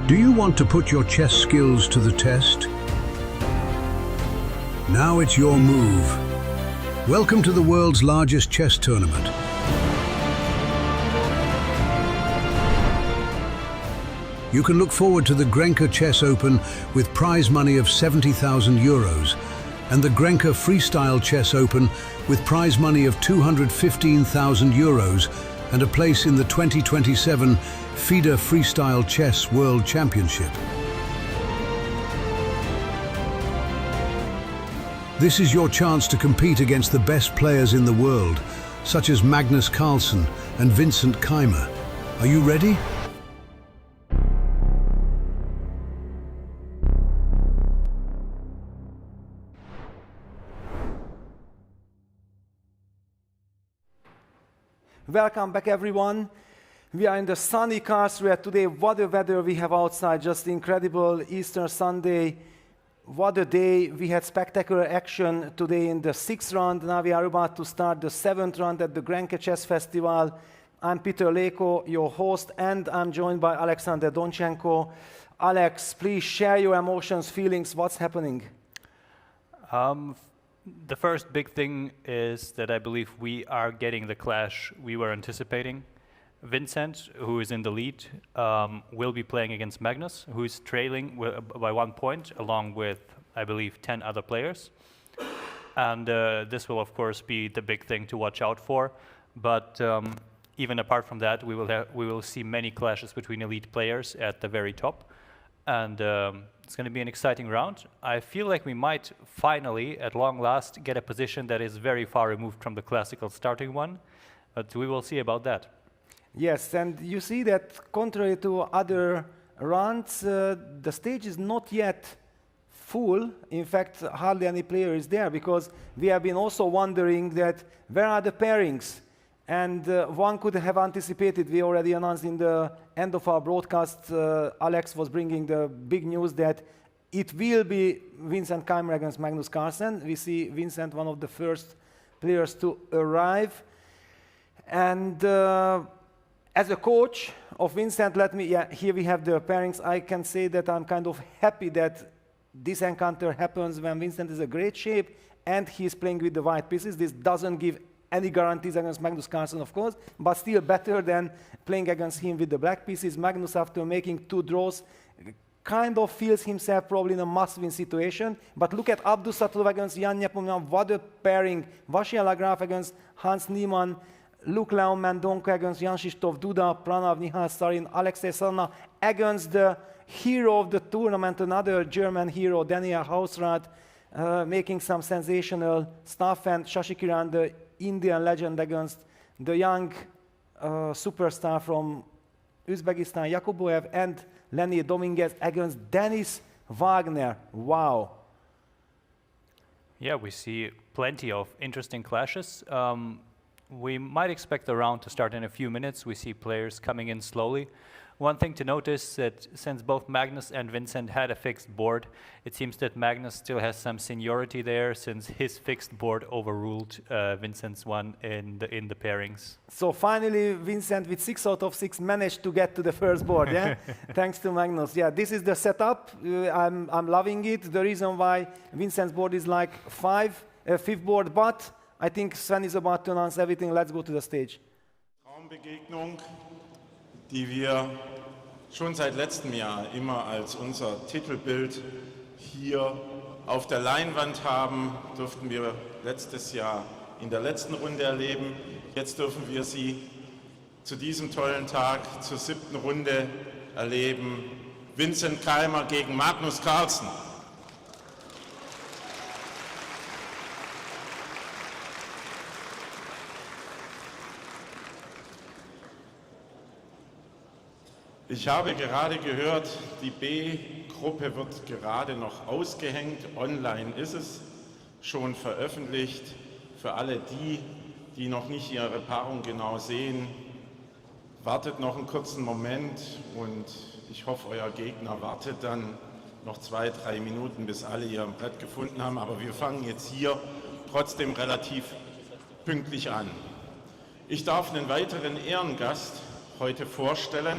Do you want to put your chess skills to the test? Now it's your move. Welcome to the world's largest chess tournament. You can look forward to the Grenke Chess Open with prize money of 70,000 euros and the Grenke Freestyle Chess Open with prize money of 215,000 euros and a place in the 2027 FIDE Freestyle Chess World Championship. This is your chance to compete against the best players in the world, such as Magnus Carlsen and Vincent. Are you ready? Welcome back, everyone. We are in the sunny Karlsruhe today. What a weather we have outside, just incredible. Easter Sunday, what a day. We had spectacular action today in the 6th round. Now we are about to start the 7th round at the Grenke Chess Festival. I'm Peter Leko, your host, and I'm joined by Alexander Donchenko. Alex, please share your emotions, feelings, what's happening? The first big thing is that I believe we are getting the clash we were anticipating. Vincent, who is in the lead, will be playing against Magnus, who is trailing by 1 point, along with, I believe, 10 other players. And this will, of course, be the big thing to watch out for. But even apart from that, we will see many clashes between elite players at the very top. And it's going to be an exciting round. I feel like we might finally, at long last, get a position that is very far removed from the classical starting one. But we will see about that. Yes, and you see that contrary to other rounds, the stage is not yet full. In fact, hardly any player is there, because we have been also wondering that where are the pairings? And one could have anticipated, we already announced in the end of our broadcast, Alex was bringing the big news that it will be Vincent against Magnus Carlsen. We see Vincent, one of the first players to arrive. And as a coach of Vincent, here we have the pairings. I can say that I'm kind of happy that this encounter happens when Vincent is in great shape and he's playing with the white pieces. This doesn't give any guarantees against Magnus Carlsen, of course, but still better than playing against him with the black pieces. Magnus, after making 2 draws, kind of feels himself probably in a must-win situation. But look at Abdusatov against Jan Nepomucen, what a pairing. Vasily Lagraf against Hans Niemann, Luke Leon Mendonca against Jan-Krzysztof Duda, Pranav Nihal Sarin, Alexei Salna against the hero of the tournament, another German hero, Daniel Hausrath, making some sensational stuff, and Shashi Kiran, the Indian legend, against the young superstar from Uzbekistan, Yakuboev, and Lenny Dominguez against Denis Wagner. Wow. Yeah, we see plenty of interesting clashes. We might expect the round to start in a few minutes. We see players coming in slowly. One thing to notice that since both Magnus and Vincent had a fixed board, it seems that Magnus still has some seniority there, since his fixed board overruled Vincent's one in the pairings. So finally, Vincent with 6 out of 6 managed to get to the first board, yeah? Thanks to Magnus. Yeah, this is the setup. I'm loving it. The reason why Vincent's board is like 5th board, but I think Sven is about to announce everything. Let's go to the stage. Traumbegegnung, die wir schon seit letztem Jahr immer als unser Titelbild hier auf der Leinwand haben, durften wir letztes Jahr in der letzten Runde erleben. Jetzt dürfen wir sie zu diesem tollen Tag, zur 7. Runde erleben. Vincent Keimer gegen Magnus Carlsen. Ich habe gerade gehört, die B-Gruppe wird gerade noch ausgehängt. Online ist es schon veröffentlicht. Für alle die, die noch nicht ihre Paarung genau sehen, wartet noch einen kurzen Moment und ich hoffe, euer Gegner wartet dann noch 2-3 Minuten, bis alle ihr Brett gefunden haben. Aber wir fangen jetzt hier trotzdem relativ pünktlich an. Ich darf einen weiteren Ehrengast heute vorstellen.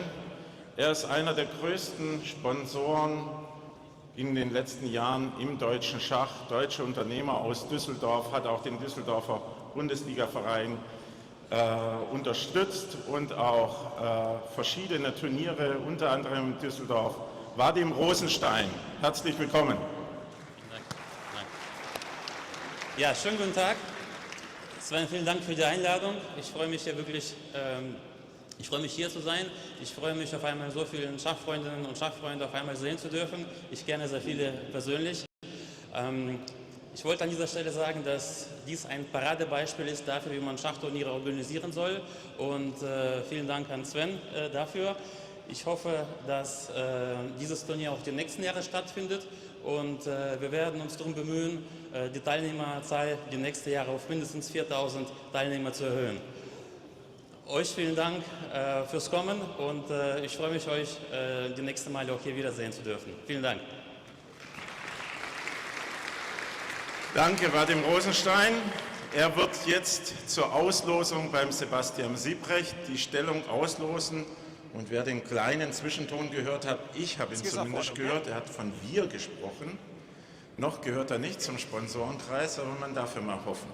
Er ist einer der größten Sponsoren in den letzten Jahren im deutschen Schach. Deutsche Unternehmer aus Düsseldorf, hat auch den Düsseldorfer Bundesligaverein unterstützt und auch verschiedene Turniere, unter anderem in Düsseldorf. Vadim Rosenstein, herzlich willkommen. Danke. Ja, schönen guten Tag. Sven, vielen Dank für die Einladung. Ich freue mich hier wirklich, ich freue mich hier zu sein. Ich freue mich auf einmal so vielen Schachfreundinnen und Schachfreunde auf einmal sehen zu dürfen. Ich kenne sehr viele persönlich. Ich wollte an dieser Stelle sagen, dass dies ein Paradebeispiel ist dafür, wie man Schachturniere organisieren soll. Und vielen Dank an Sven dafür. Ich hoffe, dass dieses Turnier auch die nächsten Jahre stattfindet und wir werden uns darum bemühen, die Teilnehmerzahl die nächsten Jahre auf mindestens 4.000 Teilnehmer zu erhöhen. Euch vielen Dank fürs Kommen und ich freue mich, euch die nächsten Male auch hier wiedersehen zu dürfen. Vielen Dank. Danke, Vadim Rosenstein. Er wird jetzt zur Auslosung beim Sebastian Siebrecht die Stellung auslosen. Und wer den kleinen Zwischenton gehört hat, ich habe ihn zumindest gehört, er hat von wir gesprochen. Noch gehört er nicht zum Sponsorenkreis, aber man darf ja mal hoffen.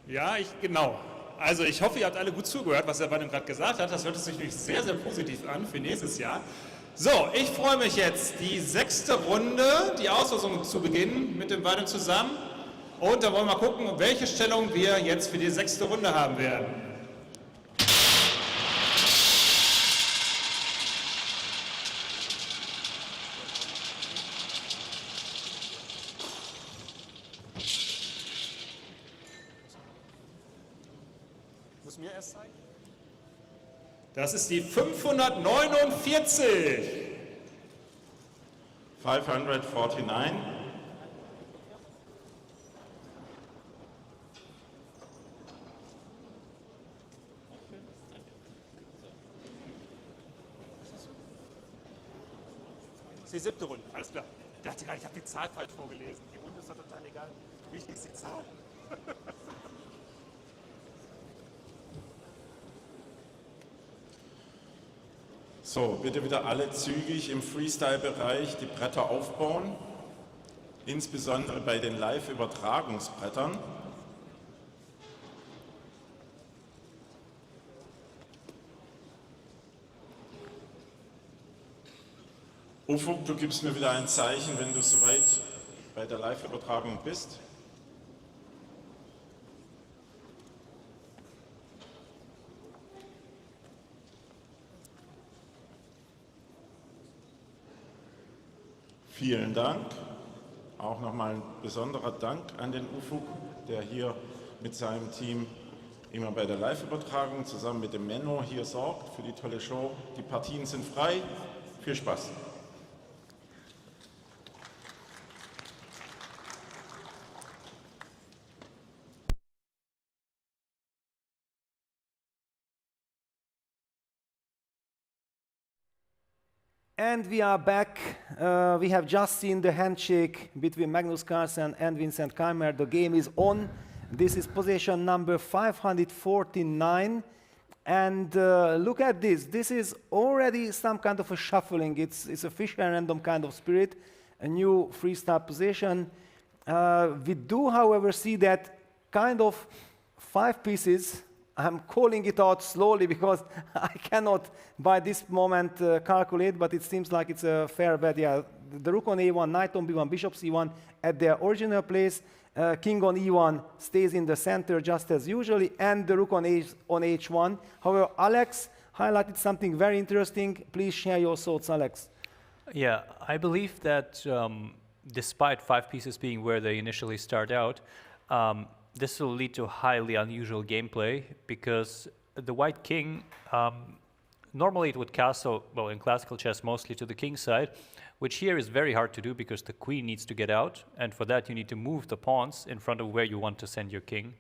Ja, genau. Also ich hoffe, ihr habt alle gut zugehört, was der Vadim gerade gesagt hat. Das hört sich wirklich sehr, sehr positiv an für nächstes Jahr. So, ich freue mich jetzt, die 6. Runde, die Auslosung zu beginnen mit dem Vadim zusammen. Und da wollen wir mal gucken, welche Stellung wir jetzt für die 6. Runde haben werden. Mir erst zeigen? Das ist die 549. 549. Das ist die 7. Runde, alles klar. Ich dachte gerade, ich habe die Zahl falsch vorgelesen. Die Runde ist doch total egal. Wichtig ist die Zahl. So, bitte wieder alle zügig im Freestyle-Bereich die Bretter aufbauen, insbesondere bei den Live-Übertragungsbrettern. Ufuk, du gibst mir wieder ein Zeichen, wenn du soweit bei der Live-Übertragung bist. Vielen Dank. Auch nochmal ein besonderer Dank an den Ufuk, der hier mit seinem Team immer bei der Live-Übertragung zusammen mit dem Menno hier sorgt für die tolle Show. Die Partien sind frei. Viel Spaß. And we are back. We have just seen the handshake between Magnus Carlsen and Vincent. The game is on. This is position number 549. And look at this. This is already some kind of a shuffling. It's a fish and random kind of spirit, a new freestyle position. We do, however, see that kind of 5 pieces. I'm calling it out slowly because I cannot, by this moment, calculate, but it seems like it's a fair bet. Yeah, the rook on a1, knight on b1, bishop c1 at their original place. King on e1 stays in the center just as usually, and the rook on h1. However, Alex highlighted something very interesting. Please share your thoughts, Alex. Yeah, I believe that despite 5 pieces being where they initially start out, this will lead to highly unusual gameplay because the white king, normally it would castle, well, in classical chess, mostly to the king side, which here is very hard to do because the queen needs to get out, and for that you need to move the pawns in front of where you want to send your king.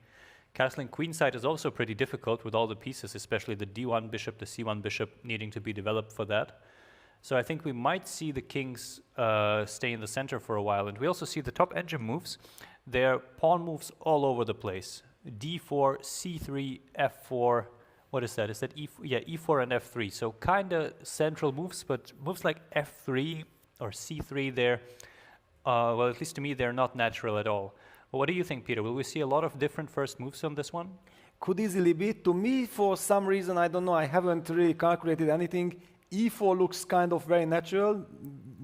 Castling queen side is also pretty difficult with all the pieces, especially the d1 bishop, the c1 bishop needing to be developed for that. So I think we might see the kings stay in the center for a while, and we also see the top engine moves. They're pawn moves all over the place. d4, c3, f4, what is that? Is that E4 and F3? So kind of central moves, but moves like F3 or C3 there, well, at least to me, they're not natural at all. But what do you think, Peter? Will we see a lot of different first moves on this one? Could easily be. To me, for some reason, I don't know, I haven't really calculated anything. E4 looks kind of very natural,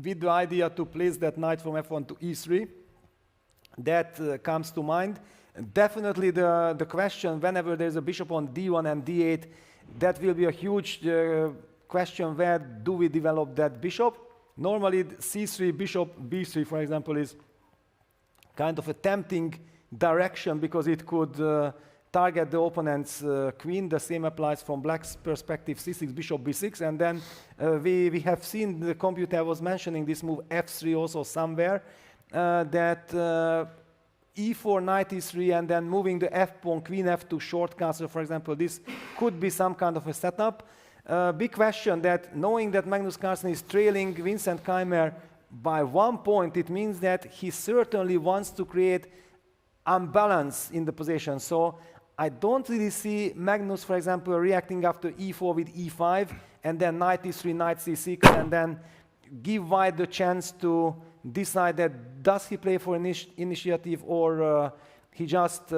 with the idea to place that knight from F1 to E3. That comes to mind. Definitely the question, whenever there's a bishop on D1 and D8, that will be a huge question, where do we develop that bishop? Normally, C3, bishop B3, for example, is kind of a tempting direction because it could target the opponent's queen. The same applies from black's perspective, C6, bishop B6. And then we have seen, the computer was mentioning this move F3 also somewhere, that E4, knight E3, and then moving the F pawn, queen F2, short castle, for example. This could be some kind of a setup. Big question that, knowing that Magnus Carlsen is trailing Vincent Keimer by 1 point, it means that he certainly wants to create unbalance in the position. So I don't really see Magnus, for example, reacting after E4 with E5, and then knight E3, knight C6, and then give White the chance to decide that does he play for initiative, or he just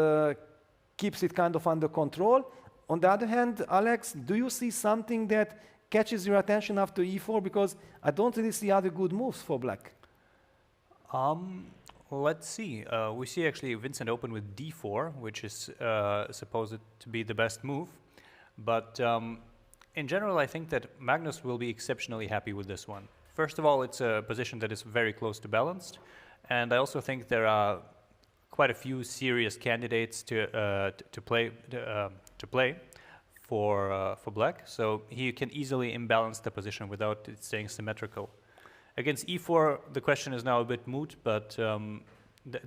keeps it kind of under control. On the other hand, Alex, do you see something that catches your attention after E4? Because I don't really see other good moves for black. Let's see. We see actually Vincent open with D4, which is supposed to be the best move. But in general, I think that Magnus will be exceptionally happy with this one. First of all, it's a position that is very close to balanced. And I also think there are quite a few serious candidates to play for black. So he can easily imbalance the position without it staying symmetrical. Against E4, the question is now a bit moot, but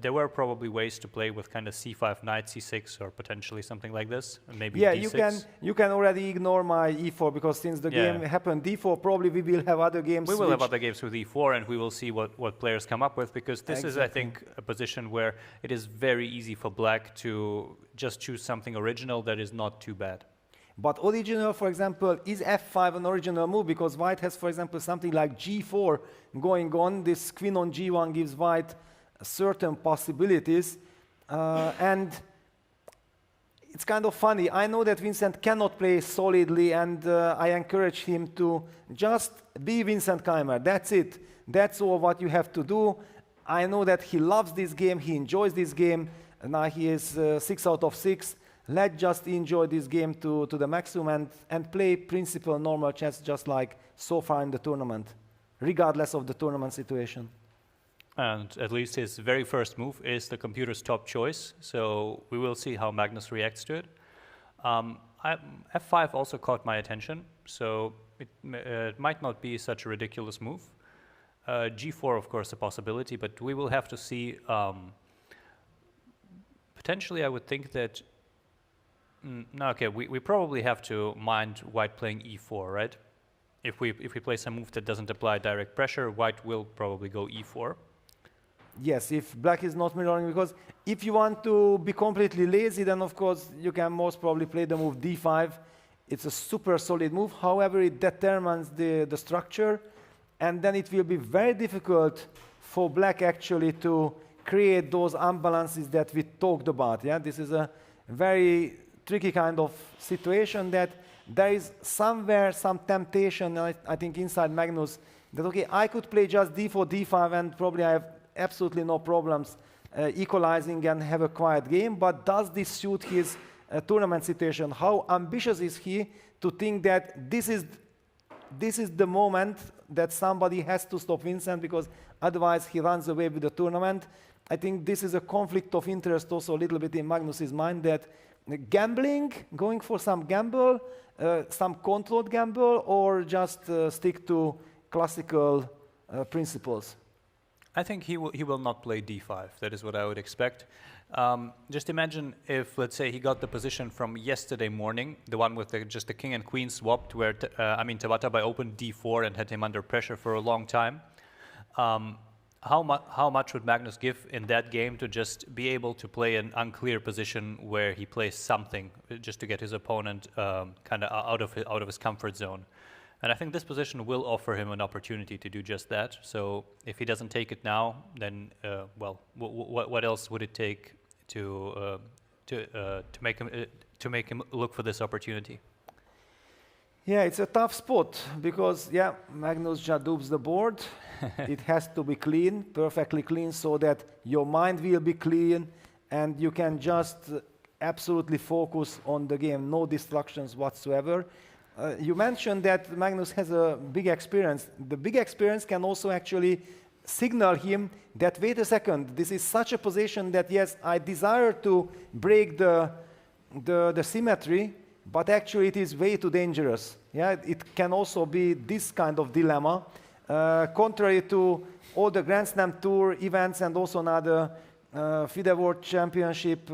there were probably ways to play with kind of C5, knight C6, or potentially something like this, maybe D6. you can already ignore my E4, because since the game happened D4, probably we will have other games. We will have other games with E4, and we will see what players come up with, because this is, I think, a position where it is very easy for black to just choose something original that is not too bad. But original, for example, is F5 an original move? Because White has, for example, something like G4 going on. This queen on G1 gives White certain possibilities. And it's kind of funny. I know that Vincent cannot play solidly, and I encourage him to just be Vincent Keimer. That's it. That's all what you have to do. I know that he loves this game. He enjoys this game. Now he is 6 out of 6. Let's just enjoy this game to the maximum and play principal normal chess just like so far in the tournament, regardless of the tournament situation. And at least his very first move is the computer's top choice, so we will see how Magnus reacts to it. F5 also caught my attention, so it might not be such a ridiculous move. G4, of course, a possibility, but we will have to see. Potentially, I would think that no, okay, we probably have to mind White playing E4, right? If we play some move that doesn't apply direct pressure, White will probably go E4. Yes, if black is not mirroring, because if you want to be completely lazy, then of course you can most probably play the move D5. It's a super solid move. However, it determines the structure, and then it will be very difficult for black actually to create those unbalances that we talked about. Yeah, this is a very tricky kind of situation, that there is somewhere some temptation, I think, inside Magnus, that okay, I could play just D4, D5, and probably I have absolutely no problems equalizing and have a quiet game, but does this suit his tournament situation? How ambitious is he to think that this is the moment that somebody has to stop Vincent, because otherwise he runs away with the tournament? I think this is a conflict of interest also a little bit in Magnus's mind, that gambling, going for some gamble, some controlled gamble, or just stick to classical principles? I think he will not play D5. That is what I would expect. Just imagine if, let's say, he got the position from yesterday morning, the one with just the king and queen swapped, where Tabatabai opened D4 and had him under pressure for a long time. how much would Magnus give in that game to just be able to play an unclear position where he plays something just to get his opponent kind of out of his comfort zone? And I think this position will offer him an opportunity to do just that. So if he doesn't take it now, then well, what else would it take to make him look for this opportunity? Yeah, it's a tough spot because, yeah, Magnus just dupes the board. It has to be clean, perfectly clean, so that your mind will be clean and you can just absolutely focus on the game, no distractions whatsoever. You mentioned that Magnus has a big experience. The big experience can also actually signal him that, wait a second, this is such a position that, yes, I desire to break the symmetry, but actually it is way too dangerous. Yeah, it can also be this kind of dilemma. Contrary to all the Grand Slam Tour events and also another FIDE World Championship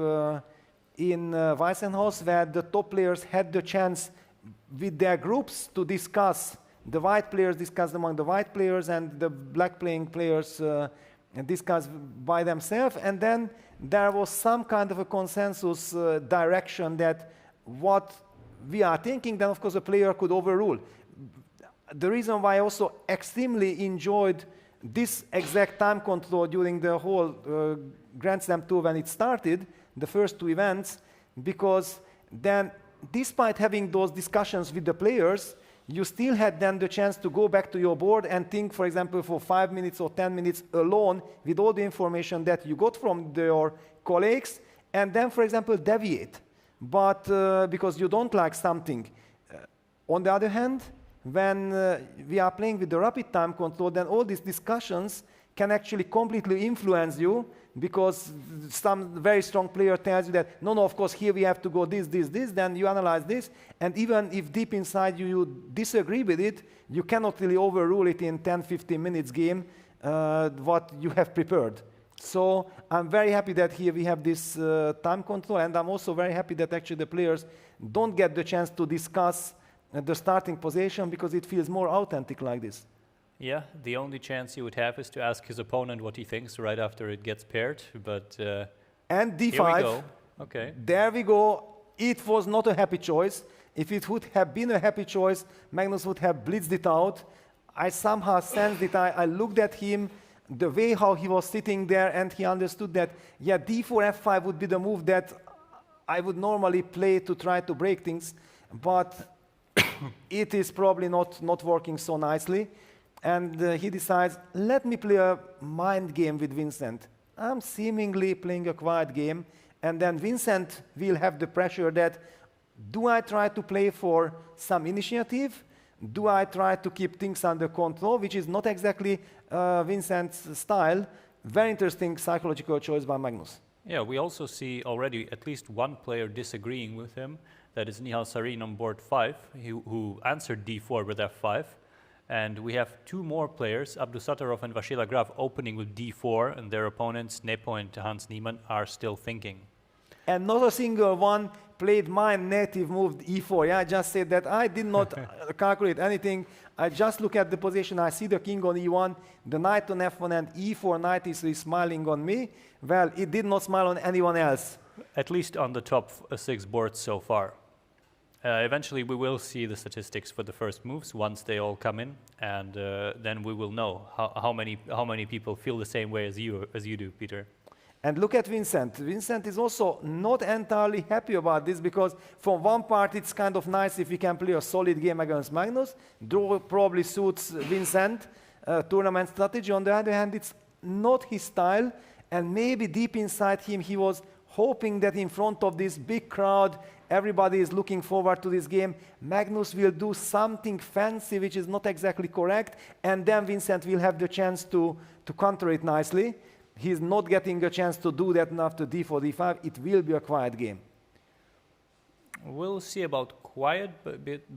in Weissenhaus, where the top players had the chance with their groups to discuss. The white players discussed among the white players and the black playing players discussed by themselves. And then there was some kind of a consensus direction that what we are thinking, then of course a player could overrule. The reason why I also extremely enjoyed this exact time control during the whole Grand Slam Tour when it started, the first two events, because then despite having those discussions with the players, you still had then the chance to go back to your board and think, for example, for 5 minutes or 10 minutes alone with all the information that you got from your colleagues, and then, for example, deviate. But because you don't like something. On the other hand, when we are playing with the rapid time control, then all these discussions can actually completely influence you, because some very strong player tells you that, no, of course, here we have to go this, then you analyze this, and even if deep inside you disagree with it, you cannot really overrule it in 10-15 minutes game, what you have prepared. So I'm very happy that here we have this time control, and I'm also very happy that actually the players don't get the chance to discuss the starting position, because it feels more authentic like this. Yeah, the only chance he would have is to ask his opponent what he thinks right after it gets paired, but and D5, here we go. Okay. There we go. It was not a happy choice. If it would have been a happy choice, Magnus would have blitzed it out. I somehow sensed it. I looked at him, the way how he was sitting there, and he understood that, yeah, D4, F5 would be the move that I would normally play to try to break things, but it is probably not working so nicely. And he decides, let me play a mind game with Vincent. I'm seemingly playing a quiet game, and then Vincent will have the pressure that, do I try to play for some initiative? Do I try to keep things under control, which is not exactly Vincent's style? Very interesting psychological choice by Magnus. Yeah, we also see already at least one player disagreeing with him. That is Nihal Sarin on board 5, who answered D4 with F5. And we have two more players, Abdusattorov and Vashila Graf, opening with D4, and their opponents, Nepo and Hans Niemann, are still thinking. And not a single one played my native move, E4. Yeah, I just said that I did not calculate anything. I just look at the position. I see the king on E1, the knight on F1, and E4 knight is smiling on me. Well, it did not smile on anyone else. At least on the top 6 boards so far. Eventually, we will see the statistics for the first moves once they all come in, and then we will know how many people feel the same way as you do, Peter. And look at Vincent. Vincent is also not entirely happy about this, because from one part it's kind of nice if we can play a solid game against Magnus. Draw probably suits Vincent tournament strategy. On the other hand, it's not his style, and maybe deep inside him he was hoping that in front of this big crowd, everybody is looking forward to this game, Magnus will do something fancy which is not exactly correct, and then Vincent will have the chance to counter it nicely. He's not getting a chance to do that after D4, D5. It will be a quiet game. We'll see about quiet,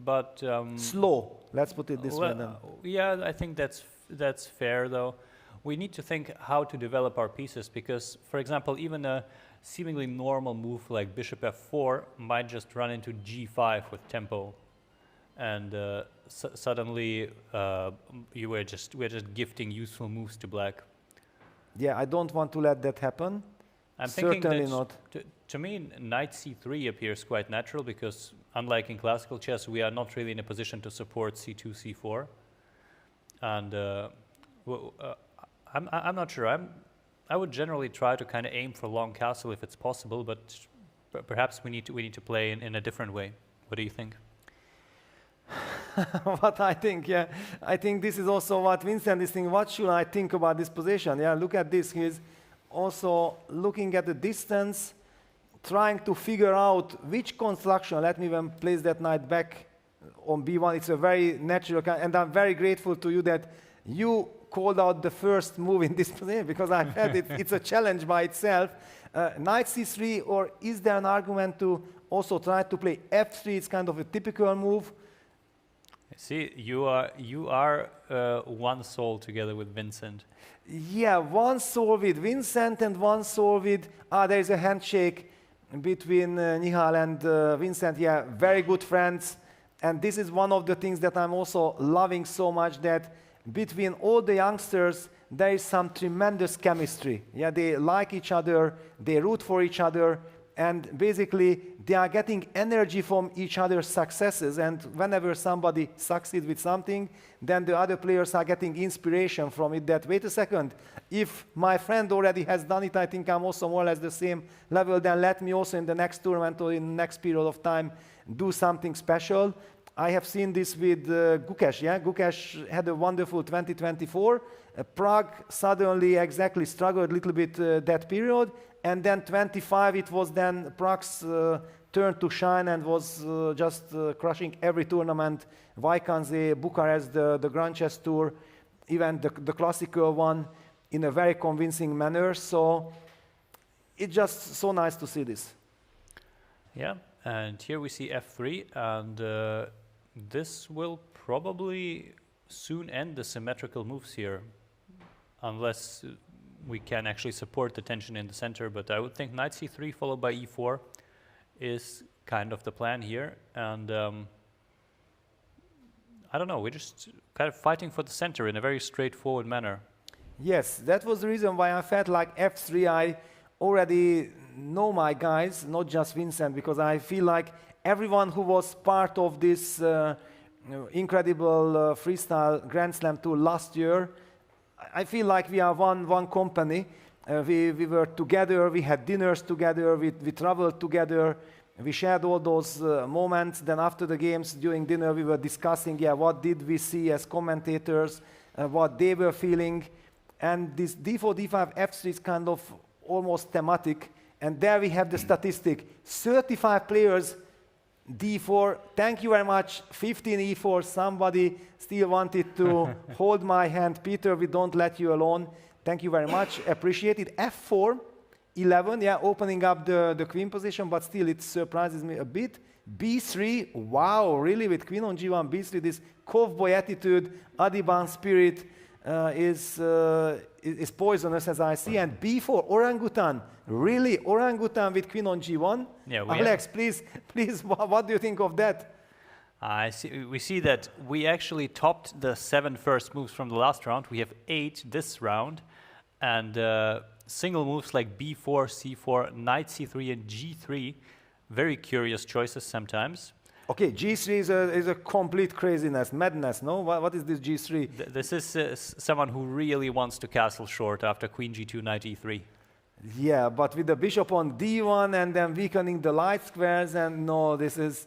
but slow. Let's put it this way then. Yeah, I think that's fair, though. We need to think how to develop our pieces, because, for example, even a seemingly normal move like bishop f4 might just run into g5 with tempo, and suddenly we're just gifting useful moves to black. Yeah, I don't want to let that happen. I'm thinking Certainly that not. to me, knight c3 appears quite natural because, unlike in classical chess, we are not really in a position to support c2, c4. And I'm not sure. I would generally try to kind of aim for long castle if it's possible, but perhaps we need to play in a different way. What do you think? What I think, yeah. I think this is also what Vincent is thinking. What should I think about this position? Yeah, look at this. He's also looking at the distance, trying to figure out which construction. Let me even place that knight back on b1. It's a very natural, and I'm very grateful to you that you called out the first move in this position, because I've had it. It's a challenge by itself. Knight c3, or is there an argument to also try to play f3? It's kind of a typical move. See, you are one soul together with Vincent. Yeah, one soul with Vincent and one soul with... there is a handshake between Nihal and Vincent. Yeah, very good friends. And this is one of the things that I'm also loving so much, that between all the youngsters, there is some tremendous chemistry. Yeah, they like each other, they root for each other, and basically they are getting energy from each other's successes. And whenever somebody succeeds with something, then the other players are getting inspiration from it, that, wait a second, if my friend already has done it, I think I'm also more or less the same level, then let me also in the next tournament or in the next period of time do something special. I have seen this with Gukesh. Yeah? Gukesh had a wonderful 2024. Prague suddenly exactly struggled a little bit that period. And then 25, it was then Prague's turn to shine and was just crushing every tournament. Vaikanze, Bucharest, the Grand Chess Tour, even the classical one, in a very convincing manner. So it's just so nice to see this. Yeah, and here we see f3, and this will probably soon end the symmetrical moves here, unless we can actually support the tension in the center. But I would think knight c3 followed by e4 is kind of the plan here. And I don't know, we're just kind of fighting for the center in a very straightforward manner. Yes, that was the reason why I felt like f3, I already know my guys, not just Vincent, because I feel like everyone who was part of this incredible freestyle Grand Slam tour last year, I feel like we are one company. We were together, we had dinners together, we traveled together, we shared all those moments. Then after the games, during dinner, we were discussing, yeah, what did we see as commentators, what they were feeling. And this d4, d5, f3 is kind of almost thematic. And there we have the statistic, 35 players, d4, thank you very much, 15 e4, somebody still wanted to hold my hand. Peter, we don't let you alone. Thank you very much, appreciate it. f4, 11, yeah, opening up the queen position, but still it surprises me a bit. b3, wow, really, with queen on g1, b3, this cowboy attitude, Adiban spirit is poisonous, as I see. And b4, orangutan, really, orangutan with queen on g1. Yeah, Alex, please, what do you think of that? We see that we actually topped the 7 first moves from the last round. We have 8 this round, and single moves like b4, c4, knight c3, and g3. Very curious choices sometimes. Okay, g3 is a complete craziness, madness, no? What is this g3? This is someone who really wants to castle short after queen g2, knight e3. Yeah, but with the bishop on d1 and then weakening the light squares, and no, this is...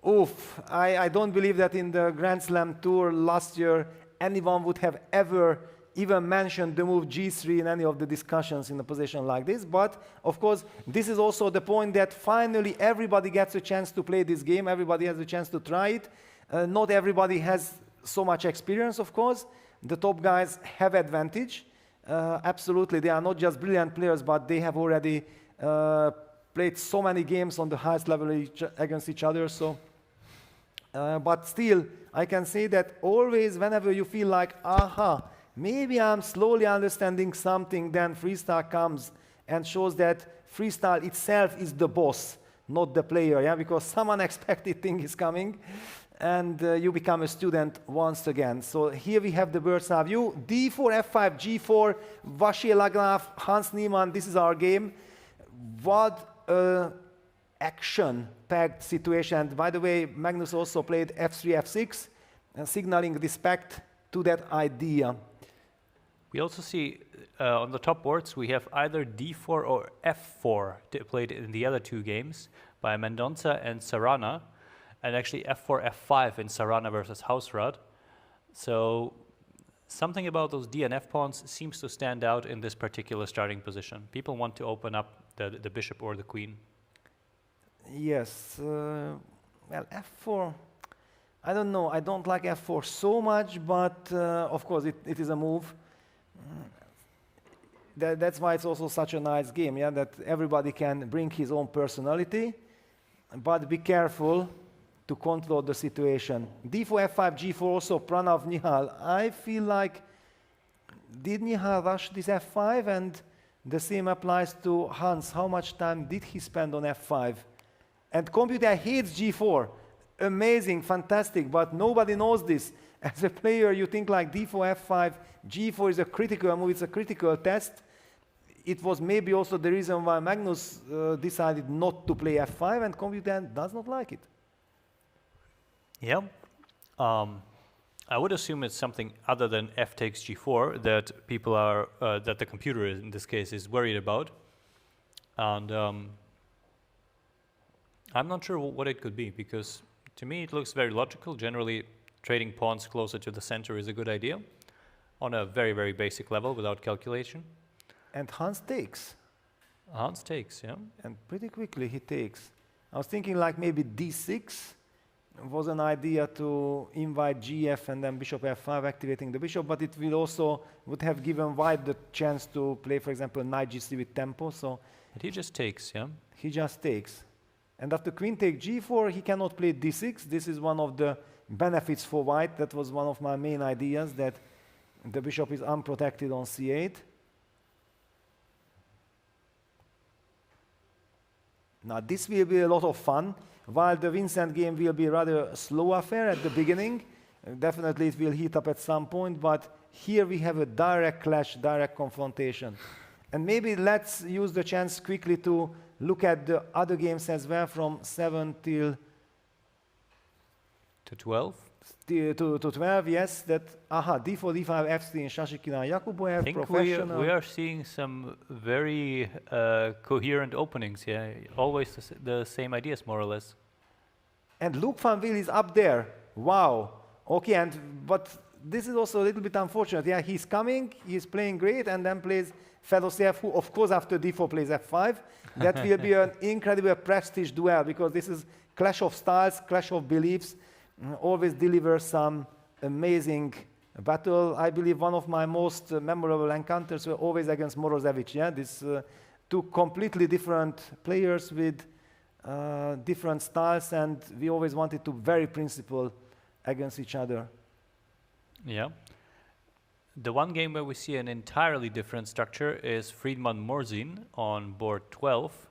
Oof, I don't believe that in the Grand Slam Tour last year anyone would have ever even mentioned the move g3 in any of the discussions in a position like this. But, of course, this is also the point that finally everybody gets a chance to play this game. Everybody has a chance to try it. Not everybody has so much experience, of course. The top guys have advantage. Absolutely, they are not just brilliant players, but they have already played so many games on the highest level against each other. So, but still, I can say that always whenever you feel like, aha, maybe I'm slowly understanding something, then freestyle comes and shows that freestyle itself is the boss, not the player, yeah? Because some unexpected thing is coming. and you become a student once again. So here we have the bird's eye view. D4, F5, G4, Vasil Lagraf, Hans Niemann, this is our game. What action-packed situation. And by the way, Magnus also played F3, F6, and signaling respect to that idea. We also see on the top boards we have either D4 or F4 played in the other two games by Mendonça and Sarana, and actually F4, F5 in Sarana versus Hausrat. So something about those D and F pawns seems to stand out in this particular starting position. People want to open up the bishop or the queen. Yes, well, F4, I don't know, I don't like F4 so much, but of course it is a move. That's why it's also such a nice game, yeah, that everybody can bring his own personality, but be careful to control the situation. D4, F5, G4, also Pranav, Nihal. I feel like, did Nihal rush this F5? And the same applies to Hans. How much time did he spend on F5? And computer hates G4. Amazing, fantastic, but nobody knows this. As a player, you think like D4, F5, G4 is a critical move, it's a critical test. It was maybe also the reason why Magnus decided not to play F5, and computer does not like it. Yeah. I would assume it's something other than F takes G4 that people are, that the computer in this case is worried about. And I'm not sure what it could be, because to me it looks very logical. Generally, trading pawns closer to the center is a good idea on a very, very basic level without calculation. And Hans takes. Hans takes, yeah. And pretty quickly he takes. I was thinking like maybe D6 was an idea to invite GF and then bishop F5, activating the bishop, but it will also would have given White the chance to play, for example, knight G3 with tempo. So but he just takes, yeah. He just takes. And after queen take G4, he cannot play D6. This is one of the benefits for White. That was one of my main ideas, that the bishop is unprotected on C8. Now this will be a lot of fun. While the Vincent game will be rather a slow affair at the beginning, definitely it will heat up at some point, but here we have a direct clash, direct confrontation. And maybe let's use the chance quickly to look at the other games as well, from 7 till to 12. To 12, yes. That D4, D5, F3 in Shashikina Yakuboev, I think professional. we are seeing some very coherent openings. Yeah, always the same ideas more or less. And Luke van Wil is up there. Wow. Okay, but this is also a little bit unfortunate. Yeah, he's coming, he's playing great, and then plays Fedoseev, who of course after D4 plays F5. That will be an incredible prestige duel, because this is clash of styles, clash of beliefs. Always deliver some amazing battle. I believe one of my most memorable encounters were always against Morozevich. Yeah, these two completely different players with different styles, and we always wanted to very principled against each other. Yeah. The one game where we see an entirely different structure is Friedman Morzin on board 12.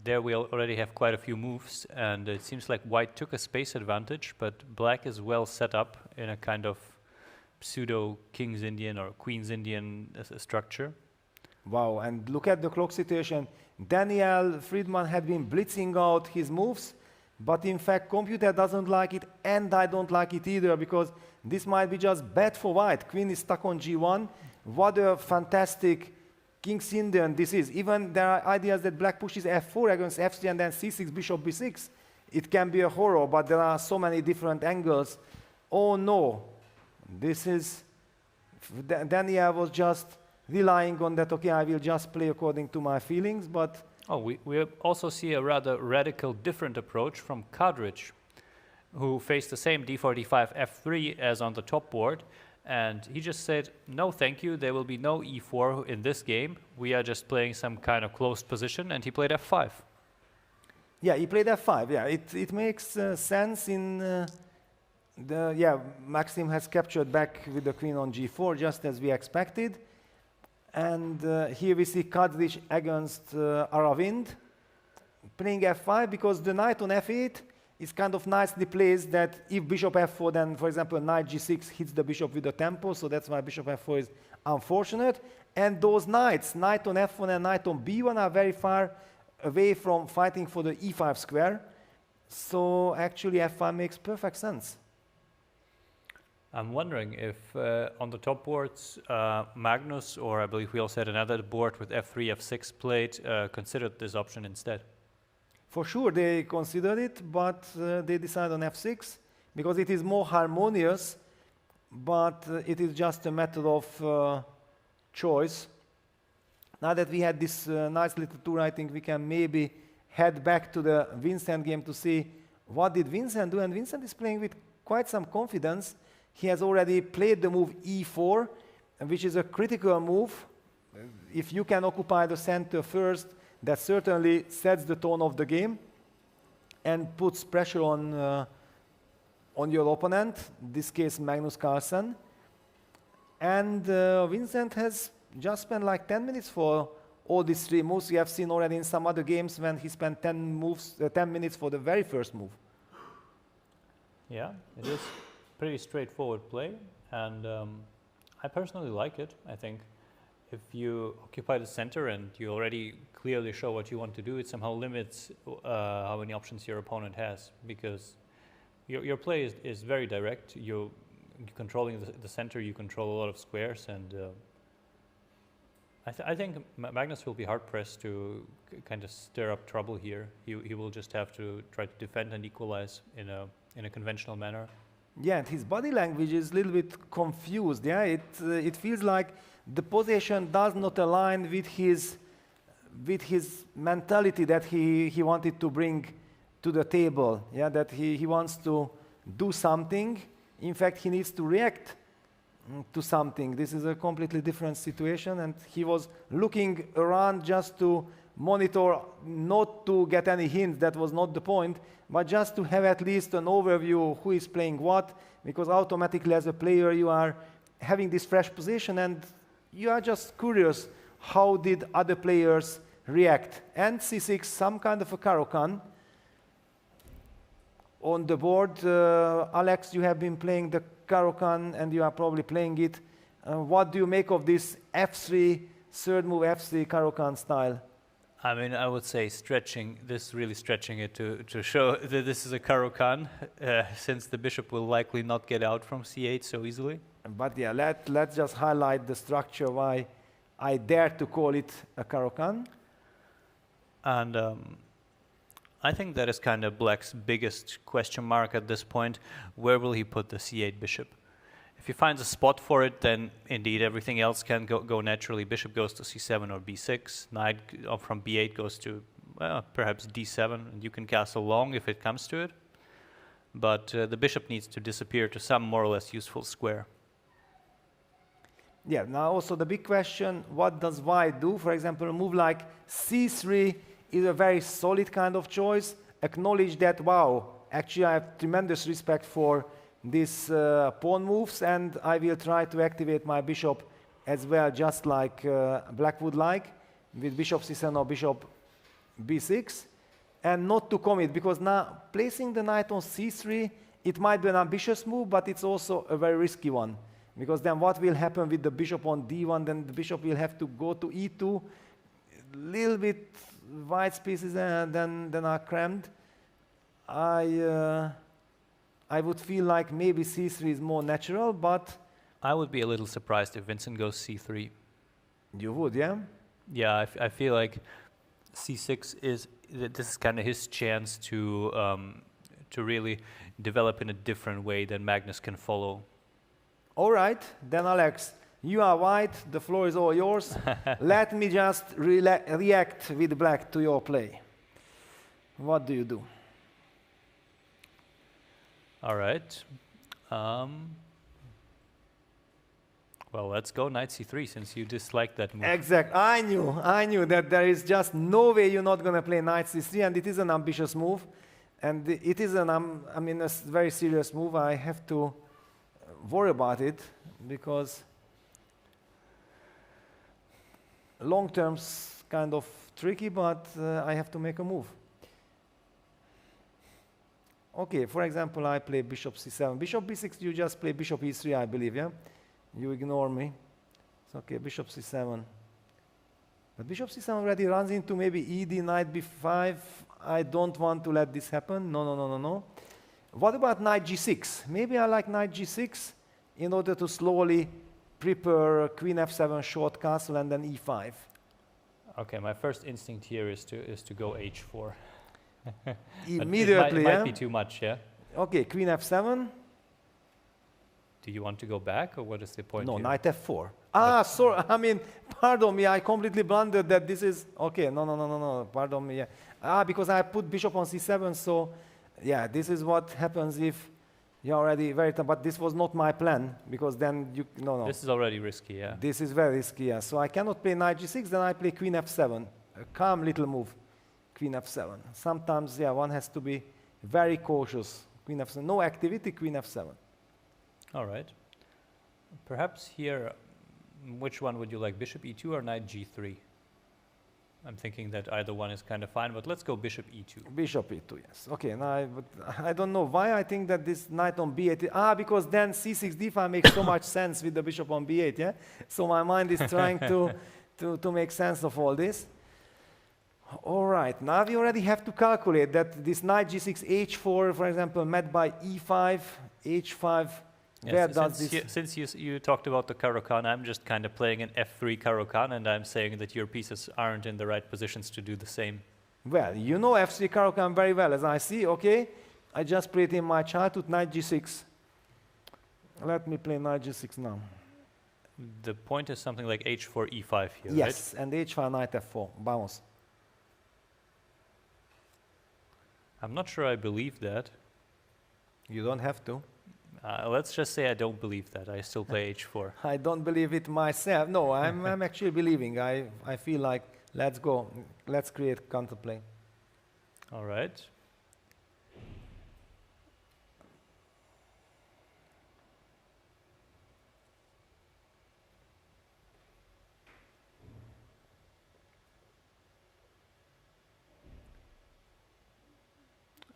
There we already have quite a few moves, and it seems like White took a space advantage, but Black is well set up in a kind of pseudo King's Indian or Queen's Indian structure. Wow, and look at the clock situation. Daniel Friedman had been blitzing out his moves, but in fact computer doesn't like it, and I don't like it either, because this might be just bad for White. Queen is stuck on G1. What a fantastic King's Indian this is. Even there are ideas that Black pushes F4 against F3 and then C6, bishop B6. It can be a horror, but there are so many different angles. Oh no, this is, Daniel was just relying on that, okay, I will just play according to my feelings, but... Oh, we also see a rather radical different approach from Kadrich, who faced the same D4, D5, F3 as on the top board, and he just said, no thank you, there will be no E4 in this game, we are just playing some kind of closed position, and he played F5. Yeah, he played F5, yeah, it makes sense in Maxim has captured back with the queen on G4, just as we expected. And here we see Kadrich against Aravind playing F5, because the knight on F8 is kind of nicely placed that if bishop f4, then, for example, knight g6 hits the bishop with the tempo, so that's why bishop f4 is unfortunate. And those knights, knight on f1 and knight on b1, are very far away from fighting for the e5 square. So actually f5 makes perfect sense. I'm wondering if on the top boards, Magnus, or I believe we also had another board with f3, f6 played, considered this option instead. For sure, they considered it, but they decided on f6 because it is more harmonious, but it is just a matter of choice. Now that we had this nice little tour, I think we can maybe head back to the Vincent game to see what did Vincent do. And Vincent is playing with quite some confidence. He has already played the move e4, which is a critical move. If you can occupy the center first, that certainly sets the tone of the game and puts pressure on your opponent, in this case Magnus Carlsen. And Vincent has just spent like 10 minutes for all these three moves. We have seen already in some other games when he spent 10 minutes for the very first move. Yeah, it is pretty straightforward play, and I personally like it. I think if you occupy the center and you already clearly show what you want to do, it somehow limits how many options your opponent has, because your play is very direct. You're controlling the center, you control a lot of squares, and I think Magnus will be hard-pressed to kind of stir up trouble here. He will just have to try to defend and equalize in a conventional manner. Yeah, and his body language is a little bit confused. Yeah, it feels like the position does not align with his mentality that he wanted to bring to the table. Yeah, that he wants to do something. In fact, he needs to react to something. This is a completely different situation, and he was looking around just to monitor, not to get any hints. That was not the point, but just to have at least an overview of who is playing what, because automatically as a player you are having this fresh position and you are just curious how did other players react. And c6, some kind of a Caro-Kann on the board. Alex, you have been playing the Caro-Kann and you are probably playing it. What do you make of this f3, third move f3 Caro-Kann style? I mean, I would say really stretching it to show that this is a Caro-Kann, since the bishop will likely not get out from c8 so easily. But yeah, let's just highlight the structure why I dare to call it a Caro-Kann. And I think that is kind of Black's biggest question mark at this point. Where will he put the c8 bishop? If he finds a spot for it, then indeed everything else can go naturally. Bishop goes to c7 or b6. Knight from b8 goes to perhaps d7, and you can castle long if it comes to it. But the bishop needs to disappear to some more or less useful square. Yeah, now also the big question, what does white do? For example, a move like c3 is a very solid kind of choice. Acknowledge that, wow, actually I have tremendous respect for these pawn moves, and I will try to activate my bishop as well, just like Black would like, with bishop c7 or bishop b6, and not to commit, because now placing the knight on c3, it might be an ambitious move, but it's also a very risky one, because then what will happen with the bishop on d1? Then the bishop will have to go to e2, little bit white spaces then are crammed. I would feel like maybe c3 is more natural, but... I would be a little surprised if Vincent goes c3. You would, yeah? Yeah, I feel like c6 this is kind of his chance to really develop in a different way than Magnus can follow. All right, then Alex, you are white, the floor is all yours. Let me just react with Black to your play. What do you do? All right. Well, let's go knight c3, since you dislike that move. Exact. I knew that there is just no way you're not going to play knight c3, and it is an ambitious move, and it is a very serious move. I have to worry about it, because long term's kind of tricky, but I have to make a move. Okay, for example, I play bishop c7. Bishop b6, you just play bishop e3, I believe, yeah? You ignore me. It's okay, bishop c7. But bishop c7 already runs into maybe ed, knight b5. I don't want to let this happen. No, no, no, no, no. What about knight g6? Maybe I like knight g6 in order to slowly prepare queen f7 short castle and then e5. Okay, my first instinct here is to go h4. But Immediately, it might yeah? be too much, yeah? Okay, queen f7. Do you want to go back, or what is the point No, here? knight f4. Ah, sorry. I mean, pardon me. I completely blundered that this is okay. No, no, no, no, no. Pardon me. Yeah. Ah, because I put bishop on c7. So, yeah, this is what happens if you're already very. But this was not my plan because then you no. This is already risky, yeah. This is very risky. Yeah. So I cannot play knight g6. Then I play queen f7. A calm little move. Queen f7. Sometimes, yeah, one has to be very cautious. Queen f7. No activity. Queen f7. All right. Perhaps here, which one would you like, bishop e2 or knight g3? I'm thinking that either one is kind of fine, but let's go bishop e2. Bishop e2, yes. Okay, now I don't know why I think that this knight on b8. Ah, because then c6 d5 makes so much sense with the bishop on b8, yeah? So my mind is trying to make sense of all this. All right, now we already have to calculate that this knight g6, h4, for example, met by e5, h5. Yes, Where does this? since you talked about the Caro-Kann, I'm just kind of playing an f3 Caro-Kann, and I'm saying that your pieces aren't in the right positions to do the same. Well, you know f3 Caro-Kann very well, as I see. Okay, I just played in my childhood knight g6. Let me play knight g6 now. The point is something like h4 e5 here, Yes, and h5 knight f4. Bounce. I'm not sure I believe that. You don't have to. Let's just say I don't believe that. I still play h4. I don't believe it myself. No, I'm actually believing. I feel like, let's go. Let's create counterplay. All right.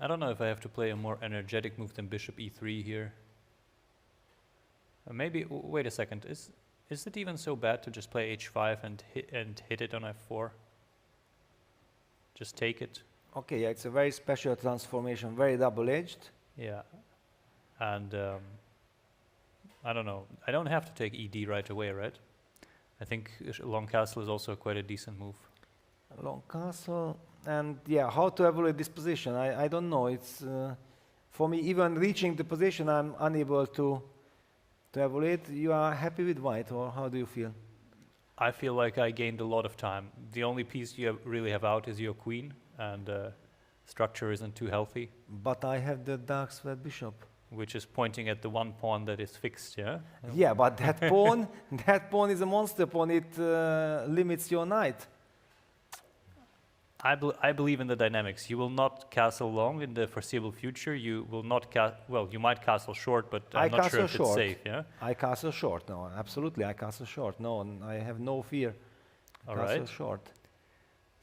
I don't know if I have to play a more energetic move than bishop e3 here. Maybe, wait a second, is it even so bad to just play h5 and hit it on f4? Just take it? Okay, yeah, it's a very special transformation, very double-edged. Yeah. And I don't know, I don't have to take ed right away, right? I think long castle is also quite a decent move. Long castle, and yeah, how to evaluate this position? I don't know. It's for me, even reaching the position, I'm unable to evaluate. You are happy with white, or how do you feel? I feel like I gained a lot of time. The only piece you really have out is your queen, and structure isn't too healthy. But I have the dark square bishop, which is pointing at the one pawn that is fixed, yeah? Yeah, but that pawn, that pawn is a monster pawn. It limits your knight. I believe in the dynamics. You will not castle long in the foreseeable future. You will not well, you might castle short, but I'm not sure if it's safe, yeah? I castle short, no, absolutely, I castle short, no, and I have no fear. All castle right. short.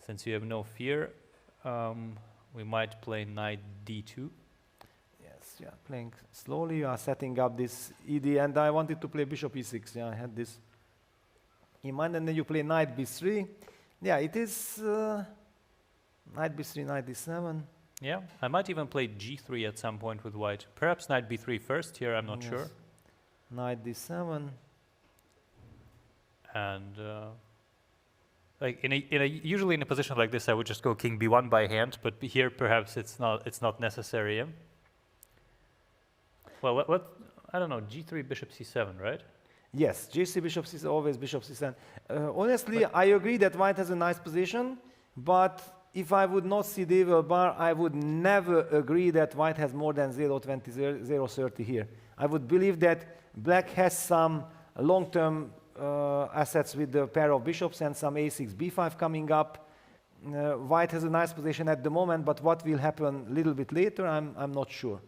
Since you have no fear, we might play knight d2. Yes, yeah, playing slowly, you are setting up this ed, and I wanted to play bishop e6, yeah, I had this in mind, and then you play knight b3. Yeah, it is knight b3, knight d7. Yeah, I might even play g3 at some point with white. Perhaps knight b3 first here, I'm not sure. Knight d7. And like usually in a position like this, I would just go king b1 by hand, but here perhaps it's not necessary. Yeah? Well, I don't know, g3 bishop c7, right? Yes, g3 bishop c7, always bishop c7. Honestly, I agree that white has a nice position, but if I would not see the evil bar, I would never agree that white has more than 0.20, 0.30 here. I would believe that black has some long-term assets with the pair of bishops and some a6, b5 coming up. White has a nice position at the moment, but what will happen a little bit later, I'm not sure.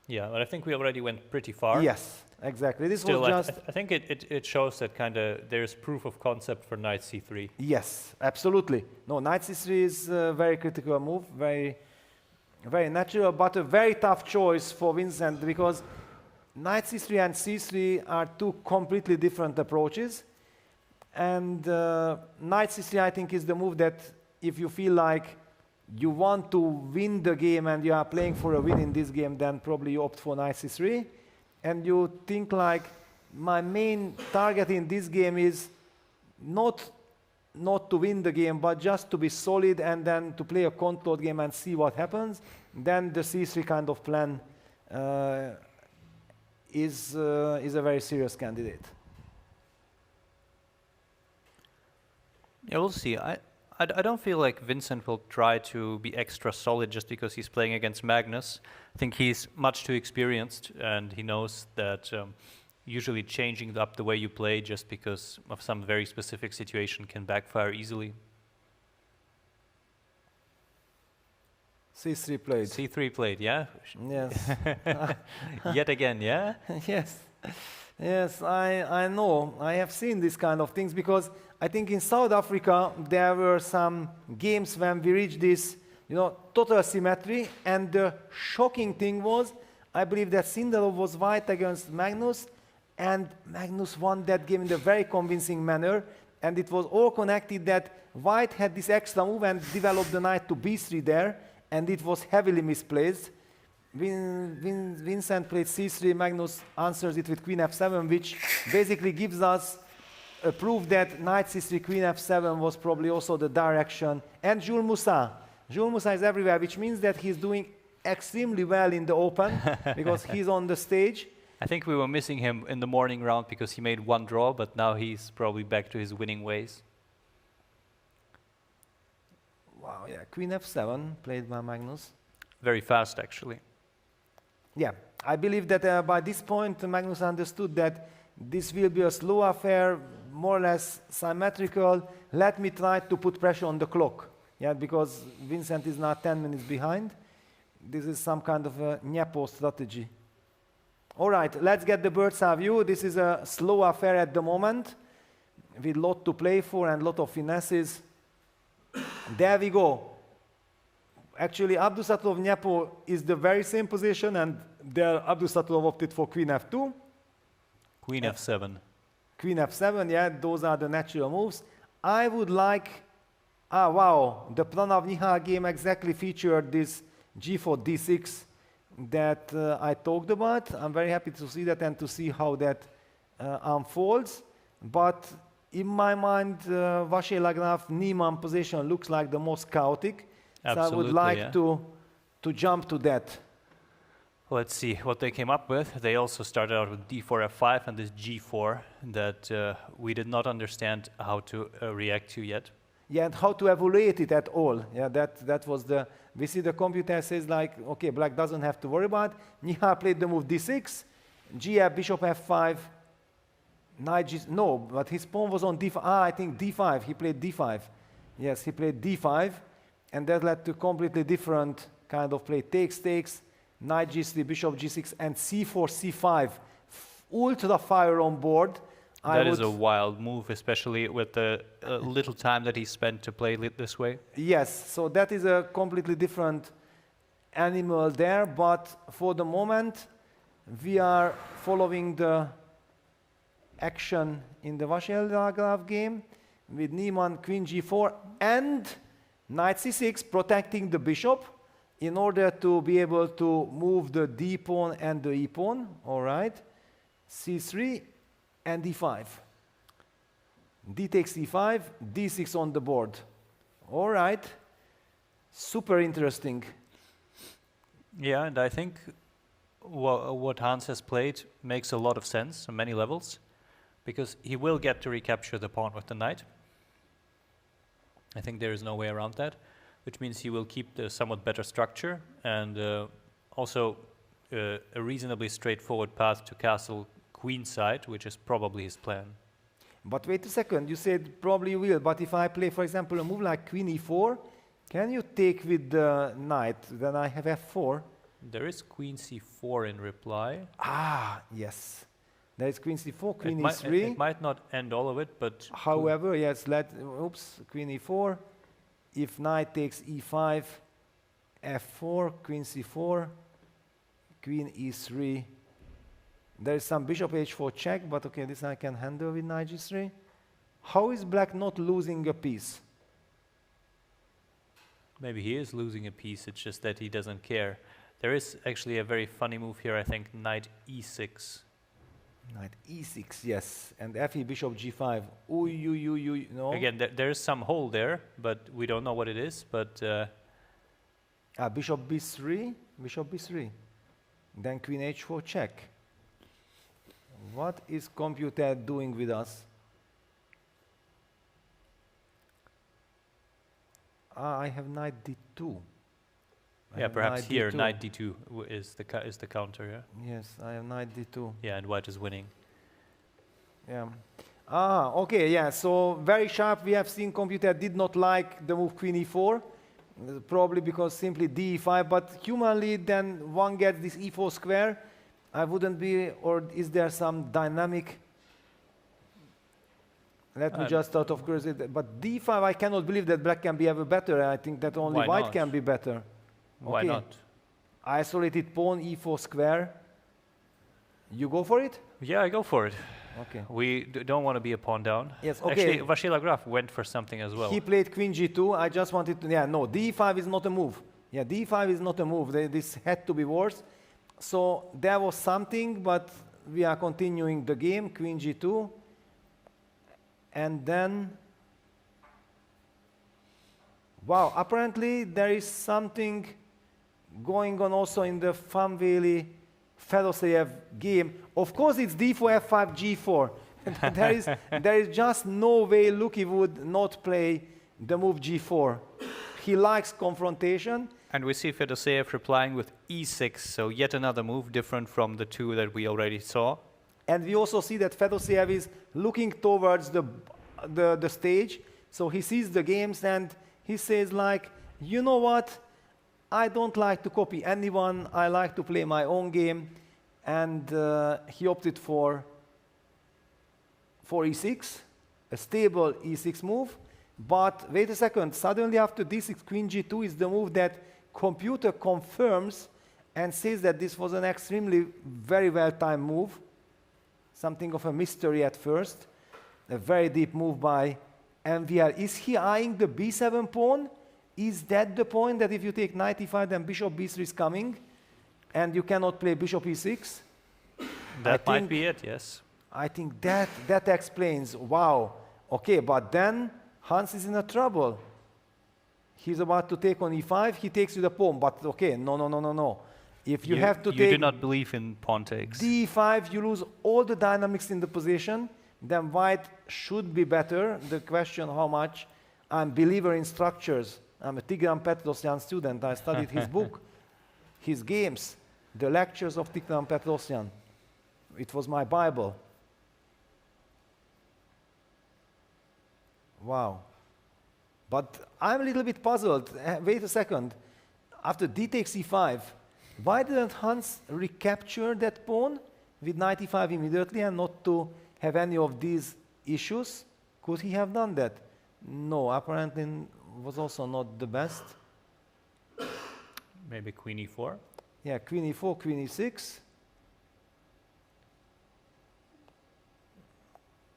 Yeah, but I think we already went pretty far. Yes, exactly. This Still, was just... I think it shows that kind of there's proof of concept for knight c3. Yes, absolutely. No, knight c3 is a very critical move, very Very natural, but a very tough choice for Vincent because knight c3 and c3 are two completely different approaches. And knight c3, I think, is the move that if you feel like you want to win the game and you are playing for a win in this game, then probably you opt for knight c3. And you think like, my main target in this game is not to win the game, but just to be solid and then to play a controlled game and see what happens. Then the c3 kind of plan is a very serious candidate. Yeah, we'll see. I don't feel like Vincent will try to be extra solid just because he's playing against Magnus. I think he's much too experienced, and he knows that usually changing up the way you play just because of some very specific situation can backfire easily. c3 played. C3 played, yeah? Yes. Yet again, yeah? Yes. Yes, I know. I have seen these kind of things because I think in South Africa there were some games when we reached this, total symmetry, and the shocking thing was, I believe that Sindelov was white against Magnus, and Magnus won that game in a very convincing manner, and it was all connected that white had this extra move and developed the knight to b3 there, and it was heavily misplaced. Vincent played c3, Magnus answers it with queen f7, which basically gives us a proof that knight c3, queen f7 was probably also the direction. And Jules Moussa. Jules Moussa is everywhere, which means that he's doing extremely well in the open because he's on the stage. I think we were missing him in the morning round because he made one draw, but now he's probably back to his winning ways. Wow, yeah, queen f7 played by Magnus. Very fast, actually. Yeah, I believe that by this point Magnus understood that this will be a slow affair, more or less symmetrical. Let me try to put pressure on the clock. Yeah, because Vincent is now 10 minutes behind. This is some kind of a Nyepo strategy. All right, let's get the bird's eye view. This is a slow affair at the moment with a lot to play for and a lot of finesses. There we go. Actually, Abdusatov Nyepo is the very same position, and there Abdusatov opted for queen f2. Queen f7. Queen f7, yeah, those are the natural moves. I would like, wow, the Pranav Nihal game exactly featured this g4, d6 that I talked about. I'm very happy to see that and to see how that unfolds. But in my mind, Vasil Lagraf Niemann position looks like the most chaotic. Absolutely, so I would like to jump to that. Let's see what they came up with. They also started out with d4, f5, and this g4 that we did not understand how to react to yet. Yeah, and how to evaluate it at all. Yeah, that was the. We see the computer says like, okay, black doesn't have to worry about. Nihal played the move d6, gf, bishop f5, knight g. No, but his pawn was on d5. I think d5. He played d5. Yes, he played d5. And that led to completely different kind of play. Takes, knight g3, bishop g6, and c4, c5. Ultra fire on board. That is a wild move, especially with the little time that he spent to play it this way. Yes, so that is a completely different animal there. But for the moment, we are following the action in the Vasil Lagraf game with Niemann, queen g4, and knight c6, protecting the bishop in order to be able to move the d pawn and the e pawn. All right, c3 and d5. D takes e5, d6 on the board. All right, super interesting. Yeah, and I think what Hans has played makes a lot of sense on many levels, because he will get to recapture the pawn with the knight. I think there is no way around that, which means he will keep the somewhat better structure and also a reasonably straightforward path to castle queenside, which is probably his plan. But wait a second, you said probably will, but if I play, for example, a move like queen e4, can you take with the knight? Then I have f4. There is queen c4 in reply. Ah, yes. There is queen c4, queen e3. It might not end all of it, but... However, yes, queen e4. If knight takes e5, f4, queen c4, queen e3. There is some bishop h4 check, but okay, this I can handle with knight g3. How is black not losing a piece? Maybe he is losing a piece, it's just that he doesn't care. There is actually a very funny move here, I think, knight e6. Knight e6, yes, and fe bishop g5. Ooh, no. Again, there is some hole there, but we don't know what it is, but... Bishop b3, bishop b3. Then queen h4 check. What is computer doing with us? I have knight d2. Yeah, perhaps here knight d2 is the counter, yeah? Yes, I have knight d2. Yeah, and white is winning. Yeah. Okay, yeah, so very sharp. We have seen computer did not like the move queen e4, probably because simply d5, but humanly then one gets this e4 square. I wouldn't be, or is there some dynamic? Let me just out of curiosity, but d5, I cannot believe that black can be ever better. I think that only white can be better. Why not? Isolated pawn, e4 square. You go for it? Yeah, I go for it. Okay. We don't want to be a pawn down. Yes, okay. Actually, Vashila Graf went for something as well. He played queen g2. I just wanted to, yeah, no, d5 is not a move. Yeah, d5 is not a move. This had to be worse. So there was something, but we are continuing the game, queen g2. And then, wow, apparently there is something going on also in the Fanveli Fedoseyev game. Of course, it's d4, f5, g4. there is just no way Luki would not play the move g4. He likes confrontation. And we see Fedoseyev replying with e6, so yet another move different from the two that we already saw. And we also see that Fedoseyev is looking towards the stage. So he sees the games and he says like, you know what? I don't like to copy anyone. I like to play my own game. And he opted for e6, a stable e6 move. But wait a second, suddenly after d6, queen g2 is the move that computer confirms and says that this was an extremely very well-timed move. Something of a mystery at first. A very deep move by MVR. Is he eyeing the b7 pawn? Is that the point that if you take knight e5, then bishop b3 is coming, and you cannot play bishop e6? That might be it, yes. I think that explains, wow. Okay, but then Hans is in a trouble. He's about to take on e5, he takes you the pawn, but okay, no. If you have to take... You do not believe in pawn takes. d5, you lose all the dynamics in the position, then white should be better. The question how much. I'm a believer in structures. I'm a Tigran Petrosyan student. I studied his book, his games, the lectures of Tigran Petrosyan. It was my Bible. Wow. But I'm a little bit puzzled. Wait a second. After d takes e5, why didn't Hans recapture that pawn with knight e5 immediately and not to have any of these issues? Could he have done that? No, apparently was also not the best. Maybe queen e4? Yeah, queen e4, queen e6.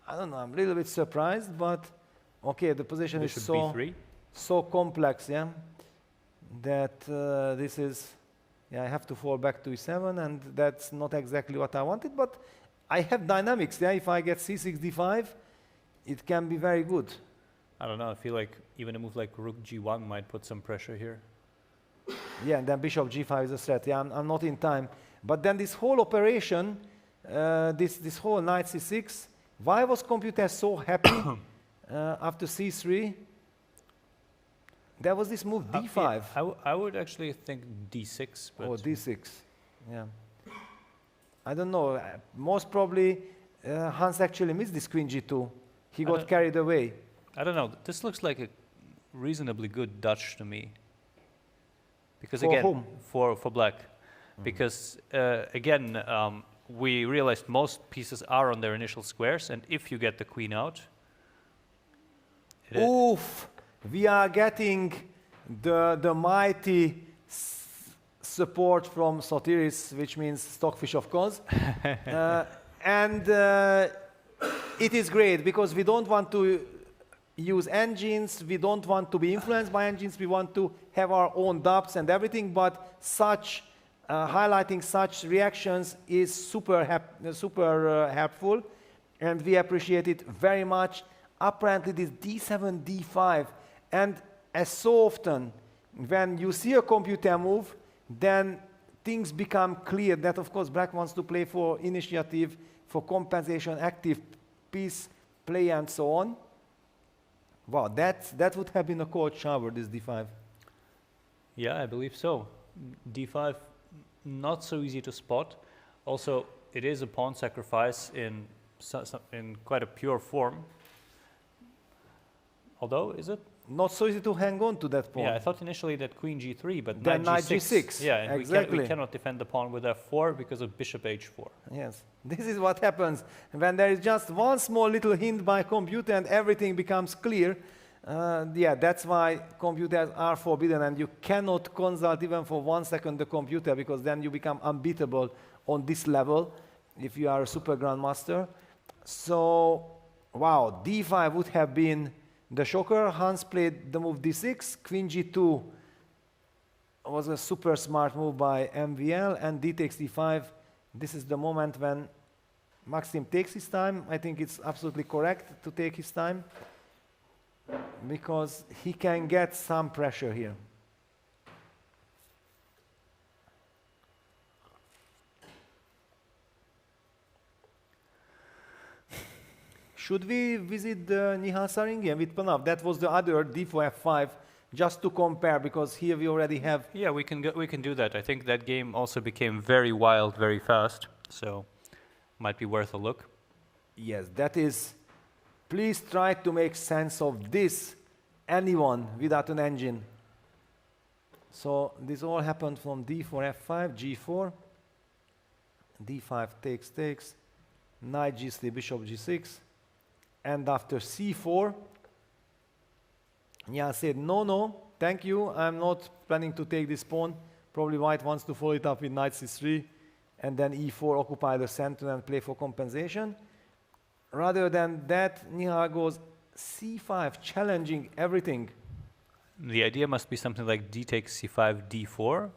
I don't know, I'm a little bit surprised, but okay, the position Bishop is b3. so complex, yeah, that this is, yeah, I have to fall back to e7, and that's not exactly what I wanted, but I have dynamics, yeah, if I get c6, d5, it can be very good. I don't know, I feel like even a move like rook g1 might put some pressure here. Yeah, and then bishop g5 is a threat. Yeah, I'm not in time. But then this whole operation, this whole knight c6, why was computer so happy after c3? There was this move d5. Yeah, I would actually think d6. But oh, d6. Yeah. I don't know. Most probably Hans actually missed this queen g2. He got carried away. I don't know. This looks like a reasonably good Dutch to me. Because for again, whom? For black. Because again, we realized most pieces are on their initial squares, and if you get the queen out, oof! We are getting the mighty support from Sotiris, which means stockfish, of course. And it is great because we don't want to use engines, we don't want to be influenced by engines, we want to have our own dubs and everything, but such highlighting such reactions is super helpful, and we appreciate it very much. Apparently this D7, D5, and as so often when you see a computer move, then things become clear that of course black wants to play for initiative, for compensation, active piece play and so on. Wow, that would have been a cold shower, this D5. Yeah, I believe so. D5, not so easy to spot. Also, it is a pawn sacrifice in quite a pure form. Although, is it? Not so easy to hang on to that pawn. Yeah, I thought initially that queen g3, but then knight g6. Yeah, and exactly. we cannot defend the pawn with f4 because of bishop h4. Yes, this is what happens when there is just one small little hint by computer and everything becomes clear. Yeah, that's why computers are forbidden, and you cannot consult even for 1 second the computer, because then you become unbeatable on this level if you are a super grandmaster. So, wow, d5 would have been the shocker. Hans played the move d6, queen g2 was a super smart move by MVL, and d takes d5. This is the moment when Maxim takes his time. I think it's absolutely correct to take his time, because he can get some pressure here. Should we visit the Nihal Saringian with Panav? That was the other d4 f5, just to compare, because here we already have. Yeah, we can do that. I think that game also became very wild very fast, so might be worth a look. Yes, that is. Please try to make sense of this, anyone without an engine. So this all happened from d4 f5, g4, d5 takes, knight g3, bishop g6, and after c4, Jan said, no, thank you, I'm not planning to take this pawn. Probably white wants to follow it up with knight c3, and then e4, occupy the center and play for compensation. Rather than that, Nihal goes c5, challenging everything. The idea must be something like d takes c5, d4,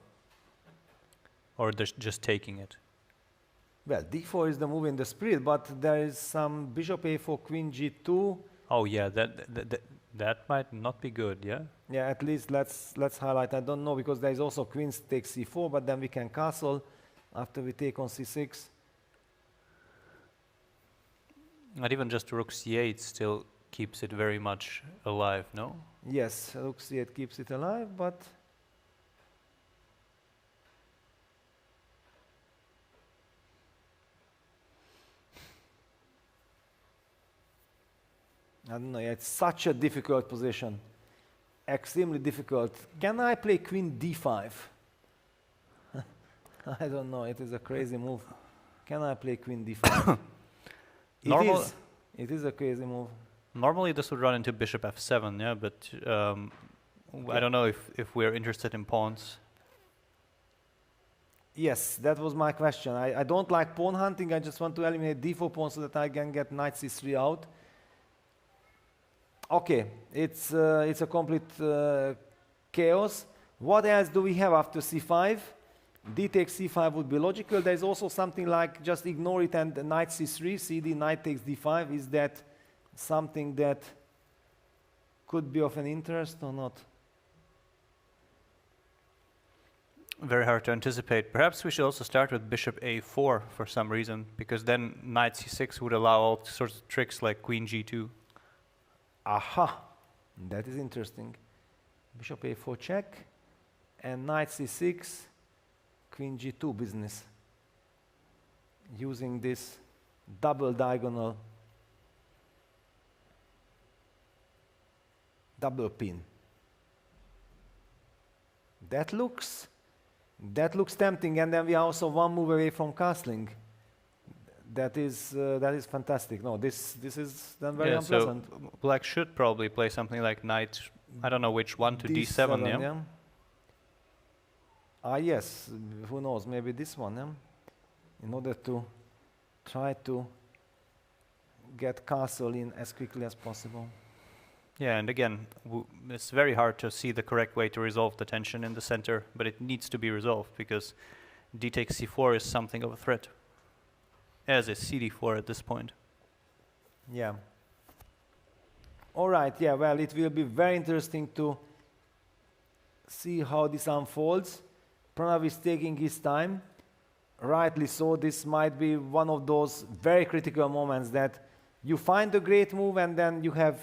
or just taking it. Well, d4 is the move in the spirit, but there is some bishop a4, queen g2. Oh yeah, that might not be good, yeah? Yeah, at least let's highlight. I don't know, because there is also queen takes c4, but then we can castle after we take on c6. Not even just rook c8 still keeps it very much alive, no? Yes, rook c8 keeps it alive, but I don't know, it's such a difficult position. Extremely difficult. Can I play queen d5? I don't know, it is a crazy move. Can I play queen d5? It is a crazy move. Normally this would run into bishop f7, yeah, but I don't know if we're interested in pawns. Yes, that was my question. I don't like pawn hunting, I just want to eliminate d4 pawn so that I can get knight c3 out. Okay, it's a complete chaos. What else do we have after c5? D takes c5 would be logical. There's also something like just ignore it and knight c3, cd, knight takes d5. Is that something that could be of an interest or not? Very hard to anticipate. Perhaps we should also start with bishop a4 for some reason, because then knight c6 would allow all sorts of tricks like queen g2. Aha, that is interesting. Bishop a4 check, and knight c6, queen g2 business, using this double diagonal, double pin. That looks tempting, and then we are also one move away from castling. That is fantastic. No, this is then very unpleasant. So black should probably play something like knight, I don't know which one, to d7, yeah? Yes, who knows, maybe this one, in order to try to get castle in as quickly as possible. Yeah, and again, it's very hard to see the correct way to resolve the tension in the center, but it needs to be resolved because d takes c4 is something of a threat, as is cd4 at this point. Yeah. All right, yeah, well, it will be very interesting to see how this unfolds. Pranav is taking his time. Rightly so, this might be one of those very critical moments that you find a great move and then you have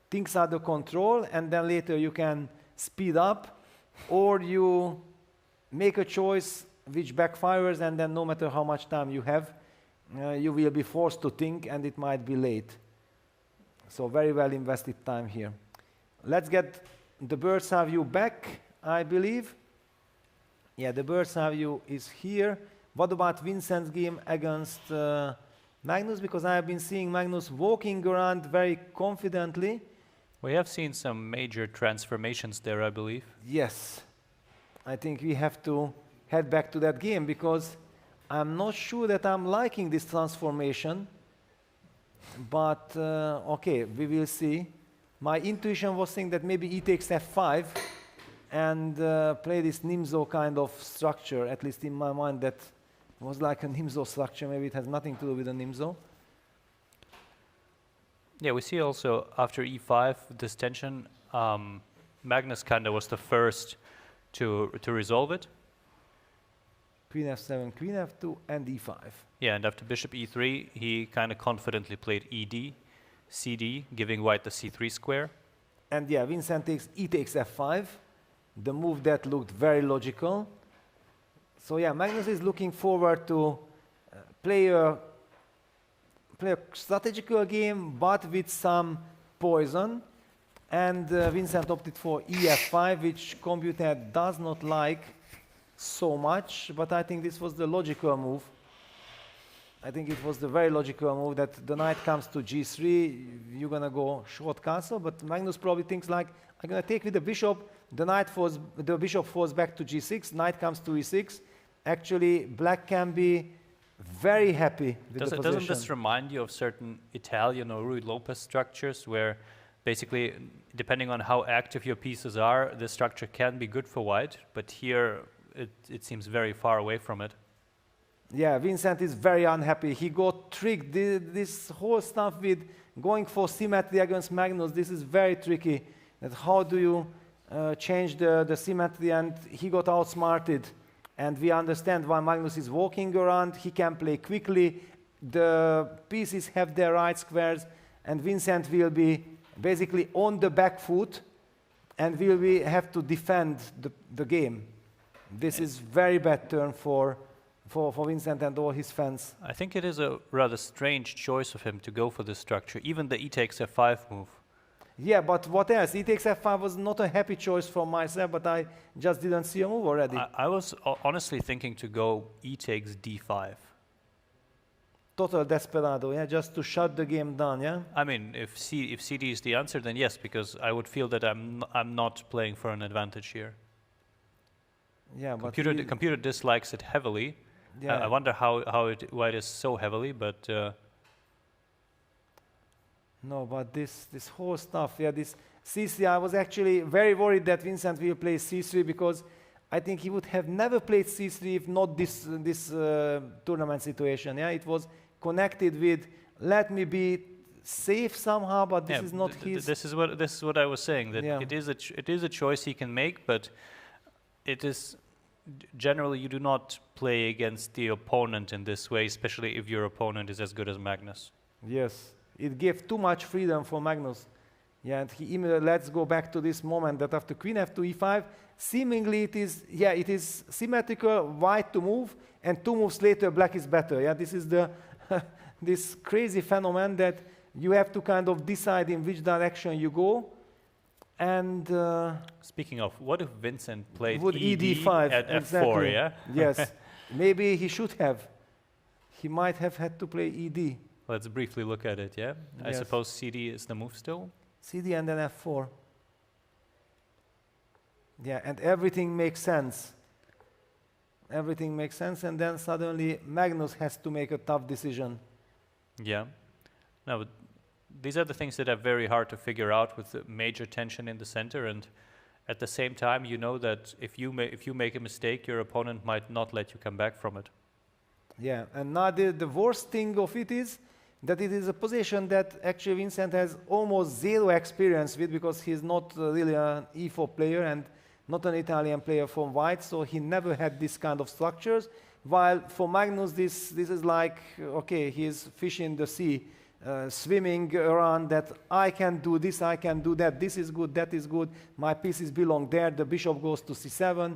things under control and then later you can speed up, or you make a choice which backfires and then no matter how much time you have, you will be forced to think and it might be late. So very well invested time here. Let's get the bird's eye view back, I believe. Yeah, the bird's eye view is here. What about Vincent's game against Magnus? Because I have been seeing Magnus walking around very confidently. We have seen some major transformations there, I believe. Yes. I think we have to head back to that game because I'm not sure that I'm liking this transformation. But okay, we will see. My intuition was saying that maybe e takes f5 and play this Nimzo kind of structure, at least in my mind that was like a Nimzo structure. Maybe it has nothing to do with a Nimzo. Yeah, we see also after e5 this tension. Magnus kind of was the first to resolve it. Queen f7, queen f2, and e5. Yeah, and after bishop e3, he kind of confidently played ed, cd, giving white the c3 square. And yeah, Vincent takes e takes f5, the move that looked very logical. So yeah, Magnus is looking forward to play a strategical game, but with some poison. And Vincent opted for ef5, which computer does not like so much, but I think this was the logical move. I think it was the very logical move that the knight comes to g3, you're gonna go short castle, but Magnus probably thinks like, I'm gonna take with the bishop, the bishop falls back to g6, knight comes to e6. Actually, black can be very happy with the position. Doesn't this remind you of certain Italian or Ruy Lopez structures where basically, depending on how active your pieces are, the structure can be good for white, but here it seems very far away from it. Yeah, Vincent is very unhappy. He got tricked. This whole stuff with going for symmetry against Magnus, this is very tricky. That how do you change the symmetry? And he got outsmarted. And we understand why Magnus is walking around. He can play quickly. The pieces have their right squares. And Vincent will be basically on the back foot and will have to defend the game. This is very bad turn for Vincent and all his fans. I think it is a rather strange choice of him to go for this structure, even the e takes f5 move. Yeah, but what else? E takes f5 was not a happy choice for myself, but I just didn't see a move already. I was honestly thinking to go e takes d5. Total desperado, yeah, just to shut the game down, yeah? I mean, if cd is the answer, then yes, because I would feel that I'm not playing for an advantage here. Yeah, computer dislikes it heavily. Yeah. I wonder why it is so heavily, but no, but this whole stuff, yeah, this c3, I was actually very worried that Vincent will play c3 because I think he would have never played c3 if not this tournament situation. Yeah, it was connected with let me be safe somehow, but this is not his. This is what I was saying, that it is a choice he can make, but it is generally you do not play against the opponent in this way, especially if your opponent is as good as Magnus. Yes, it gave too much freedom for Magnus. Yeah, and he immediately, let's go back to this moment that after queen f2 e5, seemingly it is symmetrical, white to move, and 2 moves later black is better. Yeah, this is the this crazy phenomenon that you have to kind of decide in which direction you go. And speaking of, what if Vincent played would ed5 at exactly. f4? Yeah. Yes, maybe he should have. He might have had to play ed. Let's briefly look at it. Yeah, yes. I suppose cd is the move still. CD and then f4. Yeah, and everything makes sense. everything makes sense, and then suddenly Magnus has to make a tough decision. Yeah. No, but these are the things that are very hard to figure out with the major tension in the center, and at the same time, you know that if you make a mistake, your opponent might not let you come back from it. Yeah, and now the worst thing of it is that it is a position that actually Vincent has almost zero experience with, because he's not really an E4 player and not an Italian player from white, so he never had this kind of structures. While for Magnus, this is like, okay, he's fish in the sea, swimming around that I can do this, I can do that, this is good, that is good, my pieces belong there, the bishop goes to c7,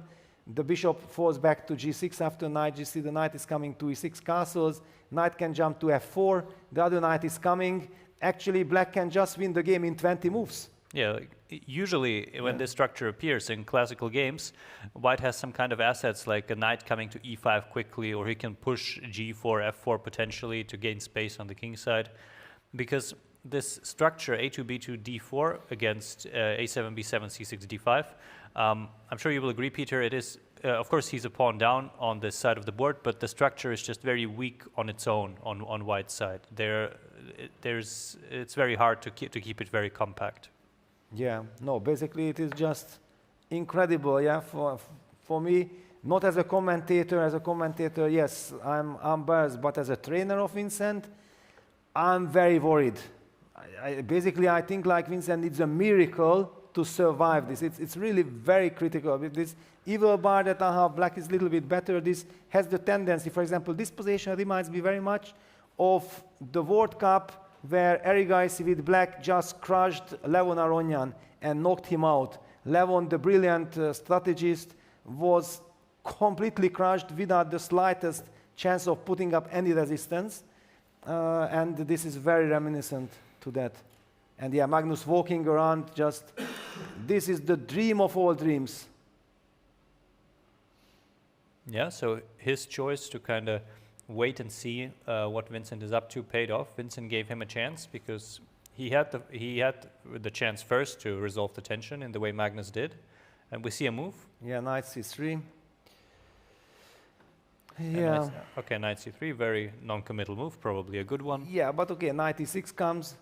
the bishop falls back to g6 after knight g6, the knight is coming to e6 castles, knight can jump to f4, the other knight is coming. Actually, black can just win the game in 20 moves. Yeah, usually when this structure appears in classical games, white has some kind of assets like a knight coming to e5 quickly, or he can push g4, f4 potentially to gain space on the king side. Because this structure a2, b2, d4 against a7, b7, c6, d5, I'm sure you will agree, Peter, it is, of course, he's a pawn down on this side of the board, but the structure is just very weak on its own on white's side. It's very hard to keep it very compact. Yeah, no, basically it is just incredible, yeah, for me, not as a commentator, yes, I'm biased, but as a trainer of Vincent, I'm very worried. Basically, I think like Vincent needs a miracle to survive this. It's really very critical. With this evil bar that I have, black is a little bit better. This has the tendency, for example, this position reminds me very much of the World Cup where Erigaisi with black just crushed Levon Aronyan and knocked him out. Levon, the brilliant strategist, was completely crushed without the slightest chance of putting up any resistance. And this is very reminiscent to that. And yeah, Magnus walking around just, this is the dream of all dreams. Yeah, so his choice to kind of wait and see what Vincent is up to paid off. Vincent gave him a chance because he had the chance first to resolve the tension in the way Magnus did. And we see a move. Yeah, knight c3. Yeah. Okay, knight c3, very non-committal move, probably a good one. Yeah, but okay, knight e6 comes.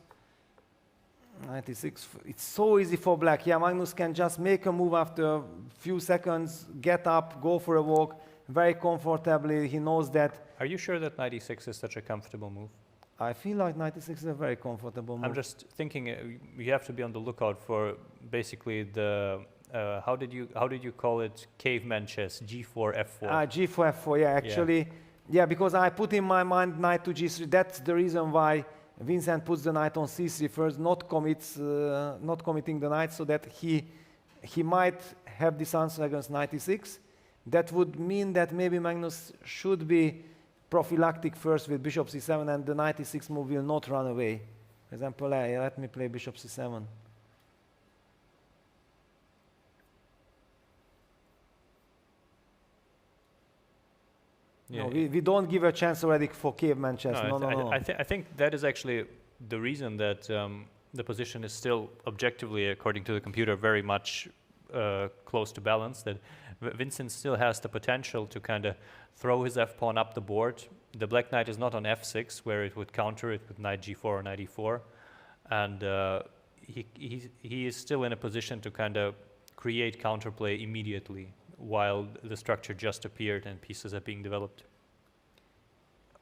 Knight e6, it's so easy for black. Yeah, Magnus can just make a move after a few seconds, get up, go for a walk, very comfortably. He knows that. Are you sure that knight e6 is such a comfortable move? I feel like knight e6 is a very comfortable move. I'm just thinking you have to be on the lookout for basically the how did you call it, caveman chess, g4 f4. G4 f4, yeah, actually, yeah, because I put in my mind knight to g3. That's the reason why Vincent puts the knight on c3 first, not committing the knight, so that he might have this answer against knight e6. That would mean that maybe Magnus should be prophylactic first with bishop c7, and the knight e6 move will not run away. For example, let me play bishop c7. Yeah. No, we don't give a chance already for caveman chess. No. I think that is actually the reason that the position is still objectively, according to the computer, very much close to balance. That Vincent still has the potential to kind of throw his f-pawn up the board. The black knight is not on f6, where it would counter it with knight g4 or knight e4. And he is still in a position to kind of create counterplay immediately, while the structure just appeared and pieces are being developed.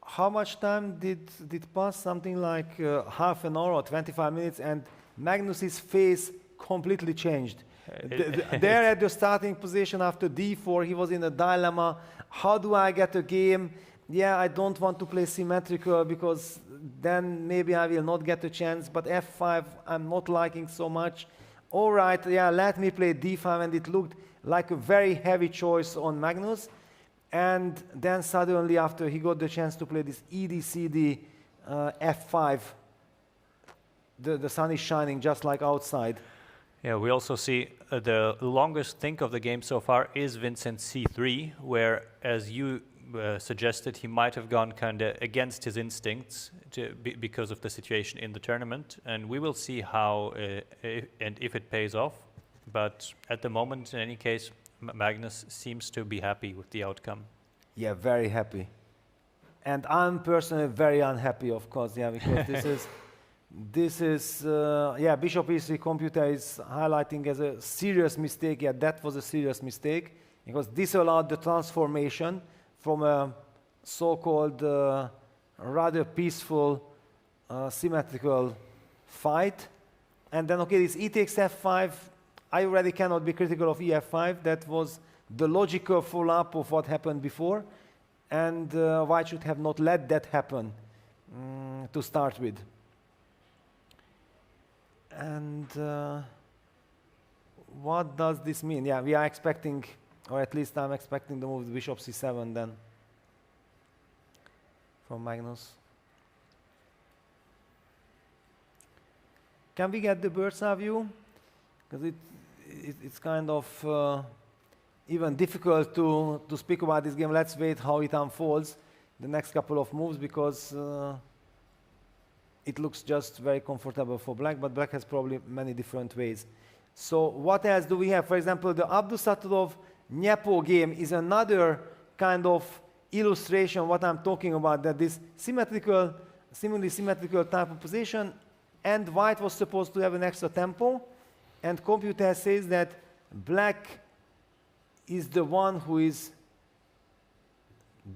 How much time did pass? Something like half an hour or 25 minutes, and Magnus's face completely changed. There at the starting position after d4, he was in a dilemma. How do I get a game? Yeah, I don't want to play symmetrical because then maybe I will not get a chance, but f5 I'm not liking so much. All right, yeah, let me play d5, and it looked like a very heavy choice on Magnus. And then suddenly, after he got the chance to play this ED-CD f5, the sun is shining just like outside. Yeah, we also see the longest think of the game so far is Vincent c3, where, as you suggested, he might have gone kind of against his instincts because of the situation in the tournament. And we will see how and if it pays off. But at the moment, in any case, Magnus seems to be happy with the outcome. Yeah, very happy. And I'm personally very unhappy, of course, yeah, because yeah, bishop e3 computer is highlighting as a serious mistake. Yeah, that was a serious mistake because this allowed the transformation from a so-called rather peaceful symmetrical fight. And then, okay, this e takes f5. I already cannot be critical of ef5. That was the logical follow-up of what happened before. And white should have not let that happen to start with. And what does this mean? Yeah, we are expecting, or at least I'm expecting the move bishop c7 then from Magnus. Can we get the bird's eye view? Because it's kind of even difficult to speak about this game. Let's wait how it unfolds, the next couple of moves, because it looks just very comfortable for black, but black has probably many different ways. So what else do we have? For example, the Abdusattorov Nyepo game is another kind of illustration what I'm talking about, that this seemingly symmetrical type of position, and white was supposed to have an extra tempo, and computer says that black is the one who is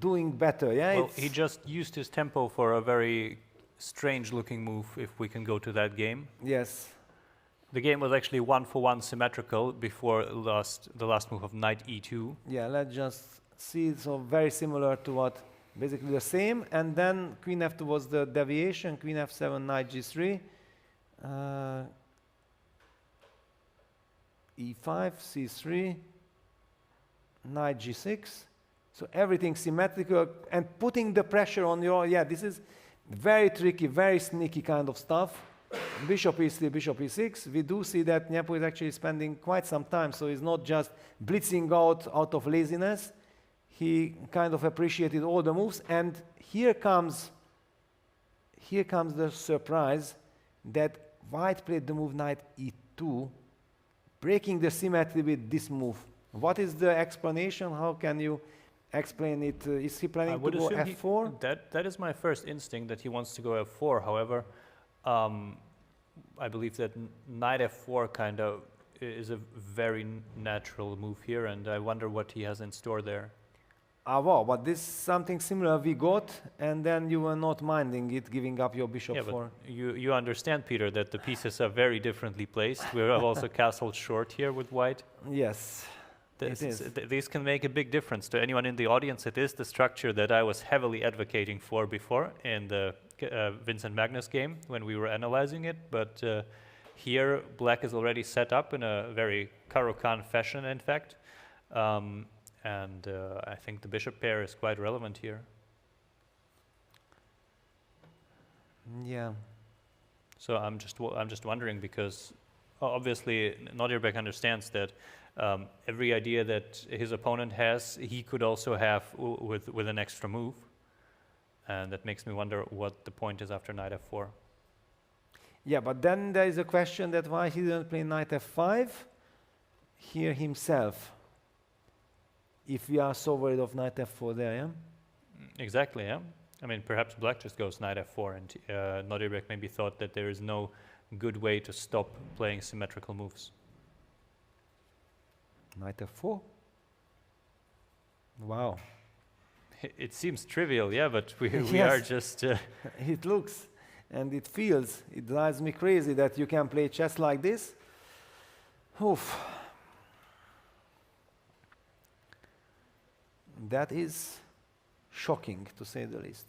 doing better. Yeah. Well, he just used his tempo for a very strange-looking move, if we can go to that game. Yes. The game was actually 1-for-1 symmetrical before the last move of knight e2. Yeah, let's just see. So very similar to what, basically the same. And then queen f2 was the deviation. Queen f7, knight g3. e5, c3, knight g6. So everything symmetrical and putting the pressure on your, yeah, this is very tricky, very sneaky kind of stuff. Bishop e3, bishop e6. We do see that Nyepo is actually spending quite some time, so he's not just blitzing out of laziness. He kind of appreciated all the moves, and here comes the surprise that white played the move knight e2, breaking the symmetry with this move. What is the explanation? How can you explain it? Is he planning to go f4? That is my first instinct, that he wants to go f4. However, I believe that knight f4 kind of is a very natural move here, and I wonder what he has in store there. Wow, but this is something similar we got, and then you were not minding it, giving up your bishop for. But you understand, Peter, that the pieces are very differently placed. We have also castled short here with white. Yes. These can make a big difference to anyone in the audience. It is the structure that I was heavily advocating for before in the Vincent Magnus game when we were analyzing it. But here, black is already set up in a very Caro-Kann fashion, in fact. And I think the bishop pair is quite relevant here. Yeah. So I'm just wondering, because obviously Nordirbeck understands that every idea that his opponent has, he could also have with an extra move, and that makes me wonder what the point is after knight f4. Yeah, but then there is a question that why he didn't play knight f5 here himself, if we are so worried of knight f4 there, yeah? Exactly, yeah. I mean, perhaps black just goes knight f4, and Nordirbeck maybe thought that there is no good way to stop playing symmetrical moves. Knight f4? Wow. It seems trivial, yeah, but we Yes. are just... It looks and it feels, it drives me crazy that you can play chess like this. Oof. That is shocking, to say the least.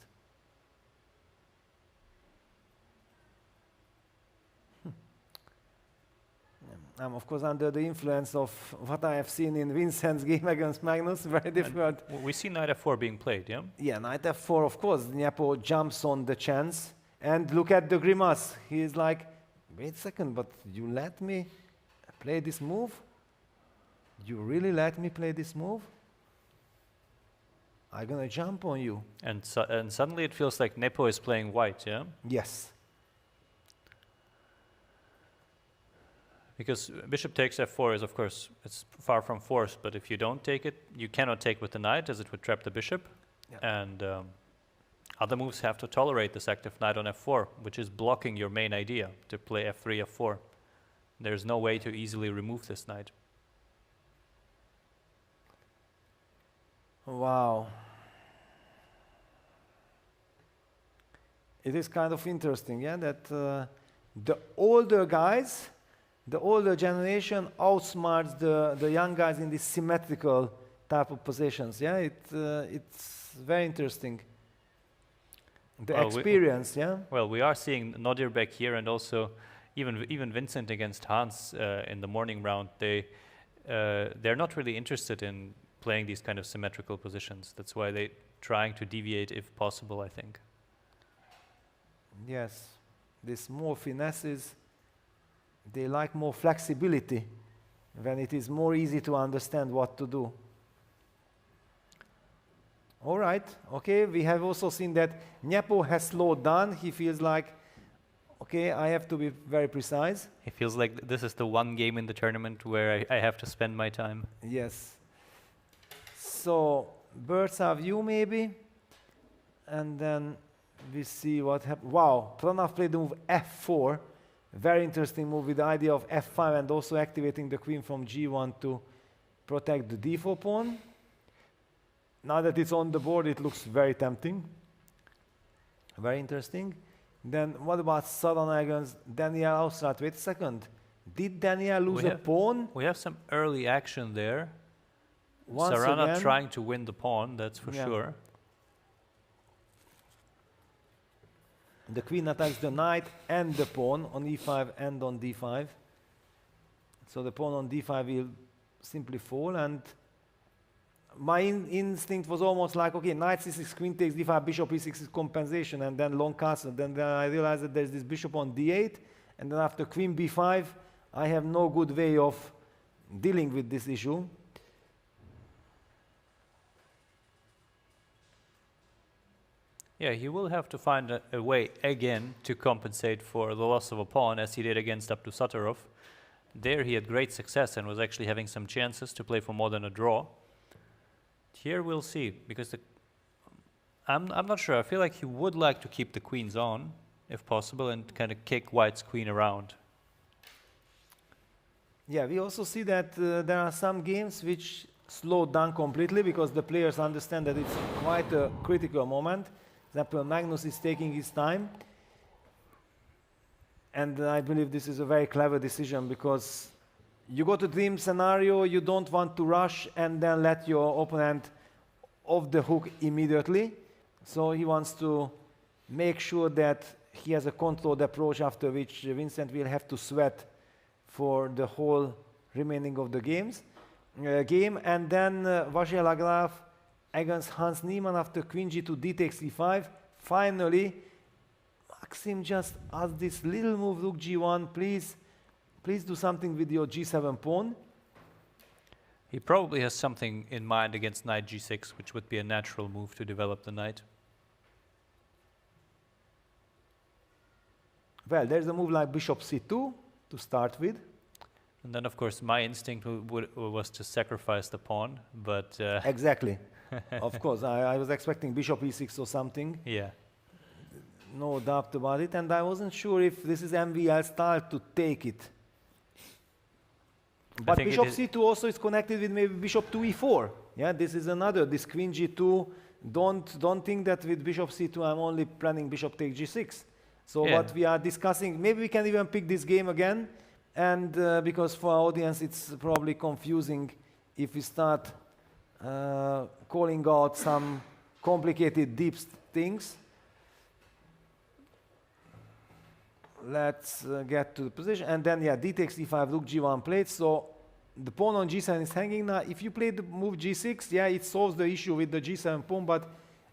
I'm, of course, under the influence of what I have seen in Vincent's game against Magnus. Very difficult. We see knight f4 being played, yeah? Yeah, knight f4, of course. Nyepo jumps on the chance. And look at the grimace. He is like, wait a second, but you let me play this move? You really let me play this move? I'm going to jump on you. And suddenly it feels like Nepo is playing white, yeah? Yes. Because bishop takes f4 is, of course, it's far from forced, but if you don't take it, you cannot take with the knight, as it would trap the bishop. Yeah. And other moves have to tolerate this active knight on f4, which is blocking your main idea to play f3, f4. There's no way to easily remove this knight. Wow. It is kind of interesting, yeah, that the older guys, the older generation outsmarts the young guys in these symmetrical type of positions. Yeah, it's very interesting. The Well, experience, yeah. Well, we are seeing Nodir back here, and also even Vincent against Hans in the morning round. They're not really interested in playing these kind of symmetrical positions. That's why they're trying to deviate if possible, I think. Yes, this more finesses, they like more flexibility when it is more easy to understand what to do. All right, okay, we have also seen that Nyepo has slowed down. He feels like, okay, I have to be very precise. It feels like this is the one game in the tournament where I have to spend my time. Yes. So, bird's eye view maybe, and then we see what happens. Wow, Pranav played the move f4. Very interesting move with the idea of f5 and also activating the queen from g1 to protect the d4 pawn. Now that it's on the board, it looks very tempting. Very interesting. Then what about Saran against Daniel Ausrat? Wait a second. Did Daniel lose a pawn? We have some early action there. Once Sarana again, trying to win the pawn, that's for sure. The queen attacks the knight and the pawn on e5 and on d5. So the pawn on d5 will simply fall, and my instinct was almost like, okay, knight c6, queen takes d5, bishop e6 is compensation, and then long castle. Then I realized that there's this bishop on d8, and then after queen b5, I have no good way of dealing with this issue. Yeah, he will have to find a way again to compensate for the loss of a pawn, as he did against Abdusattorov. There he had great success and was actually having some chances to play for more than a draw. Here we'll see, because I'm not sure. I feel like he would like to keep the queens on, if possible, and kind of kick white's queen around. Yeah, we also see that there are some games which slow down completely because the players understand that it's quite a critical moment. For example, Magnus is taking his time, and I believe this is a very clever decision, because you go to dream scenario, you don't want to rush and then let your opponent off the hook immediately. So he wants to make sure that he has a controlled approach, after which Vincent will have to sweat for the whole remaining of the game. And then Vasily Lagraf against Hans Niemann after queen g2, d takes e5. Finally, Maxim just asked this little move, rook g1, please do something with your g7 pawn. He probably has something in mind against knight g6, which would be a natural move to develop the knight. Well, there's a move like bishop c2 to start with. And then, of course, my instinct was to sacrifice the pawn, but... Exactly. Of course, I was expecting bishop e6 or something. Yeah. No doubt about it, and I wasn't sure if this is MVL style to take it. But bishop c2 also is connected with maybe bishop to e4. Yeah, this is another, this queen g2. Don't think that with bishop c2 I'm only planning bishop take g6. So what we are discussing, maybe we can even pick this game again, and because for our audience it's probably confusing if we start calling out some complicated deep things. Let's get to the position, and then d takes e5, rook g1 played. So the pawn on g7 is hanging. Now if you play the move g6, it solves the issue with the g7 pawn, but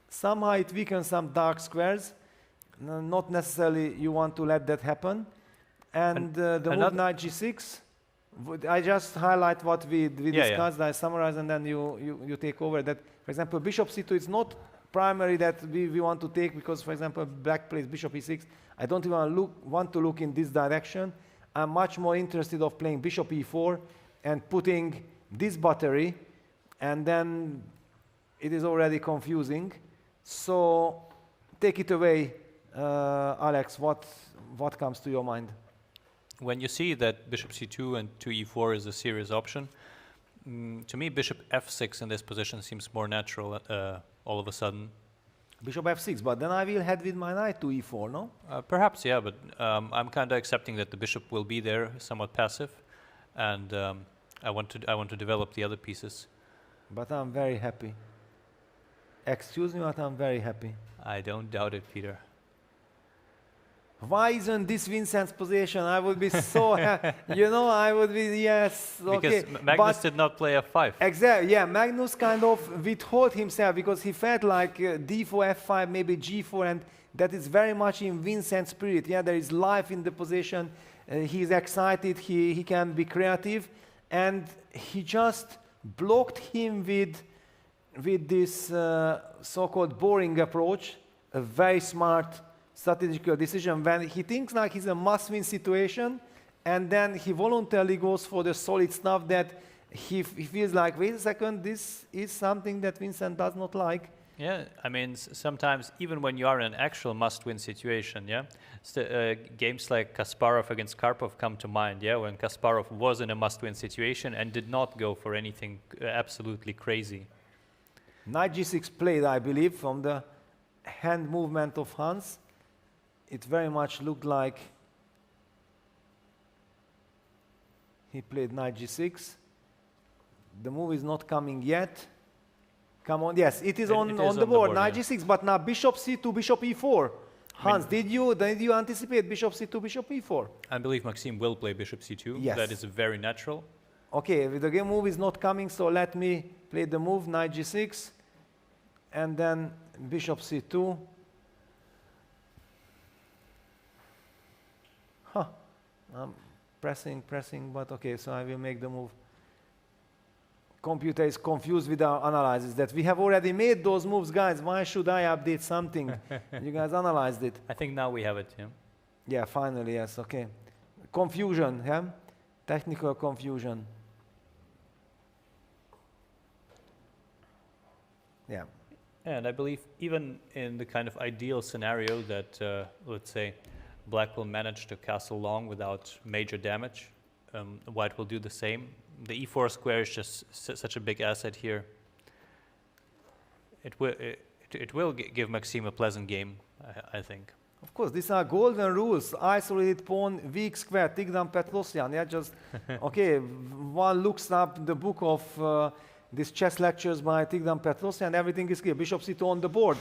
somehow it weakens some dark squares. Not necessarily you want to let that happen. And the move knight g6, I just highlight what we discussed. I summarize, and then you take over. That, for example, bishop c2 is not primary that we want to take, because, for example, black plays bishop e6. I don't even want to look in this direction. I'm much more interested of playing bishop e4 and putting this battery, and then it is already confusing. So take it away, Alex, what comes to your mind? When you see that bishop c2 and 2e4 is a serious option, to me bishop f6 in this position seems more natural all of a sudden. Bishop f6, but then I will head with my knight to e4, no? Perhaps, yeah, but I'm kind of accepting that the bishop will be there, somewhat passive, and I want to develop the other pieces. But I'm very happy. Excuse me, but I'm very happy. I don't doubt it, Peter. Why isn't this Vincent's position? I would be so happy. You know, I would be, yes, okay. Because Magnus did not play f5. Exactly, yeah, Magnus kind of withheld himself because he felt like d4, f5, maybe g4, and that is very much in Vincent's spirit. Yeah, there is life in the position. He's excited, he can be creative, and he just blocked him with this so-called boring approach, a very smart strategical decision when he thinks like he's a must-win situation, and then he voluntarily goes for the solid stuff that he feels like, wait a second, this is something that Vincent does not like. Yeah, I mean, sometimes even when you are in an actual must-win situation, yeah, games like Kasparov against Karpov come to mind, yeah, when Kasparov was in a must-win situation and did not go for anything absolutely crazy. Knight g6 played, I believe, from the hand movement of Hans. It very much looked like he played knight g6. The move is not coming yet. Come on, yes, it is on the board, knight g6, but now bishop c2, bishop e4. Hans, did you anticipate bishop c2, bishop e4? I believe Maxime will play bishop c2. Yes. That is very natural. Okay, the game move is not coming, so let me play the move, knight g6, and then bishop c2. Huh, I'm pressing, but okay, so I will make the move. Computer is confused with our analysis that we have already made those moves, guys. Why should I update something? You guys analyzed it. I think now we have it, yeah. Yeah, finally, yes, okay. Confusion, yeah? Technical confusion. Yeah. And I believe even in the kind of ideal scenario that, let's say, Black will manage to castle long without major damage, White will do the same. The e4 square is just such a big asset here. It will give Maxime a pleasant game, I think. Of course, these are golden rules. Isolated pawn, weak square, Tigran Petrosyan. Yeah, just, okay, one looks up the book of these chess lectures by Tigran Petrosyan, everything is clear. Bishop c2 on the board.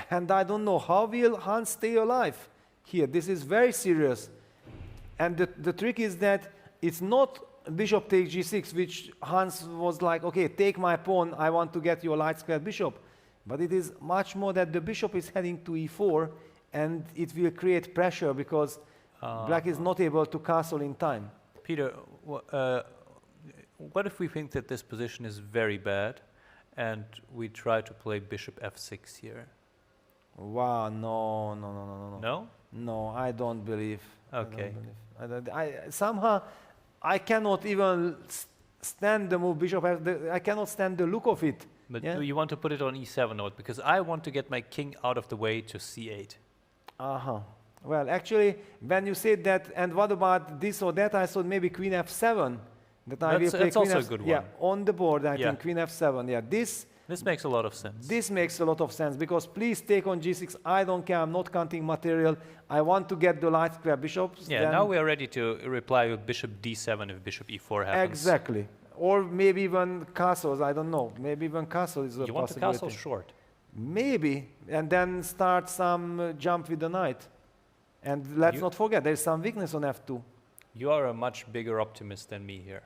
And I don't know, how will Hans stay alive here? This is very serious. And the trick is that it's not bishop takes g6, which Hans was like, okay, take my pawn, I want to get your light squared bishop. But it is much more that the bishop is heading to e4, and it will create pressure because Black is not able to castle in time. Peter, what if we think that this position is very bad and we try to play bishop f6 here? Wow, no. No? No, I don't believe. Okay. Somehow, I cannot even stand the move bishop f. I cannot stand the look of it. But yeah? do you want to put it on e7 note? Because I want to get my king out of the way to c8. Uh-huh. Well, actually, when you said that, and what about this or that, I thought maybe queen f7. That I will play that's also a good one. Yeah, on the board, I think queen f7. Yeah, this makes a lot of sense. This makes a lot of sense because please take on g6. I don't care. I'm not counting material. I want to get the light square bishops. Yeah, now we are ready to reply with bishop d7 if bishop e4 happens. Exactly. Or maybe even castles. I don't know. Maybe even castle is a possibility. You want to castle short? Maybe, and then start some jump with the knight. And let's not forget, there's some weakness on f2. You are a much bigger optimist than me here.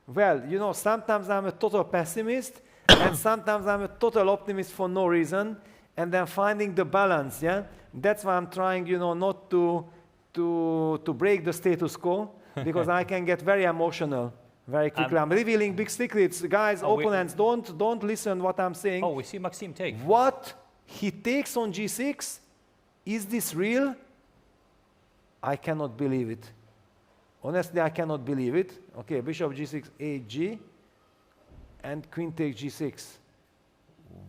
Well, you know, sometimes I'm a total pessimist, and sometimes I'm a total optimist for no reason, and then finding the balance, yeah? That's why I'm trying, you know, not to break the status quo, because I can get very emotional very quickly. I'm revealing big secrets. Guys, opponents, don't listen what I'm saying. Oh, we see Maxime take. What? He takes on g6? Is this real? I cannot believe it. Honestly, I cannot believe it. Okay, bishop g6, a-g, and queen takes g6.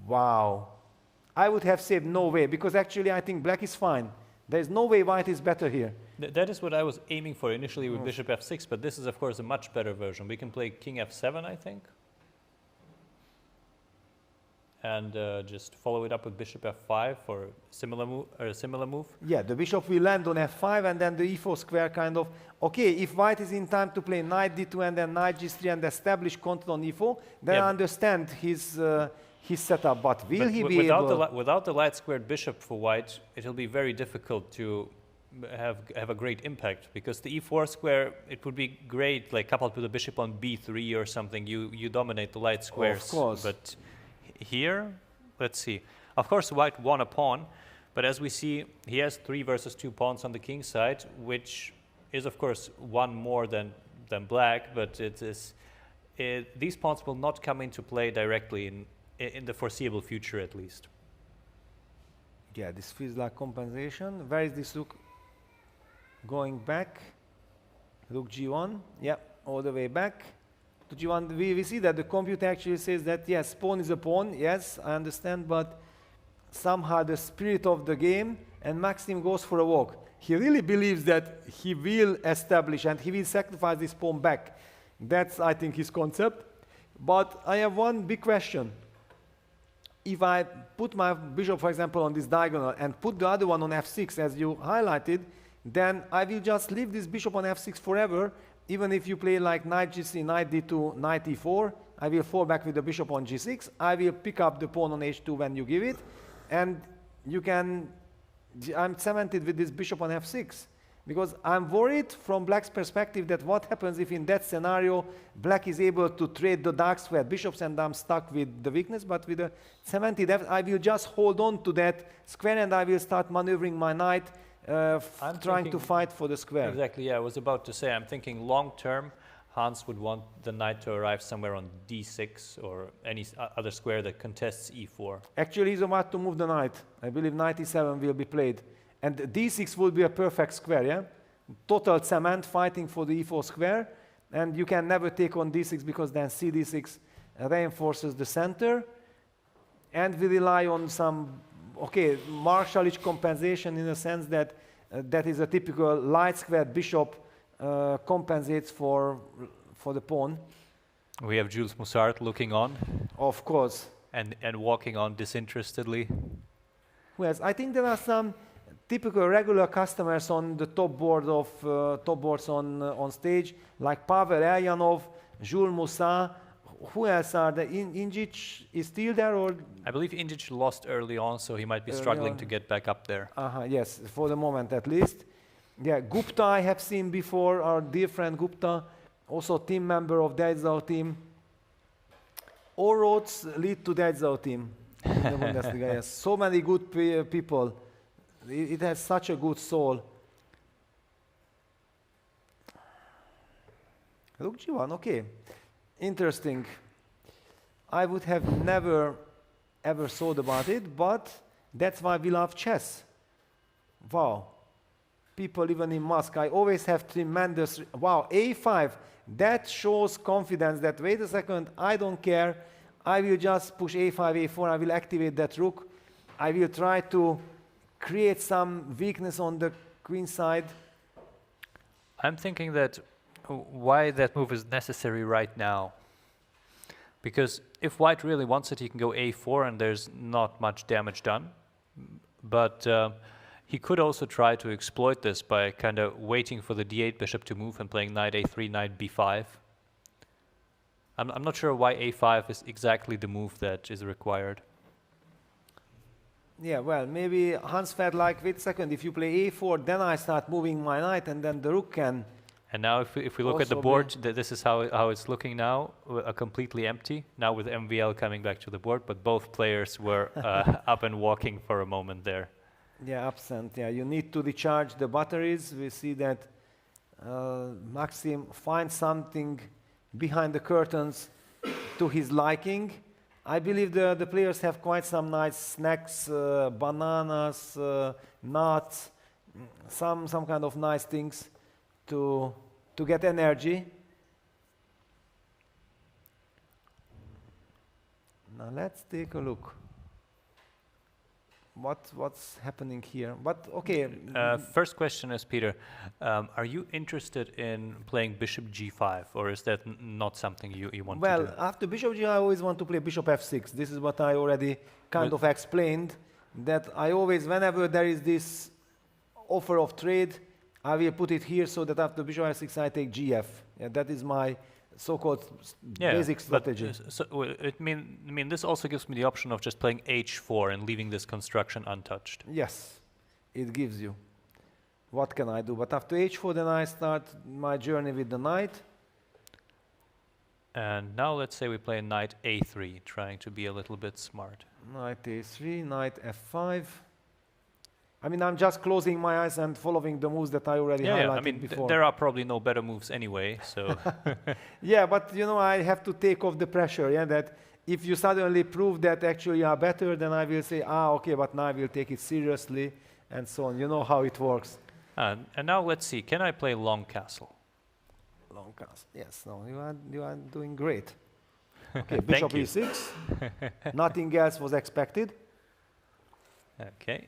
Wow. I would have said no way, because actually I think black is fine. There's no way white is better here. That is what I was aiming for initially with bishop f6, but this is of course a much better version. We can play king f7, I think. And just follow it up with bishop f5 for a similar move. Yeah, the bishop will land on f5 and then the e4 square kind of... Okay, if white is in time to play knight d2 and then knight g3 and establish control on e4, then I understand his setup, but will he be able... Without the light squared bishop for white, it will be very difficult to have a great impact, because the e4 square, it would be great, like coupled with a bishop on b3 or something, you dominate the light squares. Of course. But here, let's see. Of course, white won a pawn, but as we see, he has 3 versus 2 pawns on the king side, which is, of course, one more than black, but these pawns will not come into play directly in the foreseeable future, at least. Yeah, this feels like compensation. Where is this rook going back? Rook g1, yeah, all the way back. We see that the computer actually says that yes, pawn is a pawn, yes, I understand, but somehow the spirit of the game, and Maxim goes for a walk. He really believes that he will establish and he will sacrifice this pawn back. That's, I think, his concept. But I have one big question. If I put my bishop, for example, on this diagonal and put the other one on f6, as you highlighted, then I will just leave this bishop on f6 forever. Even if you play like knight g3, knight d2, knight e4, I will fall back with the bishop on g6. I will pick up the pawn on h2 when you give it. And you can... I'm cemented with this bishop on f6. Because I'm worried from black's perspective that what happens if in that scenario black is able to trade the dark square bishops and I'm stuck with the weakness. But with the cemented f, I will just hold on to that square and I will start maneuvering my knight, trying to fight for the square. Exactly, yeah, I was about to say, I'm thinking long term, Hans would want the knight to arrive somewhere on d6 or any other square that contests e4. Actually, he's about to move the knight. I believe knight e7 will be played. And d6 will be a perfect square, yeah? Total cement fighting for the e4 square. And you can never take on d6 because then cd6 reinforces the center. And we rely on some, okay, Marshallich compensation in the sense that that is a typical light square bishop compensates for the pawn. We have Jules Moussard looking on. Of course. And walking on disinterestedly. Yes, I think there are some typical regular customers on the top boards on stage, like Pavel Elyanov, Jules Moussard. Who else are there? Ingic is still there, or? I believe Ingic lost early on, so he might be struggling to get back up there. Yes, for the moment at least. Yeah, Gupta I have seen before, our dear friend Gupta, also team member of Dedzau team. All roads lead to Dedzau team in the Bundesliga. Yes, so many good people. It has such a good soul. Rook g1, okay. Interesting. I would have never ever thought about it, but that's why we love chess. Wow. People even in Moscow, I always have tremendous... Wow, a5. That shows confidence that, wait a second, I don't care. I will just push a5, a4. I will activate that rook. I will try to create some weakness on the queen side. I'm thinking that why that move is necessary right now. Because if white really wants it, he can go a4 and there's not much damage done. But he could also try to exploit this by kind of waiting for the d8 bishop to move and playing knight a3, knight b5. I'm not sure why a5 is exactly the move that is required. Yeah, well, maybe Hans felt like, wait a second, if you play a4, then I start moving my knight and then the rook can... And now if we look at the board, this is how it's looking now, completely empty. Now with MVL coming back to the board, but both players were up and walking for a moment there. Yeah, absent. Yeah, you need to recharge the batteries. We see that Maxim finds something behind the curtains to his liking. I believe the players have quite some nice snacks, bananas, nuts, some kind of nice things to to get energy. Now let's take a look. What's happening here? But okay. First question is, Peter, are you interested in playing bishop g5, or is that not something you want to do? Well, after bishop g, I always want to play bishop f6. This is what I already kind of explained, that I always, whenever there is this offer of trade, I will put it here so that after bishop f6 I take gf. Yeah, that is my so-called basic strategy. This also gives me the option of just playing h4 and leaving this construction untouched. Yes, it gives you. What can I do? But after h4, then I start my journey with the knight. And now let's say we play knight a3, trying to be a little bit smart. Knight a3, knight f5. I mean, I'm just closing my eyes and following the moves that I already highlighted before. There are probably no better moves anyway, so... Yeah, but you know, I have to take off the pressure, yeah, that if you suddenly prove that actually you are better, then I will say, okay, but now I will take it seriously, and so on. You know how it works. And now let's see, can I play long castle? Long castle, yes, no, you are doing great. Okay, bishop e6. Nothing else was expected. Okay.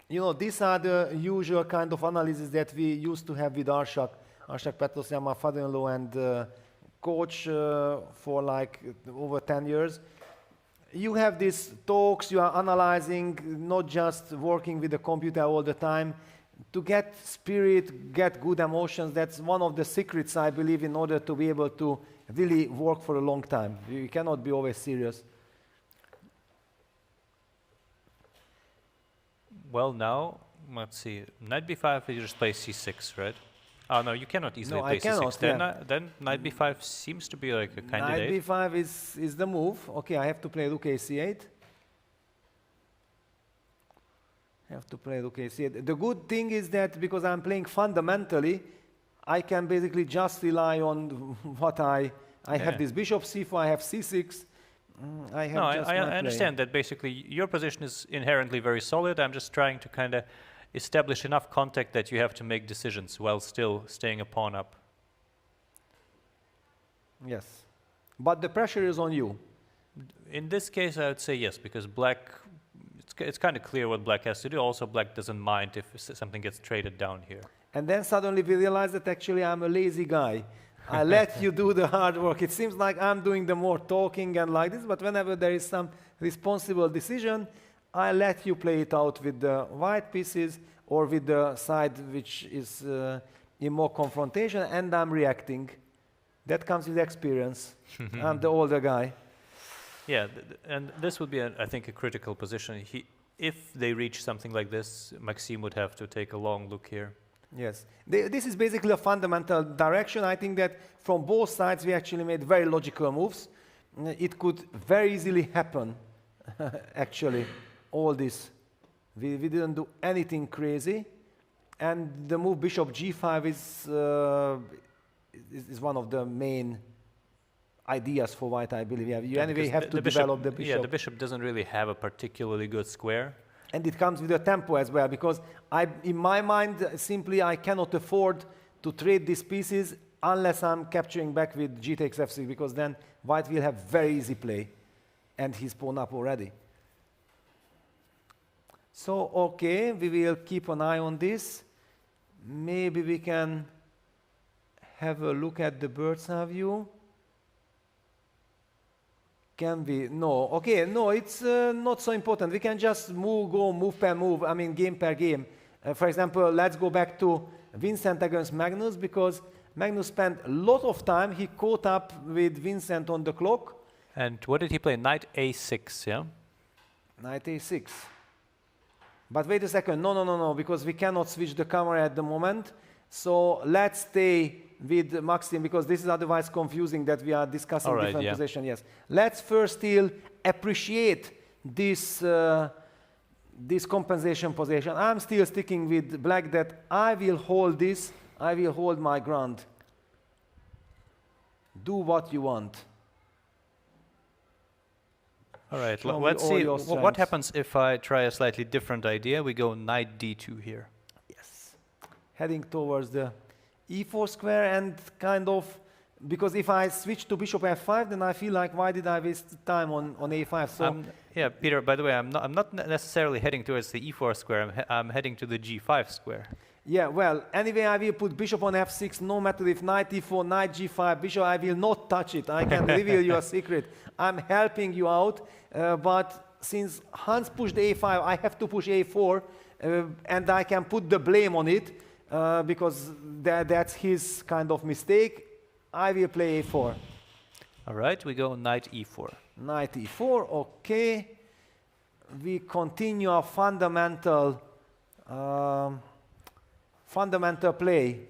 You know, these are the usual kind of analysis that we used to have with Arshak Petrosyan, my father-in-law and coach for like over 10 years. You have these talks, you are analyzing, not just working with the computer all the time. To get spirit, get good emotions, that's one of the secrets, I believe, in order to be able to really work for a long time. You cannot be always serious. Well, now, let's see. Knight b5, you just play c6, right? Oh, no, you cannot easily play c6. Then knight b5 seems to be like a candidate. Knight b5 is the move. Okay, I have to play rook a8. The good thing is that because I'm playing fundamentally, I can basically just rely on what I have this bishop c4, I have c6. I understand that basically your position is inherently very solid. I'm just trying to kind of establish enough contact that you have to make decisions while still staying a pawn up. Yes. But the pressure is on you. In this case, I would say yes, because black, it's kind of clear what black has to do. Also, black doesn't mind if something gets traded down here. And then suddenly we realize that actually I'm a lazy guy. I let you do the hard work. It seems like I'm doing the more talking and like this, but whenever there is some responsible decision, I let you play it out with the white pieces or with the side which is in more confrontation, and I'm reacting. That comes with experience. I'm the older guy. Yeah, and this would be, I think, a critical position. If they reach something like this, Maxime would have to take a long look here. Yes. This is basically a fundamental direction. I think that from both sides we actually made very logical moves. It could very easily happen, actually, all this. We didn't do anything crazy. And the move bishop g5 is one of the main ideas for white, I believe. You anyway have to develop the bishop. Yeah, the bishop doesn't really have a particularly good square. And it comes with a tempo as well, because in my mind, simply I cannot afford to trade these pieces unless I'm capturing back with g takes f6, because then white will have very easy play, and he's pawn up already. So, okay, we will keep an eye on this. Maybe we can have a look at the bird's eye view. Can we? No. Okay, no, it's not so important. We can just go move per move, I mean game per game. For example, let's go back to Vincent against Magnus, because Magnus spent a lot of time. He caught up with Vincent on the clock. And what did he play? Knight a6, yeah? Knight a6. But wait a second. No, because we cannot switch the camera at the moment. So let's stay with Maxim, because this is otherwise confusing that we are discussing different positions. Yes. Let's first still appreciate this this compensation position. I'm still sticking with black that I will hold this. I will hold my ground. Do what you want. All right, let's see what happens if I try a slightly different idea. We go knight d2 here. Yes. Heading towards the e4 square and kind of, because if I switch to bishop f5, then I feel like why did I waste time on a5? So Yeah, Peter, by the way, I'm not necessarily heading towards the e4 square. I'm heading to the g5 square. yeah, well, anyway, I will put bishop on f6, no matter if knight e4, knight g5, bishop, I will not touch it. I can reveal your secret. I'm helping you out, but since Hans pushed a5, I have to push a4, and I can put the blame on it, because that's his kind of mistake. I will play a4. All right, we go knight e4. Knight e4, okay. We continue our fundamental play.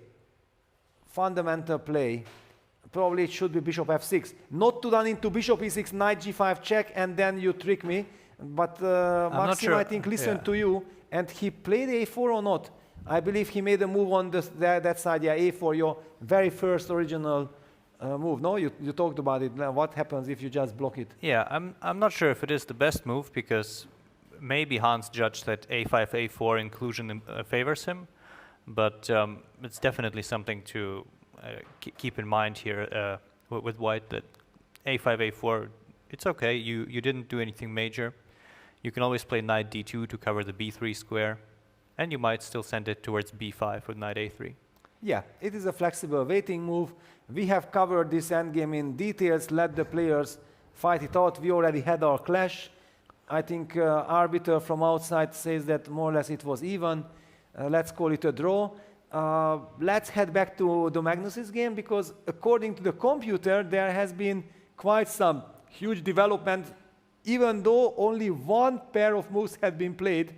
Probably it should be bishop f6. Not to run into bishop e6, knight g5 check, and then you trick me. But Maxim, I think, listened to you, and he played a4 or not. I believe he made a move on that side, yeah, a4, your very first original move. No, you talked about it. What happens if you just block it? Yeah, I'm not sure if it is the best move, because maybe Hans judged that a5, a4 inclusion favors him, but it's definitely something to keep in mind here with white, that a5, a4, it's okay. You didn't do anything major. You can always play knight d2 to cover the b3 square, and you might still send it towards b5 with knight a3. Yeah, it is a flexible waiting move. We have covered this endgame in details, let the players fight it out. We already had our clash. I think arbiter from outside says that more or less it was even. Let's call it a draw. Let's head back to the Magnus's game, because according to the computer, there has been quite some huge development. Even though only one pair of moves had been played,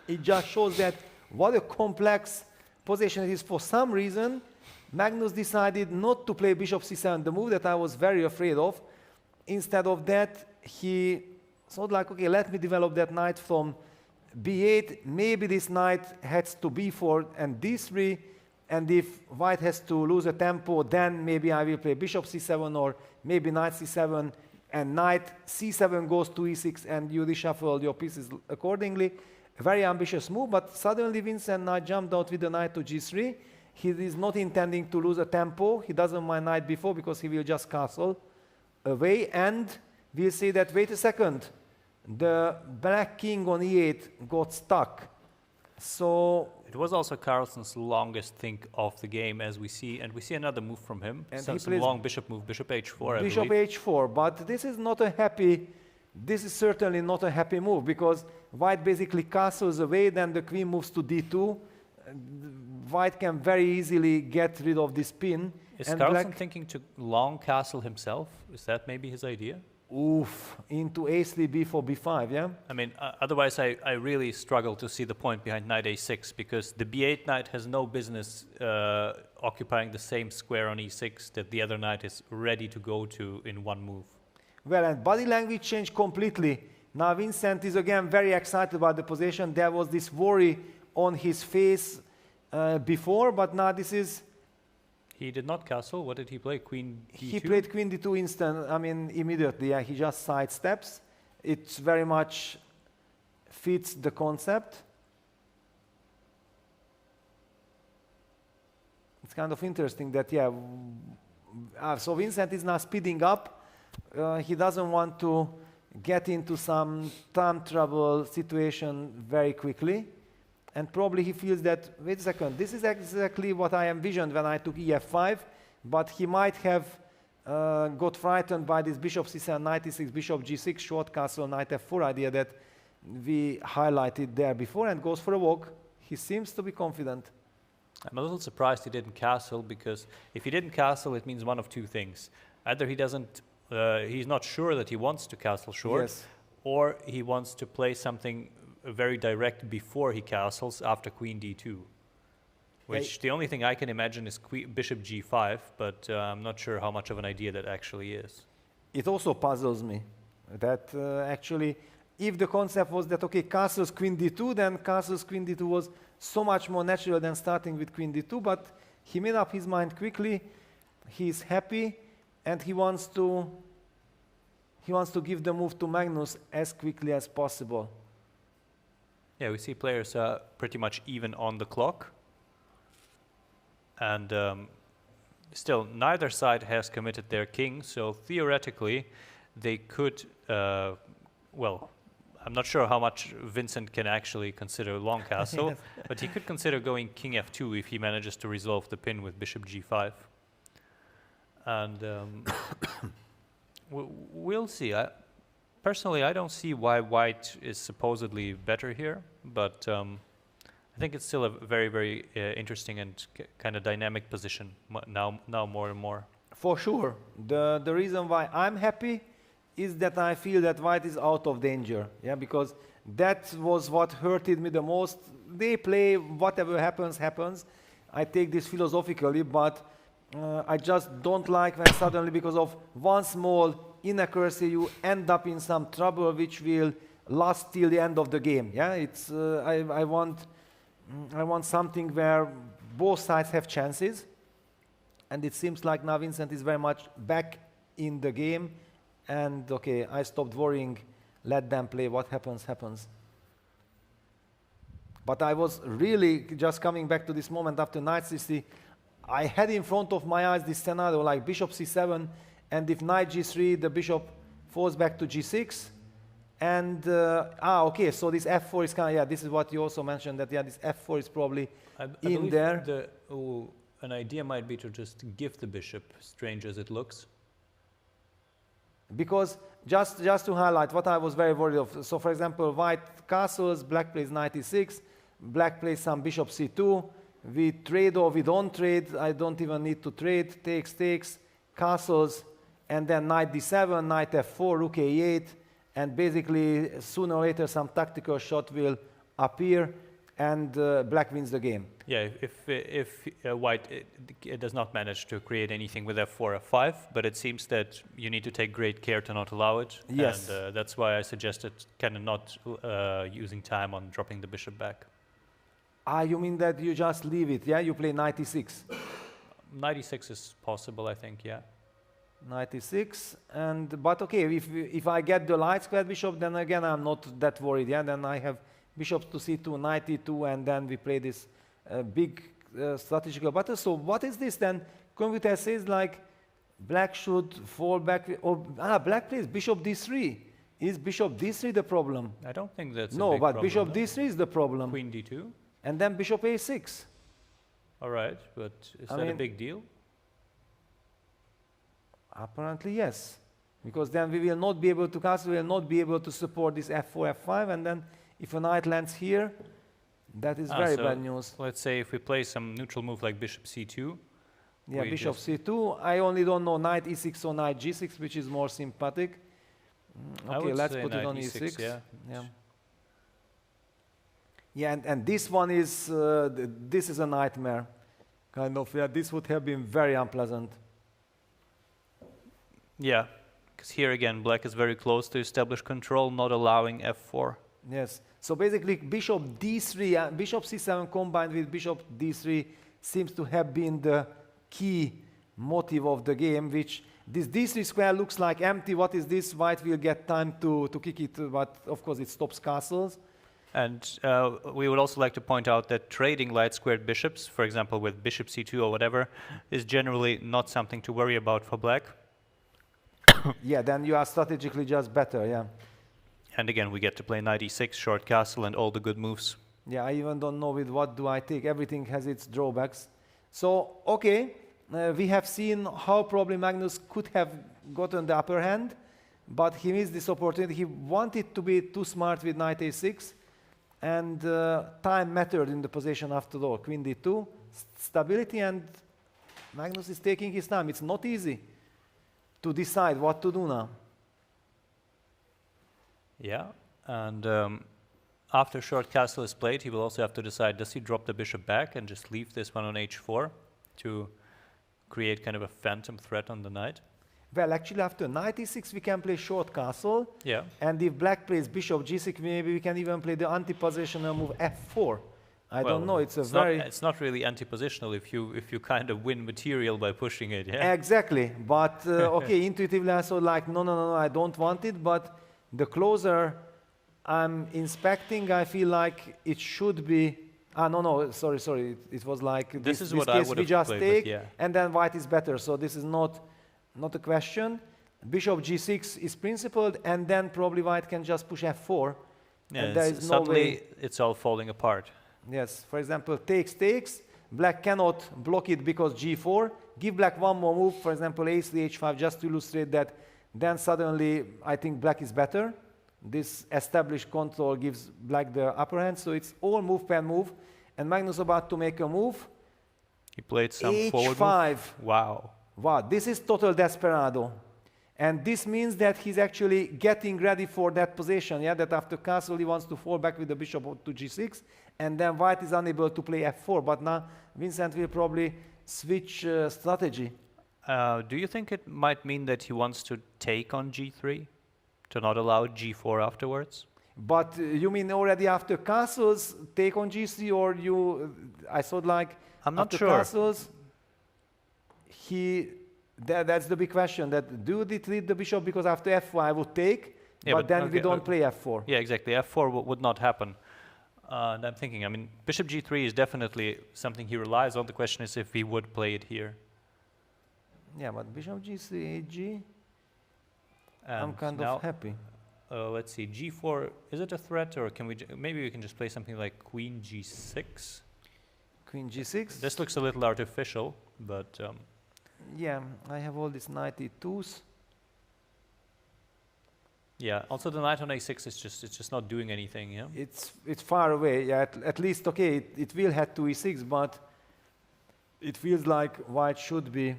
it just shows that what a complex position it is. For some reason, Magnus decided not to play bishop c7, the move that I was very afraid of. Instead of that, he thought like, okay, let me develop that knight from b8. Maybe this knight heads to b4 and d3, and if white has to lose a tempo, then maybe I will play bishop c7, or maybe knight c7, and knight c7 goes to e6, and you reshuffle your pieces accordingly. A very ambitious move, but suddenly Vincent now jumped out with the knight to g3. He is not intending to lose a tempo. He doesn't mind knight b4, because he will just castle away, and we'll see that, wait a second, the black king on e8 got stuck. So it was also Carlsen's longest think of the game, as we see, and we see another move from him. And some long bishop move, bishop h4. Bishop h4, but this is not a happy. This is certainly not a happy move, because white basically castles away, then the queen moves to d2. White can very easily get rid of this pin. Is Carlsen thinking to long castle himself? Is that maybe his idea? Oof, into a3, b4, b5, yeah? I mean, otherwise I really struggle to see the point behind knight a6, because the b8 knight has no business occupying the same square on e6 that the other knight is ready to go to in one move. Well, and body language changed completely. Now Vincent is again very excited about the position. There was this worry on his face before, but now this is... He did not castle. What did he play? Queen d2? He played queen d2 instant, I mean immediately. Yeah, he just sidesteps. It very much fits the concept. It's kind of interesting that, yeah, so Vincent is now speeding up. He doesn't want to get into some time trouble situation very quickly. And probably he feels that, wait a second, this is exactly what I envisioned when I took ef5, but he might have got frightened by this bishop c7, knight e6, bishop g6, short castle, knight f4 idea that we highlighted there before, and goes for a walk. He seems to be confident. I'm a little surprised he didn't castle, because if he didn't castle, it means one of two things. Either he doesn't, he's not sure that he wants to castle short, yes, or he wants to play something very direct before he castles after queen d2, which the only thing I can imagine is bishop g5, but I'm not sure how much of an idea that actually is. It also puzzles me that actually, if the concept was that, okay, castles queen d2, then castles queen d2 was so much more natural than starting with queen d2, but he made up his mind quickly. He's happy, and he wants to give the move to Magnus as quickly as possible. Yeah, we see players pretty much even on the clock. And still, neither side has committed their king, so theoretically, they could, well, I'm not sure how much Vincent can actually consider long castle, but he could consider going king f2 if he manages to resolve the pin with bishop g5. And we'll see. Personally, I don't see why white is supposedly better here, but I think it's still a very, very interesting and kind of dynamic position now more and more. For sure. The reason why I'm happy is that I feel that white is out of danger. Yeah, because that was what hurted me the most. They play whatever happens, happens. I take this philosophically, but I just don't like when suddenly, because of one small inaccuracy, you end up in some trouble which will last till the end of the game. Yeah, it's I want something where both sides have chances, and it seems like now Vincent is very much back in the game. And okay, I stopped worrying. Let them play. What happens, happens. But I was really just coming back to this moment after knight c3. I had in front of my eyes this scenario like bishop c7, and if knight g3, the bishop falls back to g6. And okay, so this f4 is kind of, yeah, this is what you also mentioned, that yeah, this f4 is probably I in there. An idea might be to just give the bishop, strange as it looks. Because just to highlight what I was very worried of. So for example, white castles, black plays knight e6, black plays some bishop c2. We trade or we don't trade. I don't even need to trade. Takes, castles, and then knight d7, knight f4, rook a8, and basically sooner or later some tactical shot will appear, and black wins the game. Yeah, if white it does not manage to create anything with f4, f5, but it seems that you need to take great care to not allow it. Yes. And that's why I suggested kind of not using time on dropping the bishop back. You mean that you just leave it, yeah? You play knight e6. Knight e6 is possible, I think, yeah. Knight e6, but okay, if I get the light squared bishop, then again I'm not that worried, yeah? Then I have bishop to c2, knight e2, and then we play this big strategical battle. So what is this then? Computer says like black should fall back, or black plays bishop d3. Is bishop d3 the problem? I don't think that's no, a big but problem, bishop no? d3 is the problem. Queen d2. And then bishop a6. All right, but is that a big deal? Apparently yes, because then we will not be able to castle, we will not be able to support this f4, f5, and then if a knight lands here, that is very bad news. Let's say if we play some neutral move like bishop c2. Yeah, bishop c2. I only don't know knight e6 or knight g6, which is more sympathetic. Okay, let's put it on e6. Yeah. Yeah, and this one is, this is a nightmare. Kind of, yeah, this would have been very unpleasant. Yeah, because here again, black is very close to establish control, not allowing f4. Yes, so basically bishop d3, bishop c7 combined with bishop d3 seems to have been the key motive of the game, which this d3 square looks like empty. What is this? White will get time to kick it, but of course it stops castles. And we would also like to point out that trading light squared bishops, for example with bishop c2 or whatever, is generally not something to worry about for black. Yeah, then you are strategically just better, yeah. And again, we get to play knight e6, short castle, and all the good moves. Yeah, I even don't know with what do I take. Everything has its drawbacks. So, okay, we have seen how probably Magnus could have gotten the upper hand, but he missed this opportunity. He wanted to be too smart with knight a6, and time mattered in the position after all. Queen d2, stability, and Magnus is taking his time. It's not easy to decide what to do now. Yeah, and after short castle is played, he will also have to decide, does he drop the bishop back and just leave this one on h4 to create kind of a phantom threat on the knight? Well, actually, after knight e6, we can play short castle. Yeah. And if black plays bishop g6, maybe we can even play the anti-positional move f4. I don't know. It's it's not really anti-positional if you kind of win material by pushing it. Yeah. Exactly. But okay, intuitively I thought like no, I don't want it. But the closer I'm inspecting, I feel like it should be No, sorry. It was like This is this what I case would we have just played take, with, yeah. and then white is better. So this is not a question. Bishop g6 is principled, and then probably white can just push f4. Yeah, and there is no suddenly way. it's all falling apart. Yes, for example, takes. Black cannot block it because g4. Give black one more move, for example, a3, h5, just to illustrate that. Then suddenly, I think black is better. This established control gives black the upper hand, so it's all move, pen move. And Magnus about to make a move. He played some forward h5. move. Wow. Wow, this is total desperado. And this means that he's actually getting ready for that position, yeah, that after castle he wants to fall back with the bishop to g6, and then white is unable to play f4, but now Vincent will probably switch strategy. Do you think it might mean that he wants to take on g3 to not allow g4 afterwards? But you mean already after castles, take on g3, or you, I thought like I'm not after sure. castles, that's the big question, that do you retreat the bishop because after f4 I would take, Yeah, but then we okay, don't play f4. Yeah, exactly. f4 would not happen. And I'm thinking, I mean, bishop g3 is definitely something he relies on. The question is if he would play it here. Yeah, but bishop g3, hg, I'm And kind now, of happy. let's see, g4, is it a threat, or can we, maybe we can just play something like queen g6? Queen g6. This looks a little artificial, but Yeah, I have all these knight e2s. yeah. Also, the knight on a6 is just not doing anything. Yeah. It's far away. Yeah, at least okay. It will head to e6, but it feels like white should be.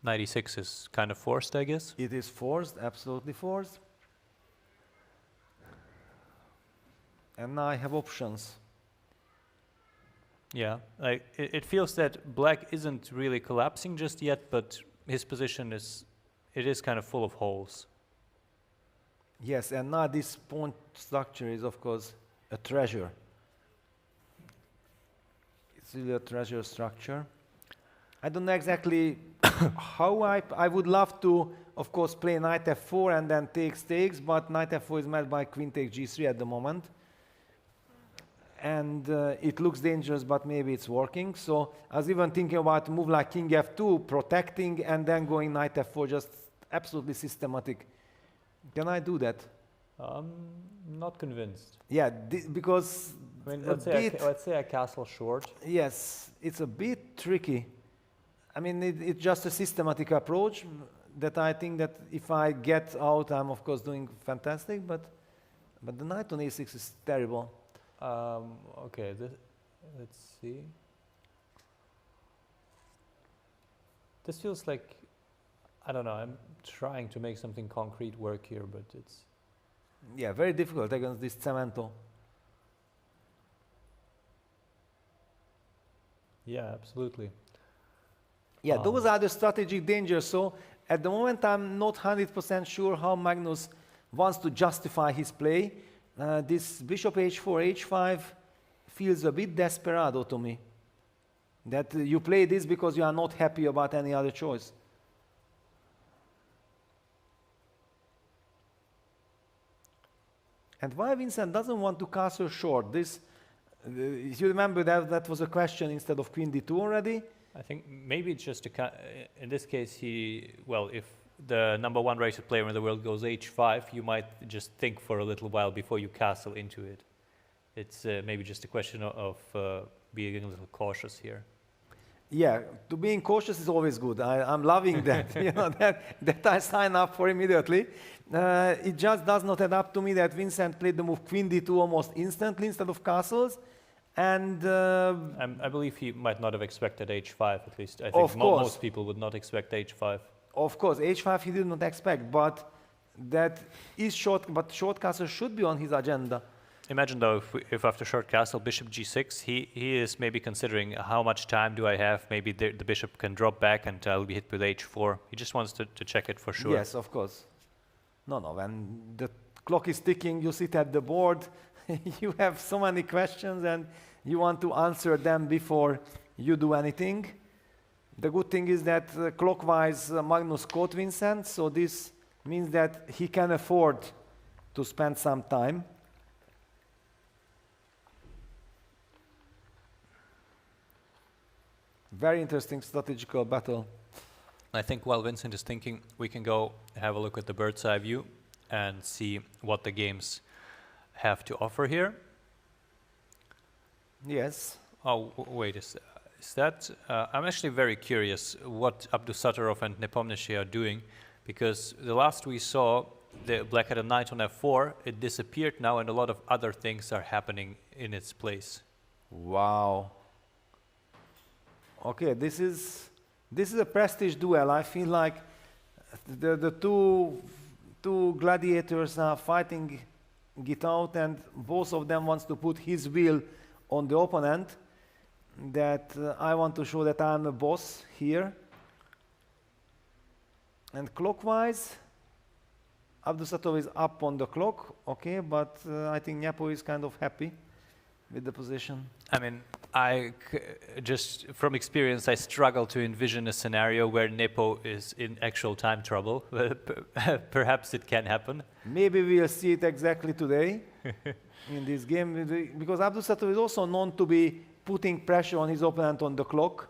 Knight e6 is kind of forced, I guess. It is forced, absolutely forced. And now I have options. Yeah, like it feels that black isn't really collapsing just yet, but his position is kind of full of holes. Yes, and now this pawn structure is of course a treasure. It's really a treasure structure. I don't know exactly how I would love to, of course, play knight f4 and then takes, but knight f4 is met by queen takes g3 at the moment. And it looks dangerous, but maybe it's working. So I was even thinking about a move like king f2, protecting, and then going knight f4, just absolutely systematic. Can I do that? Not convinced. Yeah, because I mean, a let's say I castle short. yes, it's a bit tricky. I mean, it's just a systematic approach that I think that if I get out, I'm of course doing fantastic, but the knight on a6 is terrible. Okay, let's see. This feels like, I don't know, I'm trying to make something concrete work here, but it's... Yeah, very difficult against this cemento. Yeah, absolutely. Yeah, those are the strategic dangers. So at the moment, I'm not 100% sure how Magnus wants to justify his play. This bishop h4, h5 feels a bit desperado to me. That you play this because you are not happy about any other choice. And why Vincent doesn't want to castle short? This, you remember that was a question instead of queen d2 already? I think maybe it's just in this case if the number one rated player in the world goes h5, you might just think for a little while before you castle into it. It's maybe just a question of being a little cautious here. Yeah, to being cautious is always good. I'm loving that. You know, that I sign up for immediately. It just does not add up to me that Vincent played the move queen d2 almost instantly instead of castles. And I believe he might not have expected h5, at least. I think most people would not expect h5. Of course, h5 he did not expect, but that is short. But short castle should be on his agenda. Imagine though, if after short castle, bishop g6, he is maybe considering how much time do I have. Maybe the bishop can drop back and I'll be hit with h4. He just wants to check it for sure. Yes, of course. No, when the clock is ticking, you sit at the board, you have so many questions and you want to answer them before you do anything. The good thing is that clockwise Magnus caught Vincent, so this means that he can afford to spend some time. Very interesting strategical battle. I think while Vincent is thinking, we can go have a look at the bird's eye view and see what the games have to offer here. Yes. Oh, wait, is that? I'm actually very curious what Abdusattorov and Nepomniachtchi are doing, because the last we saw, the black had a knight on f4, it disappeared now, and a lot of other things are happening in its place. Wow. Okay, this is a prestige duel. I feel like the two gladiators are fighting it out, and both of them wants to put his will on the opponent. That I want to show that I'm a boss here. And clockwise, Abdusattorov is up on the clock, okay, but I think Nepo is kind of happy with the position. I mean, just from experience, I struggle to envision a scenario where Nepo is in actual time trouble. Perhaps it can happen. Maybe we'll see it exactly today in this game, because Abdusattorov is also known to be putting pressure on his opponent on the clock.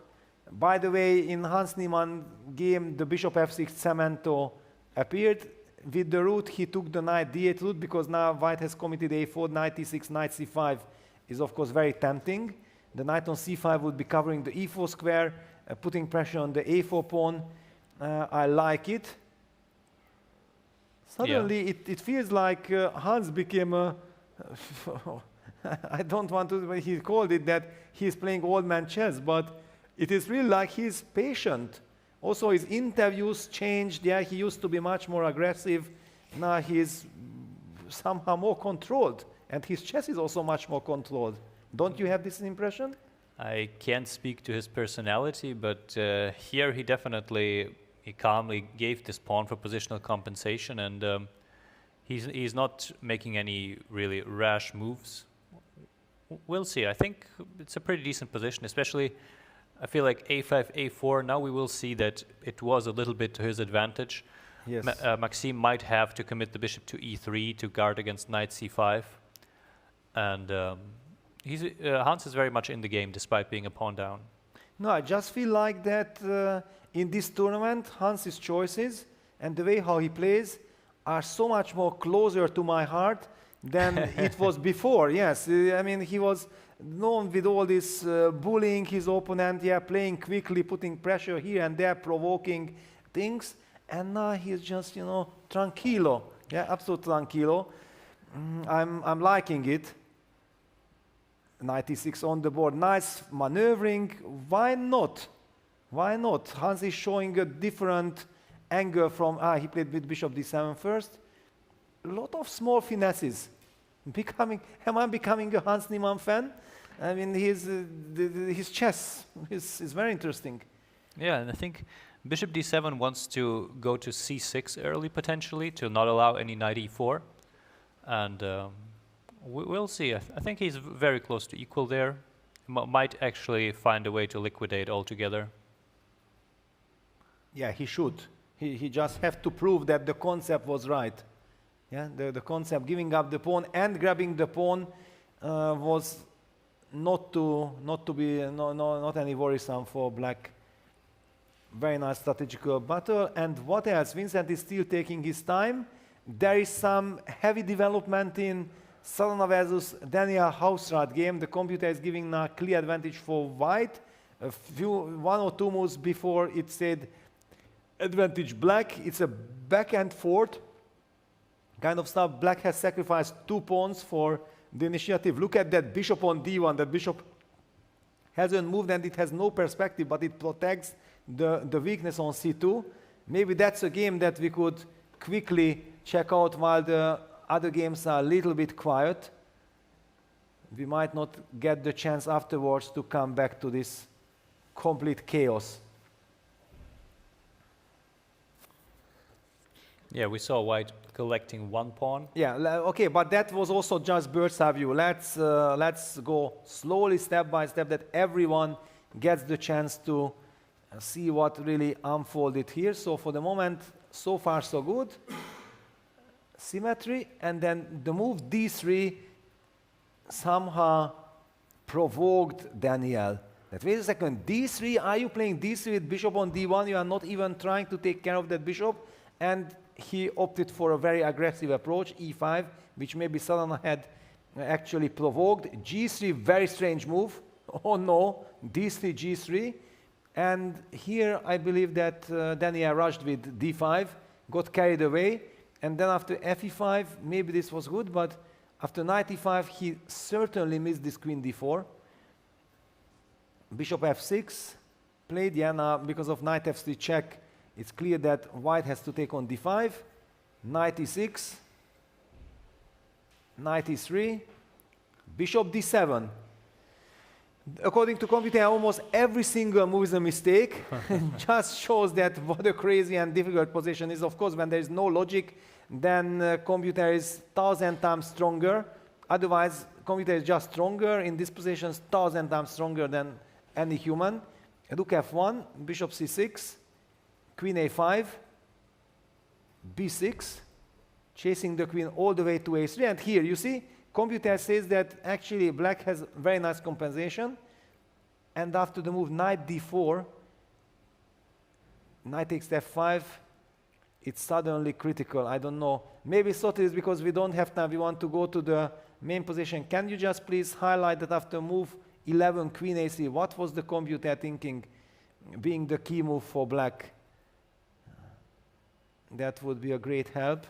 By the way, in Hans Niemann game, the bishop f6 cemento appeared. With the route, he took the knight d8 route, because now white has committed a4, knight e6, knight c5 is of course very tempting. The knight on c5 would be covering the e4 square, putting pressure on the a4 pawn. I like it. Suddenly, it feels like Hans became a... I don't want to... He called it that he's playing old man chess, but it is really like he's patient. Also, his interviews changed. Yeah, he used to be much more aggressive. Now he's somehow more controlled. And his chess is also much more controlled. Don't you have this impression? I can't speak to his personality, but here he definitely calmly gave this pawn for positional compensation, and he's not making any really rash moves. We'll see. I think it's a pretty decent position, especially I feel like a5, a4. Now we will see that it was a little bit to his advantage. Yes. Maxime might have to commit the bishop to e3 to guard against knight c5. And Hans is very much in the game despite being a pawn down. No, I just feel like that in this tournament, Hans's choices and the way how he plays are so much more closer to my heart than it was before. Yes, I mean, he was known with all this bullying his opponent, yeah, playing quickly, putting pressure here and there, provoking things. And now he's just, you know, tranquilo. Yeah, absolute tranquilo. I'm liking it. Knight e6 on the board. Nice maneuvering. Why not? Why not? Hans is showing a different angle from... he played with bishop d7 first. A lot of small finesses. Am I becoming a Hans Niemann fan? I mean, his chess is very interesting. Yeah, and I think bishop d7 wants to go to c6 early, potentially, to not allow any knight e4. And we'll see. I think he's very close to equal there. Might actually find a way to liquidate altogether. Yeah, he should. He just have to prove that the concept was right. Yeah, the concept giving up the pawn and grabbing the pawn was not any worrisome for black. Very nice strategical battle. And what else? Vincent is still taking his time. There is some heavy development in Solana versus Daniel Hausrat game. The computer is giving now clear advantage for white. One or two moves before it said advantage black. It's a back and forth kind of stuff. Black has sacrificed 2 pawns for the initiative. Look at that bishop on d1. That bishop hasn't moved and it has no perspective, but it protects the weakness on c2. Maybe that's a game that we could quickly check out while the other games are a little bit quiet. We might not get the chance afterwards to come back to this complete chaos. Yeah, we saw white collecting 1 pawn. Yeah, okay, but that was also just bird's eye view. Let's go slowly, step by step, that everyone gets the chance to see what really unfolded here. So for the moment, so far so good. Symmetry, and then the move d3 somehow provoked Daniel. that wait a second, d3, are you playing d3 with bishop on d1? You are not even trying to take care of that bishop. And he opted for a very aggressive approach, e5, which maybe Solana had actually provoked. g3, very strange move. Oh no, d3, g3. And here I believe that Daniel rushed with d5, got carried away. And then after fe5, maybe this was good, but after knight e5, he certainly missed this queen d4. Bishop f6, played, yeah, now because of knight f3 check, it's clear that white has to take on d5. Knight e6, knight e3, bishop d7. According to computer, almost every single move is a mistake. Just shows that what a crazy and difficult position is. Of course, when there is no logic, then computer is 1,000 times stronger. Otherwise, computer is just stronger. In this position, 1,000 times stronger than any human. Rook f1, bishop c6, queen a5, b6, chasing the queen all the way to a3. And here, you see, computer says that actually black has very nice compensation. And after the move knight d4, knight takes f5, it's suddenly critical. I don't know. Maybe thought it is because we don't have time. We want to go to the main position. Can you just please highlight that after move 11, queen a3, what was the computer thinking being the key move for black? That would be a great help.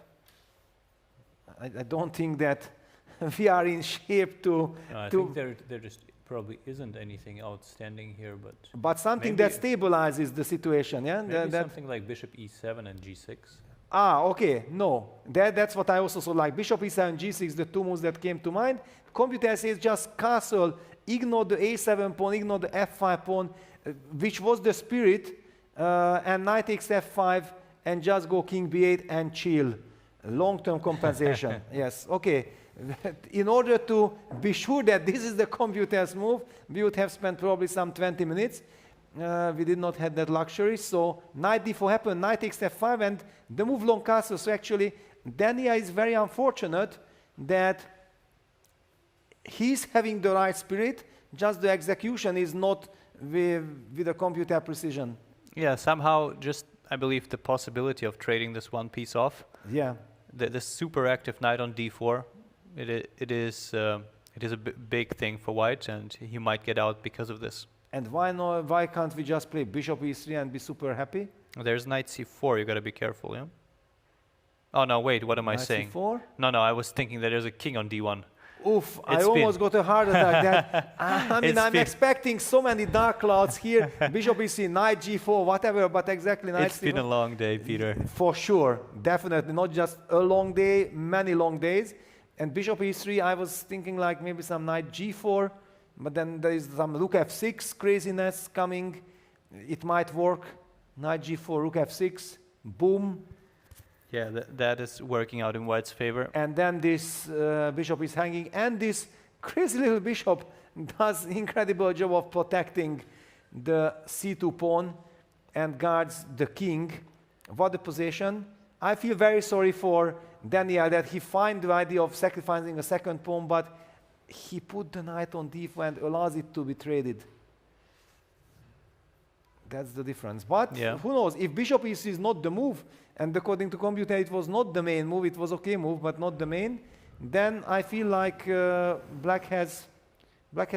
I don't think that we are in shape to... No, I think there just probably isn't anything outstanding here, but something that stabilizes the situation, yeah? Maybe something like bishop e7 and g6. Ah, okay, no. That's what I also saw, like bishop e7, g6, the two moves that came to mind. Computer says just castle, ignore the a7 pawn, ignore the f5 pawn, which was the spirit, and knight takes f5, and just go king b8 and chill. Long-term compensation, yes, okay. In order to be sure that this is the computer's move, we would have spent probably some 20 minutes. We did not have that luxury, so knight d4 happened, knight takes f5, and the move long castle. So actually, Dania is very unfortunate that he's having the right spirit, just the execution is not with the computer precision. Yeah, somehow just, I believe, the possibility of trading this one piece off. Yeah. The super active knight on d4, it is a big thing for white, and he might get out because of this. And why can't we just play bishop e3 and be super happy? There's knight c4, you gotta be careful, yeah? Oh no, wait, what am I saying? C4? No, I was thinking that there's a king on d1. Oof, I almost got a heart attack that. I mean, I'm expecting so many dark clouds here. Bishop e3, knight g4, whatever, but exactly knight It's been a long day, Peter. For sure, definitely. Not just a long day, many long days. And bishop e3, I was thinking like maybe some knight g4, but then there is some rook f6 craziness coming. It might work. Knight g4, rook f6, boom. Yeah, that is working out in white's favor. And then this bishop is hanging, and this crazy little bishop does incredible job of protecting the c2 pawn and guards the king. What a position. I feel very sorry for Daniel that he found the idea of sacrificing a second pawn, but he put the knight on d4 and allows it to be traded. That's the difference. But who knows, if bishop e3 is not the move, and according to computer it was not the main move, it was okay move, but not the main, then I feel like black has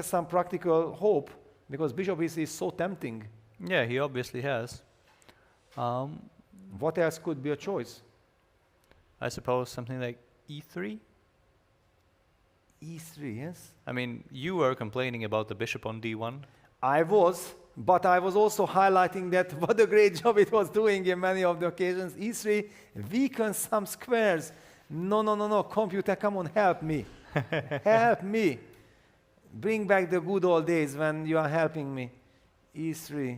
some practical hope, because bishop e3 is so tempting. Yeah, he obviously has. What else could be a choice? I suppose something like e3? e3, yes. I mean, you were complaining about the bishop on d1. I was, but I was also highlighting that what a great job it was doing in many of the occasions. e3 weakens some squares. No, computer, come on, help me. Help me. Bring back the good old days when you are helping me. e3.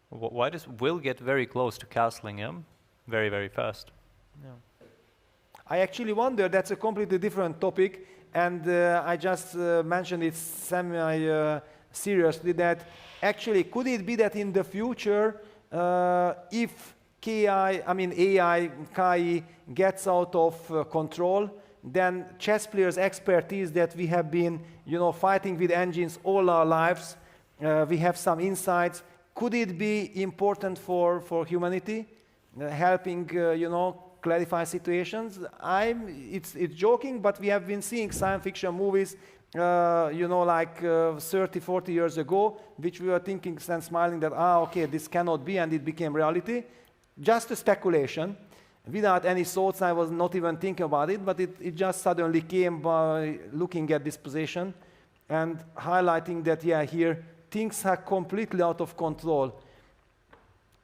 White will get very close to castling him very, very fast. Yeah. I actually wonder, that's a completely different topic, and I just mentioned it semi-seriously, that actually could it be that in the future, if AI, KI gets out of control, than chess players' expertise that we have been, fighting with engines all our lives. We have some insights. Could it be important for humanity, helping, clarify situations? It's joking, but we have been seeing science fiction movies, like 30, 40 years ago, which we were thinking and smiling that, okay, this cannot be, and it became reality. Just a speculation. Without any thoughts, I was not even thinking about it, but it just suddenly came by looking at this position and highlighting that, here, things are completely out of control.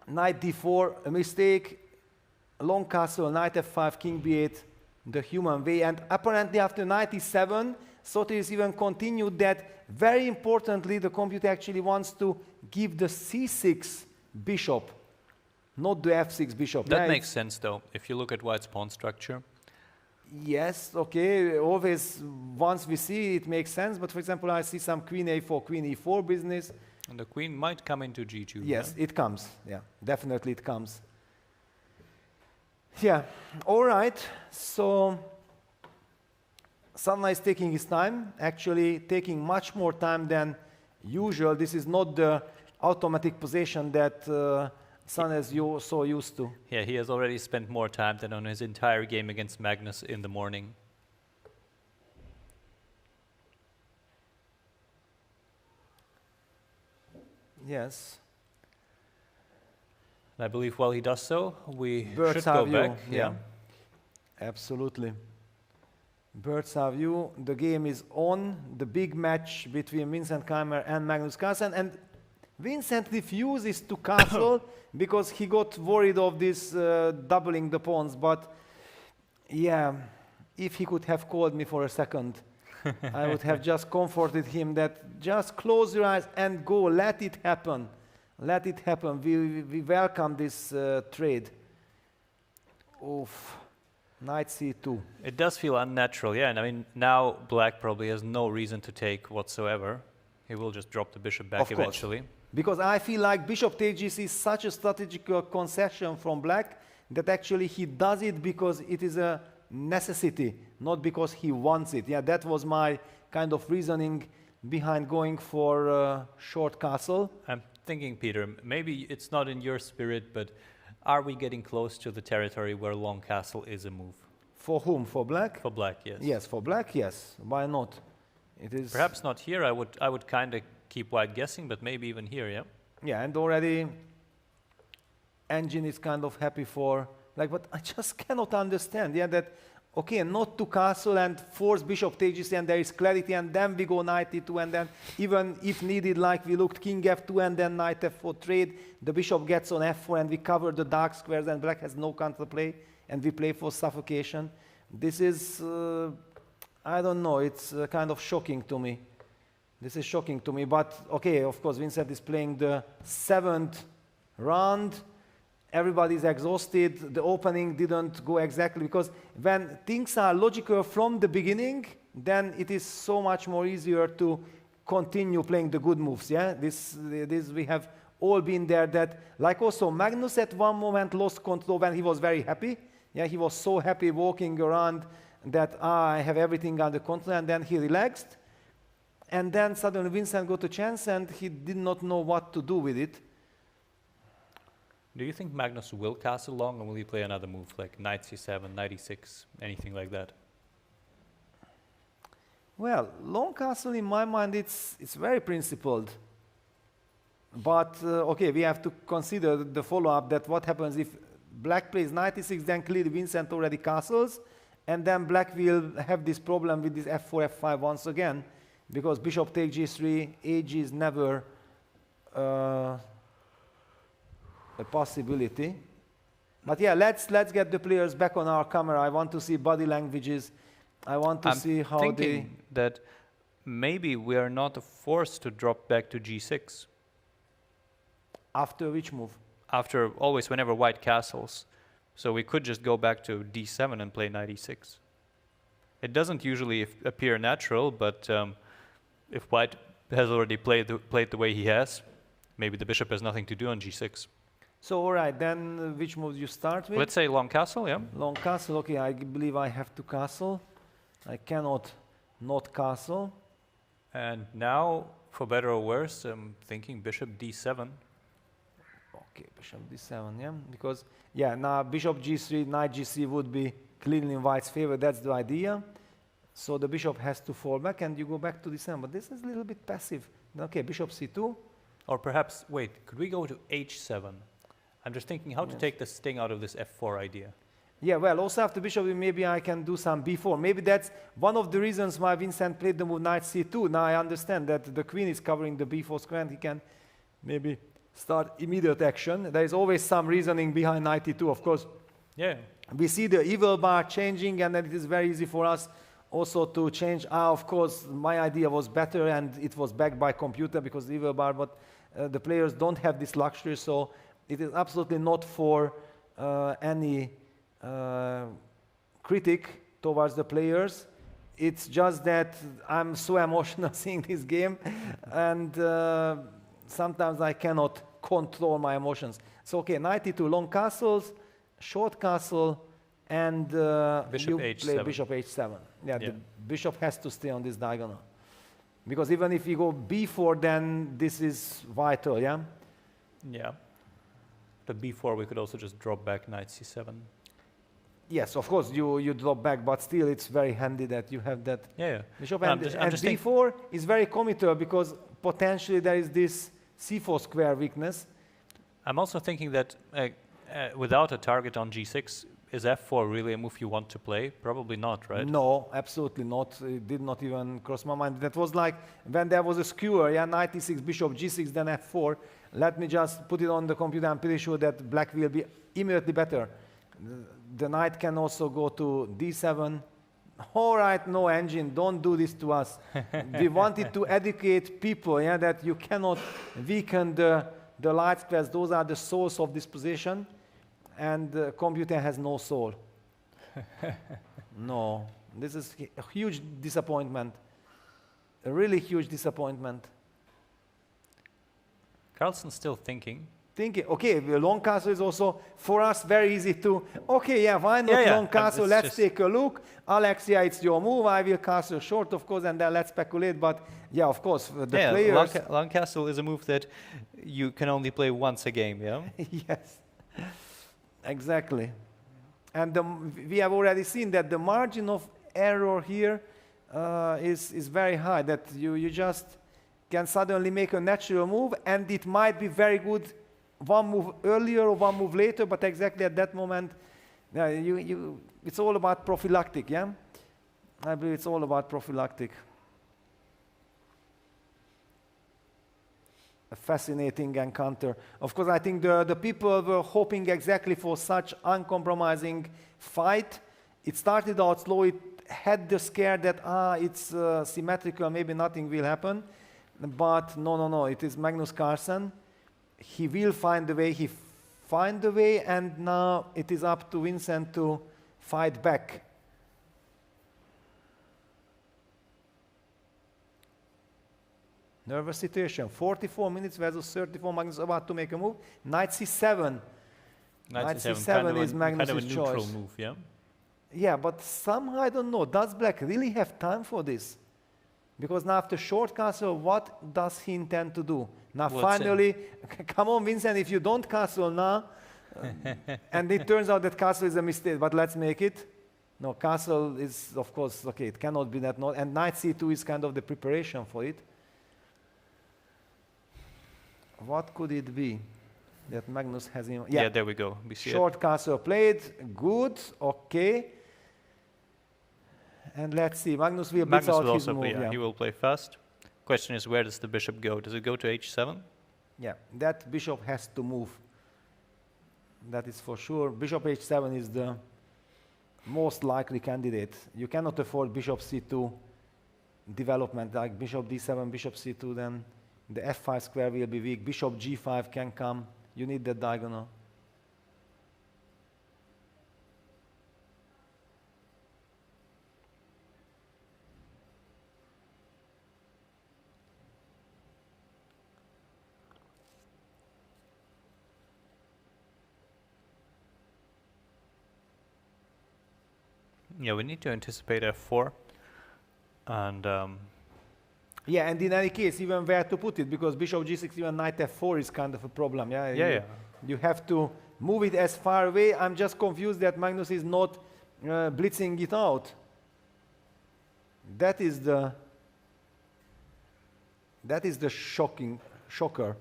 Knight d4, a mistake, long castle, knight f5, king b8, the human way. And apparently after knight e7, Sotiris even continued that, very importantly, the computer actually wants to give the c6 bishop, not the f6 bishop. That makes sense, though, if you look at white's pawn structure. Yes, okay, always once we see it makes sense, but for example, I see some queen a4, queen e4 business. And the queen might come into g2. Yes, it comes, definitely it comes. Yeah, all right, so Sanna is taking his time, actually taking much more time than usual. This is not the automatic position that Sanna is so used to. Yeah, he has already spent more time than on his entire game against Magnus in the morning. Yes. And I believe while he does so, we Bird's should go eye back. view, yeah. Absolutely. Bird's eye view. The game is on. The big match between Vincent Keimer and Magnus Carlsen. And Vincent refuses to castle because he got worried of this doubling the pawns. But yeah, if he could have called me for a second, I would have just comforted him that just close your eyes and go. Let it happen. Let it happen. We welcome this trade. Oof. Knight c2. It does feel unnatural, yeah. And I mean, now black probably has no reason to take whatsoever. He will just drop the bishop back eventually. Because I feel like bishop takes GC is such a strategical concession from black that actually he does it because it is a necessity, not because he wants it. Yeah, that was my kind of reasoning behind going for short castle. I'm thinking, Peter, maybe it's not in your spirit, but are we getting close to the territory where long castle is a move? For whom? For black? For black, yes. Yes, for black, yes. Why not? It is perhaps not here. I would kind of keep white guessing, but maybe even here, yeah. Yeah, and already engine is kind of happy for like, but I just cannot understand. Yeah, that okay, not to castle and force bishop takes GC and there is clarity, and then we go knight e2, and then even if needed, like we looked king f2 and then knight f4 trade, the bishop gets on f4 and we cover the dark squares and black has no counterplay and we play for suffocation. This is I don't know, it's kind of shocking to me. This is shocking to me, but okay, of course Vincent is playing the 7th round. Everybody's exhausted. The opening didn't go exactly, because when things are logical from the beginning, then it is so much more easier to continue playing the good moves. Yeah, this we have all been there. That, like also Magnus at one moment lost control when he was very happy. Yeah, he was so happy walking around that I have everything under control, and then he relaxed, and then suddenly Vincent got a chance and he did not know what to do with it. Do you think Magnus will castle long, or will he play another move like knight c7, knight e6, anything like that? Well, long castle in my mind it's very principled. But okay, we have to consider the follow-up, that what happens if black plays knight e6, then clearly Vincent already castles, and then black will have this problem with this f4, f5 once again, because bishop takes g3, ag is never a possibility. But yeah, let's get the players back on our camera. I want to see body languages. I want to see how I'm thinking that maybe we are not forced to drop back to g6. After which move? After always whenever white castles. So we could just go back to d7 and play knight e6. It doesn't usually appear natural, but if white has already played the way he has, maybe the bishop has nothing to do on g6. So all right, then which move you start with? Let's say long castle, yeah. Long castle, okay, I believe I have to castle. I cannot not castle. And now, for better or worse, I'm thinking bishop d7. Okay, bishop d7, yeah, because yeah, now bishop g3, knight g3 would be clearly in white's favor. That's the idea. So the bishop has to fall back, and you go back to d7. But this is a little bit passive. Okay, bishop c2. Or perhaps, wait, could we go to h7? I'm just thinking how to take the sting out of this f4 idea. Yeah, well, also after bishop, maybe I can do some b4. Maybe that's one of the reasons why Vincent played the move knight c2. Now I understand that the queen is covering the b4 square, and he can maybe start immediate action. There is always some reasoning behind knight e2, of course. Yeah. We see the evil bar changing, and then it is very easy for us also to change. Of course, my idea was better, and it was backed by computer because the evil bar, but the players don't have this luxury, so it is absolutely not for any critic towards the players. It's just that I'm so emotional seeing this game, and sometimes I cannot control my emotions. So okay, knight e2, long castles, short castle, and bishop you h7. play bishop h7. Yeah, the bishop has to stay on this diagonal. Because even if you go b4, then this is vital, yeah? Yeah. The b4, we could also just drop back knight c7. Yes, of course, you drop back, but still it's very handy that you have that bishop. No, And b4 is very committal because potentially there is this c4 square weakness. I'm also thinking that without a target on g6, is f4 really a move you want to play? Probably not, right? No, absolutely not. It did not even cross my mind. That was like when there was a skewer, yeah, knight e6, bishop g6, then f4. Let me just put it on the computer. I'm pretty sure that black will be immediately better. The knight can also go to d7. All right, no engine, don't do this to us. We wanted to educate people, yeah, that you cannot weaken the light squares. Those are the source of this position. And the computer has no soul. No, this is a huge disappointment. A really huge disappointment. Carlsen's still thinking. Okay, the long castle is also, for us, very easy to, okay, yeah, why not long castle? Let's take a look. Alex, yeah, it's your move. I will castle short, of course, and then let's speculate. But, yeah, of course, the players... Long castle is a move that you can only play once a game, yeah? Yes. Exactly. And we have already seen that the margin of error here is very high, that you just can suddenly make a natural move, and it might be very good one move earlier or one move later, but exactly at that moment, it's all about prophylactic, yeah? I believe it's all about prophylactic. A fascinating encounter. Of course, I think the people were hoping exactly for such uncompromising fight. It started out slow. It had the scare that, it's symmetrical, maybe nothing will happen. But no, it is Magnus Carlsen. He will find the way. He find the way, and now it is up to Vincent to fight back. Nervous situation. 44 minutes versus 34. Magnus about to make a move. Knight c7. Knight c7 is Magnus' choice. Neutral move, yeah? Yeah, but somehow I don't know. Does black really have time for this? Because now after short castle, what does he intend to do? Now finally, come on, Vincent, if you don't castle now, and it turns out that castle is a mistake, but let's make it. No, castle is, of course, okay, it cannot be that. And knight c2 is kind of the preparation for it. What could it be that Magnus has in? Yeah, there we go. We see short castle played, good, okay. And let's see, Magnus will blitz out his move. He will play fast. Question is, where does the bishop go? Does it go to h7? Yeah, that bishop has to move. That is for sure. Bishop h7 is the most likely candidate. You cannot afford bishop c2 development, like bishop d7, bishop c2, then the f5 square will be weak. Bishop g5 can come. You need that diagonal. Yeah, we need to anticipate f4. And Yeah, and in any case, even where to put it, because bishop g6, even knight f4 is kind of a problem. Yeah, you have to move it as far away. I'm just confused that Magnus is not blitzing it out. That is the shocker.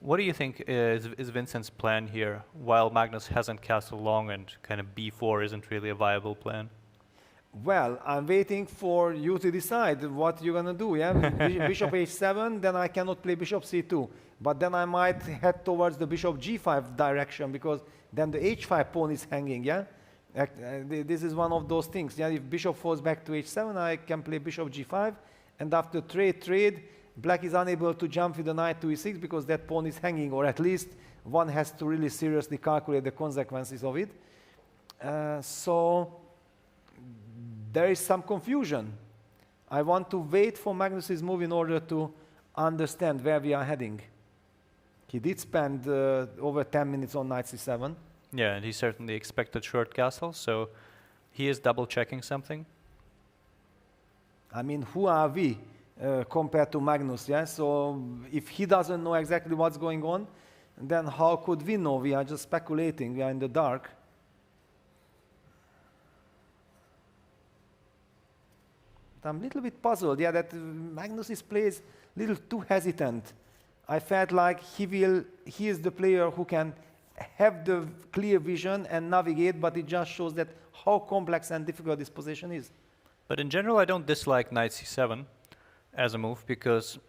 what do you think is Vincent's plan here, while Magnus hasn't castled long and kind of b4 isn't really a viable plan? Well, I'm waiting for you to decide what you're gonna do. Yeah, bishop h7, then I cannot play bishop c2, but then I might head towards the bishop g5 direction, because then the h5 pawn is hanging. Yeah, this is one of those things. Yeah, if bishop falls back to h7, I can play bishop g5, and after trade, black is unable to jump with the knight to e6 because that pawn is hanging, or at least one has to really seriously calculate the consequences of it. So there is some confusion. I want to wait for Magnus's move in order to understand where we are heading. He did spend over 10 minutes on knight c7. Yeah, and he certainly expected short castle, so he is double checking something. I mean, who are we compared to Magnus? Yeah, so if he doesn't know exactly what's going on, then how could we know? We are just speculating. We are in the dark. I'm a little bit puzzled, yeah, that Magnus plays a little too hesitant. I felt like he is the player who can have the clear vision and navigate, but it just shows that how complex and difficult this position is. But in general, I don't dislike knight c7 as a move, because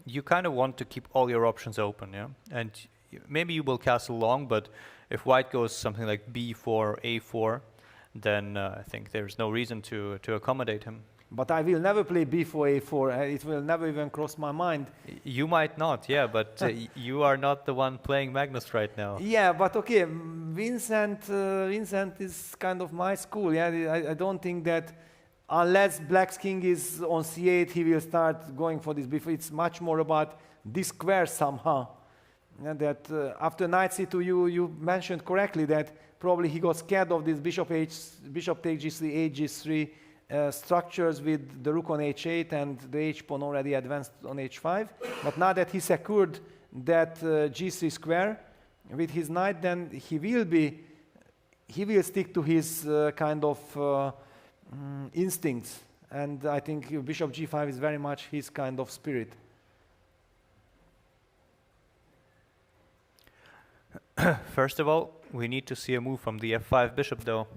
you kind of want to keep all your options open, yeah? And maybe you will castle long, but if white goes something like b4, a4, then I think there's no reason to accommodate him. But I will never play b4, a4. It will never even cross my mind. You might not, yeah, but you are not the one playing Magnus right now. Yeah, but okay, Vincent is kind of my school. Yeah, I don't think that unless black's king is on c8, he will start going for this b4. It's much more about this square somehow. And that after knight c2, you mentioned correctly that probably he got scared of this bishop take g3, h3 structures with the rook on h8 and the h pawn already advanced on h5. But now that he secured that g3 square with his knight, then he will stick to his kind of instincts. And I think bishop g5 is very much his kind of spirit. First of all, we need to see a move from the f5 bishop, though.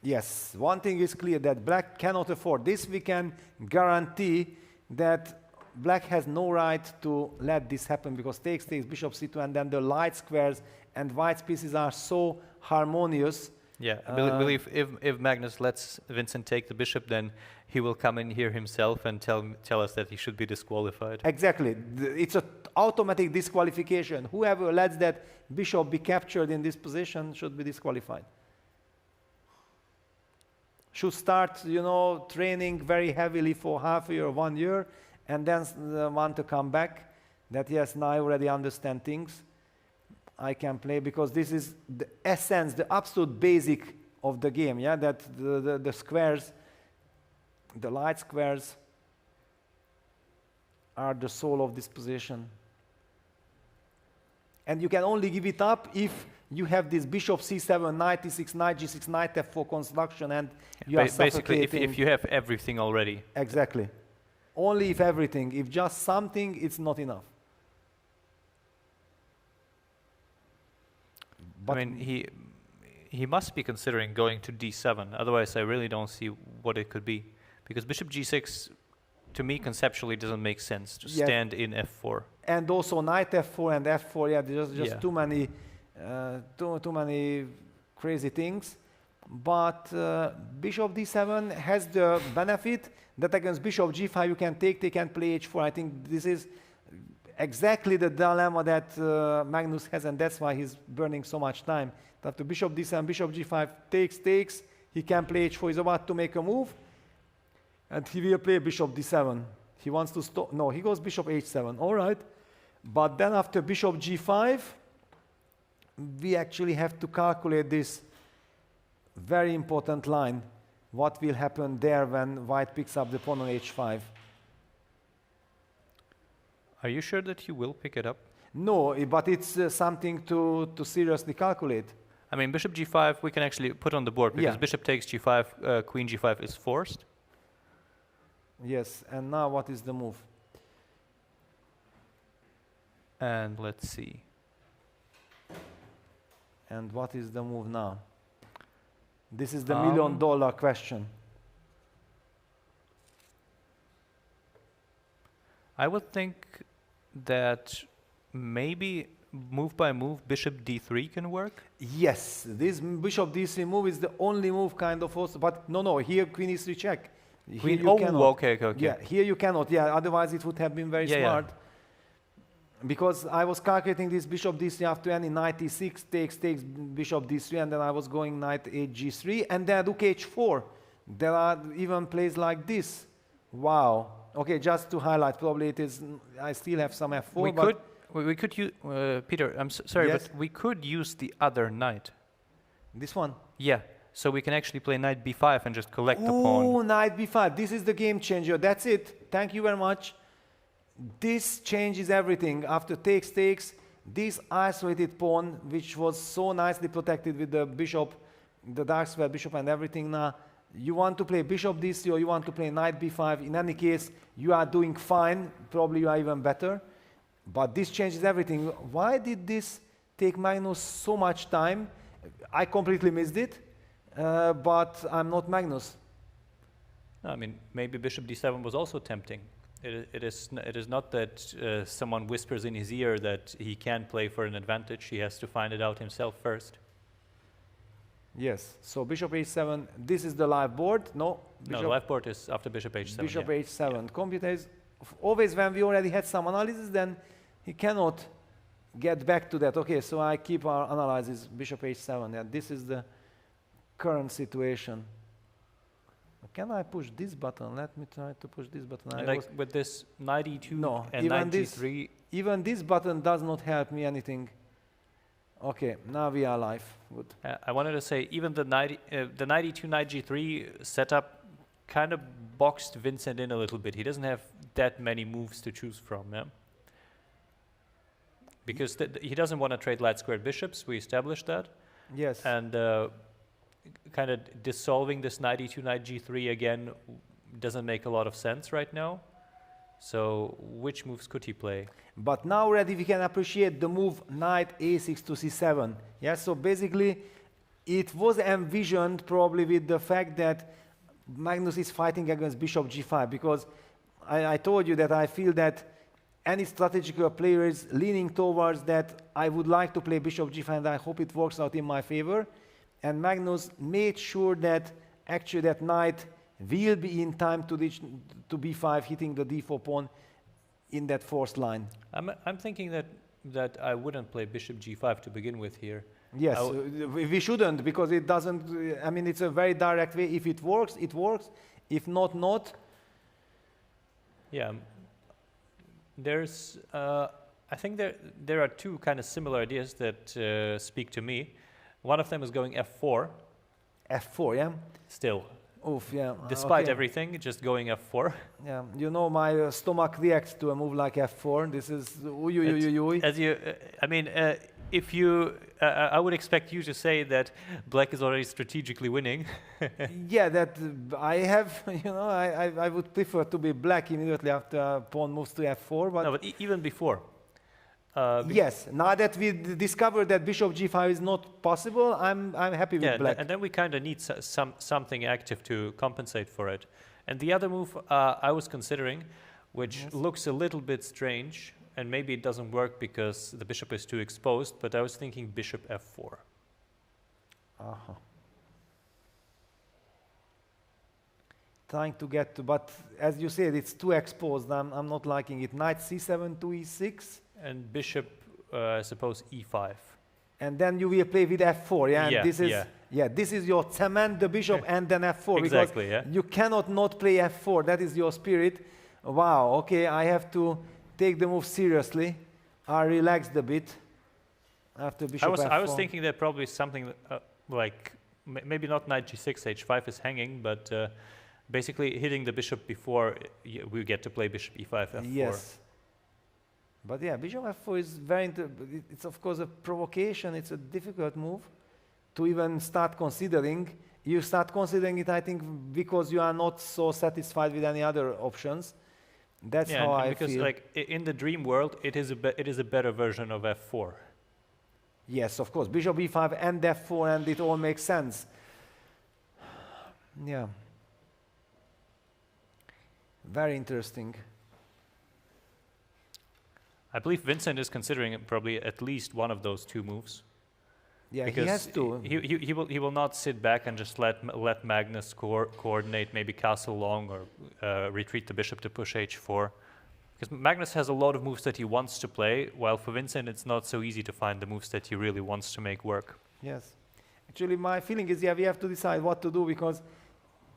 Yes, one thing is clear, that black cannot afford this. We can guarantee that black has no right to let this happen, because takes bishop c2, and then the light squares and white's pieces are so harmonious. Yeah, I believe if Magnus lets Vincent take the bishop, then he will come in here himself and tell us that he should be disqualified. Exactly. It's an automatic disqualification. Whoever lets that bishop be captured in this position should be disqualified. Should start, training very heavily for half a year or 1 year, and then want to come back. That yes, now I already understand things. I can play, because this is the essence, the absolute basic of the game. Yeah, that the squares, the light squares, are the soul of this position. And you can only give it up if you have this bishop c7, knight e6, knight g6, knight f4 construction, and you are basically if you have everything already. Exactly. Only if everything. If just something, it's not enough. But I mean, he must be considering going to d7. Otherwise, I really don't see what it could be, because bishop g6, to me, conceptually doesn't make sense to stand in f4. And also knight f4 and f4. Yeah, there's just too many, too many crazy things. But bishop d7 has the benefit that against bishop g5 you can take and play h4. I think this is exactly the dilemma that Magnus has, and that's why he's burning so much time. After bishop d7, bishop g5 takes, he can play h4. He's about to make a move, and he will play bishop d7. He wants to stop. No, he goes bishop h7. All right. But then after bishop g5, we actually have to calculate this very important line, what will happen there when white picks up the pawn on h5. Are you sure that he will pick it up? No, but it's something to seriously calculate. I mean, bishop g5 we can actually put on the board because Yeah. bishop takes g5, queen g5 is forced. Yes, and now what is the move? And let's see. And what is the move now? This is the $1,000,000 question. I would think that maybe move by move bishop d3 can work. Yes, this bishop d3 move is the only move kind of also, but no, here queen e3 check. Here Queen, you oh, cannot. okay. Yeah, here you cannot. Yeah, otherwise it would have been very Yeah, yeah. smart. Because I was calculating this bishop d3 after any knight e6 takes bishop d3, and then I was going knight h3, and then rook h4. There are even plays like this. Wow. Okay, just to highlight, probably it is. I still have some f4. We could use Peter. I'm sorry, Yes? but we could use the other knight. This one. Yeah, so we can actually play knight b5 and just collect the Oh, pawn. knight b5. This is the game changer. That's it. Thank you very much. This changes everything. After takes, this isolated pawn, which was so nicely protected with the bishop, the dark square bishop and everything now, you want to play bishop d3 or you want to play knight b5. In any case, you are doing fine. Probably you are even better. But this changes everything. Why did this take Magnus so much time? I completely missed it, but I'm not Magnus. No, I mean, maybe bishop d7 was also tempting. It is not that someone whispers in his ear that he can't play for an advantage. He has to find it out himself first. Yes. So bishop h7. This is the live board. No. No, the left board is after bishop h7. Bishop yeah. h7. Computer is always when we already had some analysis, then he cannot get back to that. Okay, so I keep our analysis bishop h7. Yeah, this is the current situation. Can I push this button? Let me try to push this button. And like with this knight e2 No, and even knight this- g3, Even this button does not help me anything. Okay, now we are live. Good. I wanted to say even the knight e2, knight g3 setup kind of boxed Vincent in a little bit. He doesn't have that many moves to choose from, yeah? Because he doesn't want to trade light squared bishops. We established that. Yes. And kind of dissolving this knight e2, knight g3 again doesn't make a lot of sense right now. So which moves could he play? But now already we can appreciate the move knight a6 to c7. Yes, so basically it was envisioned probably with the fact that Magnus is fighting against bishop g5, because I told you that I feel that any strategical player is leaning towards that I would like to play bishop g5 and I hope it works out in my favor. And Magnus made sure that actually that knight will be in time to reach to b5, hitting the d4 pawn in that forced line. I'm thinking that I wouldn't play bishop g5 to begin with here. Yes, we shouldn't, because it doesn't, I mean, it's a very direct way. If it works, it works. If not, not. Yeah. There's, I think there are two kind of similar ideas that speak to me. One of them is going f4. f4, yeah? Still. Oof, yeah. Despite okay. everything, just going f4. Yeah, you know, my stomach reacts to a move like f4. This is, As you, I mean, if you, I would expect you to say that black is already strategically winning. Yeah, that I have, you know, I would prefer to be black immediately after pawn moves to f4. But no, but even before. Yes, now that we discovered that bishop g5 is not possible, I'm happy with black. And then we kind of need something active to compensate for it. And the other move I was considering, which looks a little bit strange, and maybe it doesn't work because the bishop is too exposed, but I was thinking bishop f4. Trying to get to, but as you said, it's too exposed. I'm not liking it. Knight c7 to e6. And bishop, I suppose, e5. And then you will play with f4, yeah? Yeah, And this is, yeah. This is your cement the bishop and then f4. Exactly, because yeah. you cannot not play f4. That is your spirit. Wow, okay, I have to take the move seriously. I relaxed a bit after bishop f4. I was thinking that probably something like maybe not knight g6, h5 is hanging, but basically hitting the bishop before we get to play bishop e5, f4. Yes. But yeah, bishop f4 is it's of course a provocation. It's a difficult move to even start considering. You start considering it, I think, because you are not so satisfied with any other options. That's how I because feel. like in the dream world, it is a better version of f4. Yes, of course. Bishop e5 and f4, and it all makes sense. Yeah. Very interesting. I believe Vincent is considering probably at least one of those two moves. Yeah, Because he has to. he will not sit back and just let Magnus coordinate maybe castle long or retreat the bishop to push h4. Because Magnus has a lot of moves that he wants to play, while for Vincent it's not so easy to find the moves that he really wants to make work. Yes. Actually, my feeling is, yeah, we have to decide what to do, because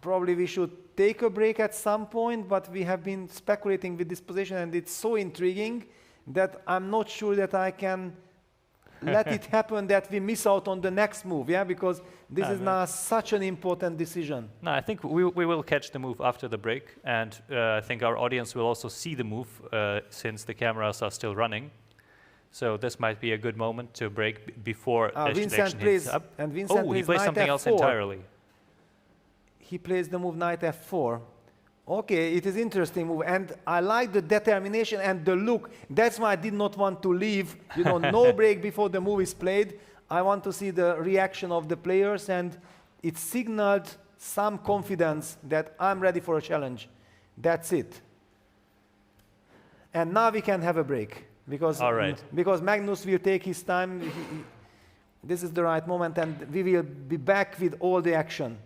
probably we should take a break at some point, but we have been speculating with this position, and it's so intriguing that I'm not sure that I can let it happen that we miss out on the next move, yeah, because this is now such an important decision. No, I think we will catch the move after the break, and I think our audience will also see the move since the cameras are still running. So this might be a good moment to break before the Vincent action plays, hits up. and Vincent Oh, he plays plays knight something f4. else entirely. He plays the move knight f4. Okay, it is interesting move, and I like the determination and the look. That's why I did not want to leave, you know, no break before the move is played. I want to see the reaction of the players, and it signaled some confidence that I'm ready for a challenge. That's it. And now we can have a break, because All right. because Magnus will take his time. This is the right moment, and we will be back with all the action.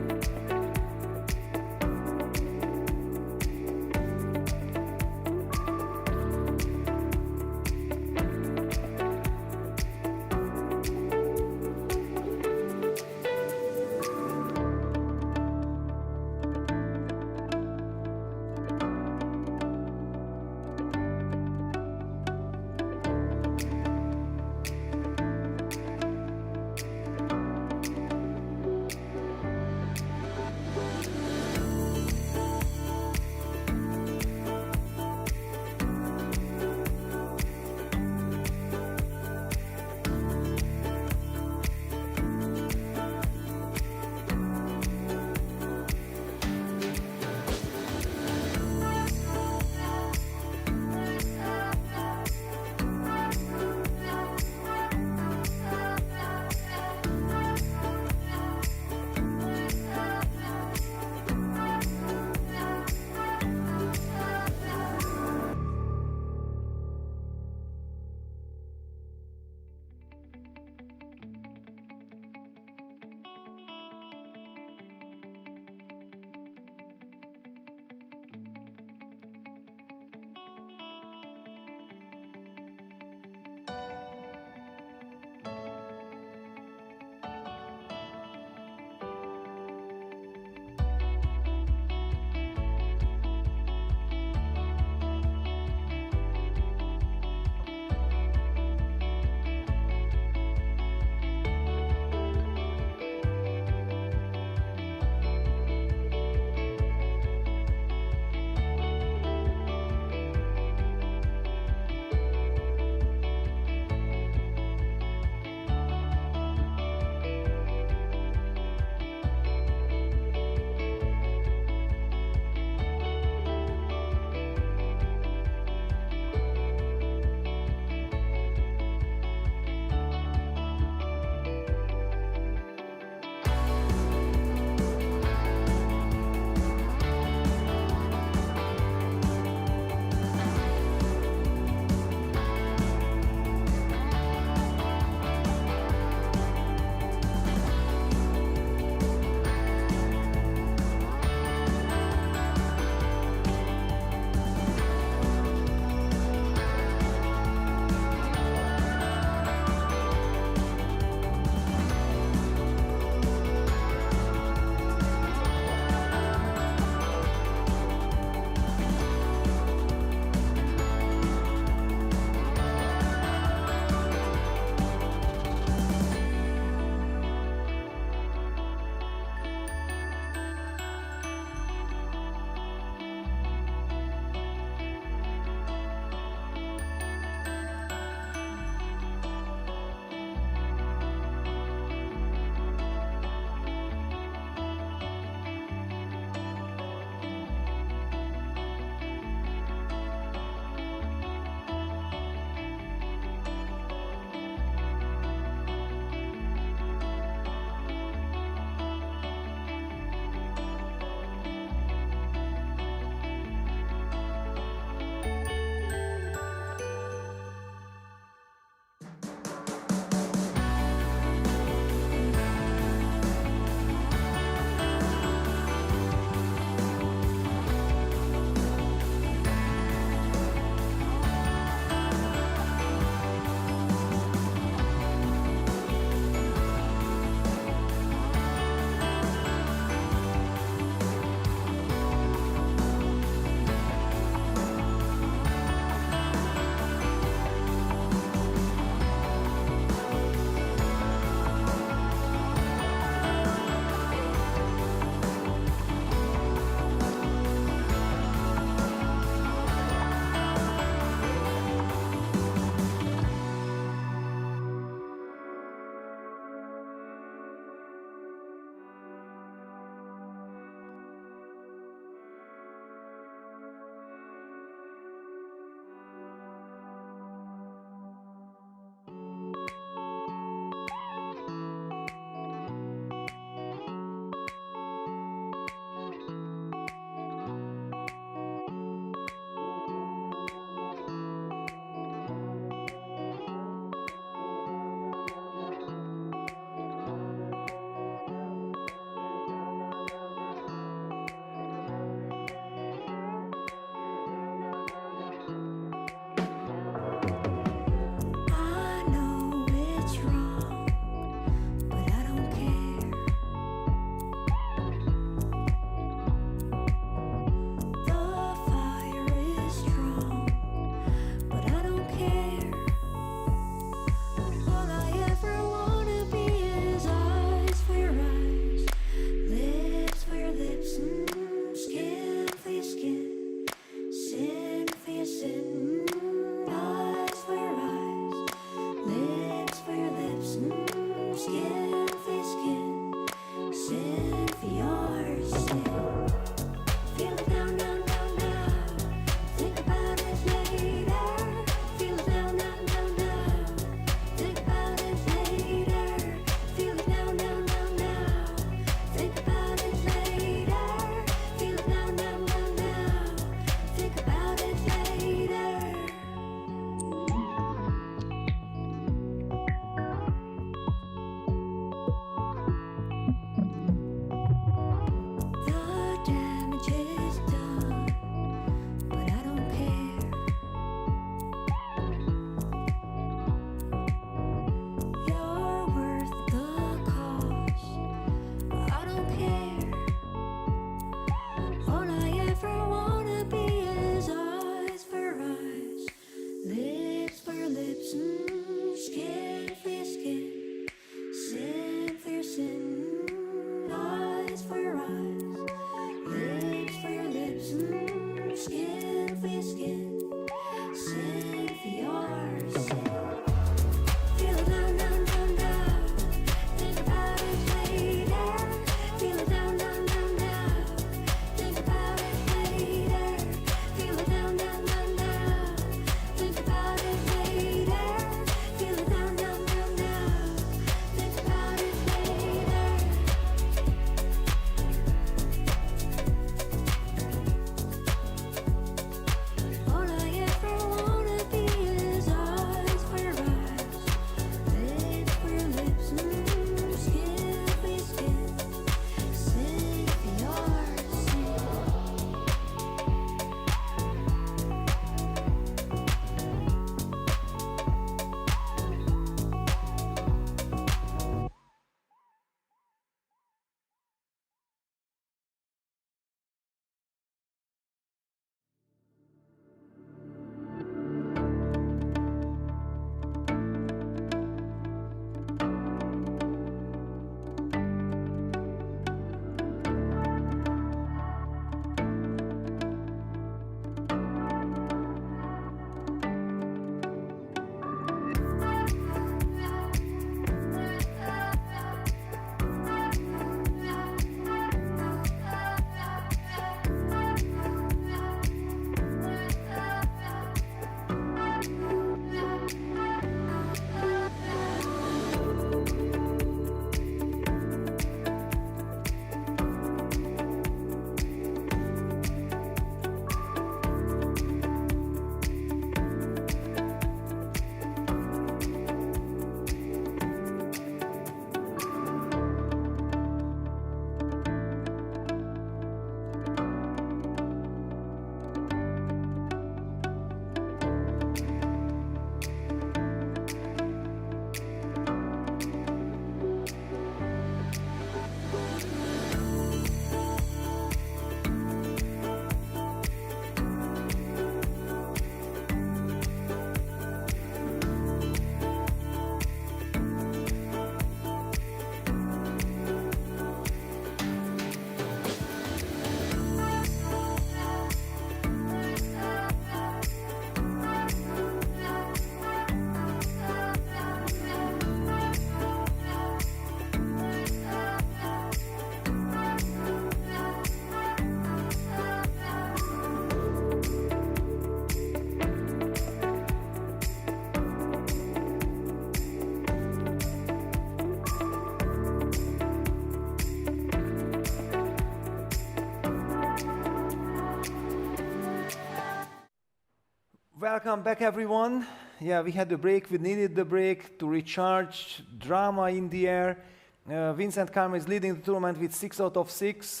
Welcome back, everyone. Yeah, we had the break. We needed the break to recharge. Drama in the air. Vincent Karma is leading the tournament with 6 out of 6,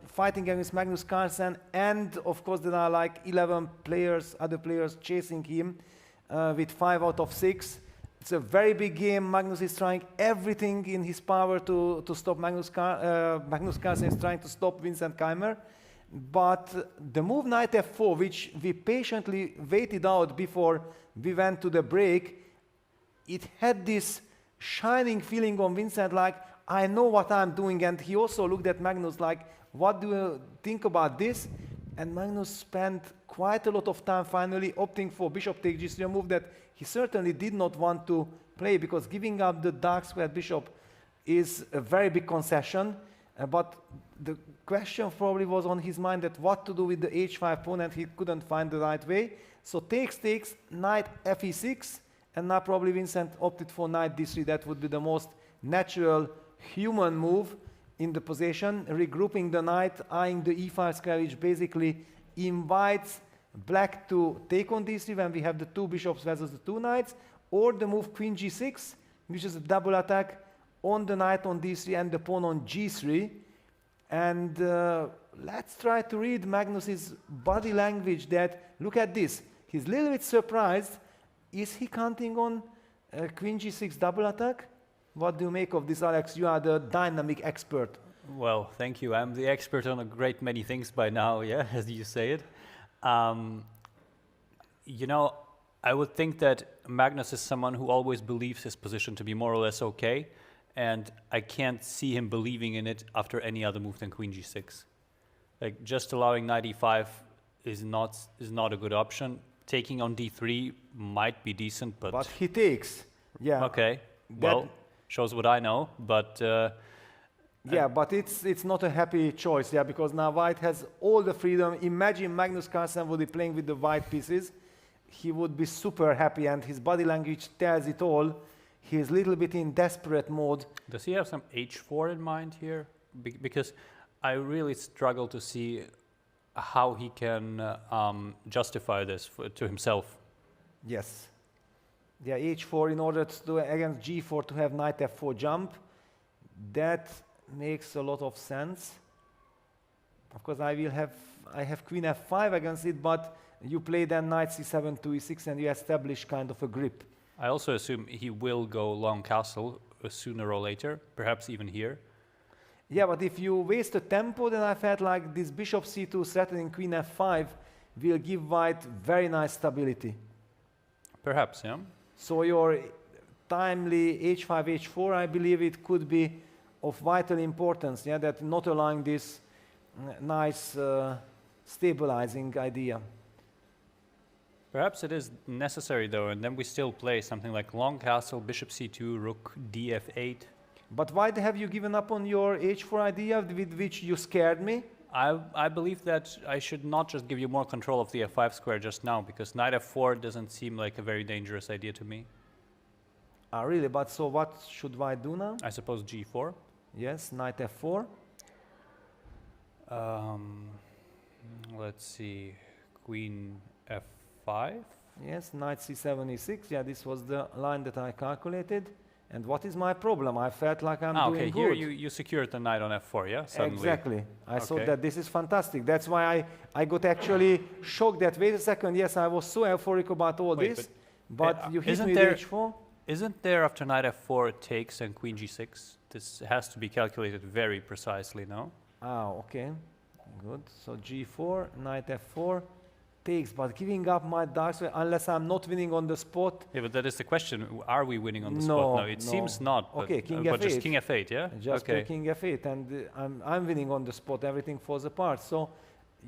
fighting against Magnus Carlsen, and of course there are like 11 players, other players chasing him with 5 out of 6. It's a very big game. Magnus is trying everything in his power to stop Magnus Carlsen is trying to stop Vincent Keimer. But the move knight f4, which we patiently waited out before we went to the break, it had this shining feeling on Vincent, like, I know what I'm doing. And he also looked at Magnus like, what do you think about this? And Magnus spent quite a lot of time finally opting for bishop takes g3, a move that he certainly did not want to play, because giving up the dark squared bishop is a very big concession. But the question probably was on his mind, that what to do with the h5 pawn, and he couldn't find the right way. So takes, knight fe6, and now probably Vincent opted for knight d3. That would be the most natural human move in the position, regrouping the knight, eyeing the e5 square, which basically invites black to take on d3 when we have the 2 bishops versus the 2 knights, or the move queen g6, which is a double attack on the knight on d3 and the pawn on g3. And let's try to read Magnus's body language. That, look at this, he's a little bit surprised. Is he counting on queen g6 double attack? What do you make of this, Alex? You are the dynamic expert. Well, thank you. I'm the expert on a great many things by now, yeah, as you say it. You know, I would think that Magnus is someone who always believes his position to be more or less okay, and I can't see him believing in it after any other move than queen g6. Like, just allowing knight e5 is not a good option. Taking on d3 might be decent, but he takes. Yeah. Okay. Well, shows what I know, but yeah, but it's not a happy choice, yeah, because now white has all the freedom. Imagine Magnus Carlsen would be playing with the white pieces. He would be super happy, and his body language tells it all. He is a little bit in desperate mode. Does he have some h4 in mind here? Because I really struggle to see how he can justify this to himself. Yes. Yeah, h4 in order to do against g4 to have knight f4 jump. That makes a lot of sense. Of course, I have queen f5 against it, but you play then knight c7 to e6, and you establish kind of a grip. I also assume he will go long castle sooner or later, perhaps even here. Yeah, but if you waste a tempo, then I felt like this bishop c2 threatening queen f5 will give white very nice stability. Perhaps, yeah. So your timely h5, h4, I believe it could be of vital importance, yeah, that not allowing this nice stabilizing idea. Perhaps it is necessary though, and then we still play something like long castle, bishop c2, rook df8. But why have you given up on your h4 idea with which you scared me? I believe that I should not just give you more control of the f5 square just now, because knight f4 doesn't seem like a very dangerous idea to me. Ah, really? But so what should white do now? I suppose g4. Yes, knight f4. Let's see, queen f5. Yes, knight c7, e6. Yeah, this was the line that I calculated. And what is my problem? I felt like I'm doing good. Okay, here you secured the knight on f4, yeah? Suddenly. Exactly. I thought that this is fantastic. That's why I got actually shocked that, wait a second, yes, I was so euphoric about all this, but you hit me with h4. Isn't there, after knight f4, it takes and queen g6? This has to be calculated very precisely, no? Ah, okay. Good. So g4, knight f4. Takes, but giving up my dark square, unless I'm not winning on the spot. Yeah, but that is the question. Are we winning on the spot? No, it seems not. But, okay, king but f8. just king f8, yeah? Just okay. king f8, and I'm winning on the spot. Everything falls apart. So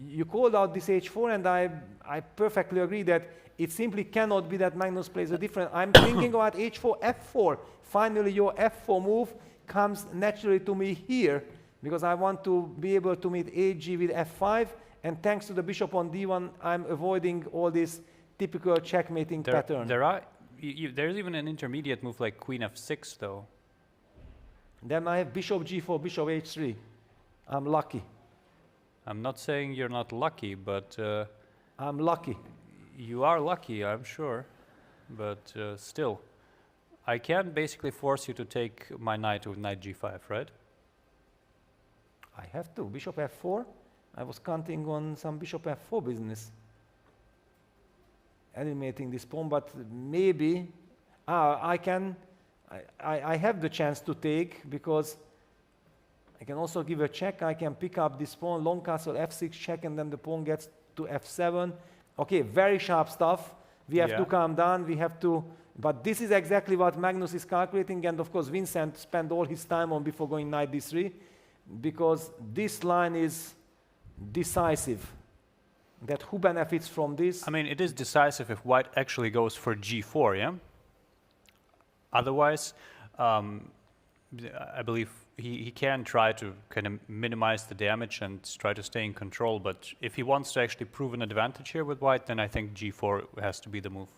you called out this h4, and I perfectly agree that it simply cannot be that Magnus plays a different. I'm thinking about h4, f4. Finally, your f4 move comes naturally to me here, because I want to be able to meet ag with f5. And thanks to the bishop on d1, I'm avoiding all this typical checkmating pattern. There's even an intermediate move like queen f6, though. Then I have bishop g4, bishop h3. I'm lucky. I'm not saying you're not lucky, but... I'm lucky. You are lucky, I'm sure, but still. I can basically force you to take my knight with knight g5, right? I have to. Bishop f4? I was counting on some bishop f4 business. Eliminating this pawn, but maybe I have the chance to take, because I can also give a check. I can pick up this pawn, long castle f6 check, and then the pawn gets to f7. Okay, very sharp stuff. We have to calm down. We have to. But this is exactly what Magnus is calculating, and of course Vincent spent all his time on before going knight d3, because this line is decisive. That who benefits from this? I mean, it is decisive if white actually goes for g4, yeah? Otherwise, I believe he can try to kind of minimize the damage and try to stay in control, but if he wants to actually prove an advantage here with white, then I think g4 has to be the move.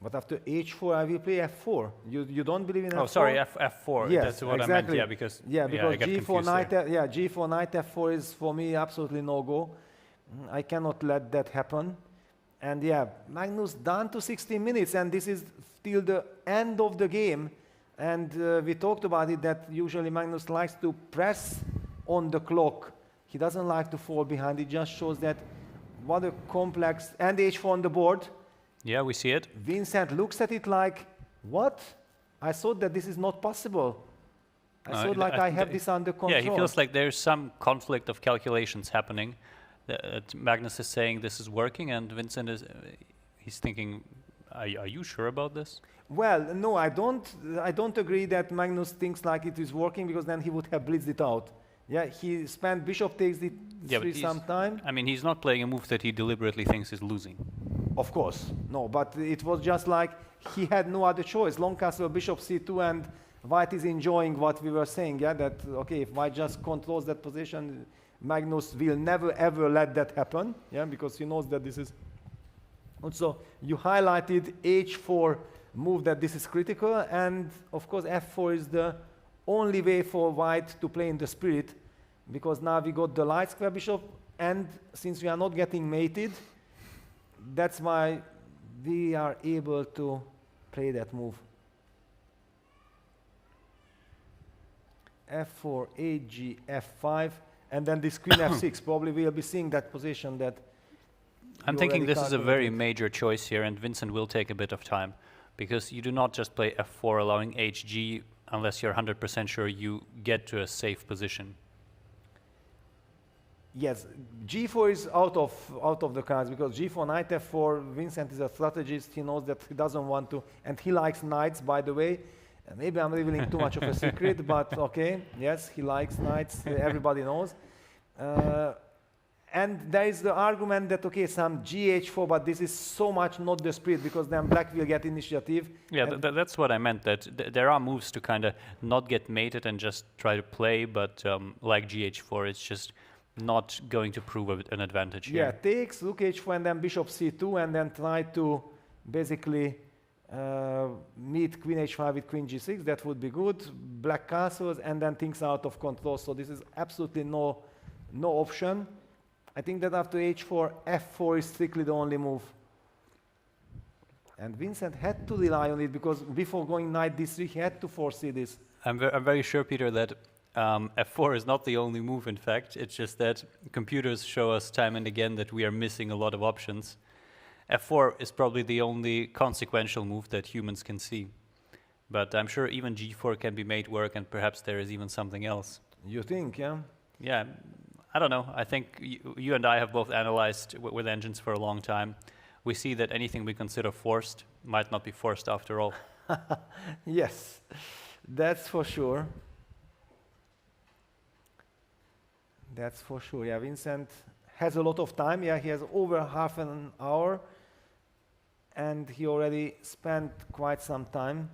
But after h4, I will play f4. You don't believe in f4? Oh, sorry, f4. Yes, that's what exactly. I meant. Yeah, because I got g4 knight, there. g4 knight f4 is for me absolutely no go. I cannot let that happen. And yeah, Magnus down to 16 minutes, and this is till the end of the game. And we talked about it, that usually Magnus likes to press on the clock. He doesn't like to fall behind. It just shows that what a complex, and h4 on the board. Yeah, we see it. Vincent looks at it like, what? I thought that this is not possible. I thought like I have this under control. Yeah, he feels like there's some conflict of calculations happening. Magnus is saying this is working, and Vincent is, he's thinking, are you sure about this? Well, no, I don't agree that Magnus thinks like it is working, because then he would have blitzed it out. Yeah, he spent bishop takes the some time. I mean, he's not playing a move that he deliberately thinks is losing. Of course, no, but it was just like he had no other choice. Long castle, bishop c2, and white is enjoying what we were saying, yeah, that, okay, if white just controls that position, Magnus will never ever let that happen, yeah, because he knows that this is. Also, you highlighted h4 move, that this is critical, and of course f4 is the only way for white to play in the spirit, because now we got the light square bishop, and since we are not getting mated, that's why we are able to play that move. f4, hg, f5, and then this queen f6. Probably we'll be seeing that position that I'm thinking this is a very major choice here, and Vincent will take a bit of time, because you do not just play f4 allowing hg unless you're 100% sure you get to a safe position. Yes, g4 is out of the cards, because g4, knight f4, Vincent is a strategist. He knows that he doesn't want to, and he likes knights, by the way. Maybe I'm revealing too much of a secret, but okay, yes, he likes knights, everybody knows. And there is the argument that, okay, some gh4, but this is so much not the spirit, because then black will get initiative. Yeah, that's what I meant, that there are moves to kind of not get mated and just try to play, but like gh4, it's just not going to prove an advantage here. Yeah, takes, rook h4, and then bishop c2, and then try to basically meet queen h5 with queen g6. That would be good. Black castles, and then things out of control. So this is absolutely no option. I think that after h4, f4 is strictly the only move. And Vincent had to rely on it, because before going knight d3, he had to foresee this. I'm very sure, Peter, that f4 is not the only move, in fact. It's just that computers show us time and again that we are missing a lot of options. f4 is probably the only consequential move that humans can see. But I'm sure even g4 can be made work, and perhaps there is even something else. You think, yeah? Yeah, I don't know. I think you and I have both analyzed with engines for a long time. We see that anything we consider forced might not be forced after all. Yes, that's for sure. That's for sure. Yeah, Vincent has a lot of time. Yeah, he has over half an hour, and he already spent quite some time.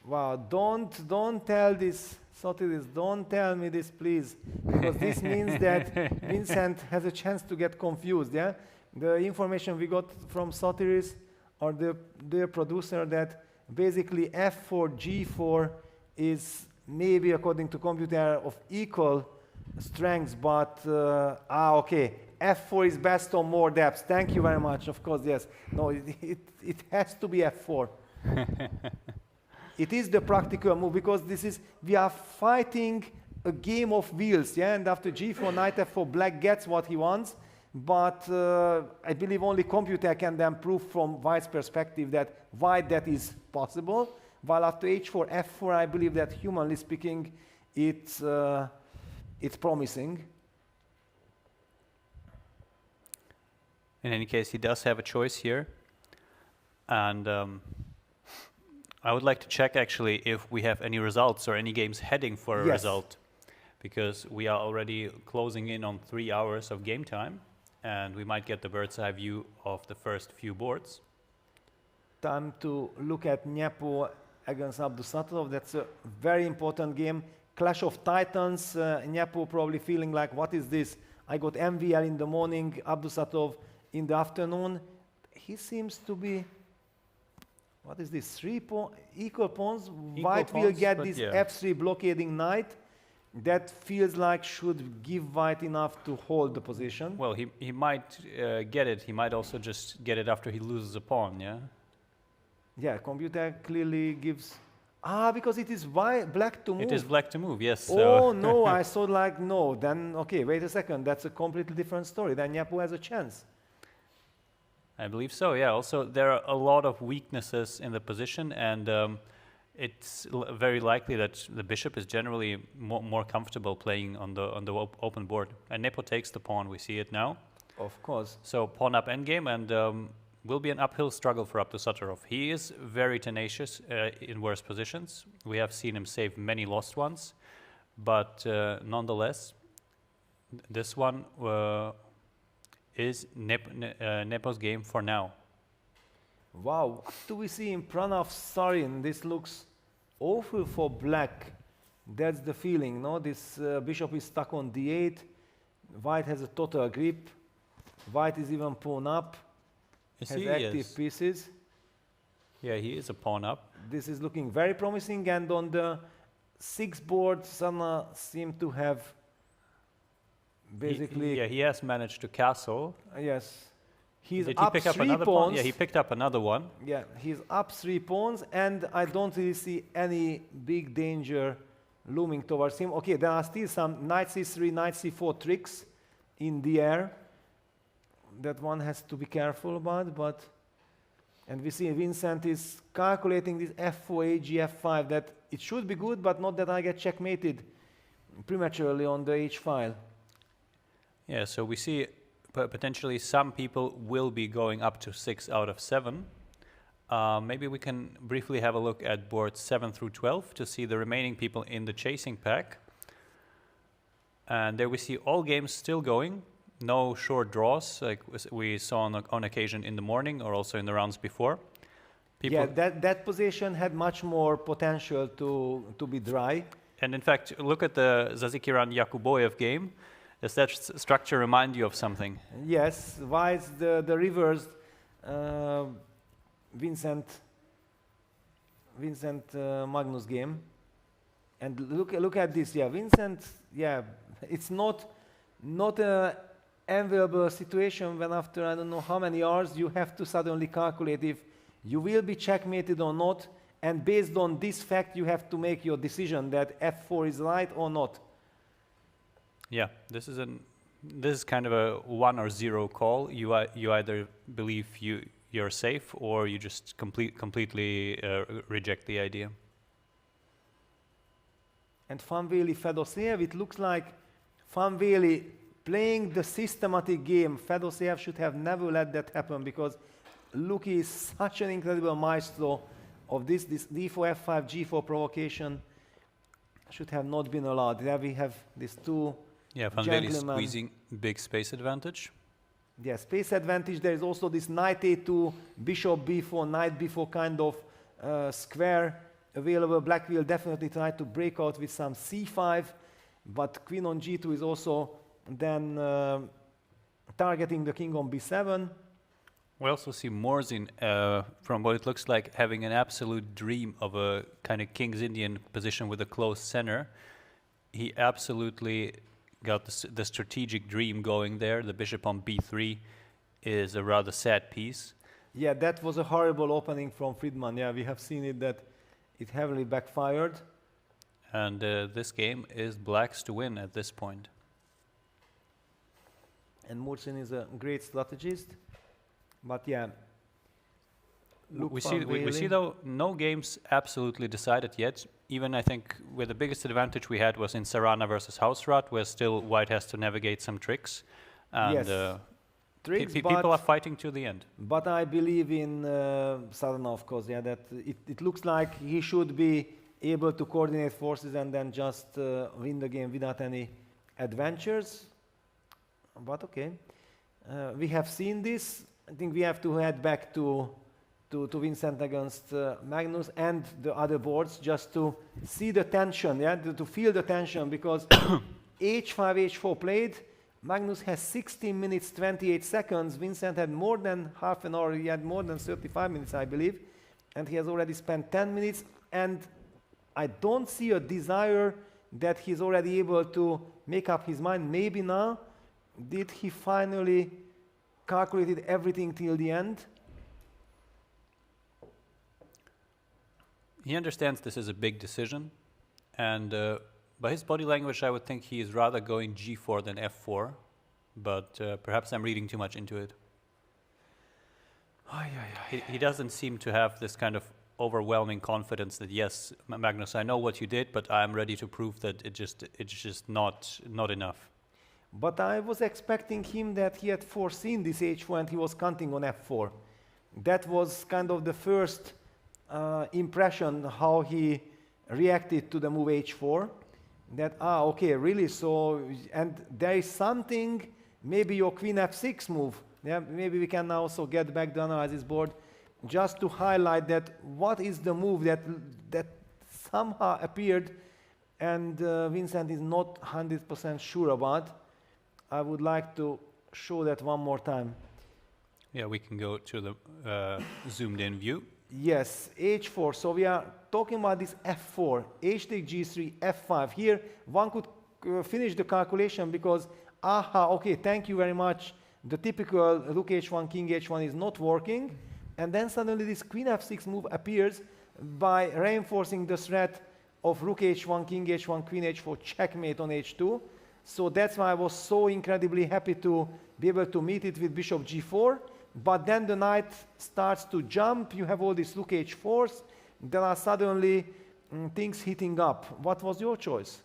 Wow, don't tell this, Sotiris, don't tell me this, please, because this means that Vincent has a chance to get confused, yeah? The information we got from Sotiris, or their producer, that basically f4, g4 is maybe, according to computer, of equal strengths, but okay. F4 is best on more depth. Thank you very much. Of course, yes. No, it has to be F4. It is the practical move because we are fighting a game of wheels, yeah. And after G4, Knight F4, Black gets what he wants. But I believe only computer can then prove from White's perspective that that is possible. While after H4, F4, I believe that humanly speaking, it's promising. In any case, he does have a choice here. And I would like to check actually if we have any results or any games heading for a result. Because we are already closing in on 3 hours of game time. And we might get the bird's eye view of the first few boards. Time to look at Nyepo against Abdusatov. That's a very important game. Clash of Titans. Nyepo probably feeling like, what is this? I got MVL in the morning, Abdusatov in the afternoon. He seems to be, what is this? 3 equal pawns. White will get this F3 blockading knight. That feels like should give White enough to hold the position. Well, he might get it. He might also just get it after he loses a pawn, yeah? Yeah, computer clearly gives... because it is black to move. It is black to move, yes. Oh, no, I thought like, no. Then, okay, wait a second. That's a completely different story. Then Nyepo has a chance. I believe so, yeah. Also, there are a lot of weaknesses in the position, and it's very likely that the bishop is generally more comfortable playing on the open board. And Nyepo takes the pawn. We see it now. Of course. So pawn up endgame, and will be an uphill struggle for Abdusatov. He is very tenacious in worse positions. We have seen him save many lost ones, but nonetheless, this one is Nyepo's game for now. Wow, what do we see in Pranav Sarin? This looks awful for black. That's the feeling, no? This bishop is stuck on d8. White has a total grip. White is even pawn up. Has active pieces. Yeah, he is a pawn up. This is looking very promising, and on the 6 board, Sana seem to have basically... he has managed to castle. Yes. He's Did up he pick up 3 another pawns. pawn? Yeah, he picked up another one. Yeah, he's up 3 pawns, and I don't really see any big danger looming towards him. Okay, there are still some knight c3, knight c4 tricks in the air that one has to be careful about, but... And we see Vincent is calculating this f4, g5, that it should be good, but not that I get checkmated prematurely on the h file. Yeah, so we see potentially some people will be going up to 6 out of 7. Maybe we can briefly have a look at boards 7 through 12 to see the remaining people in the chasing pack. And there we see all games still going. No short draws like we saw on occasion in the morning or also in the rounds before. Yeah, that position had much more potential to be dry. And in fact, look at the Zazikiran Yakuboyev game. Does that structure remind you of something? Yes, why is the reverse Vincent Magnus game? And look at this. Yeah, Vincent. Yeah, it's not a enviable situation when after I don't know how many hours you have to suddenly calculate if you will be checkmated or not, and based on this fact you have to make your decision that f4 is right or not. Yeah, this is kind of a 1 or 0 call. You either believe you're safe or you just completely reject the idea. And Fanveli Fedoseev, it looks like Fanveli playing the systematic game. Fedoseev should have never let that happen because Luki is such an incredible maestro of this d4, f5, g4 provocation should have not been allowed. There we have these two Fanveli squeezing big space advantage. Yeah, space advantage. There is also this knight a2, bishop b4, knight b4 kind of square available. Black will definitely try to break out with some c5, but queen on g2 is also then targeting the king on b7. We also see Morzin, from what it looks like, having an absolute dream of a kind of King's Indian position with a close center. He absolutely got the strategic dream going there. The bishop on b3 is a rather sad piece. Yeah, that was a horrible opening from Friedman. Yeah, we have seen it that it heavily backfired. And this game is black's to win at this point. And Mursin is a great strategist. But yeah, We see though no games absolutely decided yet. Even I think where the biggest advantage we had was in Sarana versus Hausrat, where still White has to navigate some tricks. And yes. Tricks, people are fighting to the end. But I believe in Sarana, of course, yeah, that it looks like he should be able to coordinate forces and then just win the game without any adventures. But okay, we have seen this. I think we have to head back to Vincent against Magnus and the other boards just to see the tension, yeah, to feel the tension, because h5, h4 played. Magnus has 16 minutes, 28 seconds. Vincent had more than half an hour. He had more than 35 minutes, I believe. And he has already spent 10 minutes. And I don't see a desire that he's already able to make up his mind. Maybe now, did he finally calculated everything till the end? He understands this is a big decision, and by his body language, I would think he is rather going g4 than f4, but perhaps I'm reading too much into it. He doesn't seem to have this kind of overwhelming confidence that, yes, Magnus, I know what you did, but I'm ready to prove that it's just not enough. But I was expecting him that he had foreseen this h4 and he was counting on f4. That was kind of the first impression how he reacted to the move h4. That, okay, really, so, and there is something, maybe your queen f6 move. Yeah, maybe we can also get back the analysis board just to highlight that what is the move that somehow appeared and Vincent is not 100% sure about. I would like to show that one more time. Yeah, we can go to the zoomed in view. Yes, h4. So we are talking about this f4, h takes g3, f5. Here, one could finish the calculation because, okay, thank you very much. The typical rook h1, king h1 is not working. And then suddenly this queen f6 move appears by reinforcing the threat of rook h1, king h1, queen h4, checkmate on h2. So that's why I was so incredibly happy to be able to meet it with bishop g4. But then the knight starts to jump. You have all these rook h4s. There are suddenly things heating up. What was your choice?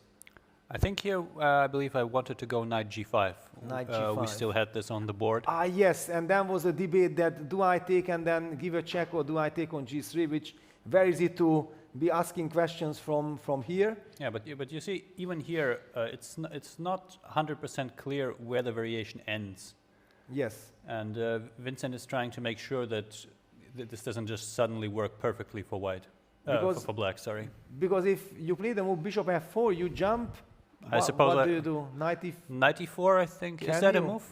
I think here, I believe I wanted to go knight g5. Knight g5. We still had this on the board. Yes, and then was a debate that do I take and then give a check or do I take on g3, which very easy to be asking questions from here. Yeah, but you see, even here, it's not 100% clear where the variation ends. Yes. And Vincent is trying to make sure that this doesn't just suddenly work perfectly for white, for black, sorry. Because if you play the move bishop f4, you jump. I suppose. What do you do? Knight e4, I think. Is that a move?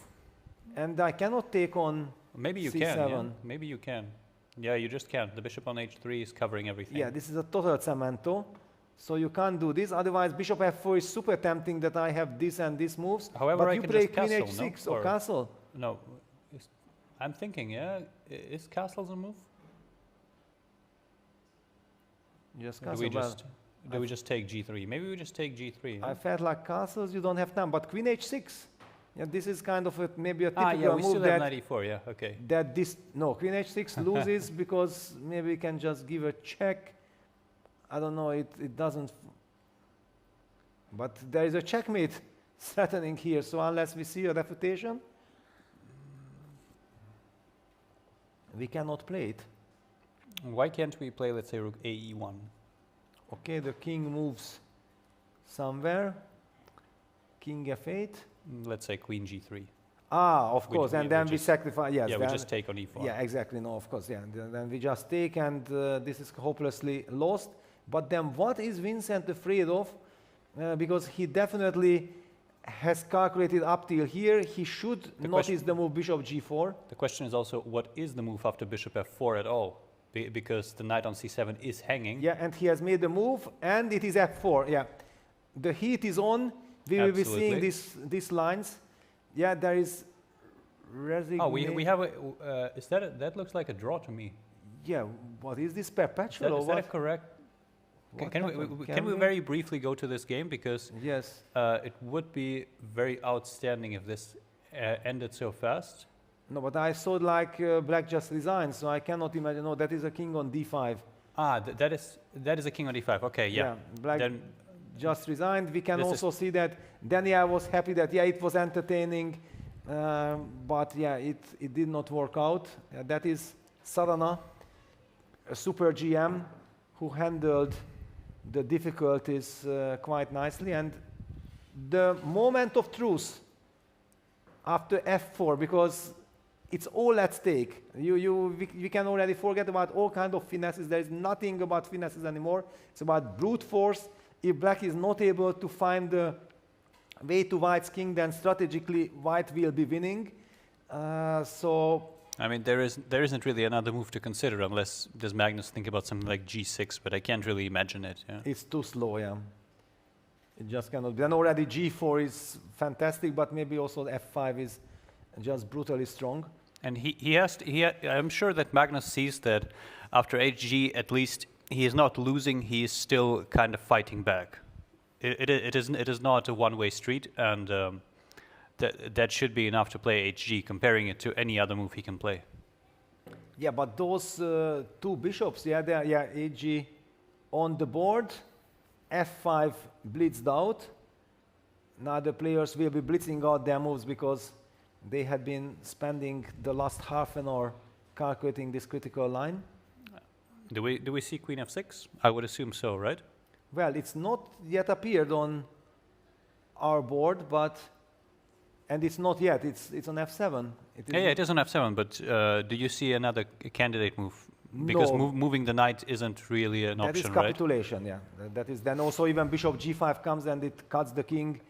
And I cannot take on Maybe you c7. can. Yeah. Maybe you can. Yeah, you just can't. The bishop on h3 is covering everything. Yeah, this is a total cemento. So you can't do this. Otherwise, bishop f4 is super tempting that I have this and this moves. However, but I you can play just queen castle, h6 no? or castle. No. I'm thinking, yeah. Is castles a move? Just castle. Do we just take g3? Maybe we just take g3. I felt like castles, you don't have time. But queen h6, yeah, this is kind of maybe a typical we move still that, have knight e4, yeah, okay. that this, no, queen h6 loses because maybe we can just give a check. I don't know, it doesn't. But there is a checkmate threatening here, so unless we see a refutation, we cannot play it. Why can't we play, let's say, rook ae1? Okay, the king moves somewhere. King f8. Let's say queen g3. Of course, and then we sacrifice, yes. Yeah, we just take on e4. Yeah, exactly, no, of course, yeah. Then we just take and this is hopelessly lost. But then what is Vincent afraid of? Because he definitely has calculated up till here. He should notice the move bishop g4. The question is also, what is the move after bishop f4 at all? Because the knight on c7 is hanging. Yeah, and he has made the move, and it is f4, yeah. The heat is on. We will be seeing Absolutely. these lines. Yeah, there is resignation. Oh, we have a. Is that looks like a draw to me? Yeah, what is this Is perpetual that, or is that what? correct? What Can happened? we very briefly go to this game because Yes. it would be very outstanding if this ended so fast. No, but I saw like black just resigned, so I cannot imagine. No, that is a king on d5. Ah, that is a king on d5. Okay, yeah. black Then just resigned. We can this also see that Daniel was happy that it was entertaining, but it did not work out. That is Sarana, a super GM who handled the difficulties quite nicely, and the moment of truth after f4, because it's all at stake. We can already forget about all kinds of finesses. There is nothing about finesses anymore. It's about brute force. If black is not able to find the way to white's king, then strategically white will be winning. I mean, there isn't really another move to consider unless does Magnus think about something like g6, but I can't really imagine it. Yeah. It's too slow, yeah. It just cannot be. Then already g4 is fantastic, but maybe also f5 is just brutally strong. And I'm sure that Magnus sees that after hg, at least he is not losing, he is still kind of fighting back. It is not a one-way street, and that should be enough to play hg, comparing it to any other move he can play. Yeah, but those two bishops, hg on the board, f5 blitzed out. Now the players will be blitzing out their moves because they had been spending the last half an hour calculating this critical line. Do we see queen f6? I would assume so, right? Well, it's not yet appeared on our board, and it's not yet. It's on f7. It is on f7. But do you see another candidate move? Because No. Moving the knight isn't really an option, That is right? capitulation, yeah. That is then also even bishop g5 comes and it cuts the king.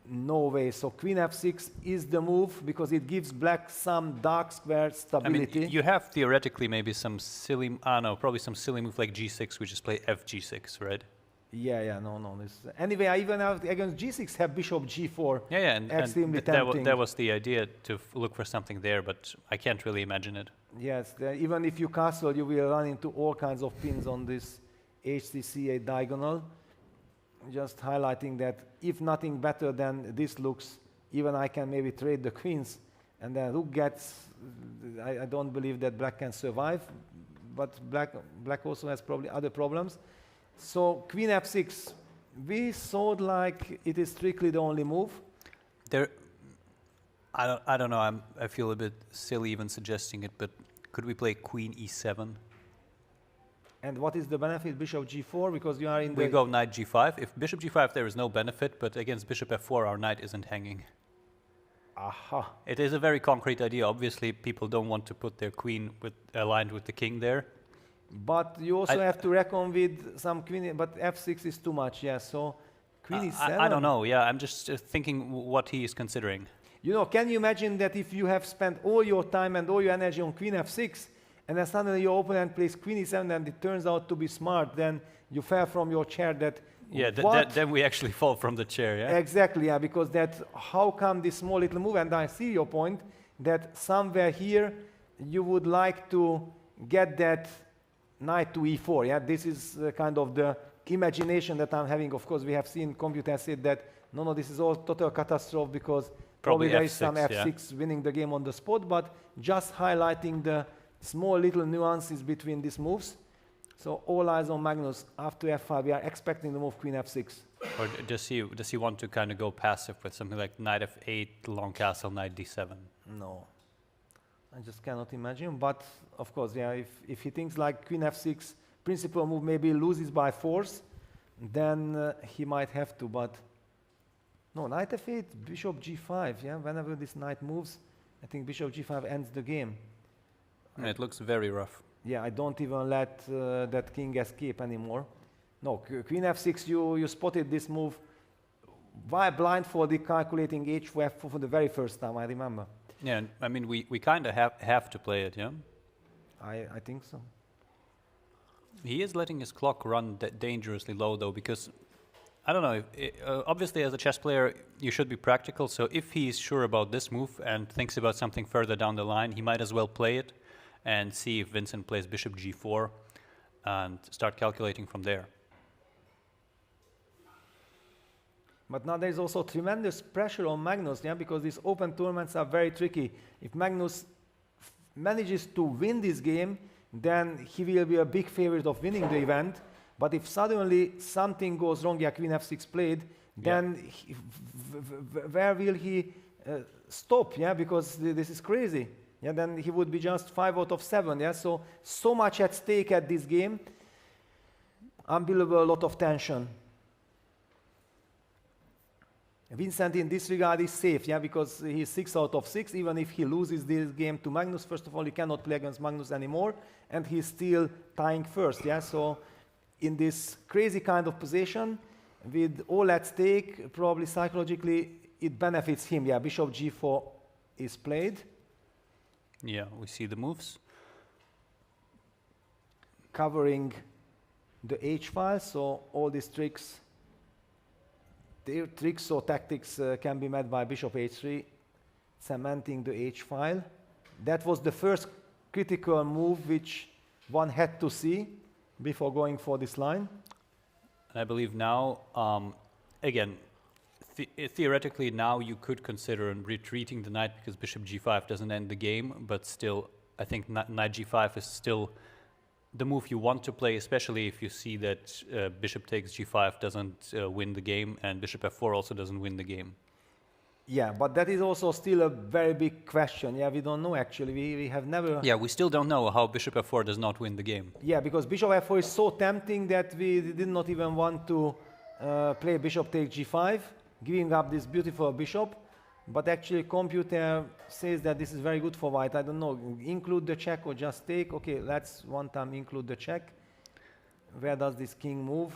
No way. So queen f6 is the move because it gives black some dark square stability. I mean, you have theoretically maybe some silly, probably some silly move like g6, which is play fg6, right? No. Anyway, I even have against g6 have bishop g4. And Extremely tempting. that was the idea to look for something there, but I can't really imagine it. Yes, even if you castle, you will run into all kinds of pins on this HCC8 diagonal. Just highlighting that if nothing better than this looks, even I can maybe trade the queens, and then rook gets. I don't believe that black can survive, but black also has probably other problems. So queen f6, we saw like it is strictly the only move. I don't know. I feel a bit silly even suggesting it, but could we play queen e7? And what is the benefit? Bishop g4, because you are in we go knight g5. If bishop g5, there is no benefit, but against bishop f4, our knight isn't hanging. Aha. It is a very concrete idea. Obviously, people don't want to put their queen aligned with the king there. But you also have to reckon with some queen, but f6 is too much, yeah, so queen e7. I don't know, yeah, I'm just thinking what he is considering. You know, can you imagine that if you have spent all your time and all your energy on queen f6, and then suddenly your opponent plays queen e7 and it turns out to be smart, then you fell from your chair that... Yeah, then we actually fall from the chair, yeah? Exactly, yeah, because how come this small little move, and I see your point, that somewhere here you would like to get that knight to e4, yeah? This is kind of the imagination that I'm having. Of course, we have seen computers say that, no, this is all total catastrophe because probably there is some f6 winning the game on the spot, but just highlighting the small little nuances between these moves. So all eyes on Magnus. After f5, we are expecting the move queen f6. Or does he want to kind of go passive with something like knight f8, long castle, knight d7? No. I just cannot imagine. But of course, yeah, if he thinks like queen f6, principal move maybe loses by force, then he might have to. But no, knight f8, bishop g5. Yeah, whenever this knight moves, I think bishop g5 ends the game. And it looks very rough. Yeah, I don't even let that king escape anymore. No, queen f6, you spotted this move while blindfolded calculating h4 for the very first time, I remember. Yeah, I mean, we kind of have to play it, yeah? I think so. He is letting his clock run dangerously low, though, because I don't know. Obviously, as a chess player, you should be practical. So if he's sure about this move and thinks about something further down the line, he might as well play it and see if Vincent plays bishop g4 and start calculating from there. But now there's also tremendous pressure on Magnus, yeah, because these open tournaments are very tricky. If Magnus manages to win this game, then he will be a big favorite of winning the event. But if suddenly something goes wrong, yeah, Queen f6 played, then where will he stop? Yeah, because this is crazy. Yeah, then he would be just 5 out of 7. Yeah, so much at stake at this game. Unbelievable, a lot of tension. Vincent in this regard is safe, yeah, because he's 6 out of 6. Even if he loses this game to Magnus, first of all, he cannot play against Magnus anymore, and he's still tying first, yeah. So in this crazy kind of position, with all at stake, probably psychologically it benefits him. Yeah, bishop g4 is played. Yeah, we see the moves. Covering the h file, so all these tricks or tactics can be met by bishop h3, cementing the h file. That was the first critical move which one had to see before going for this line. And I believe now, again, theoretically now you could consider retreating the knight because bishop g5 doesn't end the game, but still I think knight g5 is still the move you want to play, especially if you see that bishop takes g5 doesn't win the game and bishop f4 also doesn't win the game. Yeah, but that is also still a very big question. Yeah, we don't know actually. We have never... Yeah, we still don't know how bishop f4 does not win the game. Yeah, because bishop f4 is so tempting that we did not even want to play bishop takes g5, giving up this beautiful bishop. But actually computer says that this is very good for white. I don't know, include the check or just take. Okay, let's one time include the check. Where does this king move?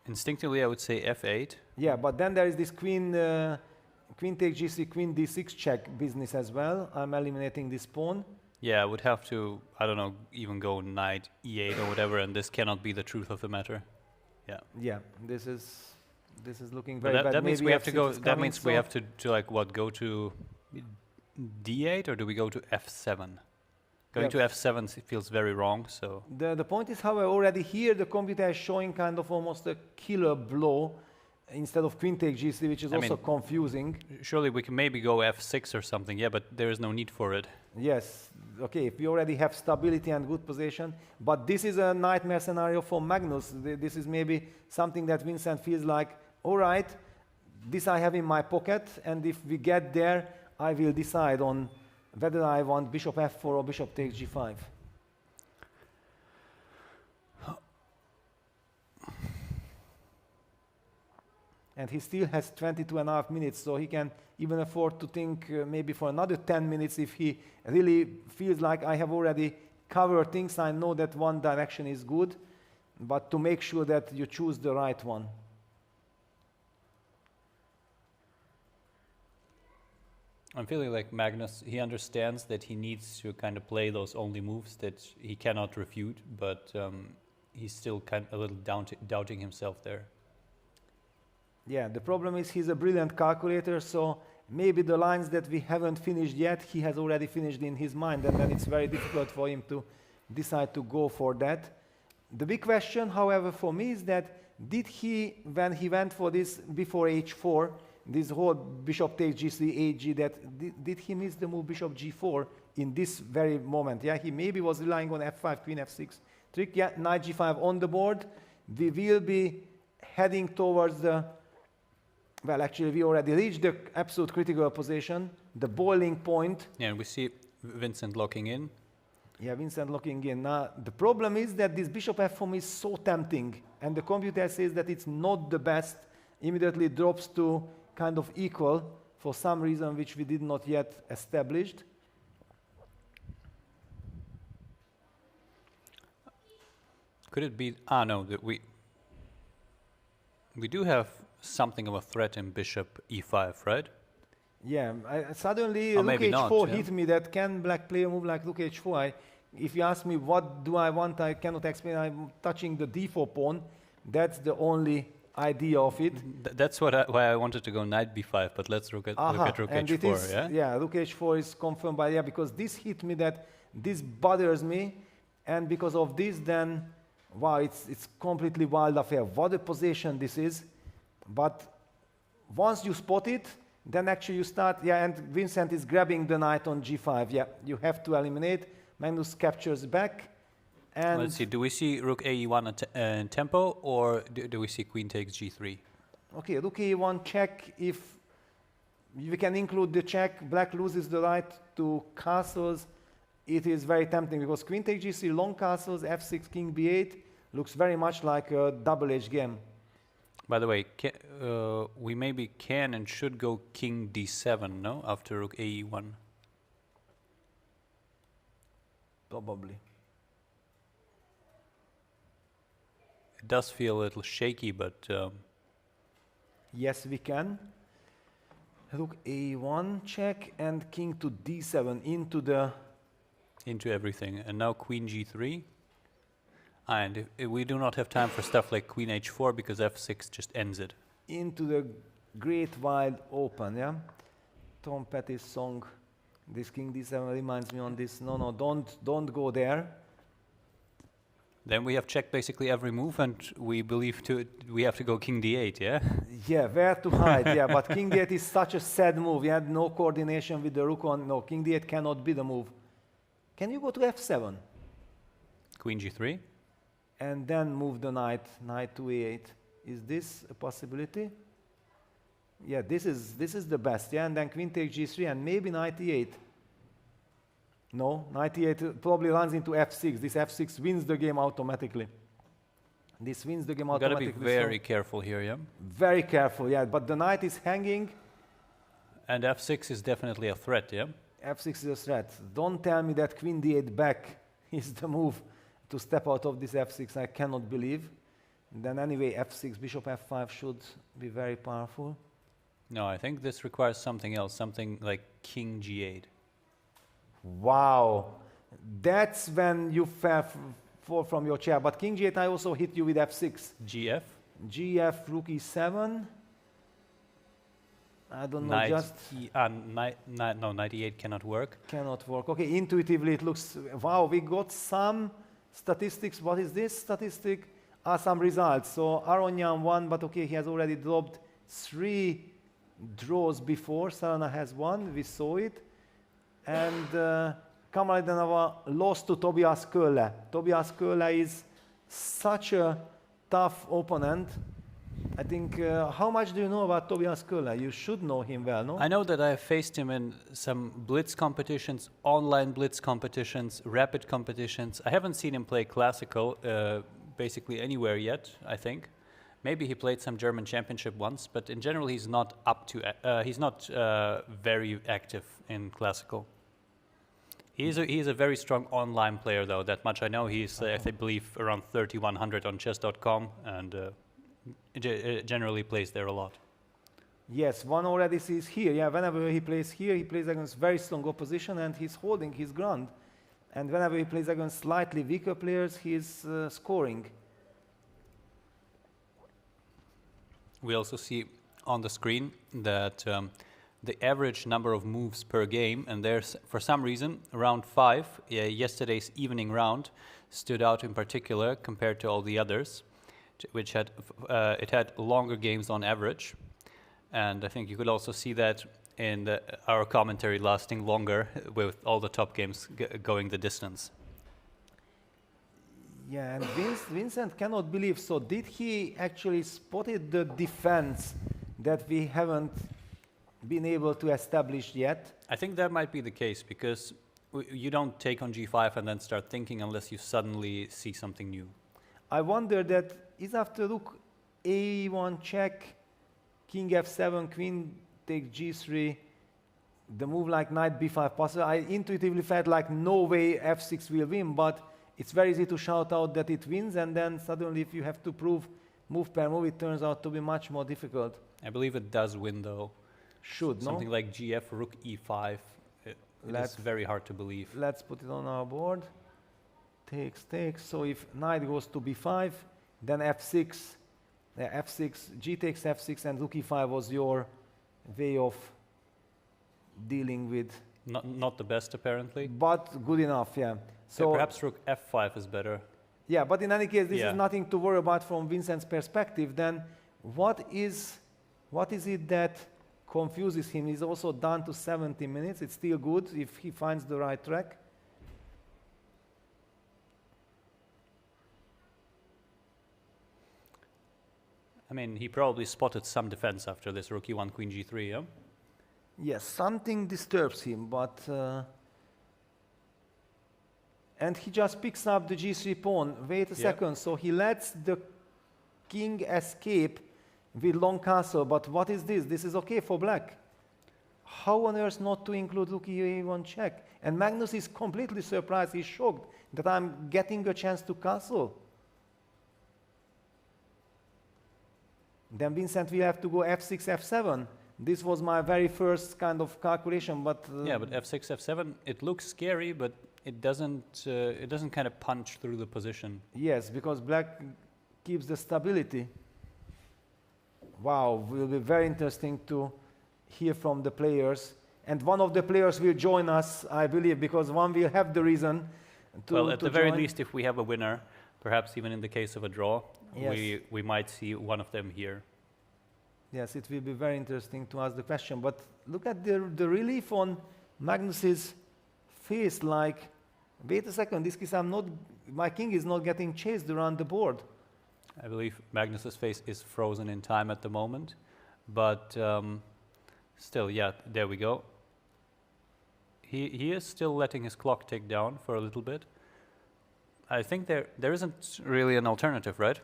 Instinctively, I would say f8. Yeah, but then there is this queen takes g3, queen d6 check business as well. I'm eliminating this pawn. Yeah, I would have to, I don't know, even go knight e8 or whatever, and this cannot be the truth of the matter. Yeah. Yeah, this is looking very bad. That means Maybe we have to go. F6 That means we have to like what? Go to d8 or do we go to f7? Going to f7 feels very wrong. So the point is, however, already here the computer is showing kind of almost a killer blow instead of queen takes g3, which is also confusing. Surely we can maybe go f6 or something. Yeah, but there is no need for it. Yes. Okay, if we already have stability and good position, but this is a nightmare scenario for Magnus. This is maybe something that Vincent feels like, all right, this I have in my pocket, and if we get there, I will decide on whether I want bishop f4 or bishop takes g5. And he still has 22.5 minutes, so he can even afford to think maybe for another 10 minutes if he really feels like I have already covered things. I know that one direction is good, but to make sure that you choose the right one. I'm feeling like Magnus, he understands that he needs to kind of play those only moves that he cannot refute, but he's still kind of a little doubting himself there. Yeah, the problem is he's a brilliant calculator, so maybe the lines that we haven't finished yet, he has already finished in his mind, and then it's very difficult for him to decide to go for that. The big question, however, for me is that did he, when he went for this before h4, this whole bishop takes g3, hg, did he miss the move bishop g4 in this very moment? Yeah, he maybe was relying on f5, queen f6 trick. Yeah, knight g5 on the board. We will be heading towards the, well, actually we already reached the absolute critical position, the boiling point. Yeah, and we see Vincent locking in. Yeah, Vincent locking in. Now, the problem is that this bishop f4 is so tempting, and the computer says that it's not the best, immediately drops to kind of equal for some reason which we did not yet established. Could it be, no, that we do have something of a threat in bishop e5, right? Yeah, suddenly rook h4 hit me that can black play a move like rook h4. I if you ask me what do I want, I cannot explain. I'm touching the d4 pawn. That's the only idea of it. That's why I wanted to go knight b5, but let's look at rook and it h4, is, yeah? rook h4 is confirmed by, because this hit me, that this bothers me, and because of this, then, wow, it's completely wild affair. What a position this is. But once you spot it, then actually you start, and Vincent is grabbing the knight on g5, you have to eliminate. Magnus captures back, and Let's see, do we see rook ae1 in tempo, or do we see queen takes g3? okay, rook a1 check. If we can include the check, black loses the right to castles. It is very tempting because queen takes g3, long castles, f6, king b8 looks very much like a double-edged game. By the way, we maybe can and should go king d7, no? After rook ae1. Probably. It does feel a little shaky, but Yes, we can. Rook a1 check and king to d7 into everything. And now queen g3. And if we do not have time for stuff like queen h4 because f6 just ends it. into the great wide open, Tom Petty's song, this king d7 reminds me on this. No, don't go there. Then we have checked basically every move, and we have to go king d8, yeah? Yeah, where to hide, but king d8 is such a sad move. No coordination with the rook on. No, king d8 cannot be the move. Can you go to f7? Queen g3. And then move the knight to a8. Is this a possibility? Yeah, this is the best, and then queen takes g3 and maybe knight e8. No, knight e8 probably runs into f6. This f6 wins the game automatically. This wins the game automatically. Got to be very careful here, yeah? Very careful, but the knight is hanging. And f6 is definitely a threat, yeah? f6 is a threat. Don't tell me that queen d8 back is the move to step out of this f6. I cannot believe. Then anyway, f6, bishop f5 should be very powerful. No, I think this requires something else, something like king g8. Wow, that's when you fall from your chair. But king g8, I also hit you with f6. gf? gf, rook e7. I don't know, knight e8 cannot work. Cannot work. Okay, intuitively it looks, wow, we got some statistics. What is this statistic? Some results. So Aronyan won, but okay, he has already dropped 3 draws before. Sarana has won, we saw it. And Kamaledinova lost to Tobias Köhler. Tobias Köhler is such a tough opponent. I think, how much do you know about Tobias Köhler? You should know him well, no? I know that I faced him in some blitz competitions, online blitz competitions, rapid competitions. I haven't seen him play classical basically anywhere yet, I think. Maybe he played some German championship once, but in general he's not he's not very active in classical. He's a very strong online player, though. That much I know. He's, I believe, around 3,100 on chess.com, and generally plays there a lot. Yes, one already sees here. Whenever he plays here, he plays against very strong opposition, and he's holding his ground. And whenever he plays against slightly weaker players, he's scoring. We also see on the screen that the average number of moves per game, and there's, for some reason, round 5, yesterday's evening round, stood out in particular compared to all the others, which had it had longer games on average. And I think you could also see that in our commentary lasting longer with all the top games going the distance. Yeah, and Vincent cannot believe. So did he actually spotted the defense that we haven't been able to establish yet? I think that might be the case, because you don't take on g5 and then start thinking unless you suddenly see something new. I wonder that is after rook a1 check, king f7, queen takes g3, the move like knight b5 possible. I intuitively felt like no way f6 will win, but it's very easy to shout out that it wins, and then suddenly if you have to prove move per move, it turns out to be much more difficult. I believe it does win, though. Should, no? Something like gf, rook e5. It's very hard to believe. Let's put it on our board. takes. So if knight goes to b5, then f6, f6, g takes f6, and rook e5 was your way of dealing with. Not the best, apparently. But good enough, yeah. So perhaps rook f5 is better. Yeah, but in any case, this is nothing to worry about from Vincent's perspective. Then what is it that confuses him? He's also down to 70 minutes. It's still good if he finds the right track. I mean, he probably spotted some defense after this rook e1, queen g3, yeah? Yes, something disturbs him, but... and he just picks up the g3 pawn. Wait a second, so he lets the king escape with long castle, but what is this? This is okay for black. How on earth not to include rook e1 check? And Magnus is completely surprised, he's shocked that I'm getting a chance to castle. Then Vincent will have to go f6, f7. This was my very first kind of calculation, but... yeah, but f6, f7, it looks scary, but it doesn't kind of punch through the position. Yes, because black keeps the stability. Wow, will be very interesting to hear from the players. And one of the players will join us, I believe, because one will have the reason to Well, at the very join. least, if we have a winner, perhaps even in the case of a draw, Yes. we might see one of them here. Yes, it will be very interesting to ask the question. But look at the relief on Magnus's face, like, wait a second, this case my king is not getting chased around the board. I believe Magnus's face is frozen in time at the moment, but still, yeah, there we go. He is still letting his clock tick down for a little bit. I think there isn't really an alternative, right?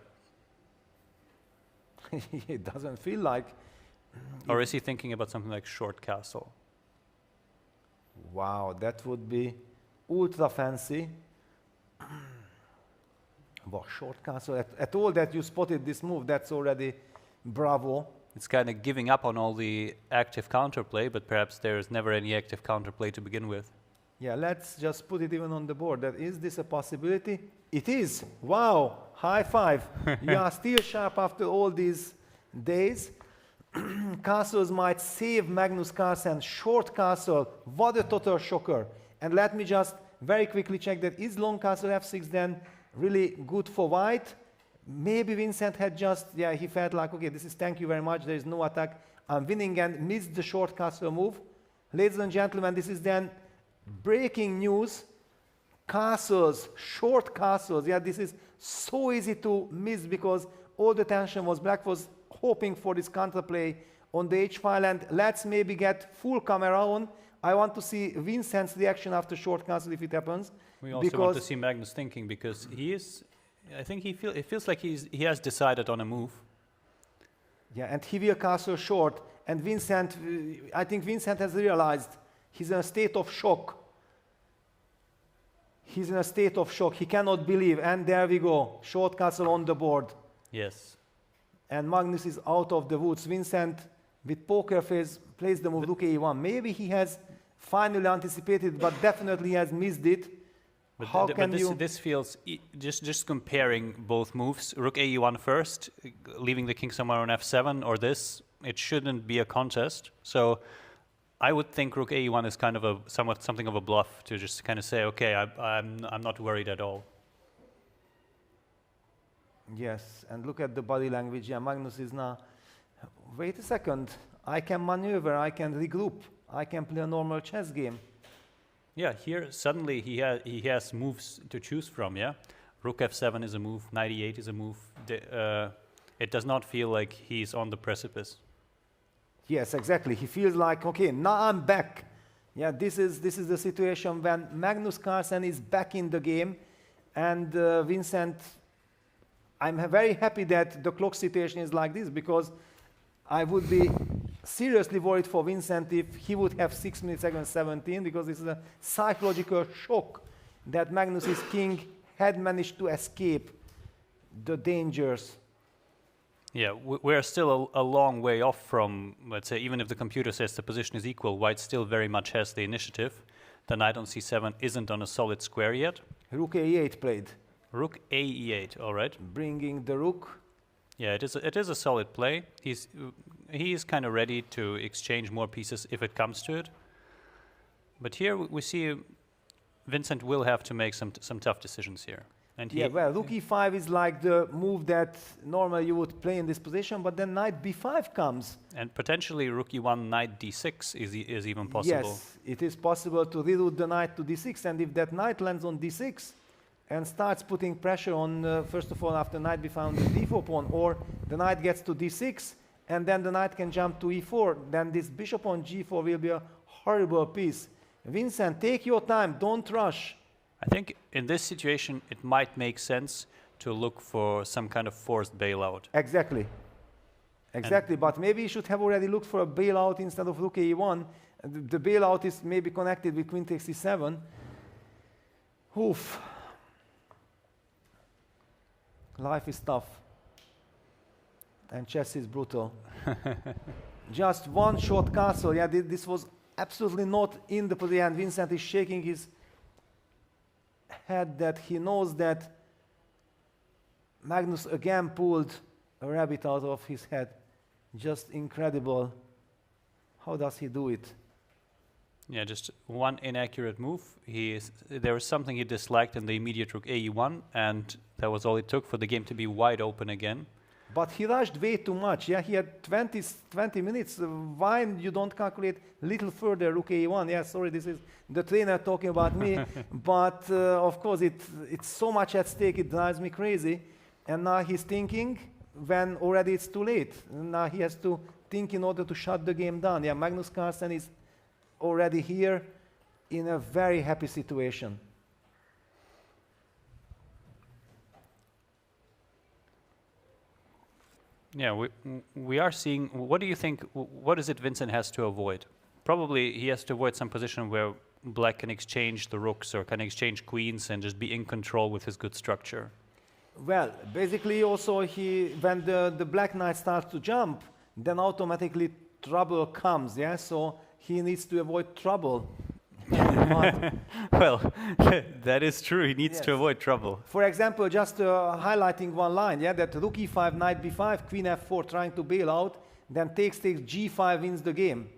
It doesn't feel like. Or is he thinking about something like short castle? Wow, that would be ultra fancy. Wow, short castle. At all that you spotted this move, that's already bravo. It's kind of giving up on all the active counterplay, but perhaps there's never any active counterplay to begin with. Yeah, let's just put it even on the board. Is this a possibility? It is. Wow, high five. You are still sharp after all these days. Castles might save Magnus Carlsen. Short castle, what a total shocker. And let me just very quickly check that. Is long castle f6 then really good for white? Maybe Vincent had just, he felt like, okay, this is thank you very much, there is no attack, I'm winning, and missed the short castle move. Ladies and gentlemen, this is then breaking news. Castles, short castles, this is so easy to miss because all the tension was black was hoping for this counterplay on the h file, and let's maybe get full camera on. I want to see Vincent's reaction after short castle if it happens. We also want to see Magnus thinking, because it feels like he has decided on a move. Yeah, and he will castle short, and Vincent, I think Vincent has realized he's in a state of shock. He's in a state of shock. He cannot believe. And there we go. Short castle on the board. Yes. And Magnus is out of the woods. Vincent, with poker face, plays the move rook e1. Maybe he has finally anticipated, but definitely has missed it. But How can you... This feels, just comparing both moves, rook e1 first, leaving the king somewhere on f7, or this, it shouldn't be a contest. So I would think rook e1 is kind of something of a bluff to just kind of say, okay, I'm not worried at all. Yes, and look at the body language. Yeah, Magnus is now, wait a second, I can maneuver, I can regroup, I can play a normal chess game. Yeah, here suddenly he has moves to choose from, yeah? Rook f7 is a move, knight e8 is a move. It does not feel like he's on the precipice. Yes, exactly. He feels like, okay, now I'm back. Yeah, this is the situation when Magnus Carlsen is back in the game, and Vincent, I'm very happy that the clock situation is like this, because I would be seriously worried for Vincent if he would have 6 minutes against 17, because this is a psychological shock that Magnus's king had managed to escape the dangers. Yeah, we're still a long way off from, let's say, even if the computer says the position is equal, white still very much has the initiative. The knight on c7 isn't on a solid square yet. Rook a8 played, Rook a e8. All right. bringing the rook. Yeah, it is a solid play. He is kind of ready to exchange more pieces if it comes to it. But here we see Vincent will have to make some tough decisions here. And Yeah, well, rook e5 is like the move that normally you would play in this position, but then knight b5 comes. and potentially rook e1, knight d6 is even possible. Yes, it is possible to reroute the knight to d6, and if that knight lands on d6 and starts putting pressure on, first of all, after knight b5 on the d4 pawn, or the knight gets to d6, and then the knight can jump to e4, then this bishop on g4 will be a horrible piece. Vincent, take your time, don't rush. I think in this situation it might make sense to look for some kind of forced bailout. Exactly. Exactly, but maybe you should have already looked for a bailout instead of rook a1. The bailout is maybe connected with queen takes c7. Oof. Life is tough. And chess is brutal. Just one short castle. Yeah, this was absolutely not in the position. Vincent is shaking his head that he knows that Magnus again pulled a rabbit out of his head. Just incredible. How does he do it? Yeah, just one inaccurate move. There was something he disliked in the immediate rook ae1, and that was all it took for the game to be wide open again. But he rushed way too much. Yeah, he had 20 minutes. Why you don't calculate little further rook a1? Yeah, sorry, this is the trainer talking about me. But of course, it's so much at stake, it drives me crazy. And now he's thinking when already it's too late. Now he has to think in order to shut the game down. Yeah, Magnus Carlsen is already here in a very happy situation. Yeah, we are seeing. What do you think? What is it Vincent has to avoid? Probably he has to avoid some position where black can exchange the rooks or can exchange queens and just be in control with his good structure. Well, basically also when the black knight starts to jump, then automatically trouble comes, yeah? So he needs to avoid trouble. Well, that is true. He needs to avoid trouble. For example, just highlighting one line, yeah, that rook e5, knight b5, queen f4 trying to bail out, then takes g5 wins the game,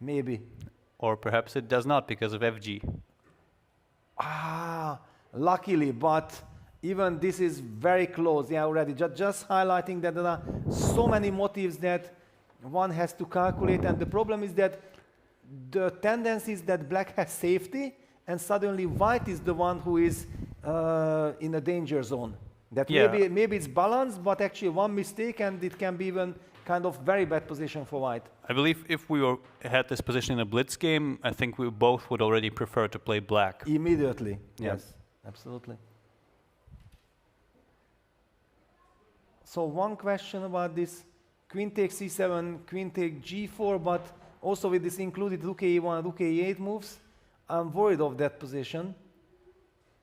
maybe. Or perhaps it does not because of fg. Luckily, but even this is very close, yeah, already. Just highlighting that there are so many motives that one has to calculate, and the problem is that the tendency is that black has safety, and suddenly white is the one who is in a danger zone. That maybe it's balanced, but actually one mistake and it can be even kind of very bad position for white. I believe if we had this position in a blitz game, I think we both would already prefer to play black. Immediately, yes, absolutely. So one question about this queen takes c7, queen take g4, but also with this included rook a1, rook a8 moves, I'm worried of that position.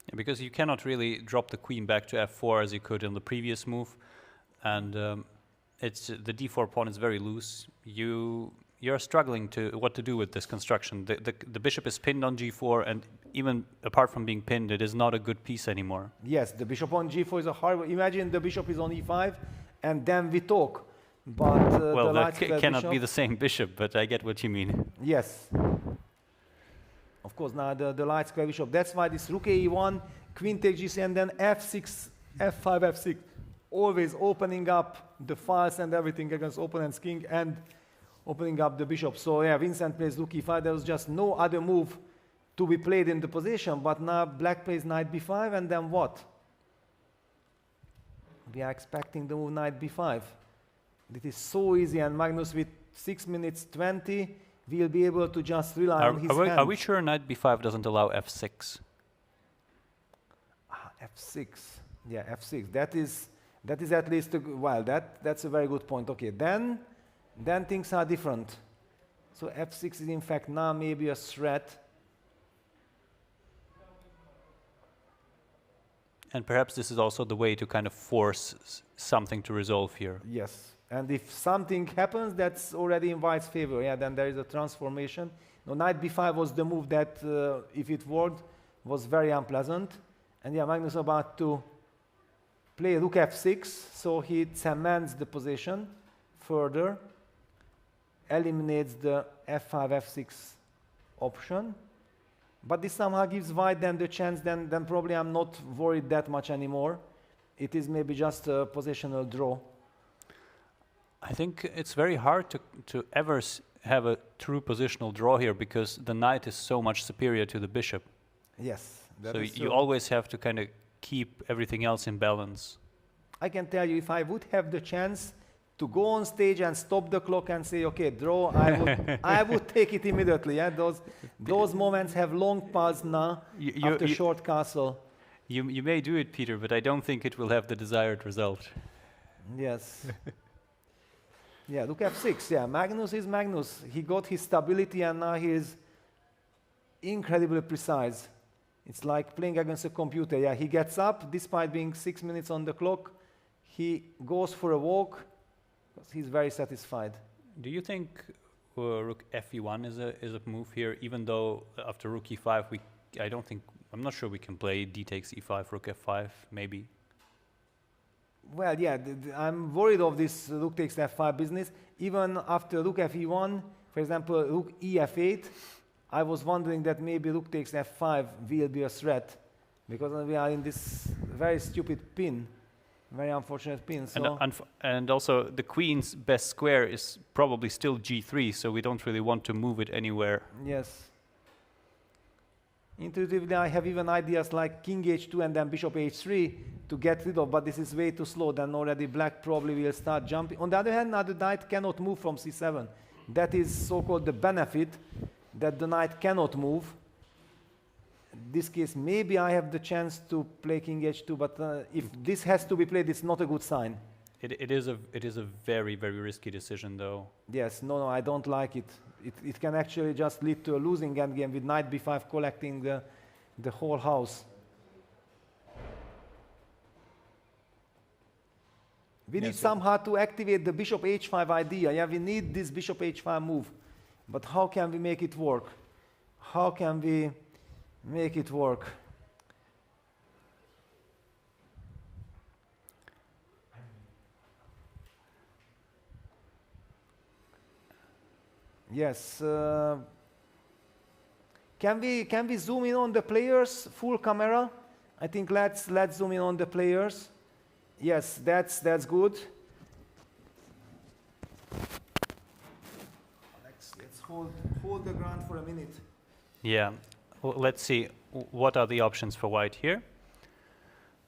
Yeah, because you cannot really drop the queen back to f4 as you could in the previous move, and it's the d4 pawn is very loose. You're struggling what to do with this construction. The bishop is pinned on g4, and even apart from being pinned, it is not a good piece anymore. Yes, the bishop on g4 is a horrible. Imagine the bishop is on e5, and then we talk. But well, that cannot be the same bishop, but I get what you mean. Yes. Of course, now the light square bishop. That's why this rook a1, queen takes g6, and then f6, f5, f6. Always opening up the files and everything against opponent's king and opening up the bishop. So yeah, Vincent plays rook e5. There was just no other move to be played in the position. But now black plays knight b5, and then what? We are expecting the move knight b5. It is so easy, and Magnus with 6 minutes 20 will be able to just rely on his hand. Are we sure knight b5 doesn't allow f6? F6. Yeah, f6. That is at least that's a very good point. Okay, then things are different. So f6 is in fact now maybe a threat. And perhaps this is also the way to kind of force something to resolve here. Yes. And if something happens, that's already in white's favor. Yeah, then there is a transformation. No, knight b5 was the move that, if it worked, was very unpleasant. And yeah, Magnus about to play rook f6, so he cements the position further, eliminates the f5, f6 option. But this somehow gives white then the chance, then probably I'm not worried that much anymore. It is maybe just a positional draw. I think it's very hard to ever have a true positional draw here because the knight is so much superior to the bishop. Yes. So you always have to kind of keep everything else in balance. I can tell you, if I would have the chance to go on stage and stop the clock and say, okay, draw, I would take it immediately. Yeah? Those moments have long passed now after short castle. You may do it, Peter, but I don't think it will have the desired result. Yes. Yeah, rook f6. Yeah, Magnus is Magnus. He got his stability and now he is incredibly precise. It's like playing against a computer. Yeah, he gets up despite being 6 minutes on the clock. He goes for a walk. He's very satisfied. Do you think rook fe1 is a move here? Even though after rook e5, I'm not sure we can play d takes e5, rook f5, maybe. Well, yeah, I'm worried of this rook takes f5 business. Even after rook fe1, for example, rook ef8, I was wondering that maybe rook takes f5 will be a threat, because we are in this very stupid pin, very unfortunate pin. So and also the queen's best square is probably still g3, so we don't really want to move it anywhere. Yes. Intuitively, I have even ideas like king h2 and then bishop h3 to get rid of, but this is way too slow. Then already black probably will start jumping. On the other hand, now the knight cannot move from c7. That is so-called the benefit, that the knight cannot move. In this case, maybe I have the chance to play king h2, but if this has to be played, it's not a good sign. It is a very, very risky decision, though. Yes, no, I don't like it. It can actually just lead to a losing endgame with knight b5 collecting the whole house. We need somehow to activate the bishop h5 idea. Yeah, we need this bishop h5 move. But how can we make it work? How can we make it work? Yes. Can we zoom in on the players? Full camera. I think let's zoom in on the players. Yes, that's good. Let's hold the ground for a minute. Yeah. Well, let's see what are the options for white here.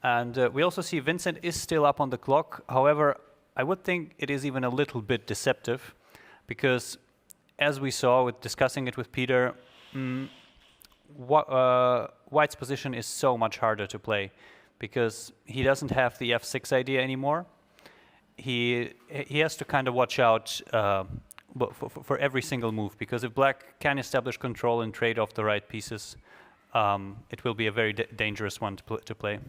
And we also see Vincent is still up on the clock. However, I would think it is even a little bit deceptive, because as we saw with discussing it with Peter, white's position is so much harder to play because he doesn't have the f6 idea anymore. He has to kind of watch out for every single move, because if black can establish control and trade off the right pieces, it will be a very dangerous one to play.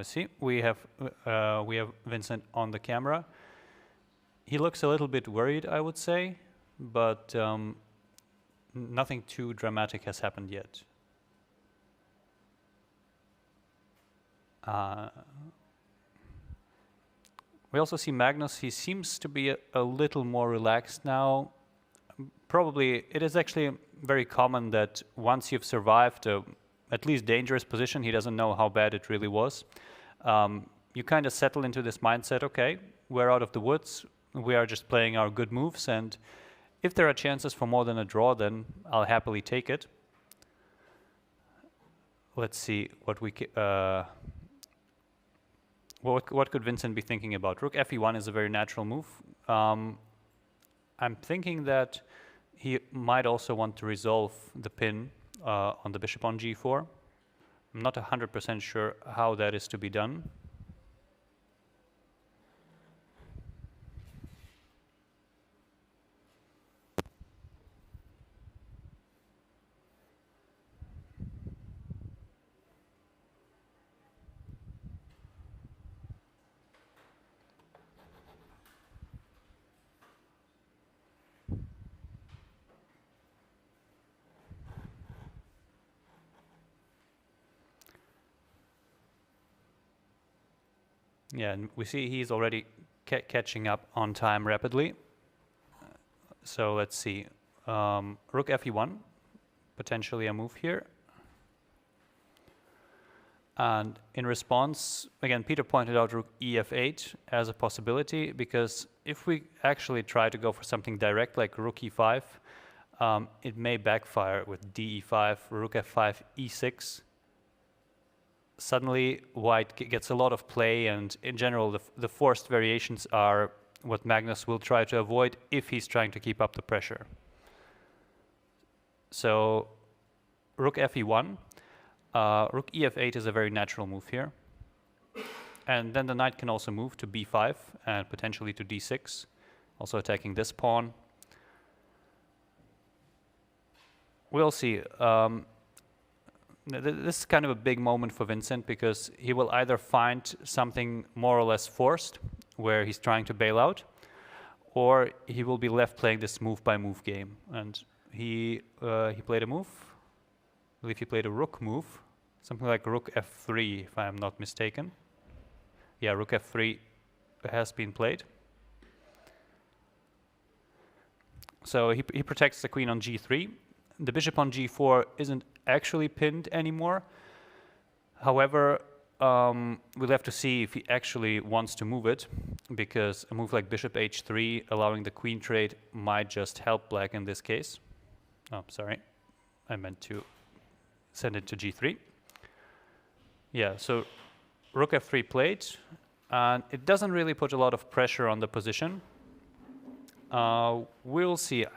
See, we have Vincent on the camera. He looks a little bit worried, I would say, but nothing too dramatic has happened yet. We also see Magnus. He seems to be a little more relaxed now. Probably, it is actually very common that once you've survived a at least dangerous position, he doesn't know how bad it really was. You kind of settle into this mindset, okay, we're out of the woods, we are just playing our good moves, and if there are chances for more than a draw, then I'll happily take it. Let's see what we what could Vincent be thinking about? Rook fe1 is a very natural move. I'm thinking that he might also want to resolve the pin on the bishop on g4. I'm not 100% sure how that is to be done. Yeah, and we see he's already catching up on time rapidly. So let's see. Rook fe1, potentially a move here. And in response, again, Peter pointed out rook ef8 as a possibility, because if we actually try to go for something direct like rook e5, it may backfire with de5, rook f5, e6. Suddenly, white gets a lot of play, and in general, the forced variations are what Magnus will try to avoid if he's trying to keep up the pressure. So, rook fe1, rook ef8 is a very natural move here. And then the knight can also move to b5 and potentially to d6, also attacking this pawn. We'll see. This is kind of a big moment for Vincent, because he will either find something more or less forced, where he's trying to bail out, or he will be left playing this move-by-move game. And he played a move. I believe he played a rook move, something like rook f3, if I'm not mistaken. Yeah, rook f3 has been played. So he protects the queen on g3. The bishop on g4 isn't actually pinned anymore. However, we'll have to see if he actually wants to move it, because a move like bishop h3, allowing the queen trade, might just help black in this case. Oh, sorry. I meant to send it to g3. Yeah, so rook f3 played, and it doesn't really put a lot of pressure on the position. We'll see.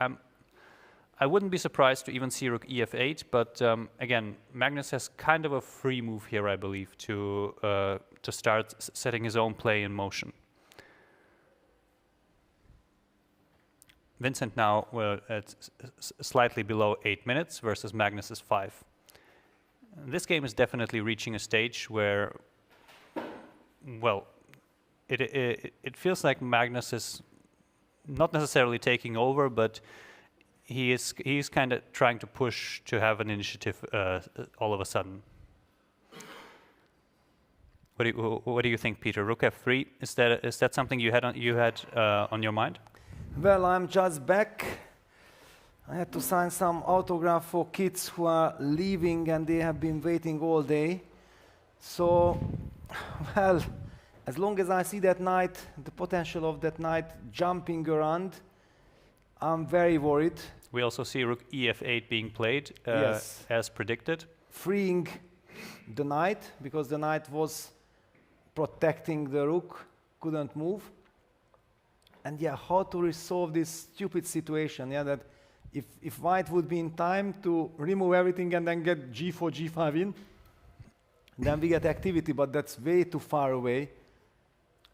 I wouldn't be surprised to even see rook ef8, but again, Magnus has kind of a free move here, I believe, to start setting his own play in motion. Vincent now at slightly below 8 minutes versus Magnus's 5. This game is definitely reaching a stage where, well, it feels like Magnus is not necessarily taking over, but he's kind of trying to push to have an initiative all of a sudden. What do you think, Peter? Rook f3, is that something you had on your mind? Well, I'm just back. I had to sign some autograph for kids who are leaving, and they have been waiting all day. So, well, as long as I see that knight, the potential of that knight jumping around, I'm very worried. We also see rook ef8 being played, yes, as predicted. Freeing the knight, because the knight was protecting the rook, couldn't move. And yeah, how to resolve this stupid situation? Yeah, that if white would be in time to remove everything and then get g4, g5 in, then we get activity, but that's way too far away.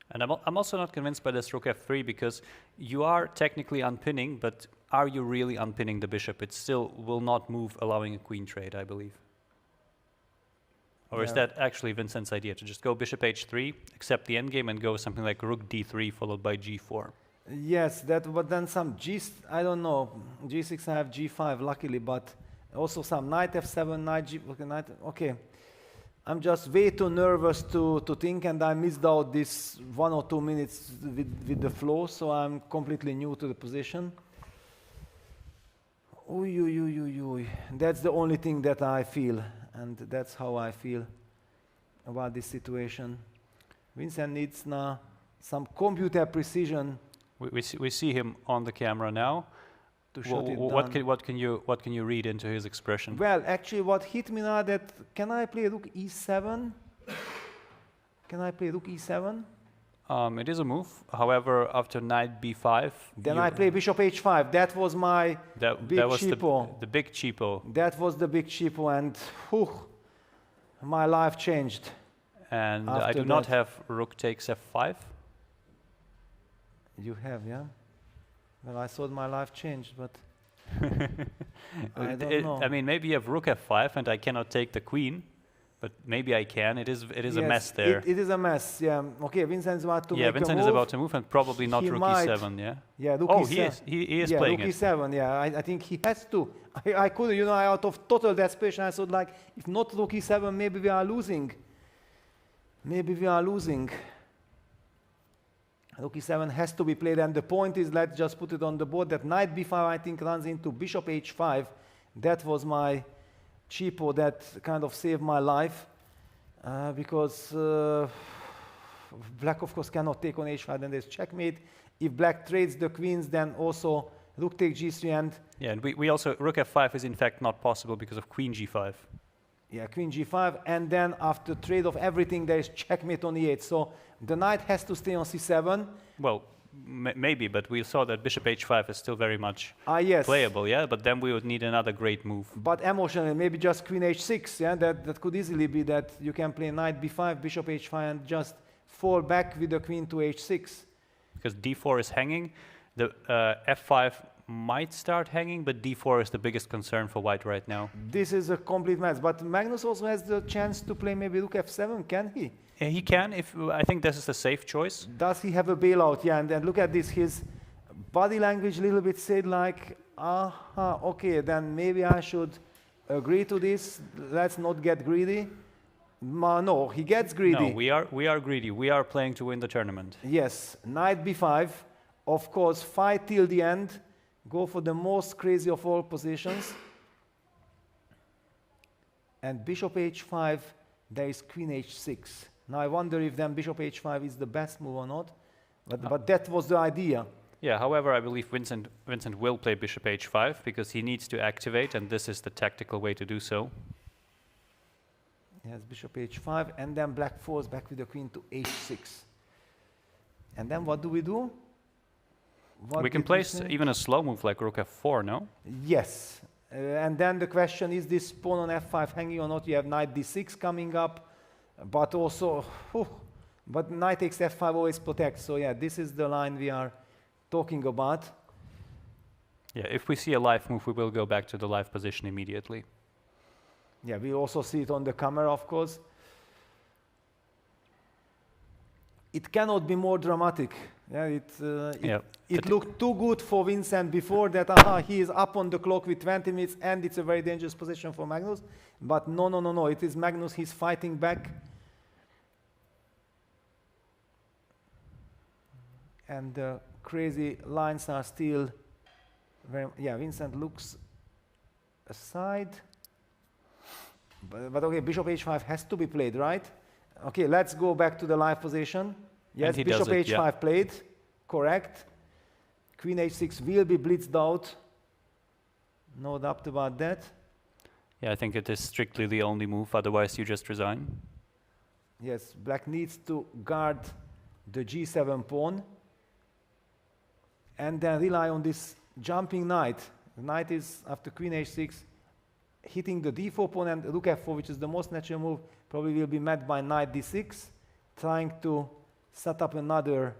And I'm also not convinced by this rook f3, because you are technically unpinning, but are you really unpinning the bishop? It still will not move, allowing a queen trade, I believe. Or yeah. Is that actually Vincent's idea, to just go bishop h3, accept the endgame, and go something like rook d3 followed by g4? Yes, but then some I don't know, g6 I have g5 luckily, but also some knight f7, knight g, okay, knight, okay. I'm just way too nervous to think, and I missed out this 1 or 2 minutes with the flow, so I'm completely new to the position. Oy. That's the only thing that I feel, and that's how I feel about this situation. Vincent needs now some computer precision. We see him on the camera now. To shut it down. What can you read into his expression? Well, actually, what hit me now that can I play rook e7? Can I play rook e7? It is a move. However, after knight b5, then I play bishop h5. That was my big cheapo. The big cheapo. That was the big cheapo, and my life changed. And I do not have rook takes f5. You have, yeah? Well, I thought my life changed, but I don't know. I mean, maybe you have rook f5 and I cannot take the queen, but maybe I can. It is yes, a mess there. It is a mess, yeah. Okay, Vincent's about to make a move. Yeah, Vincent is about to move, and probably not rook e7, yeah? Yeah, rook e7. He is playing it. Rook e7, yeah. I think he has to. I couldn't, out of total desperation, I thought, like, if not rook e7, maybe we are losing. Maybe we are losing. Rook e7 has to be played, and the point is, let's just put it on the board, that knight b5, I think, runs into bishop h5. That was my cheapo that kind of saved my life, because black, of course, cannot take on h5, then there's checkmate. If black trades the queens, then also rook takes g3, and... Yeah, and we also, rook f5 is in fact not possible because of queen g5. Yeah, queen g5, and then after trade of everything, there is checkmate on e8. So the knight has to stay on c7. Well, maybe, but we saw that bishop h5 is still very much Yes. playable, yeah? But then we would need another great move. But emotionally, maybe just queen h6, yeah? That could easily be that you can play knight b5, bishop h5, and just fall back with the queen to h6. Because d4 is hanging, the f5 might start hanging, but d4 is the biggest concern for white right now. This is a complete mess, but Magnus also has the chance to play maybe rook f7, can he? He can, if I think this is a safe choice. Does he have a bailout? Yeah, and then look at this, his body language a little bit said like, okay, then maybe I should agree to this, let's not get greedy. No, he gets greedy. No, we are greedy, we are playing to win the tournament. Yes, knight b5, of course, fight till the end, go for the most crazy of all positions. And bishop h5, there is queen h6. Now I wonder if then bishop h5 is the best move or not, but that was the idea. Yeah, however, I believe Vincent will play bishop h5 because he needs to activate, and this is the tactical way to do so. Yes, bishop h5, and then black falls back with the queen to h6. And then what do we do? We can play even a slow move like rook f4, no? Yes. And then the question is this pawn on f5 hanging or not? You have knight d6 coming up, but also, but knight takes f5 always protects. So yeah, this is the line we are talking about. Yeah, if we see a live move, we will go back to the live position immediately. Yeah, we also see it on the camera, of course. It cannot be more dramatic. Yeah, it looked too good for Vincent before that, he is up on the clock with 20 minutes and it's a very dangerous position for Magnus. But no, it is Magnus, he's fighting back. And the crazy lines are still very, yeah, Vincent looks aside. But okay, bishop h5 has to be played, right? Okay, let's go back to the live position. Yes, bishop h5 played, correct. Queen h6 will be blitzed out. No doubt about that. Yeah, I think it is strictly the only move, otherwise you just resign. Yes, black needs to guard the g7 pawn and then rely on this jumping knight. The knight is, after queen h6, hitting the d4 pawn, and rook f4, which is the most natural move, probably will be met by knight d6, trying to set up another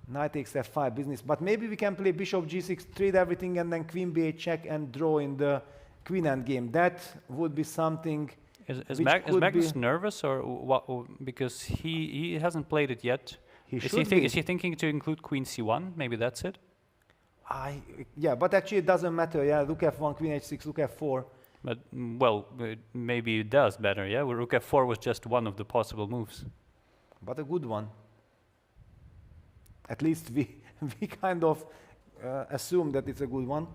knight takes f5 business. But maybe we can play bishop g6, trade everything, and then queen b8 check and draw in the queen endgame. That would be something. Is Magnus nervous, or what? Because he hasn't played it yet. Is he thinking to include queen c1? Maybe that's it. Yeah, but actually it doesn't matter. Yeah, rook f1, queen h6, rook f4. But well, maybe it does better. Yeah, well, rook f4 was just one of the possible moves. But a good one. At least we kind of assume that it's a good one.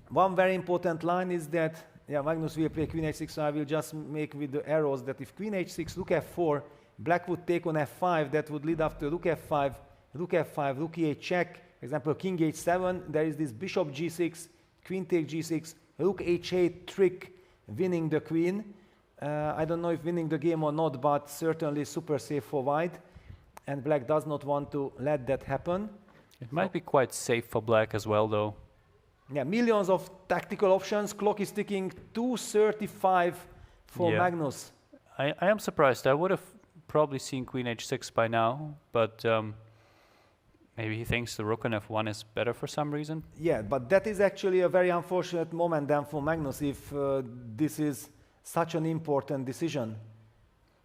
One very important line is that, yeah, Magnus will play queen h6, so I will just make with the arrows that if queen h6, rook f4, black would take on f5, that would lead after rook f5, rook f5, rook e8 check. For example, king h7, there is this bishop g6, queen takes g6, rook h8 trick, winning the queen. I don't know if winning the game or not, but certainly super safe for white. And black does not want to let that happen. It might be quite safe for black as well, though. Yeah, millions of tactical options. Clock is ticking, 2:35 for Magnus. I am surprised. I would have probably seen queen h6 by now, but maybe he thinks the rook on f1 is better for some reason. Yeah, but that is actually a very unfortunate moment then for Magnus if this is such an important decision.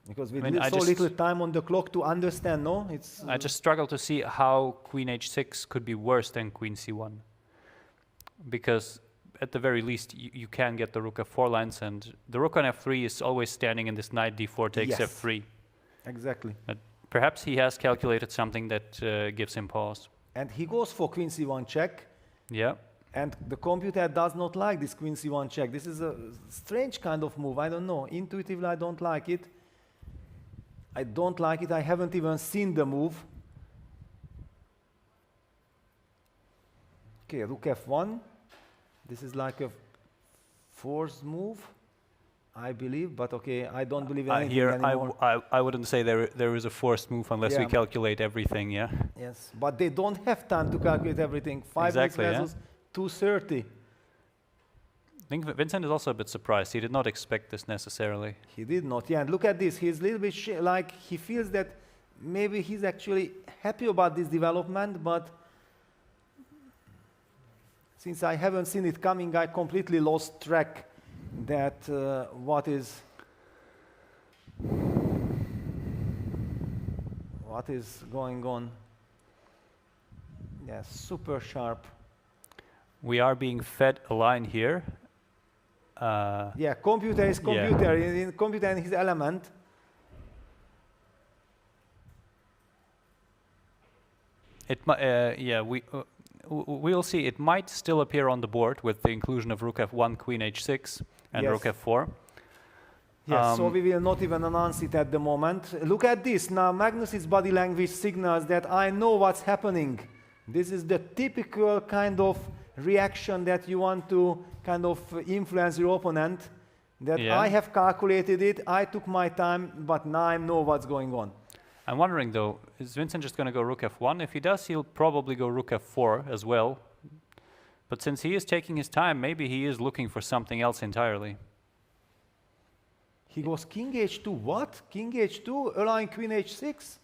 Because we need so little time on the clock to understand, no? I just struggle to see how queen h6 could be worse than queen c1. Because at the very least, you can get the rook f4 lines, and the rook on f3 is always standing in this knight d4 takes f3. Exactly. But Perhaps he has calculated something that gives him pause. And he goes for queen c1 check. Yeah. And the computer does not like this queen c1 check. This is a strange kind of move. I don't know. Intuitively, I don't like it. I don't like it. I haven't even seen the move. Okay, rook f1. This is like a forced move, I believe. But okay, I don't believe in anything here, anymore. I wouldn't say there is a forced move unless we calculate everything, yeah? Yes, but they don't have time to calculate everything. 5 minutes versus 2:30. I think Vincent is also a bit surprised. He did not expect this necessarily. He did not, yeah. And look at this. He's a little bit like he feels that maybe he's actually happy about this development, but since I haven't seen it coming, I completely lost track that what is going on. Yeah, super sharp. We are being fed a line here. Yeah, computer is computer. In computer and his element. We'll see. It might still appear on the board with the inclusion of rook f1, queen h6, and rook f4. Yes, so we will not even announce it at the moment. Look at this. Now Magnus's body language signals that I know what's happening. This is the typical kind of reaction that you want to kind of influence your opponent. That I have calculated it, I took my time, but now I know what's going on. I'm wondering though, is Vincent just going to go rook f1? If he does, he'll probably go rook f4 as well. But since he is taking his time, maybe he is looking for something else entirely. He goes king h2. What? King h2, allowing queen h6?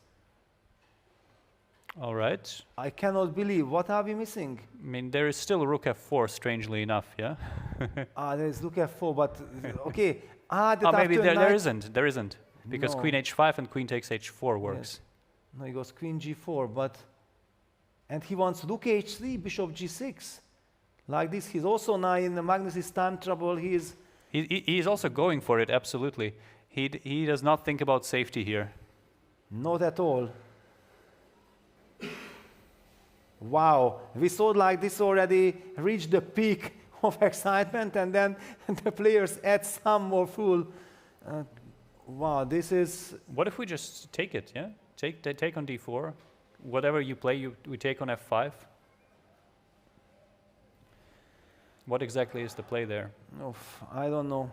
All right. I cannot believe. What are we missing? I mean, there is still rook f4, strangely enough, yeah? There is rook f4, but okay. Maybe there isn't. Because queen h5 and queen takes h4 works. Yes. No, he goes queen g4, but... And he wants rook h3, bishop g6. Like this, he's also now in Magnus's time trouble. He's also going for it, absolutely. He does not think about safety here. Not at all. Wow, we saw like this already reached the peak of excitement, and then the players add some more fool. Wow, this is... What if we just take it, yeah? Take on d4. Whatever you play, we take on f5. What exactly is the play there? Oh, I don't know.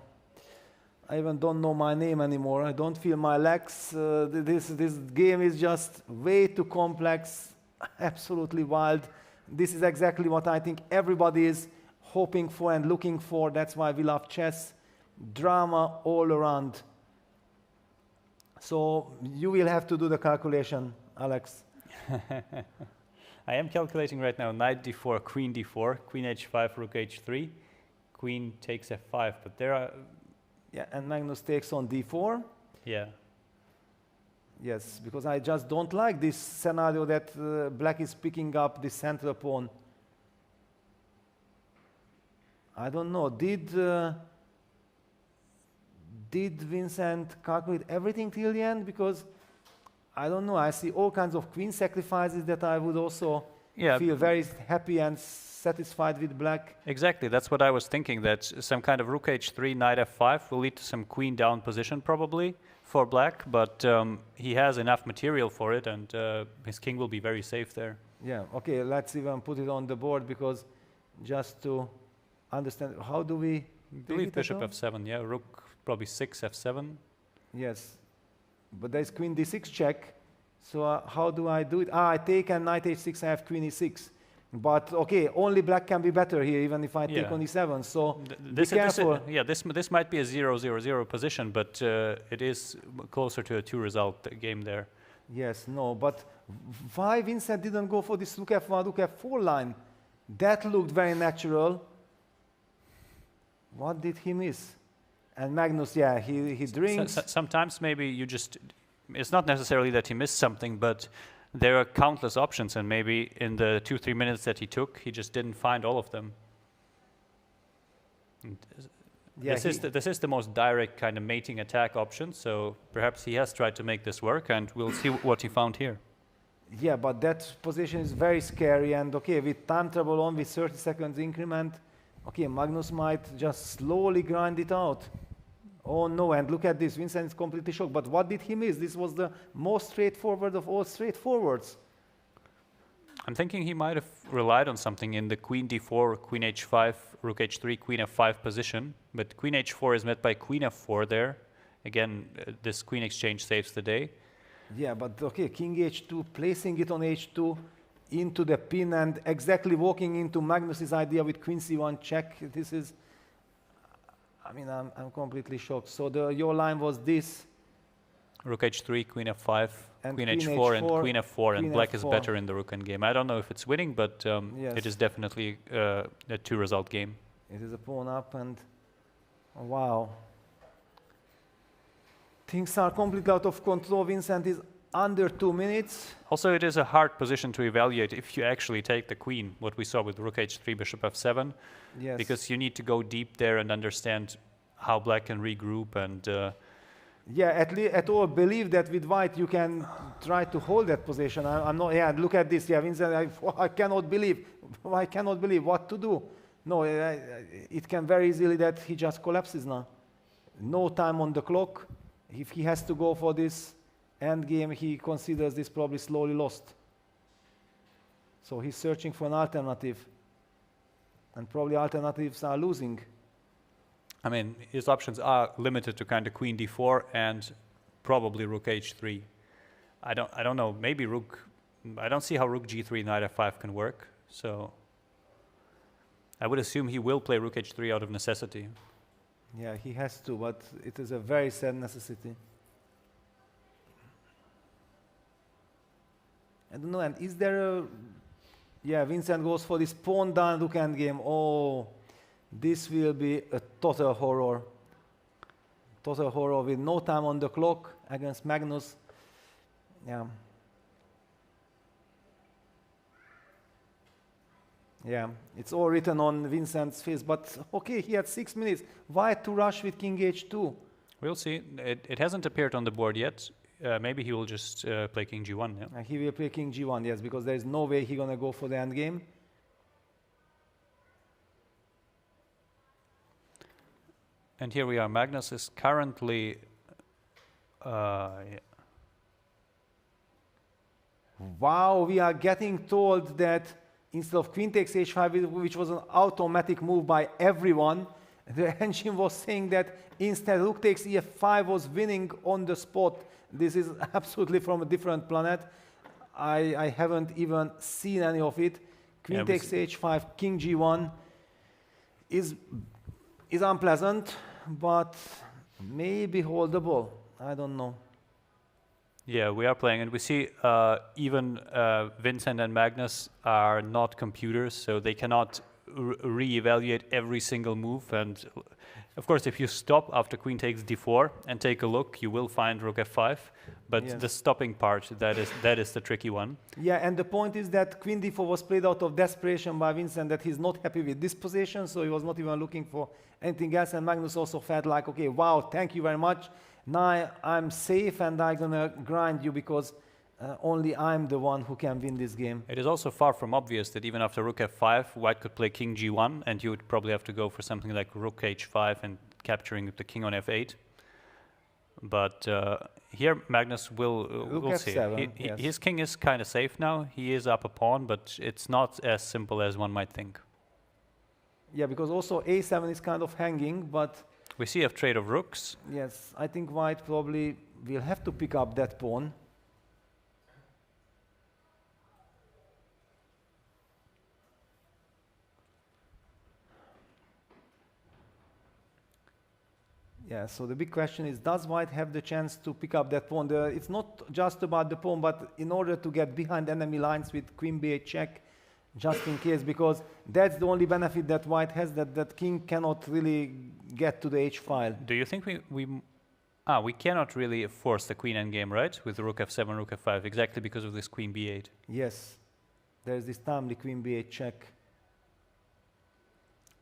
I even don't know my name anymore. I don't feel my legs. This game is just way too complex, absolutely wild. This is exactly what I think everybody is hoping for and looking for. That's why we love chess. Drama all around. So you will have to do the calculation, Alex. I am calculating right now, knight d4, queen h5, rook h3, queen takes f5, but there are... Yeah, and Magnus takes on d4. Yeah. Yes, because I just don't like this scenario that black is picking up the central pawn. I don't know, did Vincent calculate everything till the end? Because I don't know, I see all kinds of queen sacrifices that I would also feel very happy and satisfied with black. Exactly, that's what I was thinking, that some kind of rook h3, knight f5 will lead to some queen down position probably for black, but he has enough material for it, and his king will be very safe there. Yeah, okay, let's even put it on the board, because just to understand, how do we... I believe bishop f7, yeah, rook probably 6, f7. Yes, but there's queen d6 check, so how do I do it? I take and knight h6, I have queen e6. But okay, only black can be better here, even if I take on e7, so be careful. This might be a 0-0-0 position, but it is closer to a 2-result game there. Yes, no, but why Vincent didn't go for this rook f1, rook f4 line? That looked very natural. What did he miss? And Magnus, yeah, he drinks. Sometimes maybe you just, it's not necessarily that he missed something, but there are countless options, and maybe in the 2-3 minutes that he took, he just didn't find all of them. And Yeah, This is the most direct kind of mating attack option, so perhaps he has tried to make this work, and we'll see what he found here. yeah, but that position is very scary, and okay, with time travel on, with 30 seconds increment, okay, Magnus might just slowly grind it out. Oh no, and look at this, Vincent is completely shocked, but what did he miss? This was the most straightforward of all straightforwards. I'm thinking he might have relied on something in the queen d4, queen h5, rook h3, queen f5 position, but queen h4 is met by queen f4 there. Again, this queen exchange saves the day. Yeah, but okay, king h2, placing it on h2 into the pin and exactly walking into Magnus's idea with queen c1 check. This is, I mean, I'm completely shocked. So your line was this. Rook h3, queen f5, And queen queen h4, and h4, queen f4, and queen black is f4. better in the rook endgame. I don't know if it's winning, but Yes. it is definitely a two-result game. It is a pawn up and wow. Things are completely out of control. Vincent is under 2 minutes. Also, it is a hard position to evaluate if you actually take the queen, what we saw with rook h3, bishop f7, Yes. because you need to go deep there and understand how black can regroup and Yeah, at all believe that with white you can try to hold that position. I'm not. Yeah, look at this. Yeah, Vincent, I cannot believe. I cannot believe what to do. No, it can very easily that he just collapses now. No time on the clock. If he has to go for this end game, he considers this probably slowly lost. So he's searching for an alternative, and probably alternatives are losing. I mean, his options are limited to kind of queen d4 and probably rook h3. I don't know. Maybe rook. I don't see how rook g3 knight f5 can work. So I would assume he will play rook h3 out of necessity. Yeah, he has to, but it is a very sad necessity. I don't know. And is there a? Yeah, Vincent goes for this pawn down rook endgame. Oh. This will be a total horror. Total horror with no time on the clock against Magnus. Yeah. Yeah, it's all written on Vincent's face, but okay, he had 6 minutes. Why to rush with king h2? We'll see. It hasn't appeared on the board yet. Maybe he will just play king g1, yeah? He will play king g1, yes, because there is no way he's going to go for the endgame. And here we are. Magnus is currently... yeah. Wow, we are getting told that instead of queen takes h5, which was an automatic move by everyone, the engine was saying that instead rook takes e5 was winning on the spot. This is absolutely from a different planet. I haven't even seen any of it. Queen takes h5, king g1 is unpleasant, but maybe holdable. I don't know. Yeah, we are playing, and we see even Vincent and Magnus are not computers, so they cannot re-evaluate every single move. And of course, if you stop after queen takes d4 and take a look, you will find rook f5. But Yes. the stopping part, that is the tricky one. Yeah, and the point is that queen d4 was played out of desperation by Vincent, that he's not happy with this position, so he was not even looking for anything else. And Magnus also felt like, okay, wow, thank you very much. Now I'm safe and I'm gonna grind you because only I'm the one who can win this game. It is also far from obvious that even after rook f5, white could play king g1, and you would probably have to go for something like rook h5 and capturing the king on f8. But here Magnus will see. f7, yes. His king is kind of safe now. He is up a pawn, but it's not as simple as one might think. Yeah, because also a7 is kind of hanging, but We see a trade of rooks. yes, I think white probably will have to pick up that pawn. Yeah, so the big question is, does white have the chance to pick up that pawn? It's not just about the pawn, but in order to get behind enemy lines with queen b8 check, just in case, because that's the only benefit that white has, that king cannot really get to the h file. Do you think we cannot really force the queen endgame, right? With rook f7, rook f5, exactly because of this queen b8. Yes, there's this timely queen b8 check.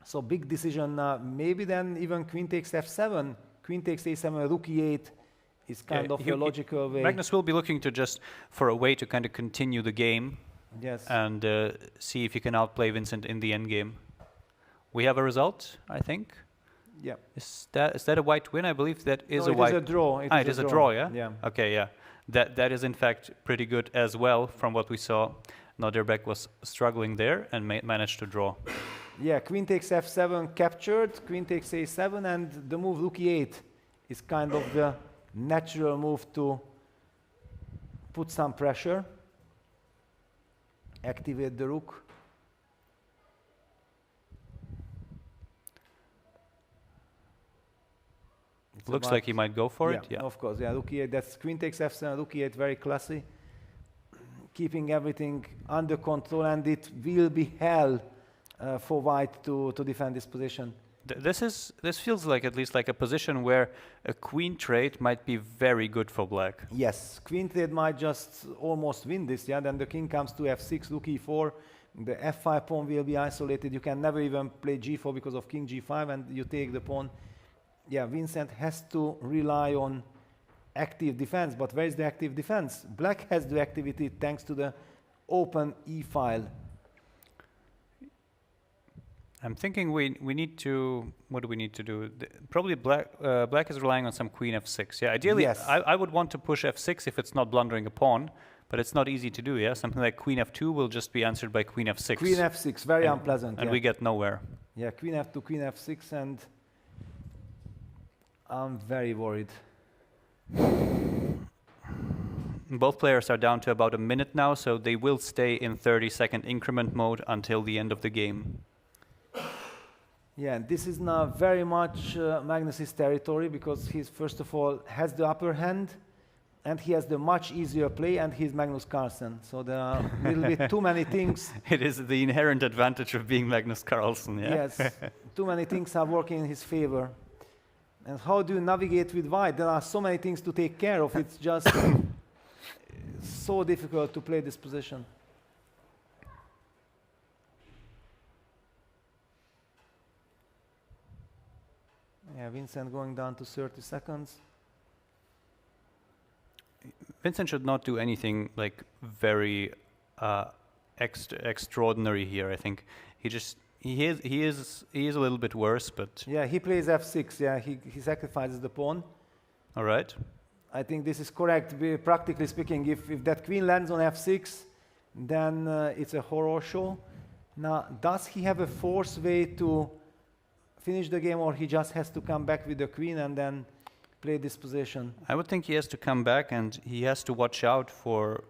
So big decision. Maybe then even queen takes f7, queen takes a7, rook e8 is kind of a logical way. Magnus will be looking to just for a way to kind of continue the game. Yes. And see if he can outplay Vincent in the end game. We have a result, I think. Yeah. Is that a white win? I believe that is a white. It is a draw. It is a draw, yeah? Yeah. Okay, yeah. That is in fact pretty good as well from what we saw. Noderbek was struggling there and managed to draw. Yeah, queen takes f7 captured, queen takes a7, and the move rook e8 is kind of the natural move to put some pressure, activate the rook. Looks like he might go for it. Yeah, of course. Yeah, rook e8. That's queen takes f7, rook e8. Very classy, keeping everything under control, and it will be hell for white to defend this position. This feels like at least like a position where a queen trade might be very good for black. Yes, queen trade might just almost win this. Yeah, then the king comes to f6, rook e4. The f5 pawn will be isolated. You can never even play g4 because of king g5, and you take the pawn. Yeah, Vincent has to rely on active defense, but where is the active defense? Black has the activity thanks to the open e-file. I'm thinking we need to, what do we need to do? Probably black is relying on some queen f6. Yeah, ideally yes. I would want to push f6 if it's not blundering a pawn, but it's not easy to do, yeah? Something like queen f2 will just be answered by queen f6. Queen f6, very unpleasant. And we get nowhere. Yeah, queen f2, queen f6, and I'm very worried. Both players are down to about a minute now, so they will stay in 30-second increment mode until the end of the game. Yeah, this is now very much Magnus's territory, because he's first of all has the upper hand, and he has the much easier play, and he's Magnus Carlsen. So there are a little bit too many things. It is the inherent advantage of being Magnus Carlsen, yeah? Yes, too many things are working in his favor. And how do you navigate with white? There are so many things to take care of. It's just so difficult to play this position. Yeah, Vincent going down to 30 seconds. Vincent should not do anything like very extraordinary here. I think he is a little bit worse, but yeah, he plays f6. Yeah, he sacrifices the pawn. All right. I think this is correct. Practically speaking, if that queen lands on f6, then it's a horror show. Now, does he have a force way to finish the game, or he just has to come back with the queen and then play this position? I would think he has to come back, and he has to watch out for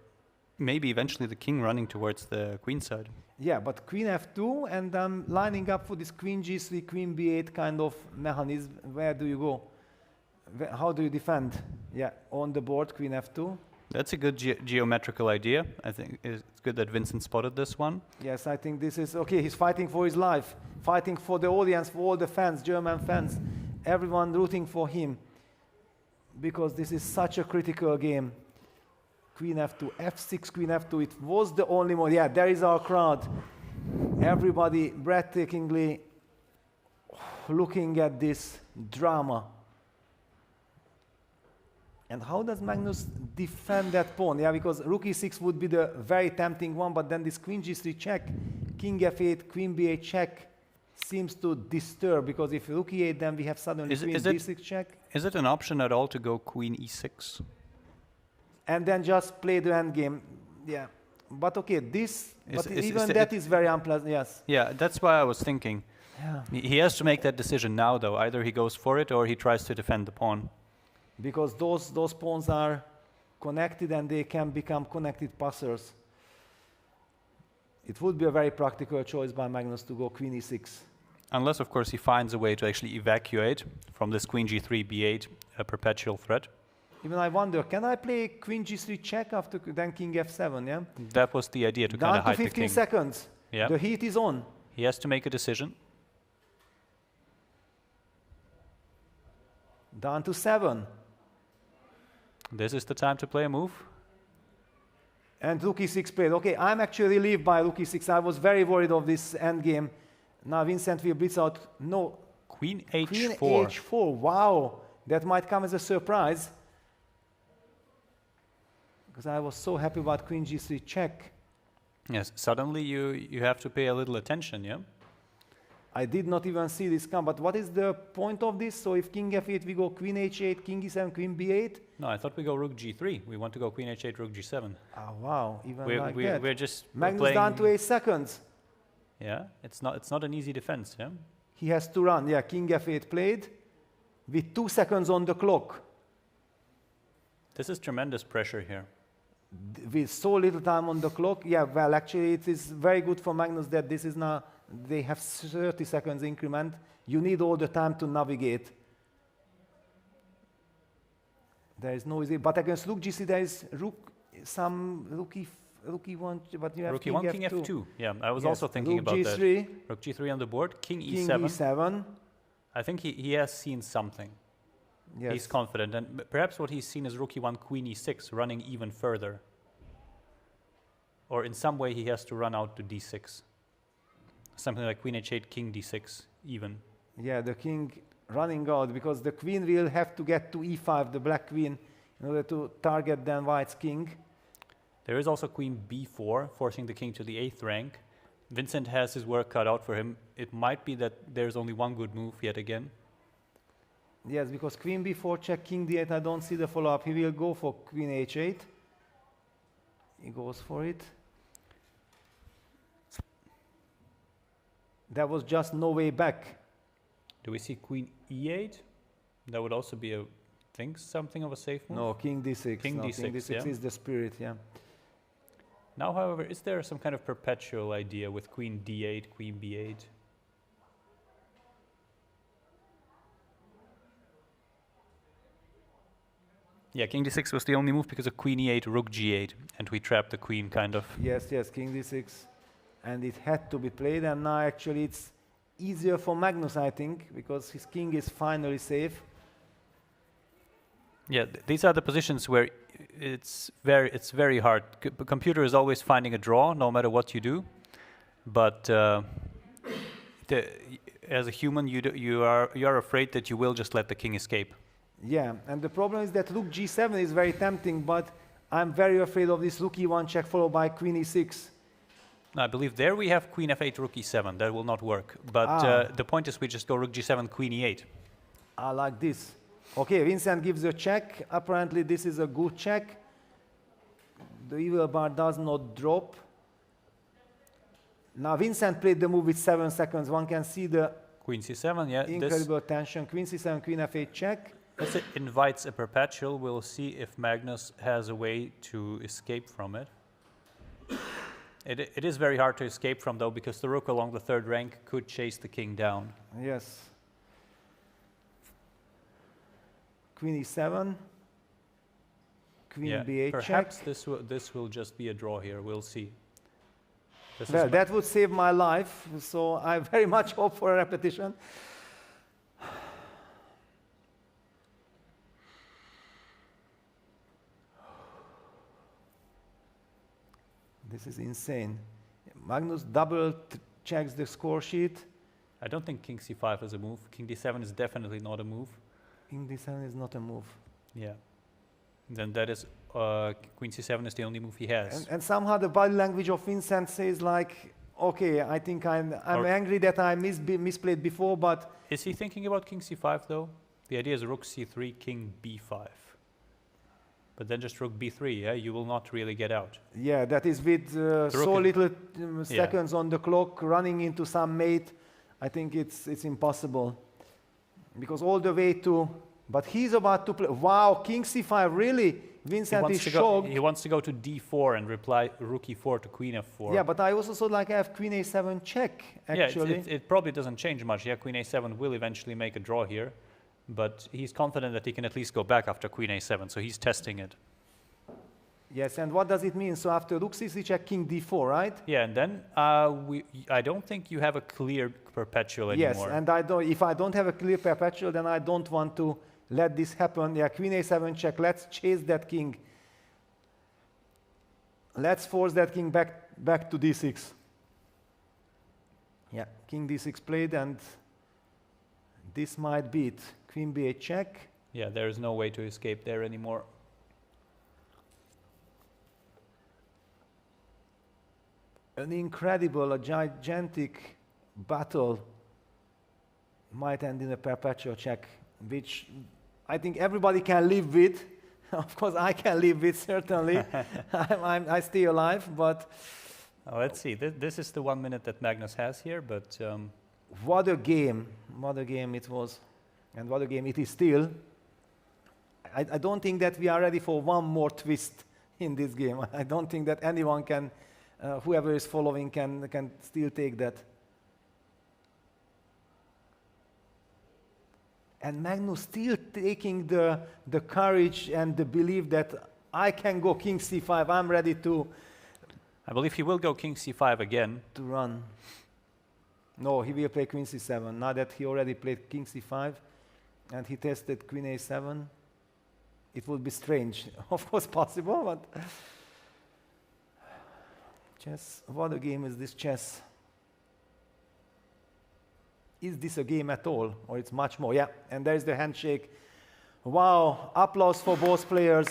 maybe eventually the king running towards the queen side. Yeah, but queen f2, and I'm lining up for this queen g3, queen b8 kind of mechanism. Where do you go? How do you defend? Yeah, on the board, queen f2. That's a good geometrical idea. I think it's good that Vincent spotted this one. Yes, I think this is okay. He's fighting for his life, fighting for the audience, for all the fans, German fans, everyone rooting for him, because this is such a critical game. Queen f2, f6, queen f2. It was the only mode. Yeah, there is our crowd. Everybody breathtakingly looking at this drama. And how does Magnus defend that pawn? Yeah, because rook e6 would be the very tempting one, but then this queen g3 check, king f8, queen b8 check seems to disturb, because if rook e8, then we have suddenly queen d6 check. Is it an option at all to go queen e6? And then just play the endgame. Yeah. But okay, that is very unpleasant, yes. Yeah, that's why I was thinking. Yeah. He has to make that decision now, though. Either he goes for it or he tries to defend the pawn. Because those pawns are connected, and they can become connected passers. It would be a very practical choice by Magnus to go queen e6. Unless, of course, he finds a way to actually evacuate from this queen g3, b8, a perpetual threat. Even I wonder, can I play queen g3 check after then king f7, yeah? That was the idea, to kind of hide the king. Down to 15 seconds. Yeah. The heat is on. He has to make a decision. Down to 7. This is the time to play a move. And rook e6 played. Okay, I'm actually relieved by rook e6. I was very worried of this endgame. Now Vincent will blitz out. No, Queen Queen H4. H4. Wow, that might come as a surprise. Because I was so happy about Queen G3 check. Yes, suddenly you have to pay a little attention, yeah? I did not even see this come, but what is the point of this? So if King F8, we go Queen H8, King E7, Queen B8? No, I thought we go Rook G3. We want to go Queen H8, Rook G7. Ah, wow, even We're, like we're, that. we're just Magnus playing, down to 8 seconds. Yeah, it's not an easy defense, yeah? He has to run. Yeah, King F8 played with 2 seconds on the clock. This is tremendous pressure here. With so little time on the clock. Yeah, well, actually, it is very good for Magnus that this is now, they have 30 seconds increment. You need all the time to navigate. There is no easy, but against Rook G3, there is Rook, some Rook E1, but you have Rook King E1, King F2. F2. Yeah, I was Yes, also thinking Rook about G3, that. Rook G3 on the board, King King E7. E7. I think he has seen something. Yes. He's confident, and perhaps what he's seen is Rook E1, Queen E6, running even further. Or in some way he has to run out to D6. Something like Queen H8, King D6, even. Yeah, the king running out because the queen will have to get to E5, the black queen, in order to target then white's king. There is also Queen B4, forcing the king to the 8th rank. Vincent has his work cut out for him. It might be that there's only one good move yet again. Yes, because Queen B4 check, King D8, I don't see the follow-up. He will go for Queen H8. He goes for it. There was just no way back. Do we see Queen E8? That would also be something of a safe move. No, King D6. King no, D6, King D6 yeah? is the spirit, yeah. Now, however, is there some kind of perpetual idea with Queen D8, Queen B8? Yeah, King D6 was the only move because of Queen E8, Rook G8, and we trapped the queen, kind of. Yes, yes, King D6. And it had to be played, and now actually it's easier for Magnus, I think, because his king is finally safe. Yeah, these are the positions where it's very hard. The computer is always finding a draw, no matter what you do. But as a human, you are afraid that you will just let the king escape. Yeah, and the problem is that Rook G7 is very tempting, but I'm very afraid of this Rook E1 check followed by Queen E6. I believe there we have Queen F8, Rook E7. That will not work. But the point is we just go Rook G7, Queen E8. I like this. Okay, Vincent gives a check. Apparently this is a good check. The evil bar does not drop. Now Vincent played the move with 7 seconds. One can see the Queen C7, yeah. incredible tension. Queen C7, Queen F8 check. This invites a perpetual. We'll see if Magnus has a way to escape from it. It is very hard to escape from, though, because the rook along the 3rd rank could chase the king down. Yes. Queen E7. Queen B8 perhaps check. this will just be a draw here. We'll see. Well, that would save my life, so I very much hope for a repetition. This is insane. Magnus double checks the score sheet. I don't think King C5 is a move. King D7 is definitely not a move. King D7 is not a move. Yeah. Then that is Queen C7 is the only move he has. And somehow the body language of Vincent says like, okay, I think I'm angry that I misplayed before, but... Is he thinking about King C5 though? The idea is Rook C3, King B5. But then just Rook B3, yeah? You will not really get out. Yeah, that is with so little seconds on the clock, running into some mate. I think it's impossible. Because all the way to... But he's about to play... Wow, King C5, really? Vincent is shocked. He wants to go to D4 and reply Rook E4 to Queen F4. Yeah, but I also saw like I have Queen A7 check, actually. Yeah, it probably doesn't change much. Yeah, Queen A7 will eventually make a draw here. But he's confident that he can at least go back after Queen A7, so he's testing it. Yes, and what does it mean? So after Rook C3 check, King D4, right? Yeah, and then I don't think you have a clear perpetual anymore. Yes, and if I don't have a clear perpetual, then I don't want to let this happen. Yeah, Queen A7 check, let's chase that king. Let's force that king back to D6. Yeah, king d6 played, and this might beat queen b8 check. Yeah, there is no way to escape there anymore. An incredible, a gigantic battle might end in a perpetual check, which I think everybody can live with. Of course, I can live with, certainly. I stay alive, but... Let's see. This is the 1 minute that Magnus has here, but... What a game it was, and what a game it is still. I don't think that we are ready for one more twist in this game. I don't think that anyone can, whoever is following can still take that. And Magnus still taking the courage and the belief that I can go king c5, I'm ready to... I believe he will go king c5 again. To run. No, he will play queen c7, now that he already played king c5 and he tested queen a7. It would be strange, of course possible, but... Chess, what a game is this chess? Is this a game at all, or it's much more? Yeah, and there's the handshake. Wow, applause for both players.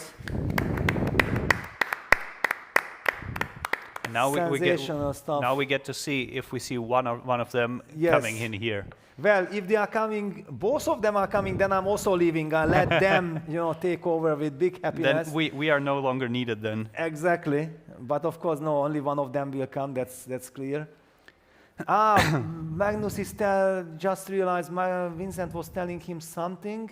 And now Sensational stuff. Now we get to see if we see one of them Yes. coming in here. Well, if they are coming, both of them are coming, then I'm also leaving. I let them, take over with big happiness. Then we are no longer needed then. Exactly, but of course, no, only one of them will come. That's clear. Magnus is just realized Vincent was telling him something.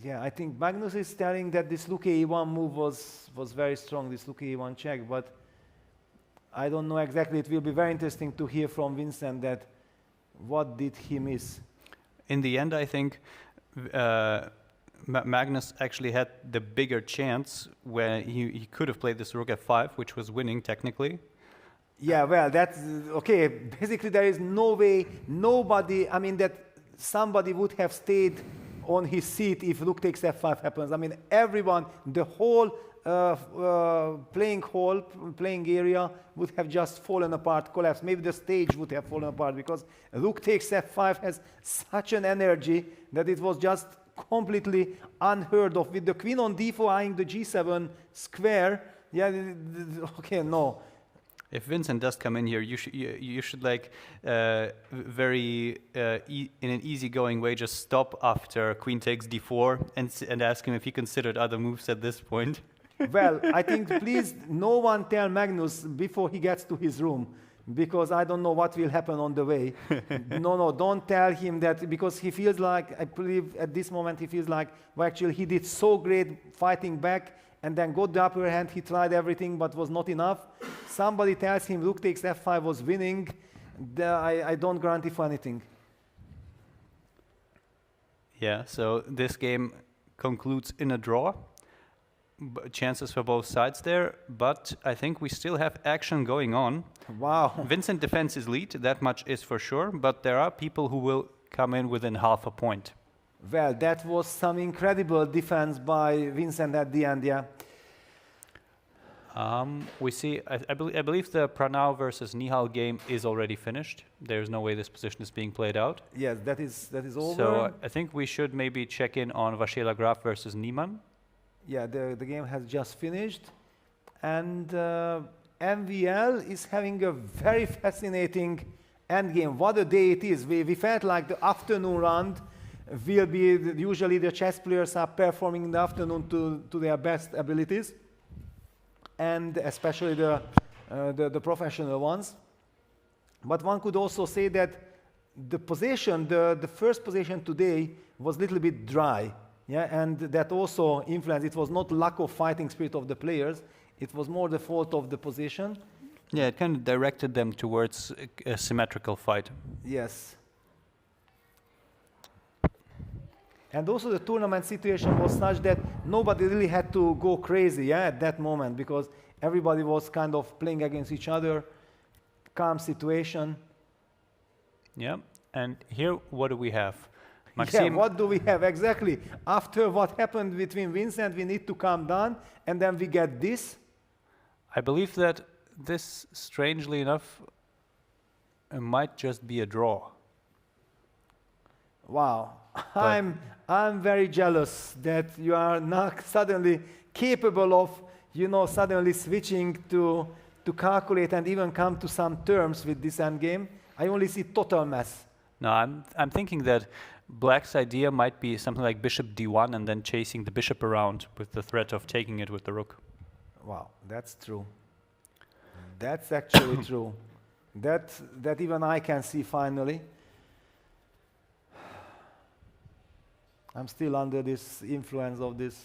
Yeah, I think Magnus is telling that this Rook a1 move was very strong, this Rook a1 check, but I don't know exactly. It will be very interesting to hear from Vincent that what did he miss. In the end, I think Magnus actually had the bigger chance where he could have played this Rook f5, which was winning technically. Yeah, well, that's okay. Basically, there is no way, that somebody would have stayed on his seat if Rook takes f5 happens. I mean, everyone, the whole playing area would have just fallen apart, collapsed. Maybe the stage would have fallen apart because Rook takes f5 has such an energy that it was just completely unheard of. With the queen on d4 eyeing the g7 square, yeah, okay, no. If Vincent does come in here, you should like very in an easygoing way just stop after queen takes d4 and ask him if he considered other moves at this point. Well, I think please no one tell Magnus before he gets to his room, because I don't know what will happen on the way. No, don't tell him that, because he feels like, I believe at this moment he feels like, well, actually he did so great fighting back and then got the upper hand, he tried everything but was not enough. Somebody tells him Rook takes f5 was winning, I don't guarantee for anything. Yeah, so this game concludes in a draw. Chances for both sides there, but I think we still have action going on. Wow. Vincent defends his lead, that much is for sure, but there are people who will come in within half a point. Well, that was some incredible defense by Vincent at the end, yeah. We see, I believe the Pranav versus Nihal game is already finished. There's no way this position is being played out. Yes, that is over. So I think we should maybe check in on Vashela Graf versus Niemann. Yeah, the game has just finished. And MVL is having a very fascinating endgame. What a day it is. We felt like the afternoon round will be, usually the chess players are performing in the afternoon to their best abilities, and especially the professional ones. But one could also say that the position, the first position today was a little bit dry. Yeah, and that also influenced. It was not lack of fighting spirit of the players, it was more the fault of the position. Yeah, it kind of directed them towards a symmetrical fight. Yes. And also the tournament situation was such that nobody really had to go crazy, yeah, at that moment, because everybody was kind of playing against each other. calm situation. Yeah, and here what do we have? Yeah, Maxime, what do we have exactly? After what happened between Vincent, we need to calm down, and then we get this. I believe that this, strangely enough, might just be a draw. Wow, I'm very jealous that you are not suddenly capable of, suddenly switching to calculate and even come to some terms with this endgame. I only see total mess. No, I'm thinking that Black's idea might be something like bishop d1 and then chasing the bishop around with the threat of taking it with the rook. Wow, that's true. That's actually true. That even I can see finally. I'm still under this influence of this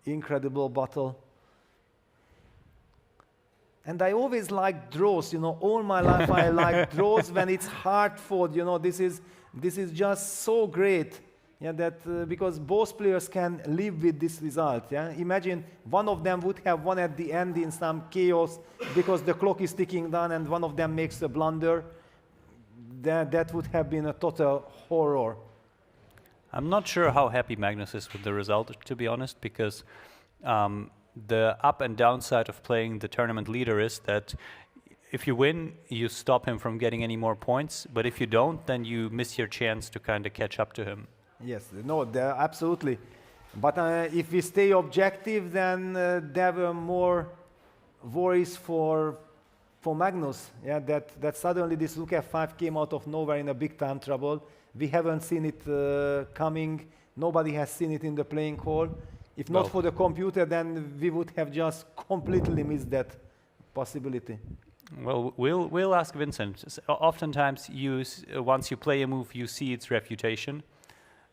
incredible battle. And I always like draws, all my life I like draws when it's hard fought, this is just so great. Yeah, that because both players can live with this result. Yeah, imagine one of them would have won at the end in some chaos because the clock is ticking down, and one of them makes a blunder. That would have been a total horror. I'm not sure how happy Magnus is with the result, to be honest, because the up and downside of playing the tournament leader is that if you win, you stop him from getting any more points, but if you don't, then you miss your chance to kind of catch up to him. Yes, no, absolutely. But if we stay objective, then there were more worries for Magnus. Yeah, that suddenly this rook f5 came out of nowhere in a big time trouble. We haven't seen it coming. Nobody has seen it in the playing hall. If not for the computer, then we would have just completely missed that possibility. Well, we'll ask Vincent. Oftentimes, once you play a move, you see its refutation.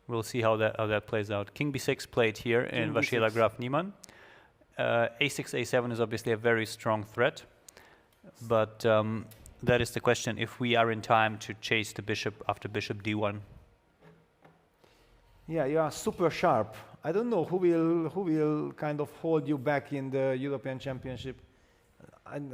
We'll see how that plays out. King b6 played here in Warszawa Graf Niemann. a6, a7 is obviously a very strong threat, but that is the question, if we are in time to chase the bishop after bishop d1. Yeah, you are super sharp. I don't know who will kind of hold you back in the European Championship. I'm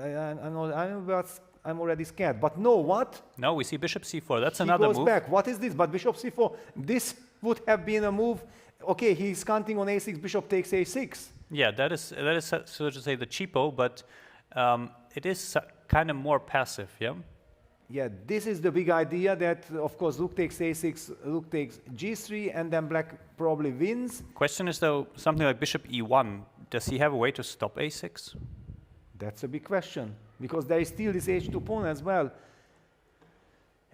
already scared. But no, what? No, we see bishop c4. That's he another goes move. Back. What is this? But bishop c4. This would have been a move. Okay, he's counting on a6. Bishop takes a6. Yeah, that is so to say the cheapo, but it is kind of more passive. Yeah. Yeah, this is the big idea that, of course, rook takes a6, rook takes g3, and then black probably wins. Question is, though, something like bishop e1, does he have a way to stop a6? That's a big question, because there is still this h2 pawn as well.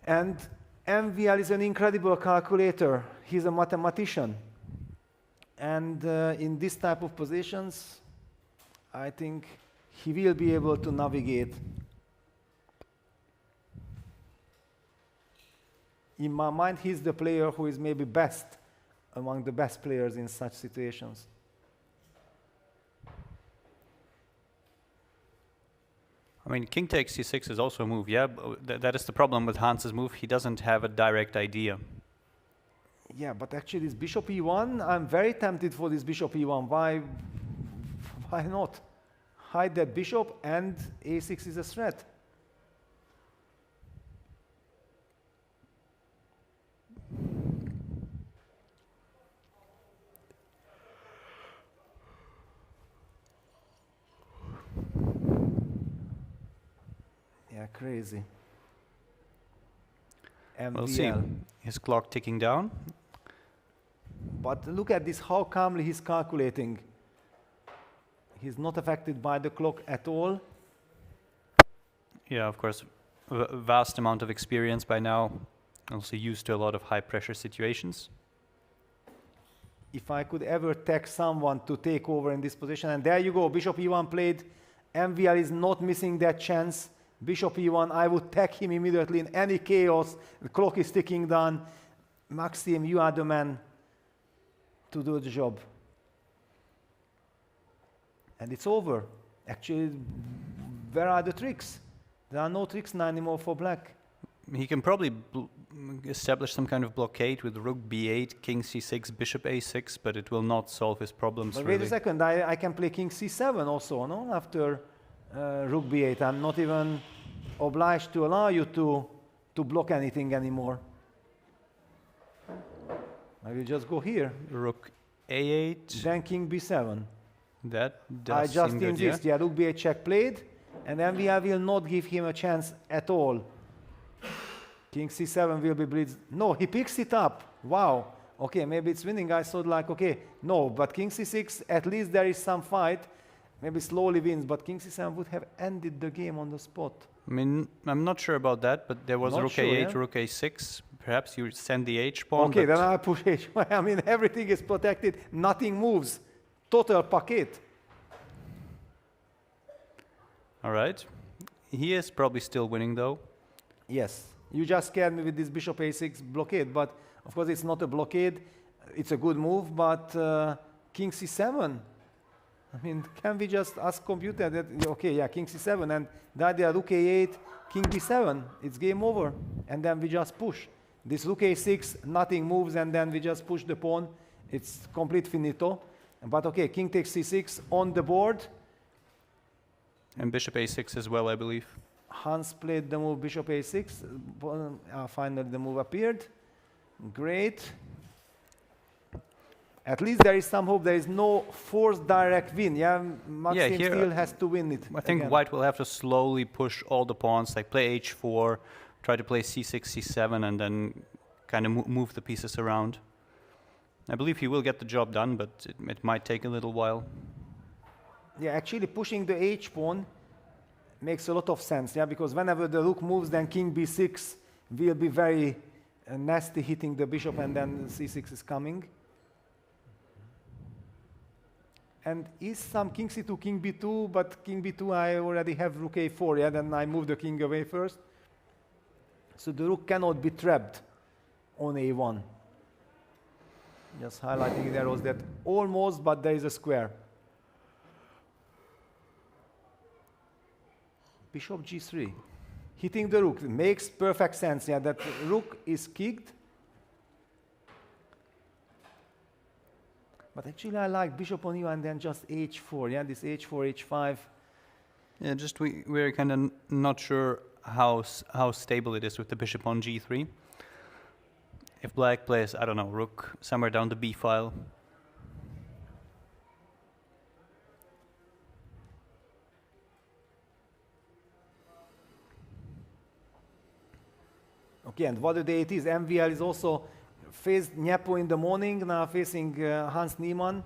And MVL is an incredible calculator. He's a mathematician. And in this type of positions, I think he will be able to navigate. In my mind, he's the player who is maybe best among the best players in such situations. I mean, king takes c6 is also a move, yeah? That is the problem with Hans's move. He doesn't have a direct idea. Yeah, but actually this bishop e1, I'm very tempted for this bishop e1. Why not? Hide that bishop, and a6 is a threat. Yeah, crazy. MVL. We'll see. His clock ticking down. But look at this, how calmly he's calculating. He's not affected by the clock at all. Yeah, of course, vast amount of experience by now. Also used to a lot of high pressure situations. If I could ever tag someone to take over in this position, and there you go, bishop e1 played. MVL is not missing that chance. Bishop e1, I would tag him immediately in any chaos. The clock is ticking down. Maxim, you are the man to do the job. And it's over. Actually, where are the tricks? There are no tricks now anymore for black. He can probably establish some kind of blockade with rook b8, king c6, bishop a6, but it will not solve his problems. But really. wait a second, I can play king c7 also, no? After rook b8. I'm not even obliged to allow you to block anything anymore. I will just go here. Rook A8. Then king b7. That does I just seem good, insist. Yeah, rook b8 check played, and MVL will not give him a chance at all. King c7 will be blitzed. No, he picks it up. Wow. Okay, maybe it's winning. I thought like, okay, no, but king c6, at least there is some fight. Maybe slowly wins, but king c7 would have ended the game on the spot. I mean, I'm not sure about that, but there was Not rook sure, A8, yeah? rook A6. Perhaps you send the H pawn. Okay, but then I push h. I mean, everything is protected. Nothing moves. Total packet. all right. He is probably still winning, though. Yes. You just scared me with this bishop a6 blockade, but of course it's not a blockade. It's a good move, but king c7. I mean, can we just ask computer that, okay, yeah, king c7, and the idea rook a8, king b7, it's game over, and then we just push. This rook a6, nothing moves, and then we just push the pawn. It's complete finito. But okay, king takes c6 on the board. And bishop A6 as well, I believe. Hans played the move bishop a6. Finally, the move appeared. Great. At least there is some hope. There is no forced direct win. Yeah, Maxim here, still has to win it. I think again. white will have to slowly push all the pawns, like play h4, try to play c6, c7, and then kind of move the pieces around. I believe he will get the job done, but it might take a little while. Yeah, actually pushing the h pawn makes a lot of sense. Yeah, because whenever the rook moves, then king b6 will be very nasty, hitting the bishop, and then c6 is coming. And is some king c2, king b2, but king b2 I already have rook a4, yeah, then I move the king away first. So the rook cannot be trapped on a1. Just highlighting the arrows that almost, but there is a square. Bishop g3. Hitting the rook makes perfect sense, yeah, that rook is kicked. But actually I like bishop on e1 and then just h4, yeah, this h4, h5. Yeah, just we're kind of not sure how stable it is with the bishop on g3. If black plays, I don't know, rook somewhere down the b file. Okay, and what the day it is, MVL is also faced Nepo in the morning, now facing Hans Niemann.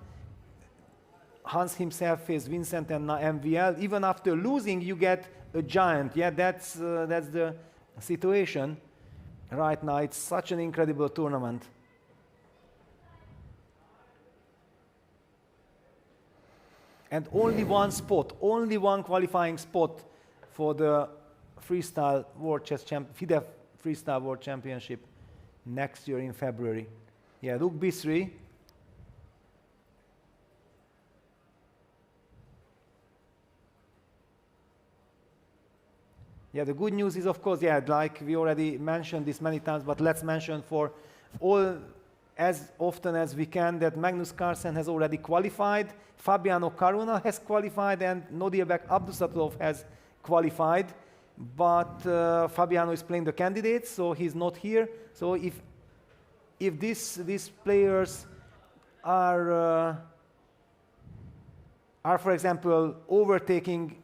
Hans himself faced Vincent and now MVL. Even after losing, you get a giant. Yeah, that's the situation right now. It's such an incredible tournament. And only one spot, only one qualifying spot for the Freestyle World Chess FIDE Freestyle World Championship next year in February. Yeah, rook b3. Yeah, the good news is, of course, yeah, like we already mentioned this many times, but let's mention for all as often as we can that Magnus Carlsen has already qualified, Fabiano Caruana has qualified, and Nodirbek Abdusatov has qualified. But Fabiano is playing the candidates, so he's not here. So if these players are for example overtaking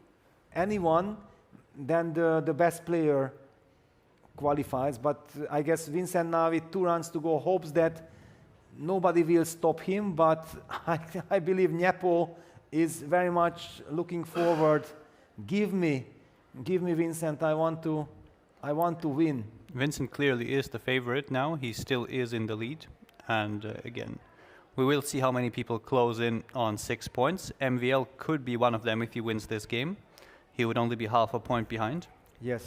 anyone, then the best player qualifies. But I guess Vincent now with 2 rounds to go hopes that nobody will stop him. But I believe Nepo is very much looking forward. Give me Vincent. I want to win. Vincent clearly is the favorite now. He still is in the lead. And again, we will see how many people close in on 6 points. MVL could be one of them if he wins this game. He would only be half a point behind. Yes.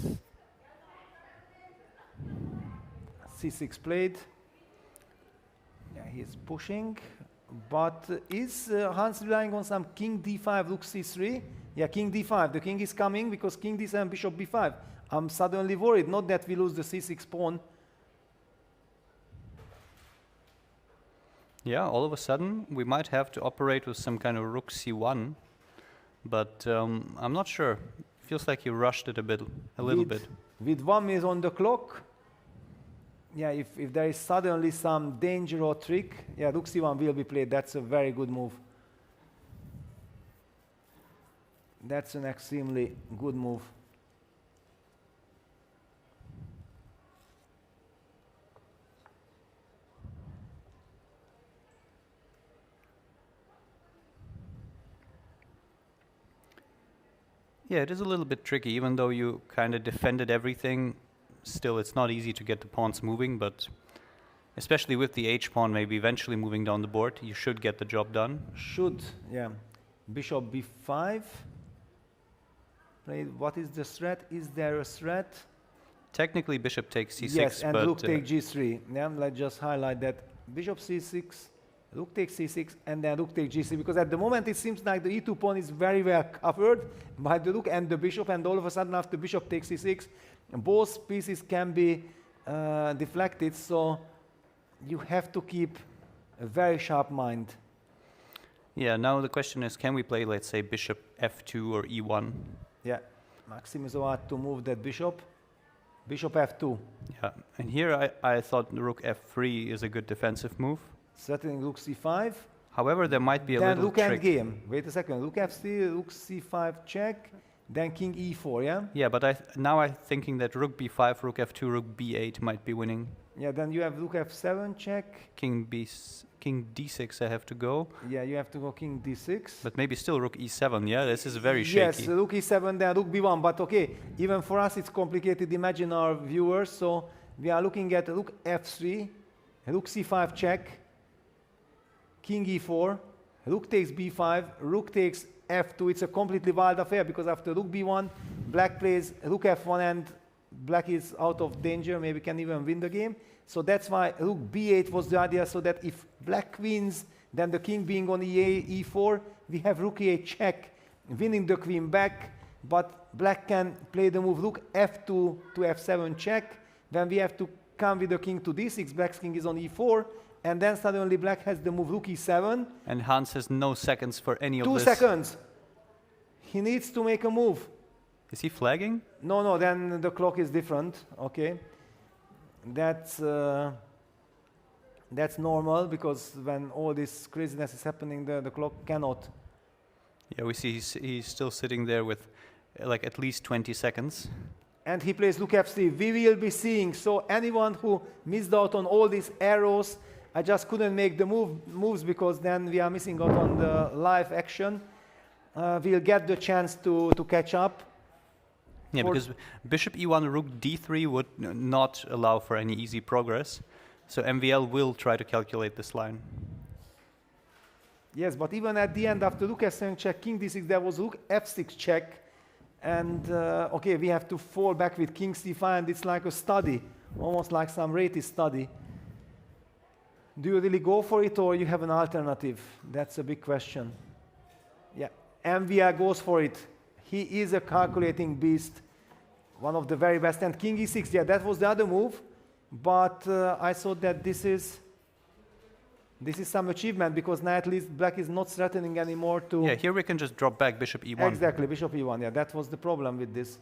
c6 played. Yeah, he's pushing. But is Hans relying on some king d5, rook c3? Yeah, king d5. The king is coming because king d7, bishop b5. I'm suddenly worried. Not that we lose the c6 pawn. Yeah, all of a sudden we might have to operate with some kind of rook c1. But I'm not sure. feels like you rushed it a little bit. With 1 minute on the clock, yeah, if there is suddenly some danger or trick, yeah, rook c1 will be played. That's a very good move. That's an extremely good move. Yeah, it is a little bit tricky, even though you kind of defended everything. Still, it's not easy to get the pawns moving, but especially with the h-pawn maybe eventually moving down the board, you should get the job done. Should, yeah. Bishop b5. What is the threat? Is there a threat? Technically, bishop takes c6, yes, and but rook take g3. Yeah, let's just highlight that. Bishop c6, rook takes c6, and then rook takes g3, because at the moment it seems like the e2 pawn is very well covered by the rook and the bishop, and all of a sudden after bishop takes c6, both pieces can be deflected, so you have to keep a very sharp mind. yeah, now the question is, can we play, let's say, bishop f2 or e1? Yeah, Maxim is about to move that bishop. Bishop f2. Yeah, and here I thought rook f3 is a good defensive move. Threatening rook c5. However, there might be a Then little rook trick. endgame. Wait a second. Rook f3, rook c5 check. Then king e4, yeah? Yeah, but now I'm thinking that rook b5, rook f2, rook b8 might be winning. Yeah, then you have rook f7 check. King d6 I have to go. Yeah, you have to go king d6. But maybe still rook e7, yeah? This is very Yes, shaky. rook e7, then rook b1. But okay, even for us it's complicated. Imagine our viewers. So we are looking at rook f3, rook c5 check, king e4, rook takes b5, rook takes f2. It's a completely wild affair, because after rook b1, black plays rook f1 and black is out of danger, maybe can even win the game. So that's why rook b8 was the idea, so that if black wins, then the king being on e4, we have rook e8 check, winning the queen back, but black can play the move rook f2 to f7 check. Then we have to come with the king to d6, black's king is on e4, and then suddenly black has the move rook e7. And Hans has no seconds for any of 2 this. seconds. He needs to make a move. Is he flagging? No, then the clock is different. Okay, that's normal, because when all this craziness is happening, the clock cannot. Yeah, we see he's still sitting there with like at least 20 seconds. And he plays rook f3. We will be seeing. So anyone who missed out on all these arrows, I just couldn't make the moves because then we are missing out on the live action. We'll get the chance to catch up. Yeah, because bishop e1, rook d3 would not allow for any easy progress. So MVL will try to calculate this line. Yes, but even at the end, after rook f7 check, king d6, there was rook f6 check. And okay, we have to fall back with king c5, and it's like a study, almost like some rated study. Do you really go for it, or you have an alternative? That's a big question. Yeah, MVL goes for it. He is a calculating beast, one of the very best. And king e6, yeah, that was the other move. But I thought that this is some achievement, because now at least black is not threatening anymore to... Yeah, here we can just drop back bishop e1. Exactly, bishop e1, yeah, that was the problem with this.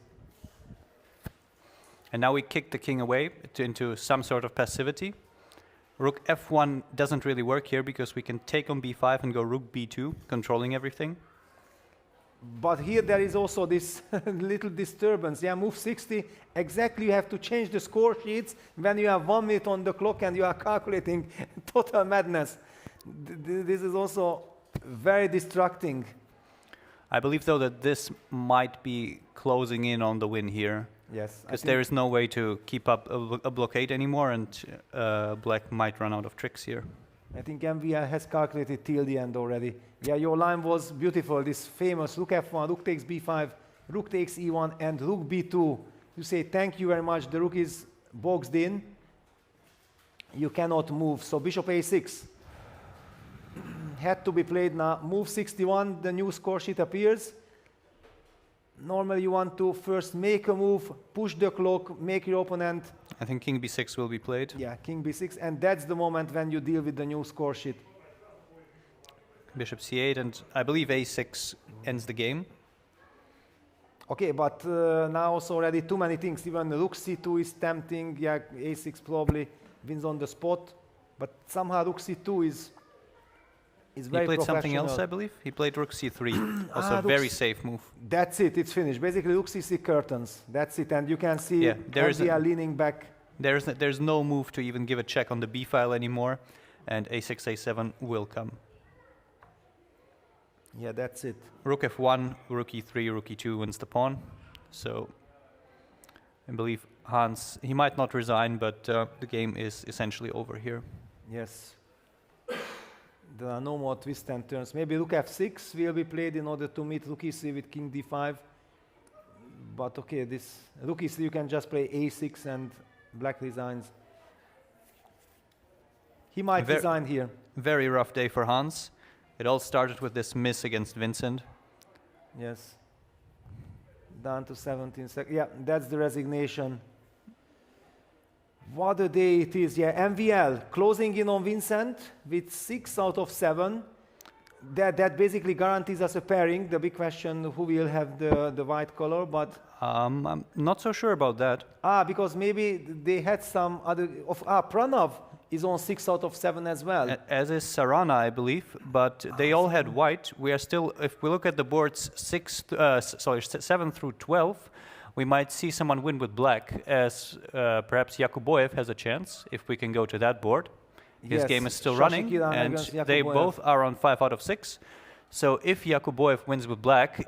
And now we kick the king away into some sort of passivity. Rook f1 doesn't really work here, because we can take on b5 and go rook b2, controlling everything. But here there is also this little disturbance. Yeah, move 60, exactly, you have to change the score sheets when you have 1 minute on the clock and you are calculating. Total madness. This is also very distracting. I believe, though, that this might be closing in on the win here. Yes. Because there is no way to keep up a blockade anymore, and black might run out of tricks here. I think MVL has calculated till the end already. Yeah, your line was beautiful, this famous rook f1, rook takes b5, rook takes e1, and rook b2. You say, thank you very much, the rook is boxed in. You cannot move, so bishop a6 had to be played now. Move 61, the new score sheet appears. Normally you want to first make a move, push the clock, make your opponent... I think king b6 will be played. Yeah, king b6, and that's the moment when you deal with the new score sheet. Bishop c8, and I believe a6 ends the game. Okay, but now also already too many things. Even rook c2 is tempting. Yeah, a6 probably wins on the spot. But somehow rook c2 is very He played something else, professional. I believe. He played rook c3, also a rook very c- safe move. That's it. It's finished. Basically, rook c3 curtains. That's it. And you can see Yeah, there is MVL leaning back. There's no move to even give a check on the b file anymore, and a6, a7 will come. Yeah, that's it. Rook f1, rook e3, rook e2 wins the pawn. So I believe Hans, he might not resign, but the game is essentially over here. Yes. There are no more twist and turns. Maybe rook f6 will be played in order to meet rook e3 with king d5. But okay, this rook e3 you can just play a6 and black resigns. He might resign here. Very rough day for Hans. It all started with this miss against Vincent. Yes. Down to 17 seconds. Yeah, that's the resignation. What a day it is. Yeah, MVL closing in on Vincent with 6 out of 7. That basically guarantees us a pairing. The big question, who will have the white color, but... I'm not so sure about that. Because maybe they had some other... Pranav is on 6 out of 7 as well. As is Sarana, I believe, but they all had white. We are still, if we look at the boards 7 through 12, we might see someone win with black, as perhaps Yakuboyev has a chance, if we can go to that board. His game is still running, and they both are on 5 out of 6. So if Yakuboyev wins with black,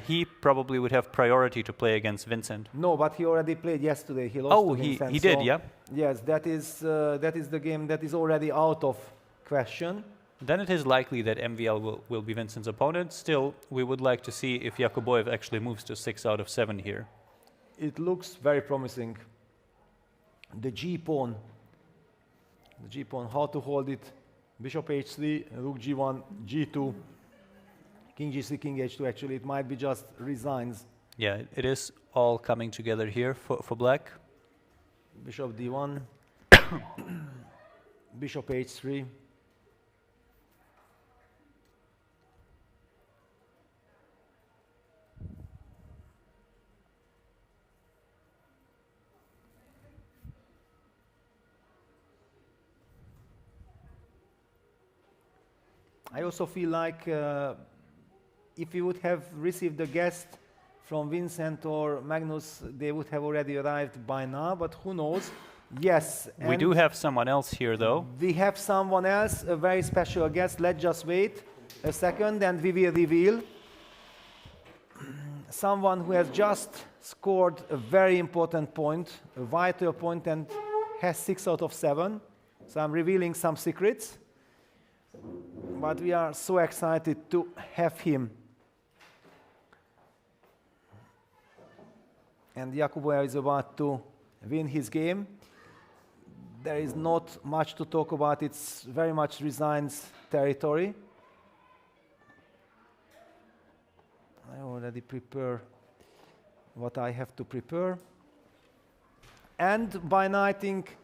he probably would have priority to play against Vincent. No, but he already played yesterday. He lost to Vincent. He did, yeah? Yes, that is the game that is already out of question. Then it is likely that MVL will be Vincent's opponent. Still, we would like to see if Yakuboyev actually moves to 6 out of 7 here. It looks very promising. The G-pawn. The G-pawn, how to hold it. Bishop h3, rook g1, g2. King g3, king h2. Actually, it might be just resigns. Yeah, it is all coming together here for black. Bishop d1. Bishop h3. I also feel like if we would have received a guest from Vincent or Magnus, they would have already arrived by now, but who knows? Yes. We do have someone else here, though. We have someone else, a very special guest. Let's just wait a second and we will reveal someone who has just scored a very important point, a vital point, and has 6 out of 7. So I'm revealing some secrets. But we are so excited to have him. And Yakuboyev is about to win his game. There is not much to talk about. It's very much resigns territory. I already prepare what I have to prepare. And by now I think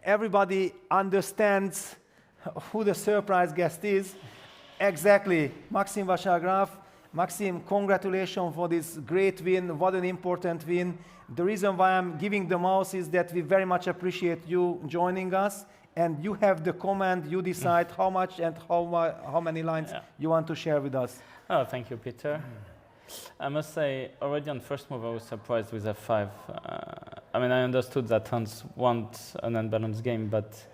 everybody understands who the surprise guest is. Exactly, Maxim Vashargraf. Maxim, congratulations for this great win. What an important win. The reason why I'm giving the mouse is that we very much appreciate you joining us. And you have the command, you decide how much and how many lines you want to share with us. Oh, thank you, Peter. I must say, already on first move, I was surprised with f5. I mean, I understood that Hans wants an unbalanced game, but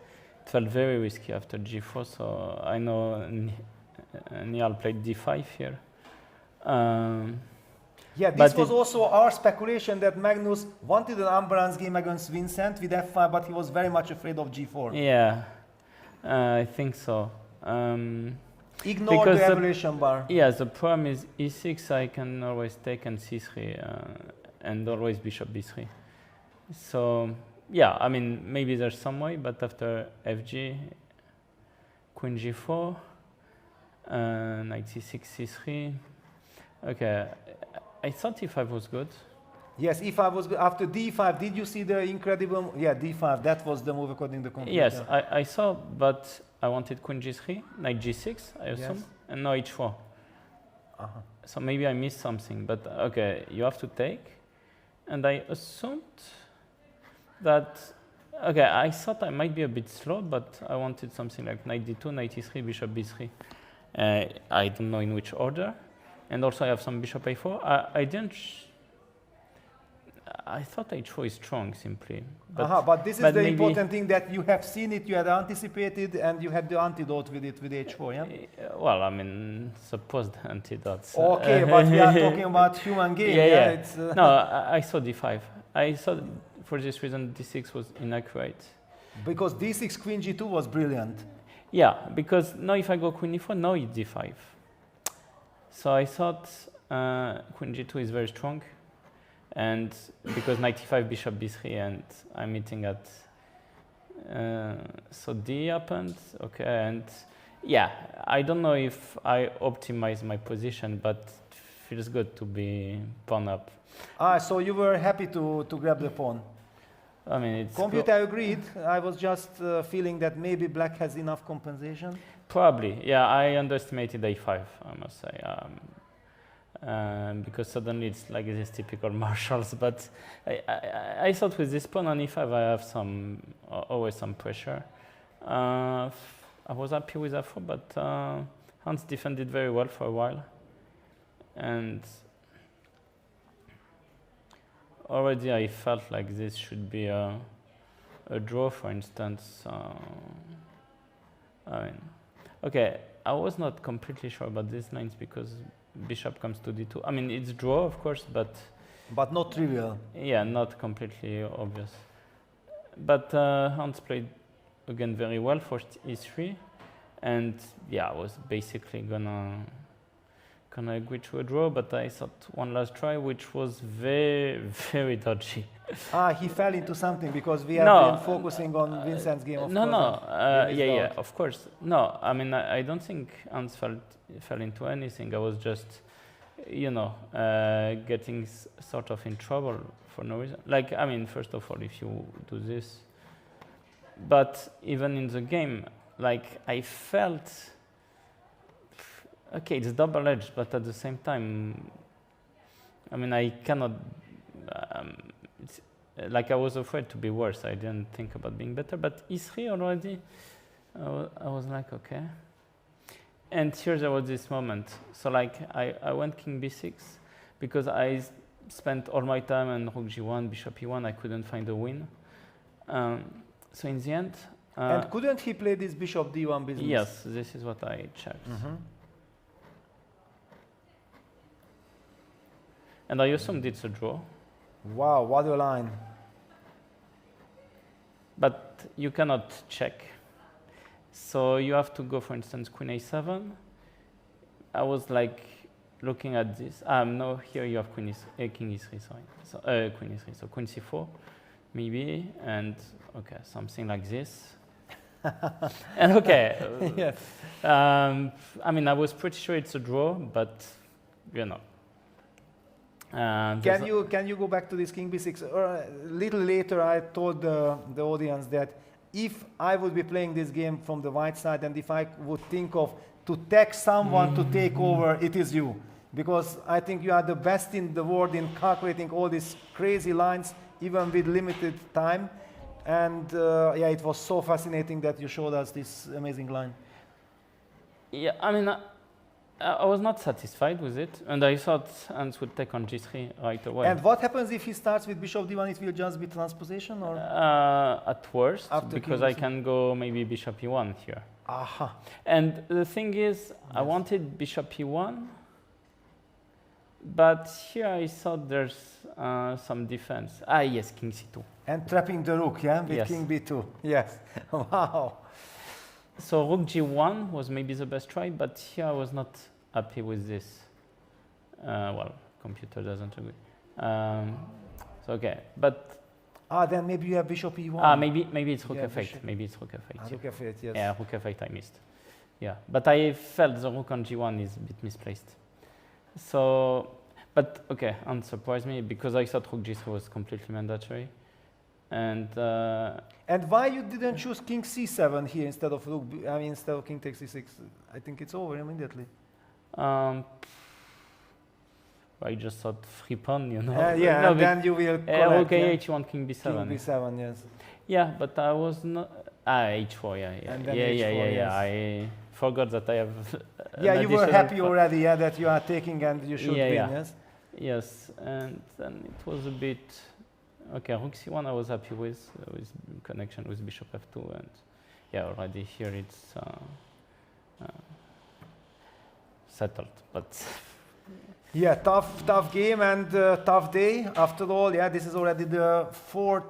it felt very risky after g4, so I know Niall played d5 here. Yeah, this was also our speculation that Magnus wanted an unbalanced game against Vincent with f5, but he was very much afraid of g4. Yeah, I think so. Ignore the evolution bar. Yeah, the problem is e6 I can always take and c3 and always bishop b3. So yeah, I mean maybe there's some way, but after fg, queen g4, knight c6, c3. Okay, I thought e5 was good. Yes, e5 was good. After d5, did you see the incredible... Yeah, d5, that was the move according to the computer. Yes, I saw, but I wanted queen g3, knight g6, I assume, and now h4. So maybe I missed something, but okay, you have to take. And I assumed that, okay, I thought I might be a bit slow, but I wanted something like knight d2, knight e3, bishop b3. I don't know in which order. And also I have some bishop a4. I didn't, I thought h4 is strong simply. But this is the important thing, that you have seen it, you had anticipated, and you had the antidote with it, with h4, yeah? Well, I mean, supposed antidotes. Okay, but we are talking about human game, yeah? It's, no, I saw d5. I thought for this reason d6 was inaccurate. Because d6, queen g2 was brilliant. Yeah, because now if I go queen e4, now it's d5. So I thought queen g2 is very strong. And because knight e5, bishop b3, and I'm hitting at, so d happened, okay, and yeah, I don't know if I optimize my position, but it feels good to be pawn up. So you were happy to grab the pawn? I mean, it's computer agreed. I was just feeling that maybe black has enough compensation. Probably, yeah, I underestimated a5, I must say. Because suddenly it's like this typical marshals, but I thought with this pawn on e5 I have always some pressure. I was happy with f4, but Hans defended very well for a while, and already I felt like this should be a draw, for instance. I mean, okay, I was not completely sure about these lines because bishop comes to d2. I mean, it's draw, of course, but not trivial. Yeah, not completely obvious. But Hans played again very well for e3, and yeah, I was basically gonna agree to a draw, but I thought one last try, which was very, very dodgy. He fell into something because we have been focusing on Vincent's game. Of course, yeah, of course. No, I mean, I don't think Hans fell into anything. I was just, you know, getting sort of in trouble for no reason. Like, I mean, first of all, if you do this, but even in the game, like, I felt, okay, it's double-edged, but at the same time, I mean, I cannot, it's, like, I was afraid to be worse. I didn't think about being better, but e3 already, I was like, okay. And here there was this moment. So, like, I went king b6 because I spent all my time on rook g1, bishop e1. I couldn't find a win. So in the end... and couldn't he play this bishop d1 business? Yes, this is what I checked. And I assumed it's a draw. Wow, what a line. But you cannot check. So you have to go, for instance, queen a7. I was like looking at this. No, here you have king e3, sorry. So, queen e3, so queen c4, maybe, and okay, something like this. And okay, yes. I mean, I was pretty sure it's a draw, but you know. Can you go back to this king b6? A little later, I told the audience that if I would be playing this game from the white side, and if I would think of to text someone to take over, it is you. Because I think you are the best in the world in calculating all these crazy lines, even with limited time. And yeah, it was so fascinating that you showed us this amazing line. Yeah, I mean, I was not satisfied with it, and I thought Hans would take on g3 right away. And what happens if he starts with bishop d1? It will just be transposition, or at worst, because I can go maybe bishop e1 here. And the thing is, I wanted bishop e1, but here I thought there's some defense. Yes, king c2. And trapping the rook, yeah, with king b2. Yes. Wow. So rook g1 was maybe the best try, but here I was not happy with this. Well, computer doesn't agree. So okay, but then maybe you have bishop e1. Maybe it's rook f8. Maybe it's rook f8. Rook f8, yes. Yeah, rook f8 I missed. Yeah, but I felt the rook on g1 is a bit misplaced. So, but okay, unsurprised me because I thought rook g3 was completely mandatory. And why you didn't choose king c7 here instead of rook? I mean, instead of king takes c6. I think it's over immediately. I just thought free pawn, you know. Yeah, No, and then you will collect. okay, yeah. h1, king b7. King b7, yes. Yeah, but I was not. H4, yeah. And then Yeah, h4, yes. I forgot that I have. Yeah, an you were additional happy already, yeah, that you are taking and you should win, yes? Yes, and then it was a bit. Okay, rook c1 I was happy with connection with bishop f2, and yeah, already here it's settled, but. Yeah, tough game and tough day. After all, yeah, this is already the third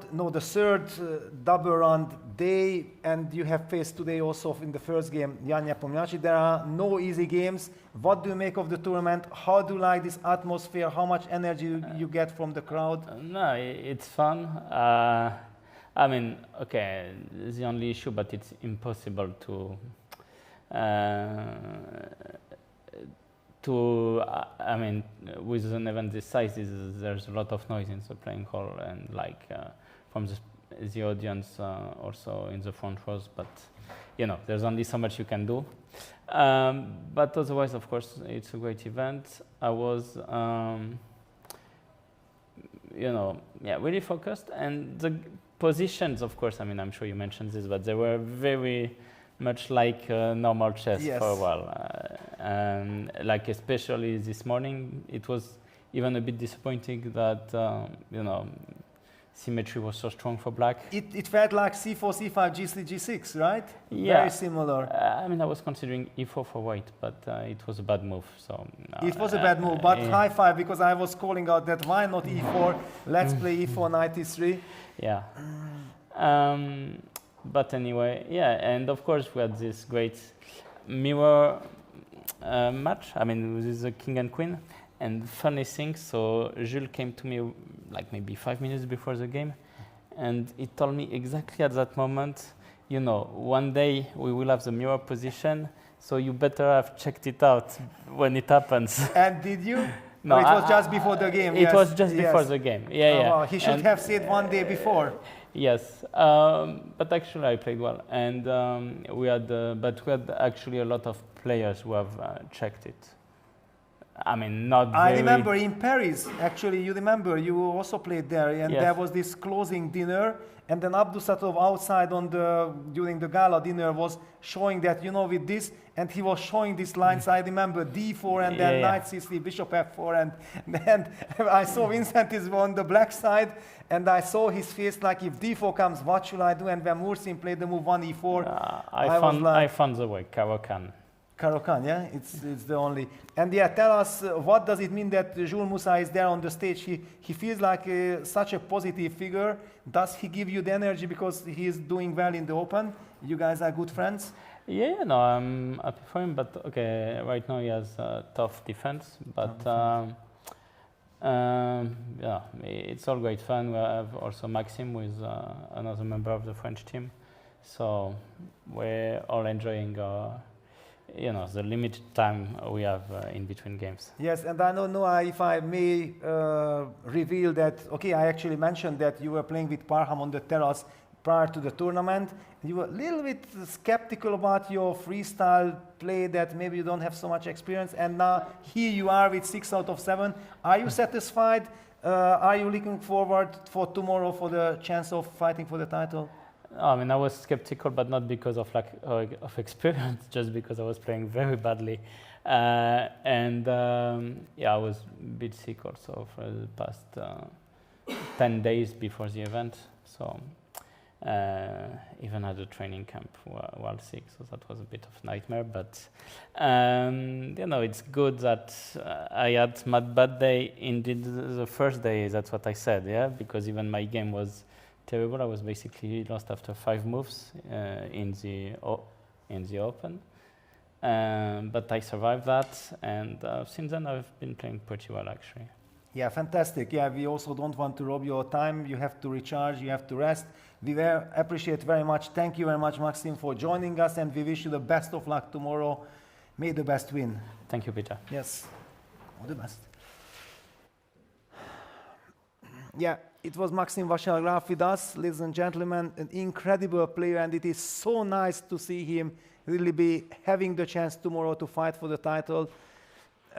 double round day, and you have faced today also in the first game Jan Nepomniachtchi. There are no easy games. What do you make of the tournament? How do you like this atmosphere? How much energy you get from the crowd? No, it's fun. I mean, okay, it's the only issue, but it's impossible to. I mean, with an event this size, there's a lot of noise in the playing hall, and like from the audience, also in the front rows. But you know, there's only so much you can do. But otherwise, of course, it's a great event. I was, you know, yeah, really focused, and the positions, of course. I mean, I'm sure you mentioned this, but they were very much like normal chess for a while. Like especially this morning, it was even a bit disappointing that you know, symmetry was so strong for black. It felt like c4, c5, g3, g6, right? Yeah. Very similar. I mean, I was considering e4 for white, but it was a bad move. So it was a bad move, but high five, because I was calling out that why not e4? Let's play e4, knight e3. Yeah. But anyway, yeah, and of course we had this great mirror match. I mean, with the king and queen. And funny thing, so Jules came to me like maybe 5 minutes before the game, and he told me exactly at that moment, you know, one day we will have the mirror position, so you better have checked it out when it happens. And did you? No, it was just before the game. It was just before the game. Yeah. Wow. He should have said one day before. Yes, but actually I played well, and we had actually a lot of players who have checked it. I mean, not very... I remember in Paris, actually, you remember, you also played there, and yes. There was this closing dinner, and then Abdusatov outside during the gala dinner was showing that, you know, with this, and he was showing these lines. I remember d4 and then knight c3, bishop f4, and then I saw Vincent is on the black side, and I saw his face like, if d4 comes, what should I do? And when Mursin played the move 1e4, I found the way, Caro-Kann. Caro-Kann, yeah, it's the only. And yeah, tell us, what does it mean that Jules Moussa is there on the stage? He feels like such a positive figure. Does he give you the energy because he is doing well in the Open? You guys are good friends? Yeah, no, I'm happy for him, but okay, right now he has tough defense, but yeah, it's all great fun. We have also Maxime, who is another member of the French team, so we're all enjoying you know, the limited time we have in between games. Yes, and I don't know if I may reveal that, okay, I actually mentioned that you were playing with Parham on the terrace prior to the tournament. You were a little bit skeptical about your freestyle play, that maybe you don't have so much experience, and now here you are with 6 out of 7. Are you satisfied? Are you looking forward for tomorrow for the chance of fighting for the title? I mean, I was skeptical, but not because of lack of experience, just because I was playing very badly. And yeah, I was a bit sick also for the past 10 days before the event. So even had a training camp while sick, so that was a bit of a nightmare. But you know, it's good that I had my bad day. Indeed, the first day, that's what I said, yeah, because even my game was terrible. I was basically lost after 5 moves in the Open, but I survived that, and since then I've been playing pretty well, actually. Yeah, fantastic. Yeah, we also don't want to rob your time. You have to recharge, you have to rest. We appreciate very much. Thank you very much, Maxime, for joining us, and we wish you the best of luck tomorrow. May the best win. Thank you, Peter. Yes, all the best. Yeah, it was Maxime Vachier-Lagrave with us, ladies and gentlemen, an incredible player, and it is so nice to see him really be having the chance tomorrow to fight for the title.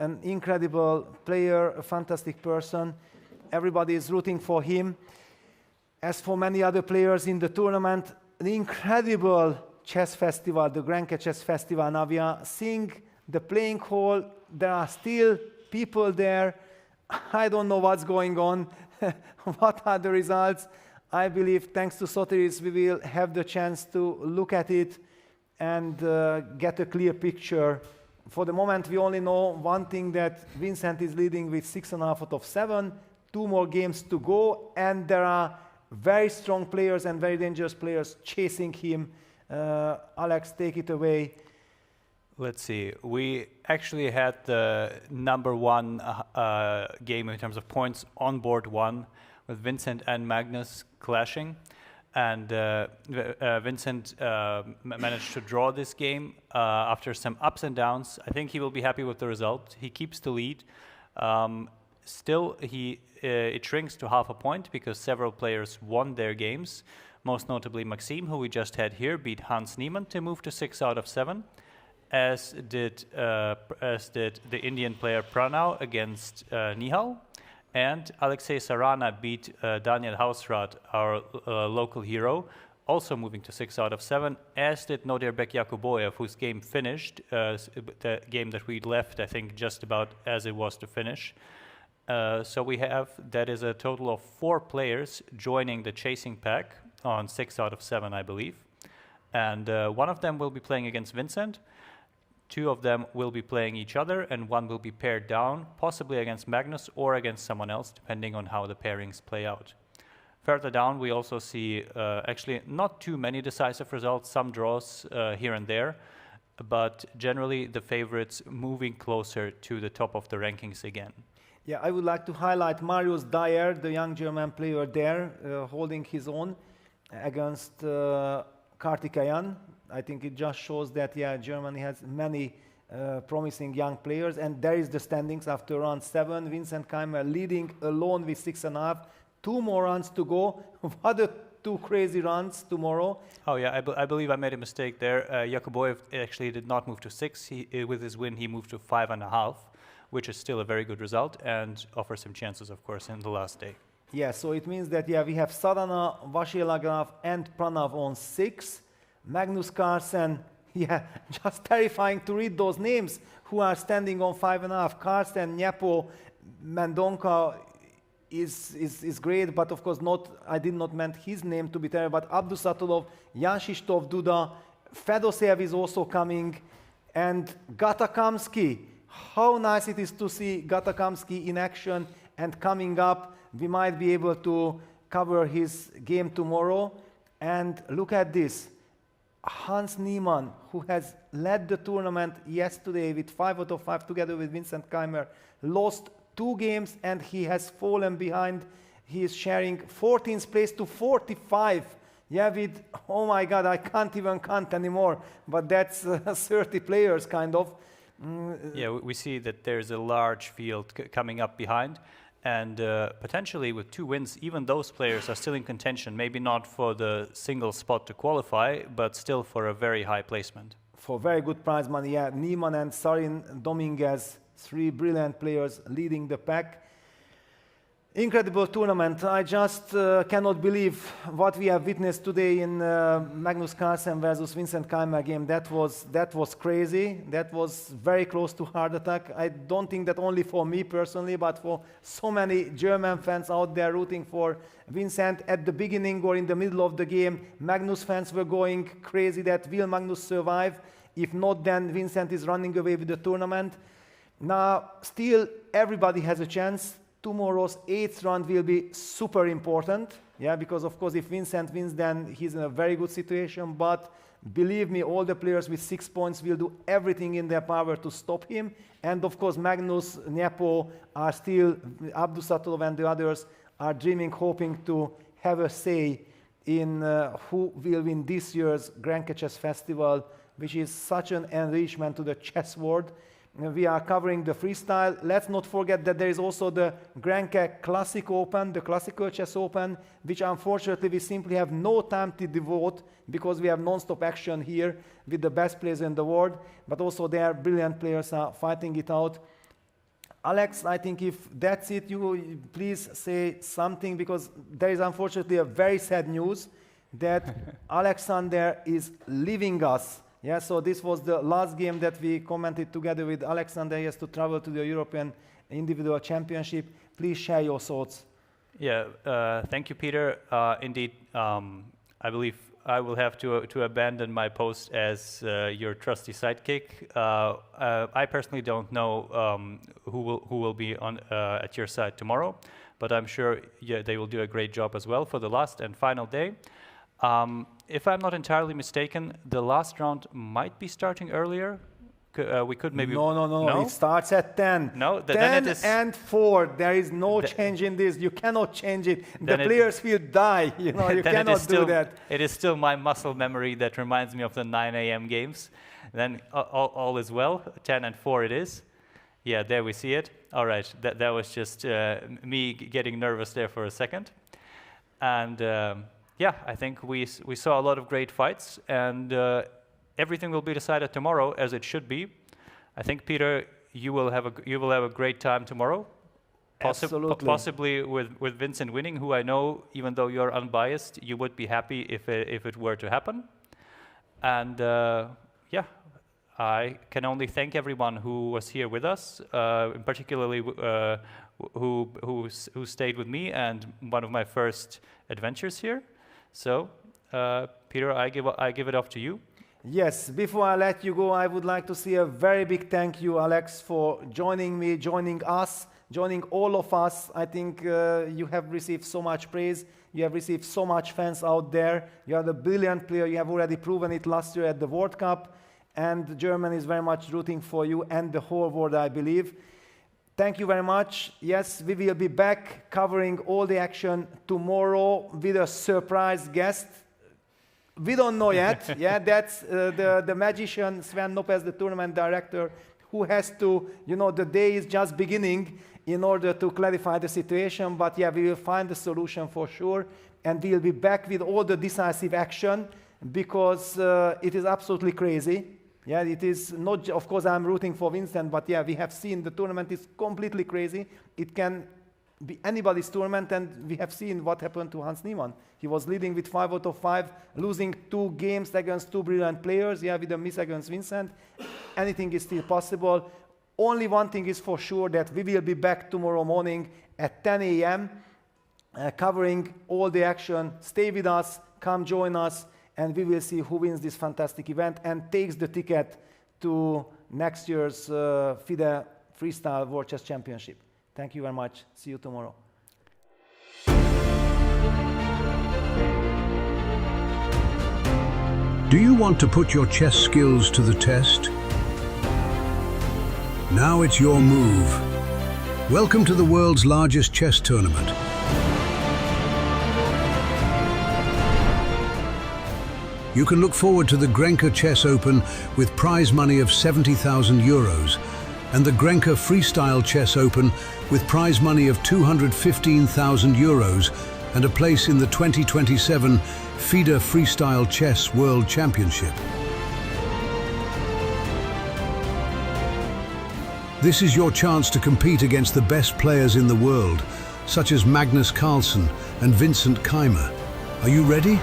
an incredible player, a fantastic person. Everybody is rooting for him. As for many other players in the tournament, the incredible chess festival, the Grenke Chess Festival. Now we are seeing the playing hall. There are still people there. I don't know what's going on. What are the results? I believe, thanks to Sotiris, we will have the chance to look at it and get a clear picture. For the moment, we only know one thing, that Vincent is leading with 6.5 out of 7, 2 more games to go, and there are very strong players and very dangerous players chasing him. Alex, take it away. Let's see. We actually had the number 1 game in terms of points on board 1 with Vincent and Magnus clashing. And Vincent managed to draw this game after some ups and downs. I think he will be happy with the result. He keeps the lead. Still, it shrinks to half a point because several players won their games. Most notably Maxime, who we just had here, beat Hans Niemann to move to 6 out of 7, as did the Indian player Pranav against Nihal. And Alexei Sarana beat Daniel Hausrath, our local hero, also moving to 6 out of 7, as did Nodirbek Yakuboyev, whose game finished, the game that we left, I think, just about as it was to finish. So that is a total of 4 players joining the chasing pack on 6 out of 7, I believe. And one of them will be playing against Vincent. 2 of them will be playing each other, and 1 will be paired down, possibly against Magnus or against someone else, depending on how the pairings play out. Further down, we also see actually not too many decisive results, some draws here and there, but generally the favorites moving closer to the top of the rankings again. Yeah, I would like to highlight Marius Dyer, the young German player there, holding his own against Kartikeyan. I think it just shows that, yeah, Germany has many promising young players, and there is the standings after round 7. Vincent Keimer leading alone with 6.5. 2 more rounds to go. What a 2 crazy rounds tomorrow. Oh yeah, I believe I made a mistake there. Yakuboyev actually did not move to 6. With his win, he moved to 5.5, which is still a very good result and offers him chances, of course, in the last day. Yeah, so it means that, yeah, we have Sarana, Vasilyev, and Pranav on 6. Magnus Carlsen, yeah, just terrifying to read those names who are standing on 5.5. Carlsen, Nyepo, Mendonca is great, but of course I did not meant his name to be terrible, but Abdusatulov, Yanshistov, Duda, Fedosev is also coming, and Gatakamsky. How nice it is to see Gatakamsky in action and coming up. We might be able to cover his game tomorrow. And look at this. Hans Niemann, who has led the tournament yesterday with 5 out of 5 together with Vincent Keimer, lost 2 games and he has fallen behind. He is sharing 14th place to 45. Yeah, with, oh my God, I can't even count anymore, but that's 30 players kind of. Yeah, we see that there's a large field coming up behind. And potentially with 2 wins, even those players are still in contention, maybe not for the single spot to qualify, but still for a very high placement. For very good prize money, yeah. Niemann and Sarin Dominguez, 3 brilliant players leading the pack. Incredible tournament. I just cannot believe what we have witnessed today in Magnus Carlsen versus Vincent Keimer game. That was crazy. That was very close to heart attack. I don't think that only for me personally, but for so many German fans out there rooting for Vincent. At the beginning or in the middle of the game, Magnus fans were going crazy that will Magnus survive? If not, then Vincent is running away with the tournament. Now, still, everybody has a chance. Tomorrow's 8th round will be super important, yeah, because of course if Vincent wins, then he's in a very good situation, but believe me, all the players with 6 points will do everything in their power to stop him, and of course Magnus, Nyepo are still, Abdusatulov and the others are dreaming, hoping to have a say in who will win this year's Grenke Chess Festival, which is such an enrichment to the chess world. We are covering the freestyle. Let's not forget that there is also the Grenke Classic Open, the Classical Chess Open, which unfortunately we simply have no time to devote because we have non-stop action here with the best players in the world, but also there brilliant players are fighting it out. Alex, I think if that's it, you please say something, because there is unfortunately a very sad news that Alexander is leaving us. Yeah, so this was the last game that we commented together with Alexander. He has to travel to the European Individual Championship. Please share your thoughts. Yeah, thank you, Peter. Indeed, I believe I will have to abandon my post as your trusty sidekick. I personally don't know who will be on at your side tomorrow, but I'm sure they will do a great job as well for the last and final day. If I'm not entirely mistaken, the last round might be starting earlier. We could maybe... No. It starts at 10. No, 10 and 4. There is no change in this. You cannot change it. The players will die. You know, you cannot do that. It is still my muscle memory that reminds me of the 9 a.m. games. Then all is well. 10 and 4 it is. Yeah, there we see it. All right, that was just me getting nervous there for a second. And yeah, I think we saw a lot of great fights, and everything will be decided tomorrow, as it should be. I think, Peter, you will have a great time tomorrow. Absolutely. Possibly with Vincent winning, who I know, even though you're unbiased, you would be happy if it were to happen. And yeah, I can only thank everyone who was here with us, particularly who stayed with me and one of my first adventures here. So, Peter, I give it off to you. Yes, before I let you go, I would like to say a very big thank you, Alex, for joining me, joining us, joining all of us. I think you have received so much praise. You have received so much fans out there. You are the brilliant player. You have already proven it last year at the World Cup. And Germany is very much rooting for you and the whole world, I believe. Thank you very much. Yes, we will be back covering all the action tomorrow with a surprise guest. We don't know yet. Yeah, that's the magician Sven Lopez, the tournament director, who has to, you know, the day is just beginning in order to clarify the situation. But yeah, we will find the solution for sure. And we'll be back with all the decisive action, because it is absolutely crazy. Yeah, it is not, of course, I'm rooting for Vincent, but yeah, we have seen the tournament is completely crazy. It can be anybody's tournament, and we have seen what happened to Hans Niemann. He was leading with 5 out of 5, losing 2 games against 2 brilliant players, yeah, with a miss against Vincent. Anything is still possible. Only one thing is for sure, that we will be back tomorrow morning at 10 a.m. Covering all the action. Stay with us, come join us, and we will see who wins this fantastic event and takes the ticket to next year's FIDE Freestyle World Chess Championship. Thank you very much. See you tomorrow. Do you want to put your chess skills to the test? Now it's your move. Welcome to the world's largest chess tournament. You can look forward to the Grenke Chess Open with prize money of 70,000 euros and the Grenke Freestyle Chess Open with prize money of 215,000 euros and a place in the 2027 FIDE Freestyle Chess World Championship. This is your chance to compete against the best players in the world, such as Magnus Carlsen and Vincent. Are you ready?